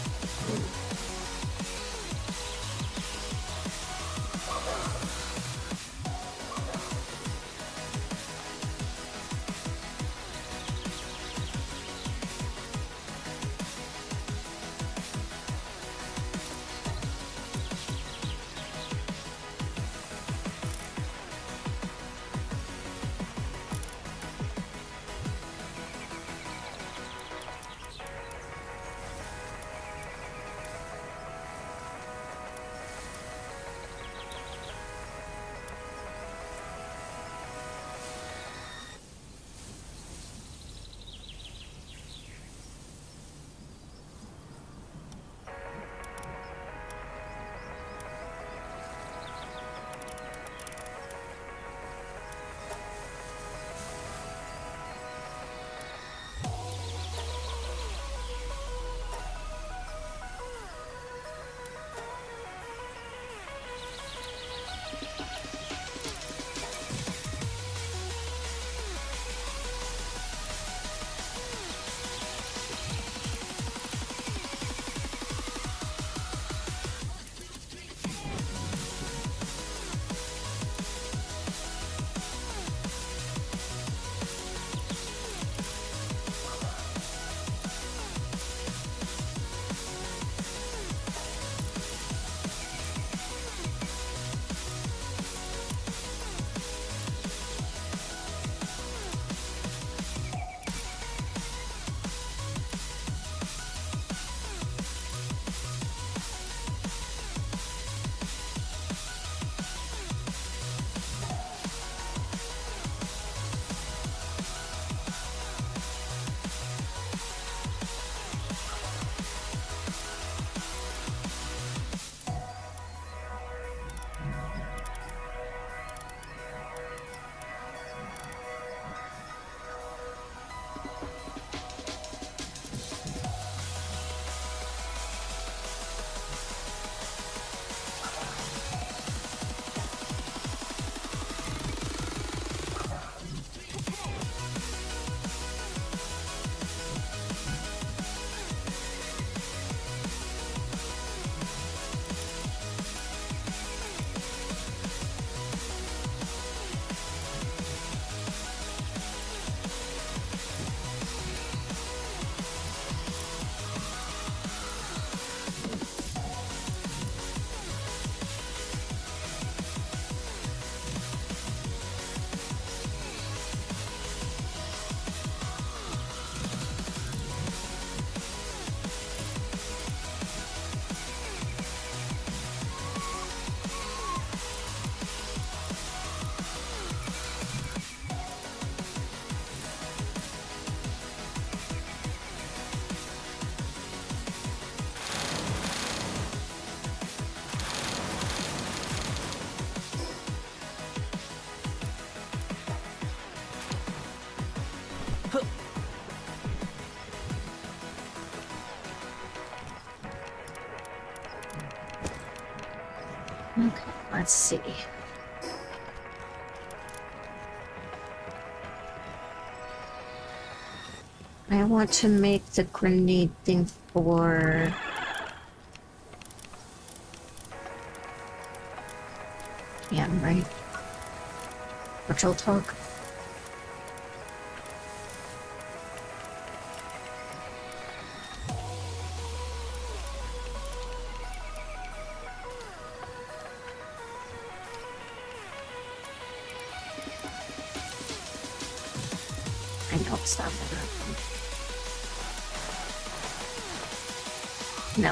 Okay, let's see. I want to make the grenade thing for... Yeah, right. Virtual talk. I know it's not that. No.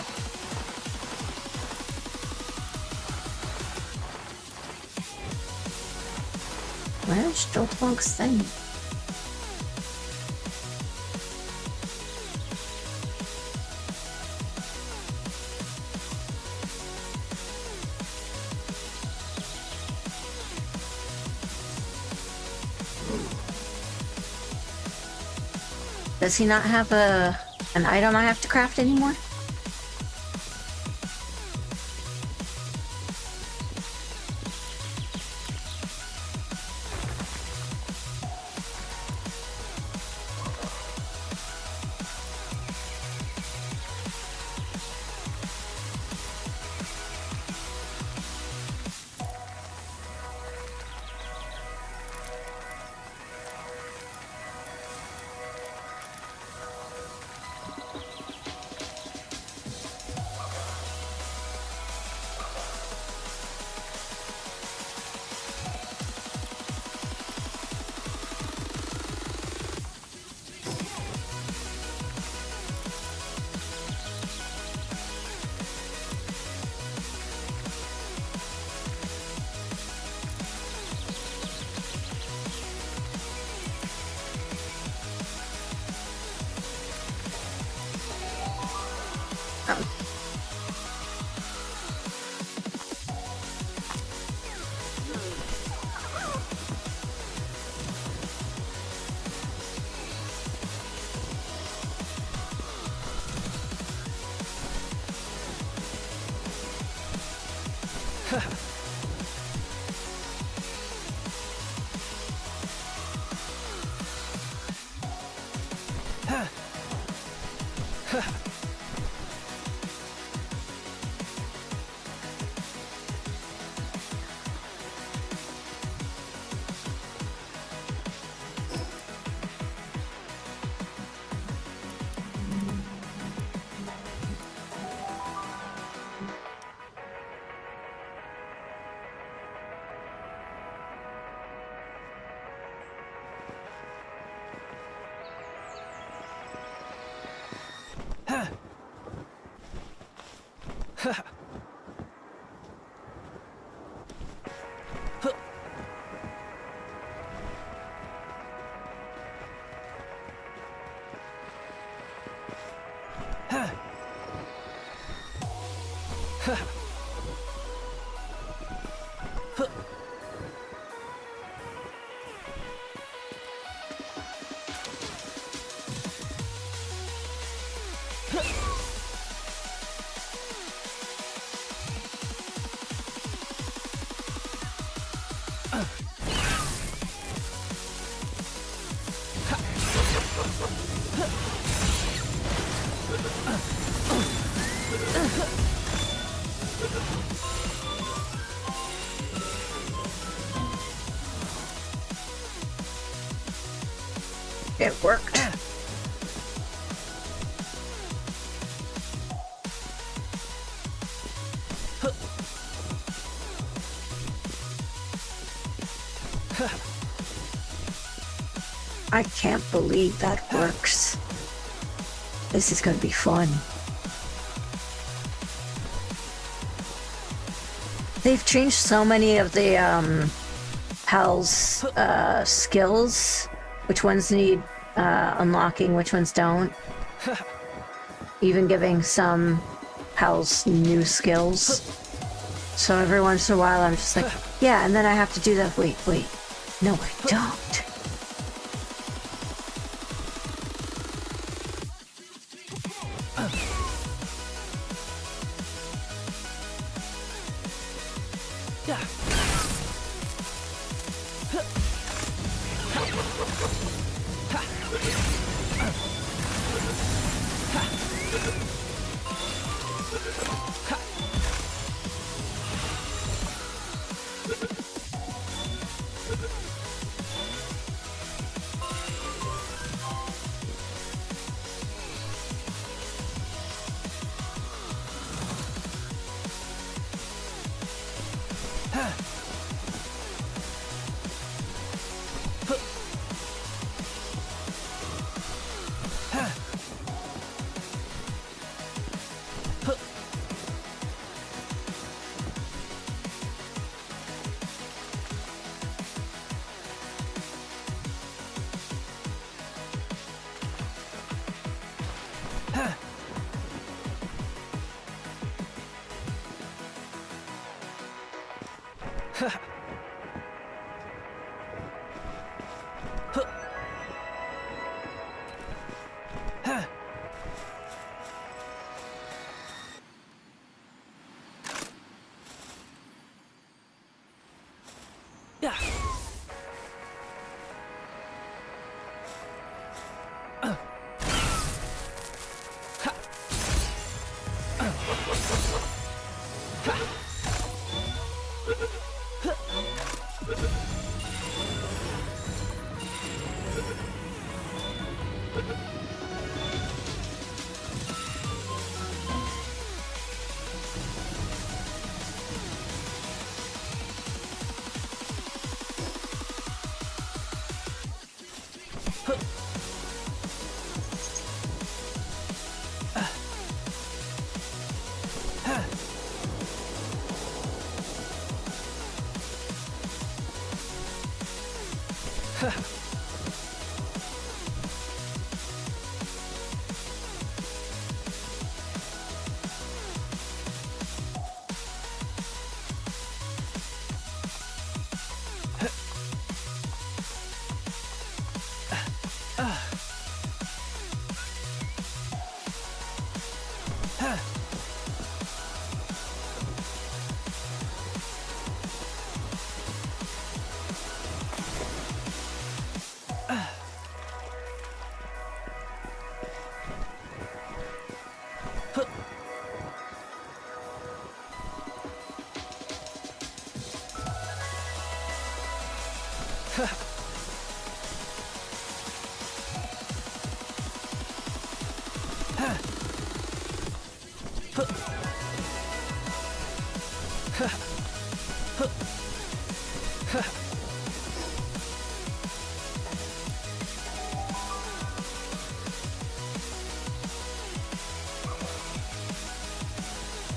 Where's Joltwog's thing? Does he not have an item I have to craft anymore? It worked. I can't believe that works. This is gonna be fun. They've changed so many of the Pal's skills. Which ones need unlocking, which ones don't. Even giving some Pal's new skills. So every once in a while I'm just like, yeah, and then I have to do that. Wait. No, I don't.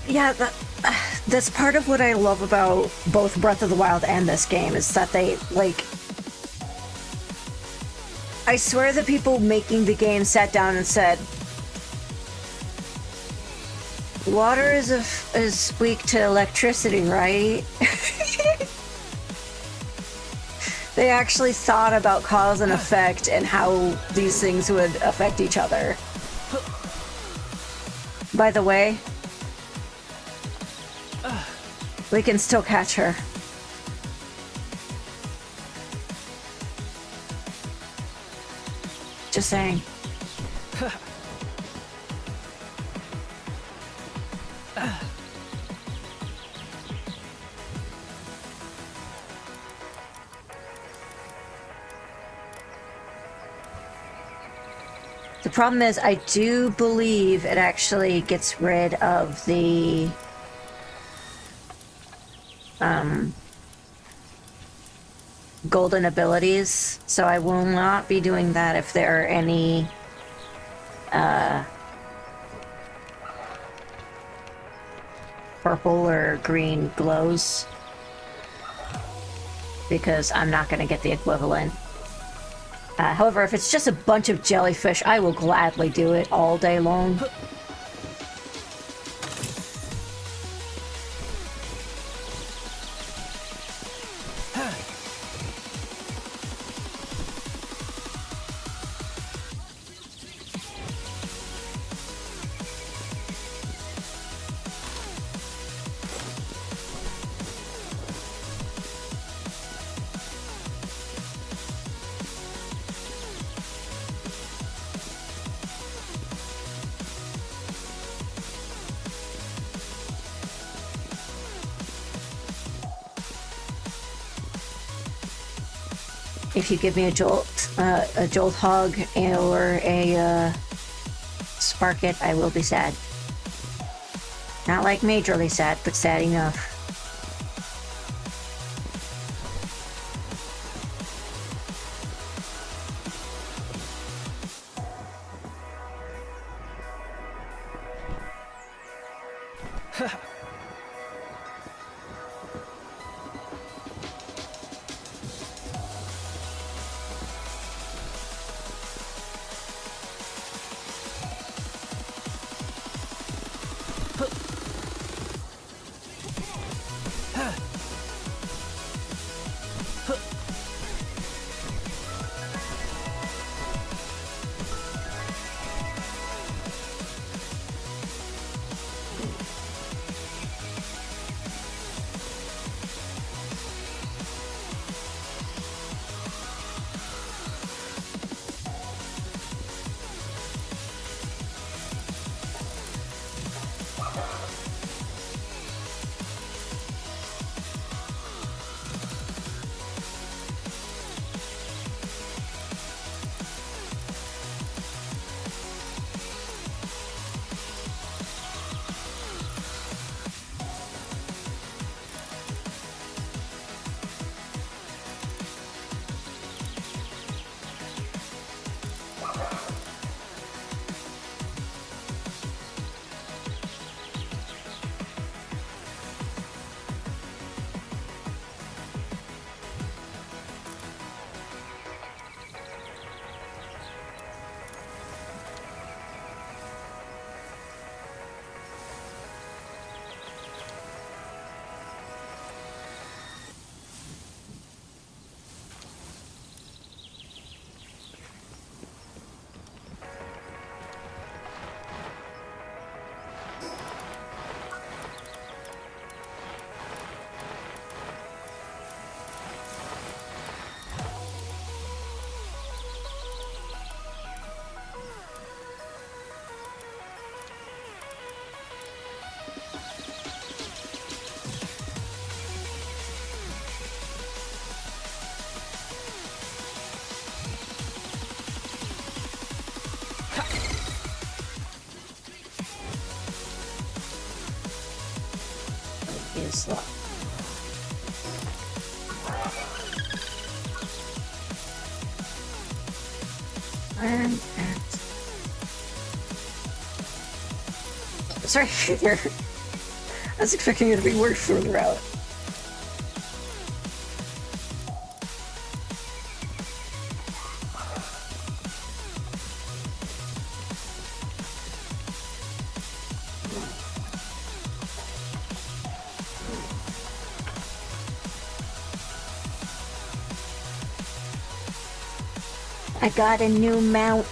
Yeah, that's part of what I love about both Breath of the Wild and this game, is that they, like... I swear the people making the game sat down and said, water is weak to electricity, right? They actually thought about cause and effect and how these things would affect each other. By the way, we can still catch her. Just saying. The problem is, I do believe it actually gets rid of the golden abilities, so I will not be doing that if there are any purple or green glows, because I'm not going to get the equivalent. However, if it's just a bunch of jellyfish, I will gladly do it all day long. If you give me a jolt hog or a spark it, I will be sad. Not like majorly sad, but sad enough. Is sorry, there. I was expecting it to be worse further out. I got a new mount.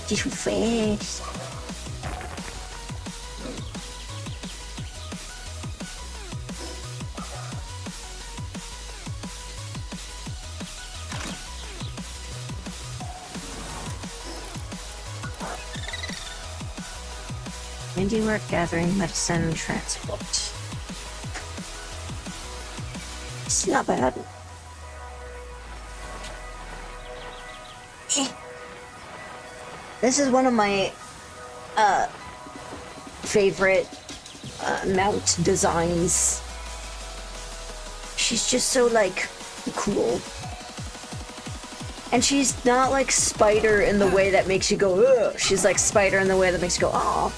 Too fast. Handiwork, gathering, medicine, transport. It's not bad. This is one of my favorite mount designs. She's just so like cool. And she's not like Spider in the way that makes you go, ugh. She's like Spider in the way that makes you go, aw.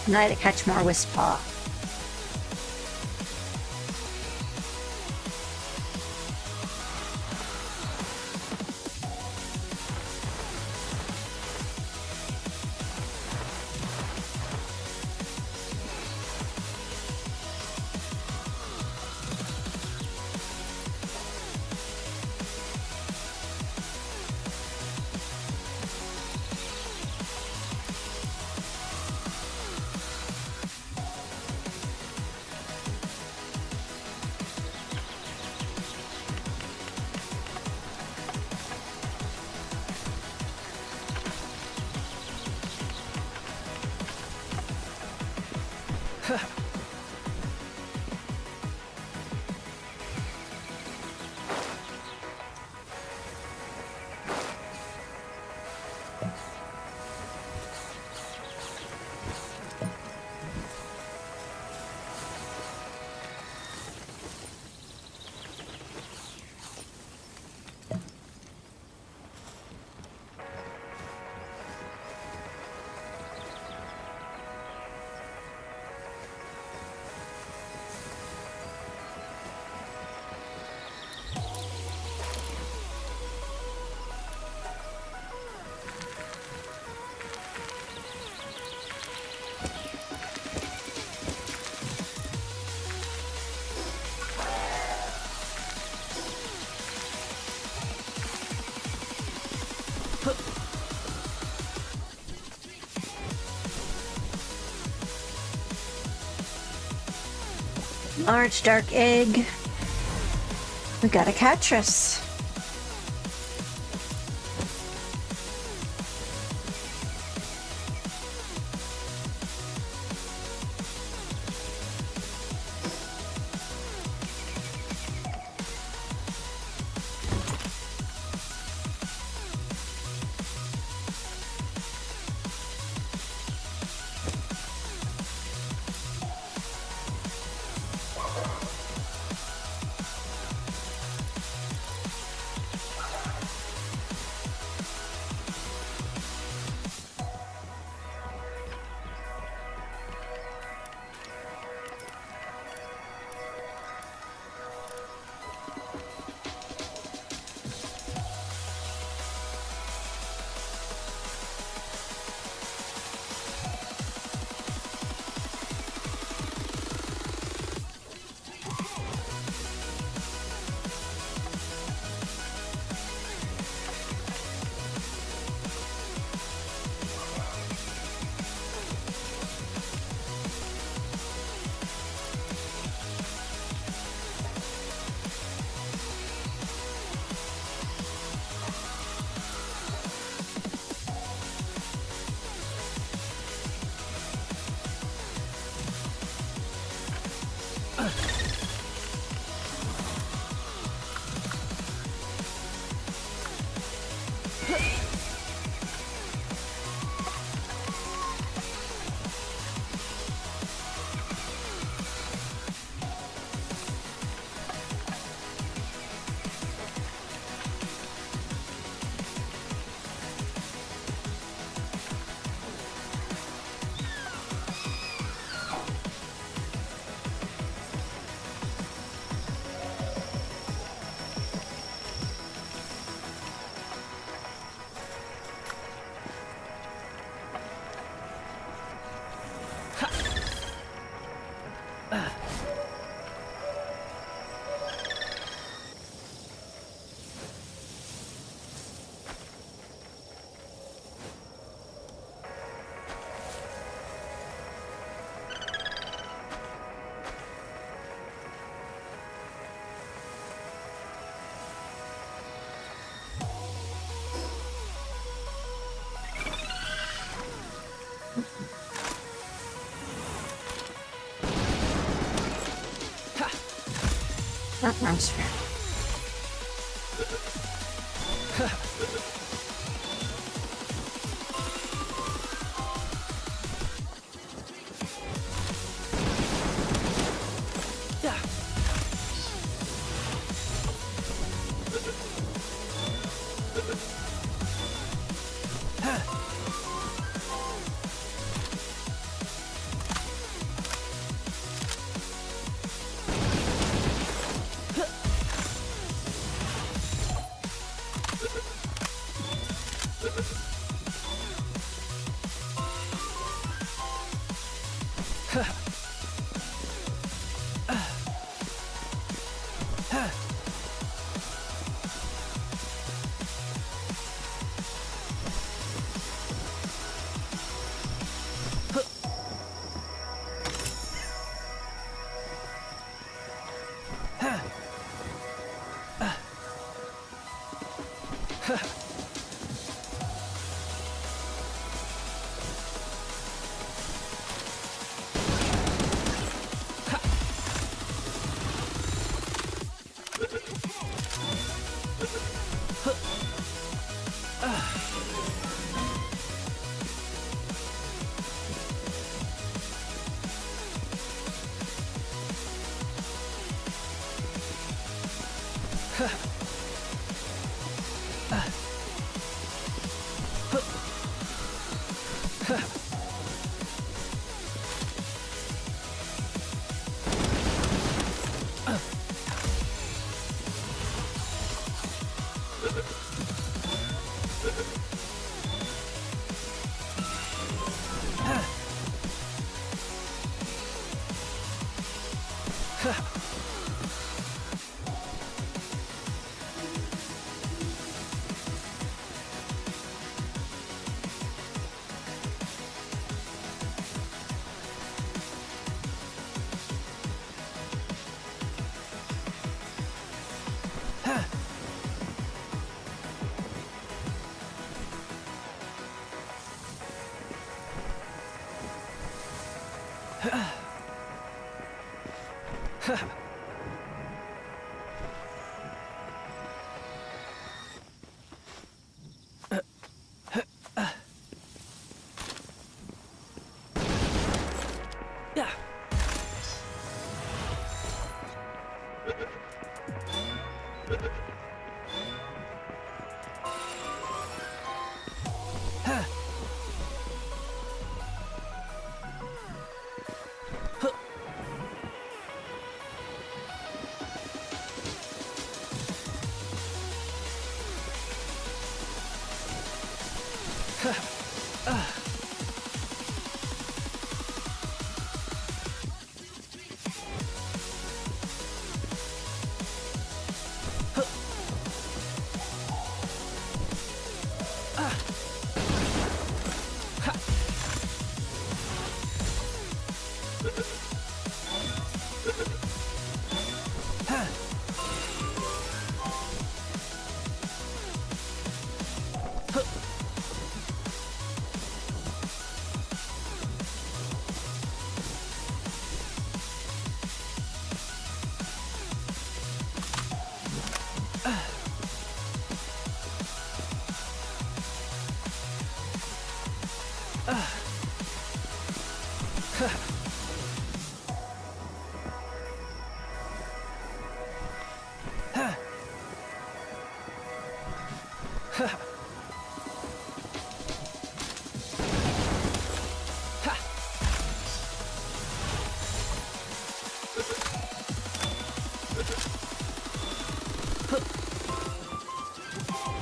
Now to catch more Wispa. Large dark egg. We got a Catrus. That sounds fair.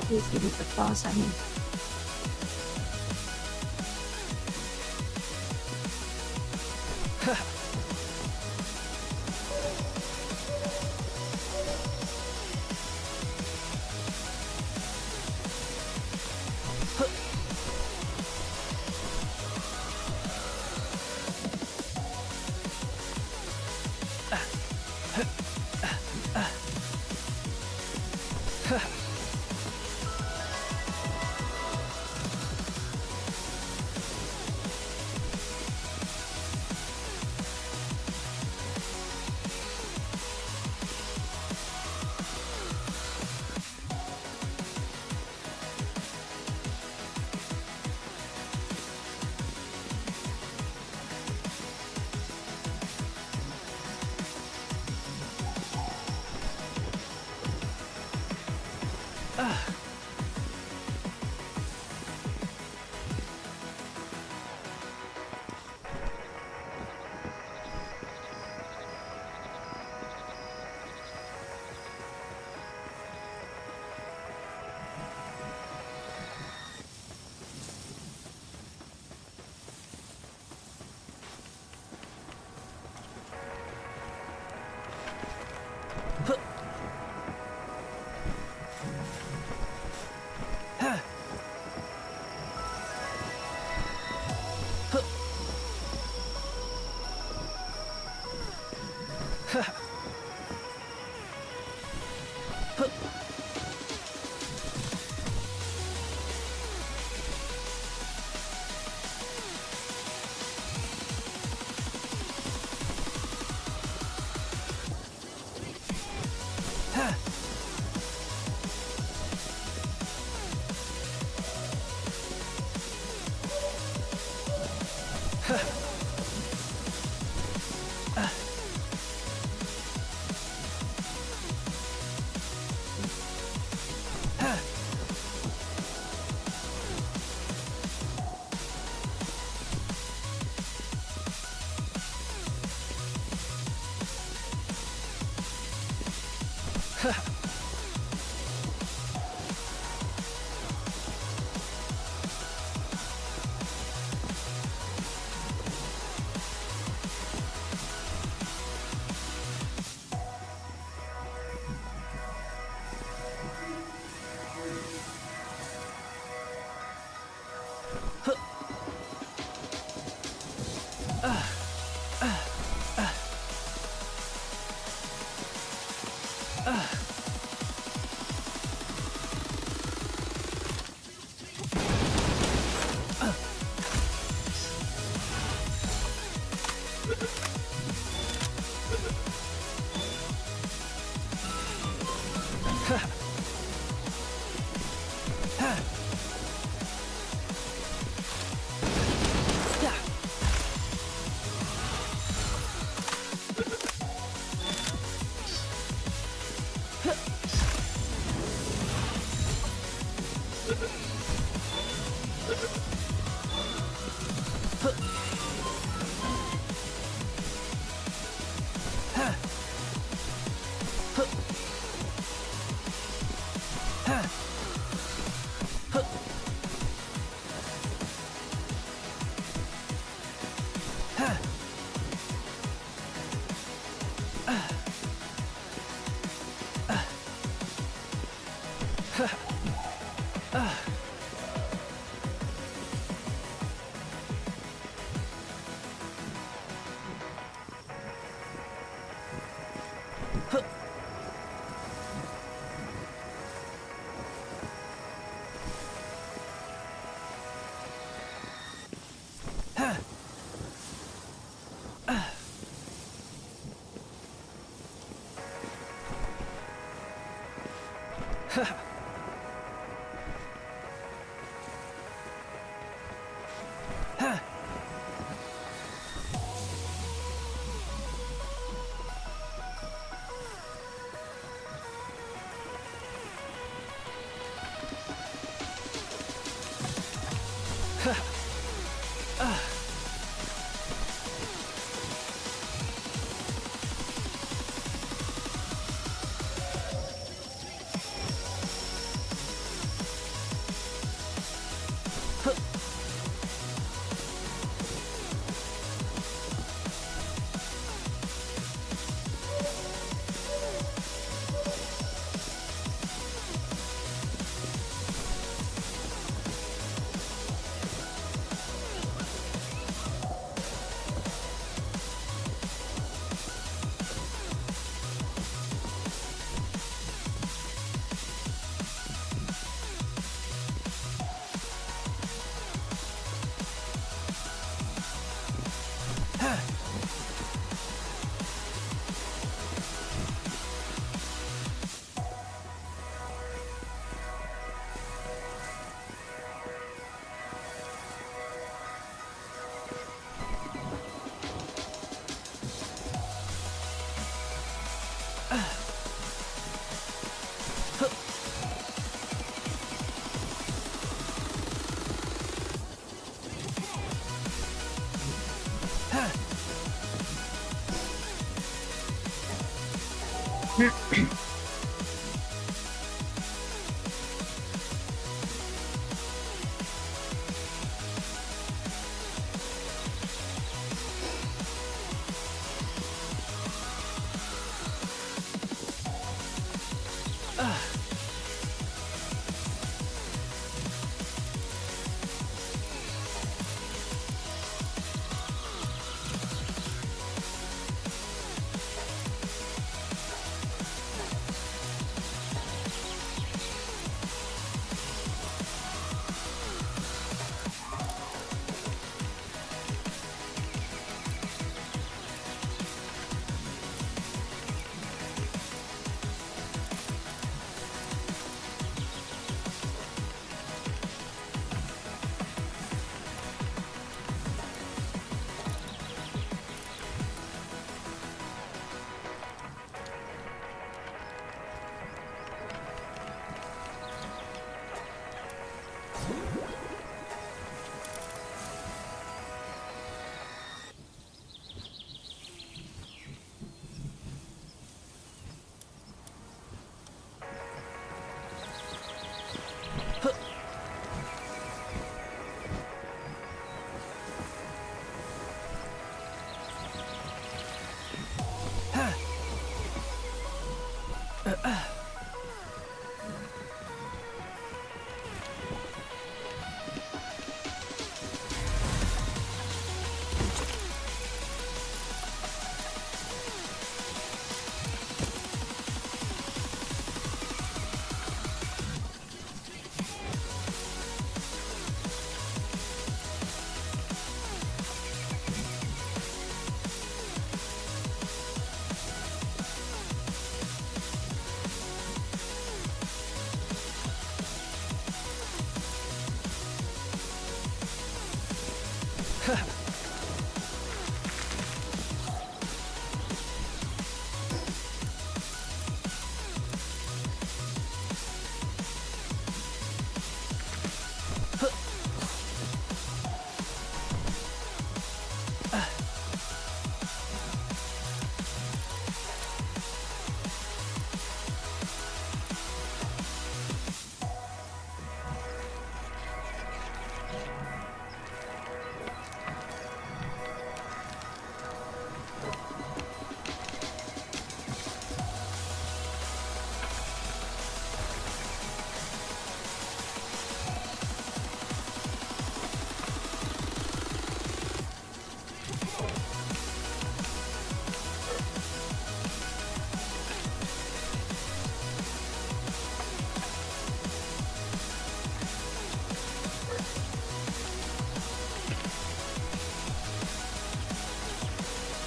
Please give me the boss, I mean.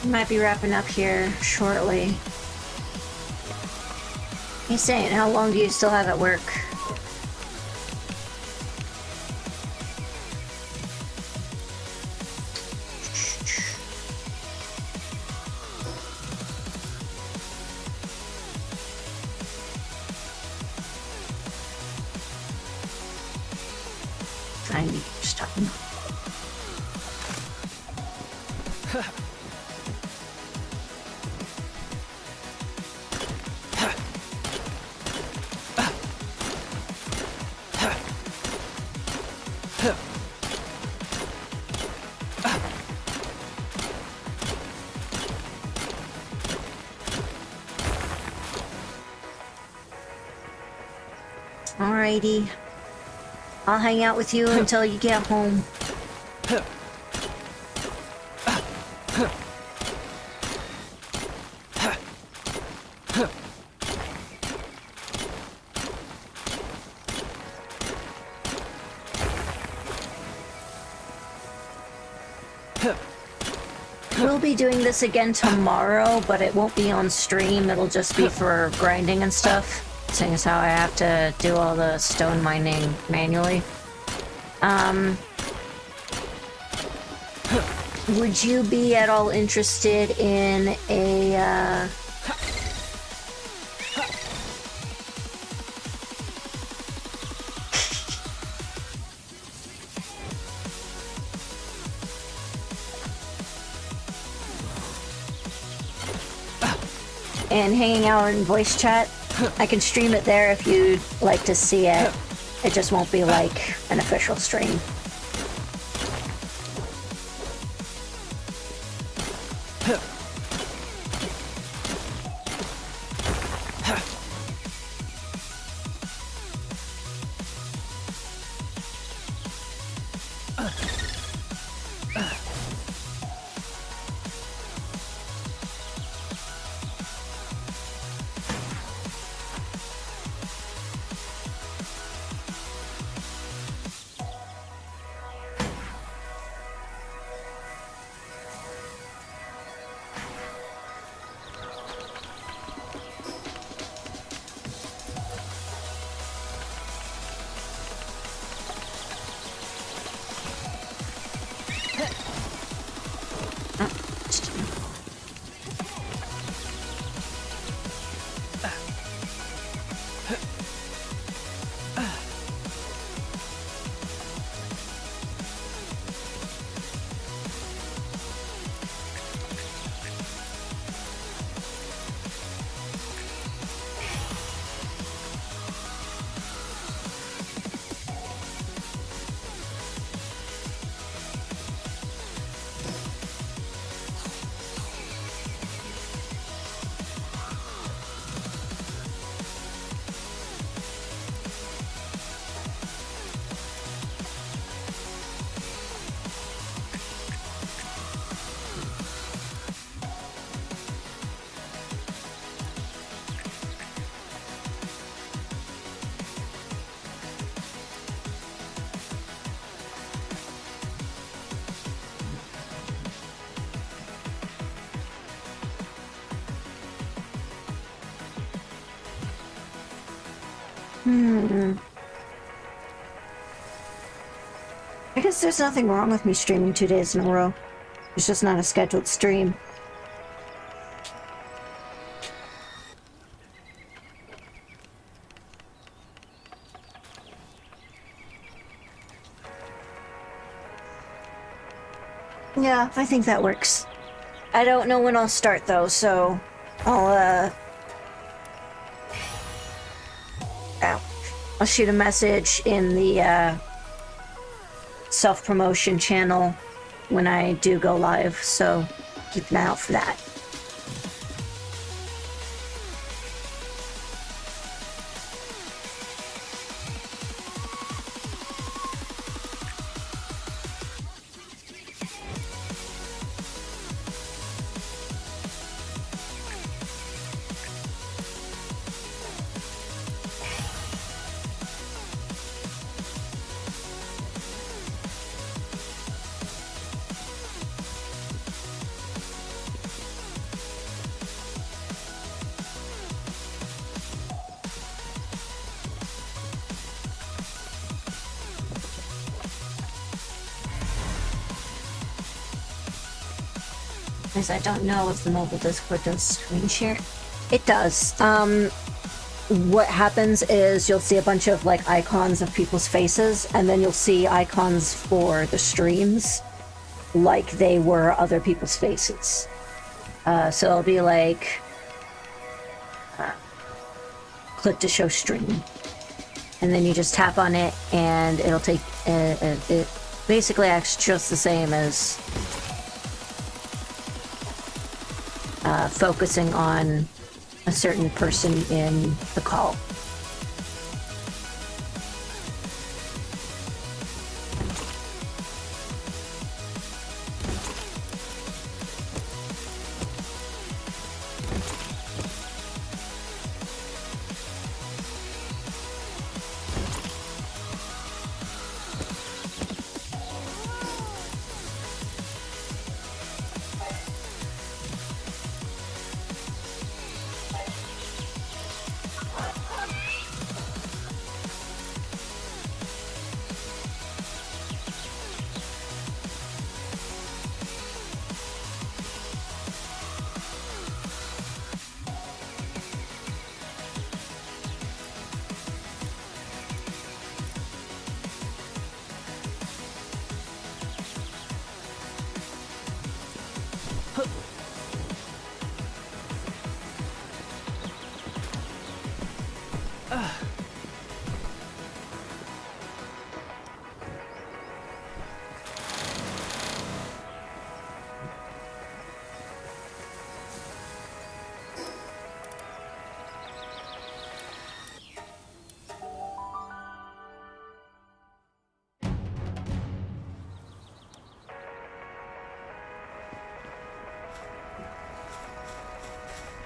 Might be wrapping up here shortly. He's saying, how long do you still have at work? I need to stop him. Alrighty. I'll hang out with you until you get home. We'll be doing this again tomorrow, but it won't be on stream. It'll just be for grinding and stuff. Seeing as how I have to do all the stone mining manually. Would you be at all interested in a, and hanging out in voice chat? I can stream it there if you'd like to see it. It just won't be like an official stream. I guess there's nothing wrong with me streaming 2 days in a row. It's just not a scheduled stream. Yeah, I think that works. I don't know when I'll start though, so I'll shoot a message in the self-promotion channel when I do go live, so keep an eye out for that. Because I don't know if the mobile Discord does screen share. It does. What happens is you'll see a bunch of like icons of people's faces, and then you'll see icons for the streams like they were other people's faces. So it'll be like click to show stream, and then you just tap on it and it'll take it basically acts just the same as focusing on a certain person in the call.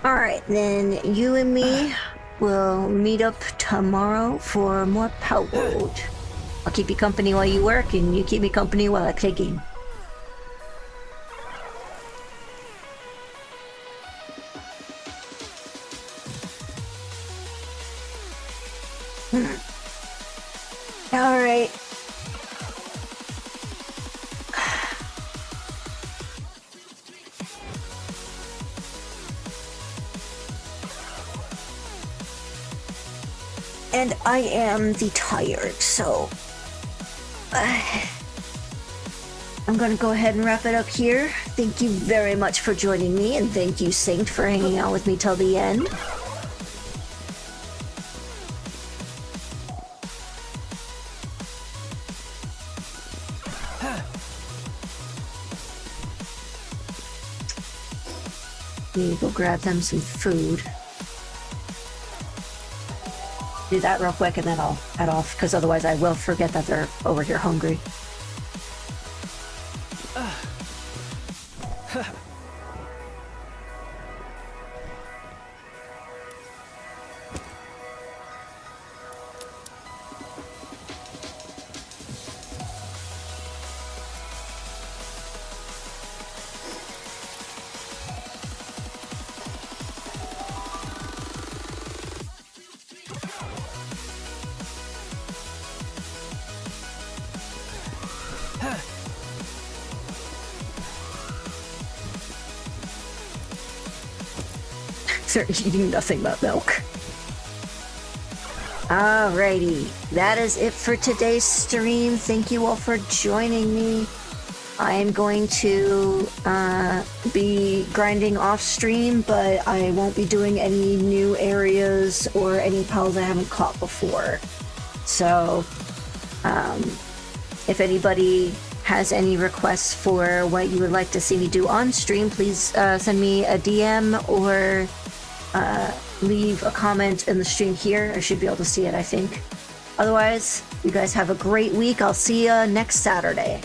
Alright, then you and me will meet up tomorrow for more Palworld. I'll keep you company while you work, and you keep me company while I play game. Alright. And I am tired, so I'm gonna go ahead and wrap it up here. Thank you very much for joining me, and thank you, Saint, for hanging out with me till the end. Need to go grab them some food. Do that real quick and then I'll head off, because otherwise I will forget that they're over here hungry. They're eating nothing but milk. Alrighty, that is it for today's stream. Thank you all for joining me. I am going to be grinding off stream, but I won't be doing any new areas or any pals I haven't caught before. So, if anybody has any requests for what you would like to see me do on stream, please send me a DM or leave a comment in the stream here. I should be able to see it, I think. Otherwise, you guys have a great week. I'll see you next Saturday.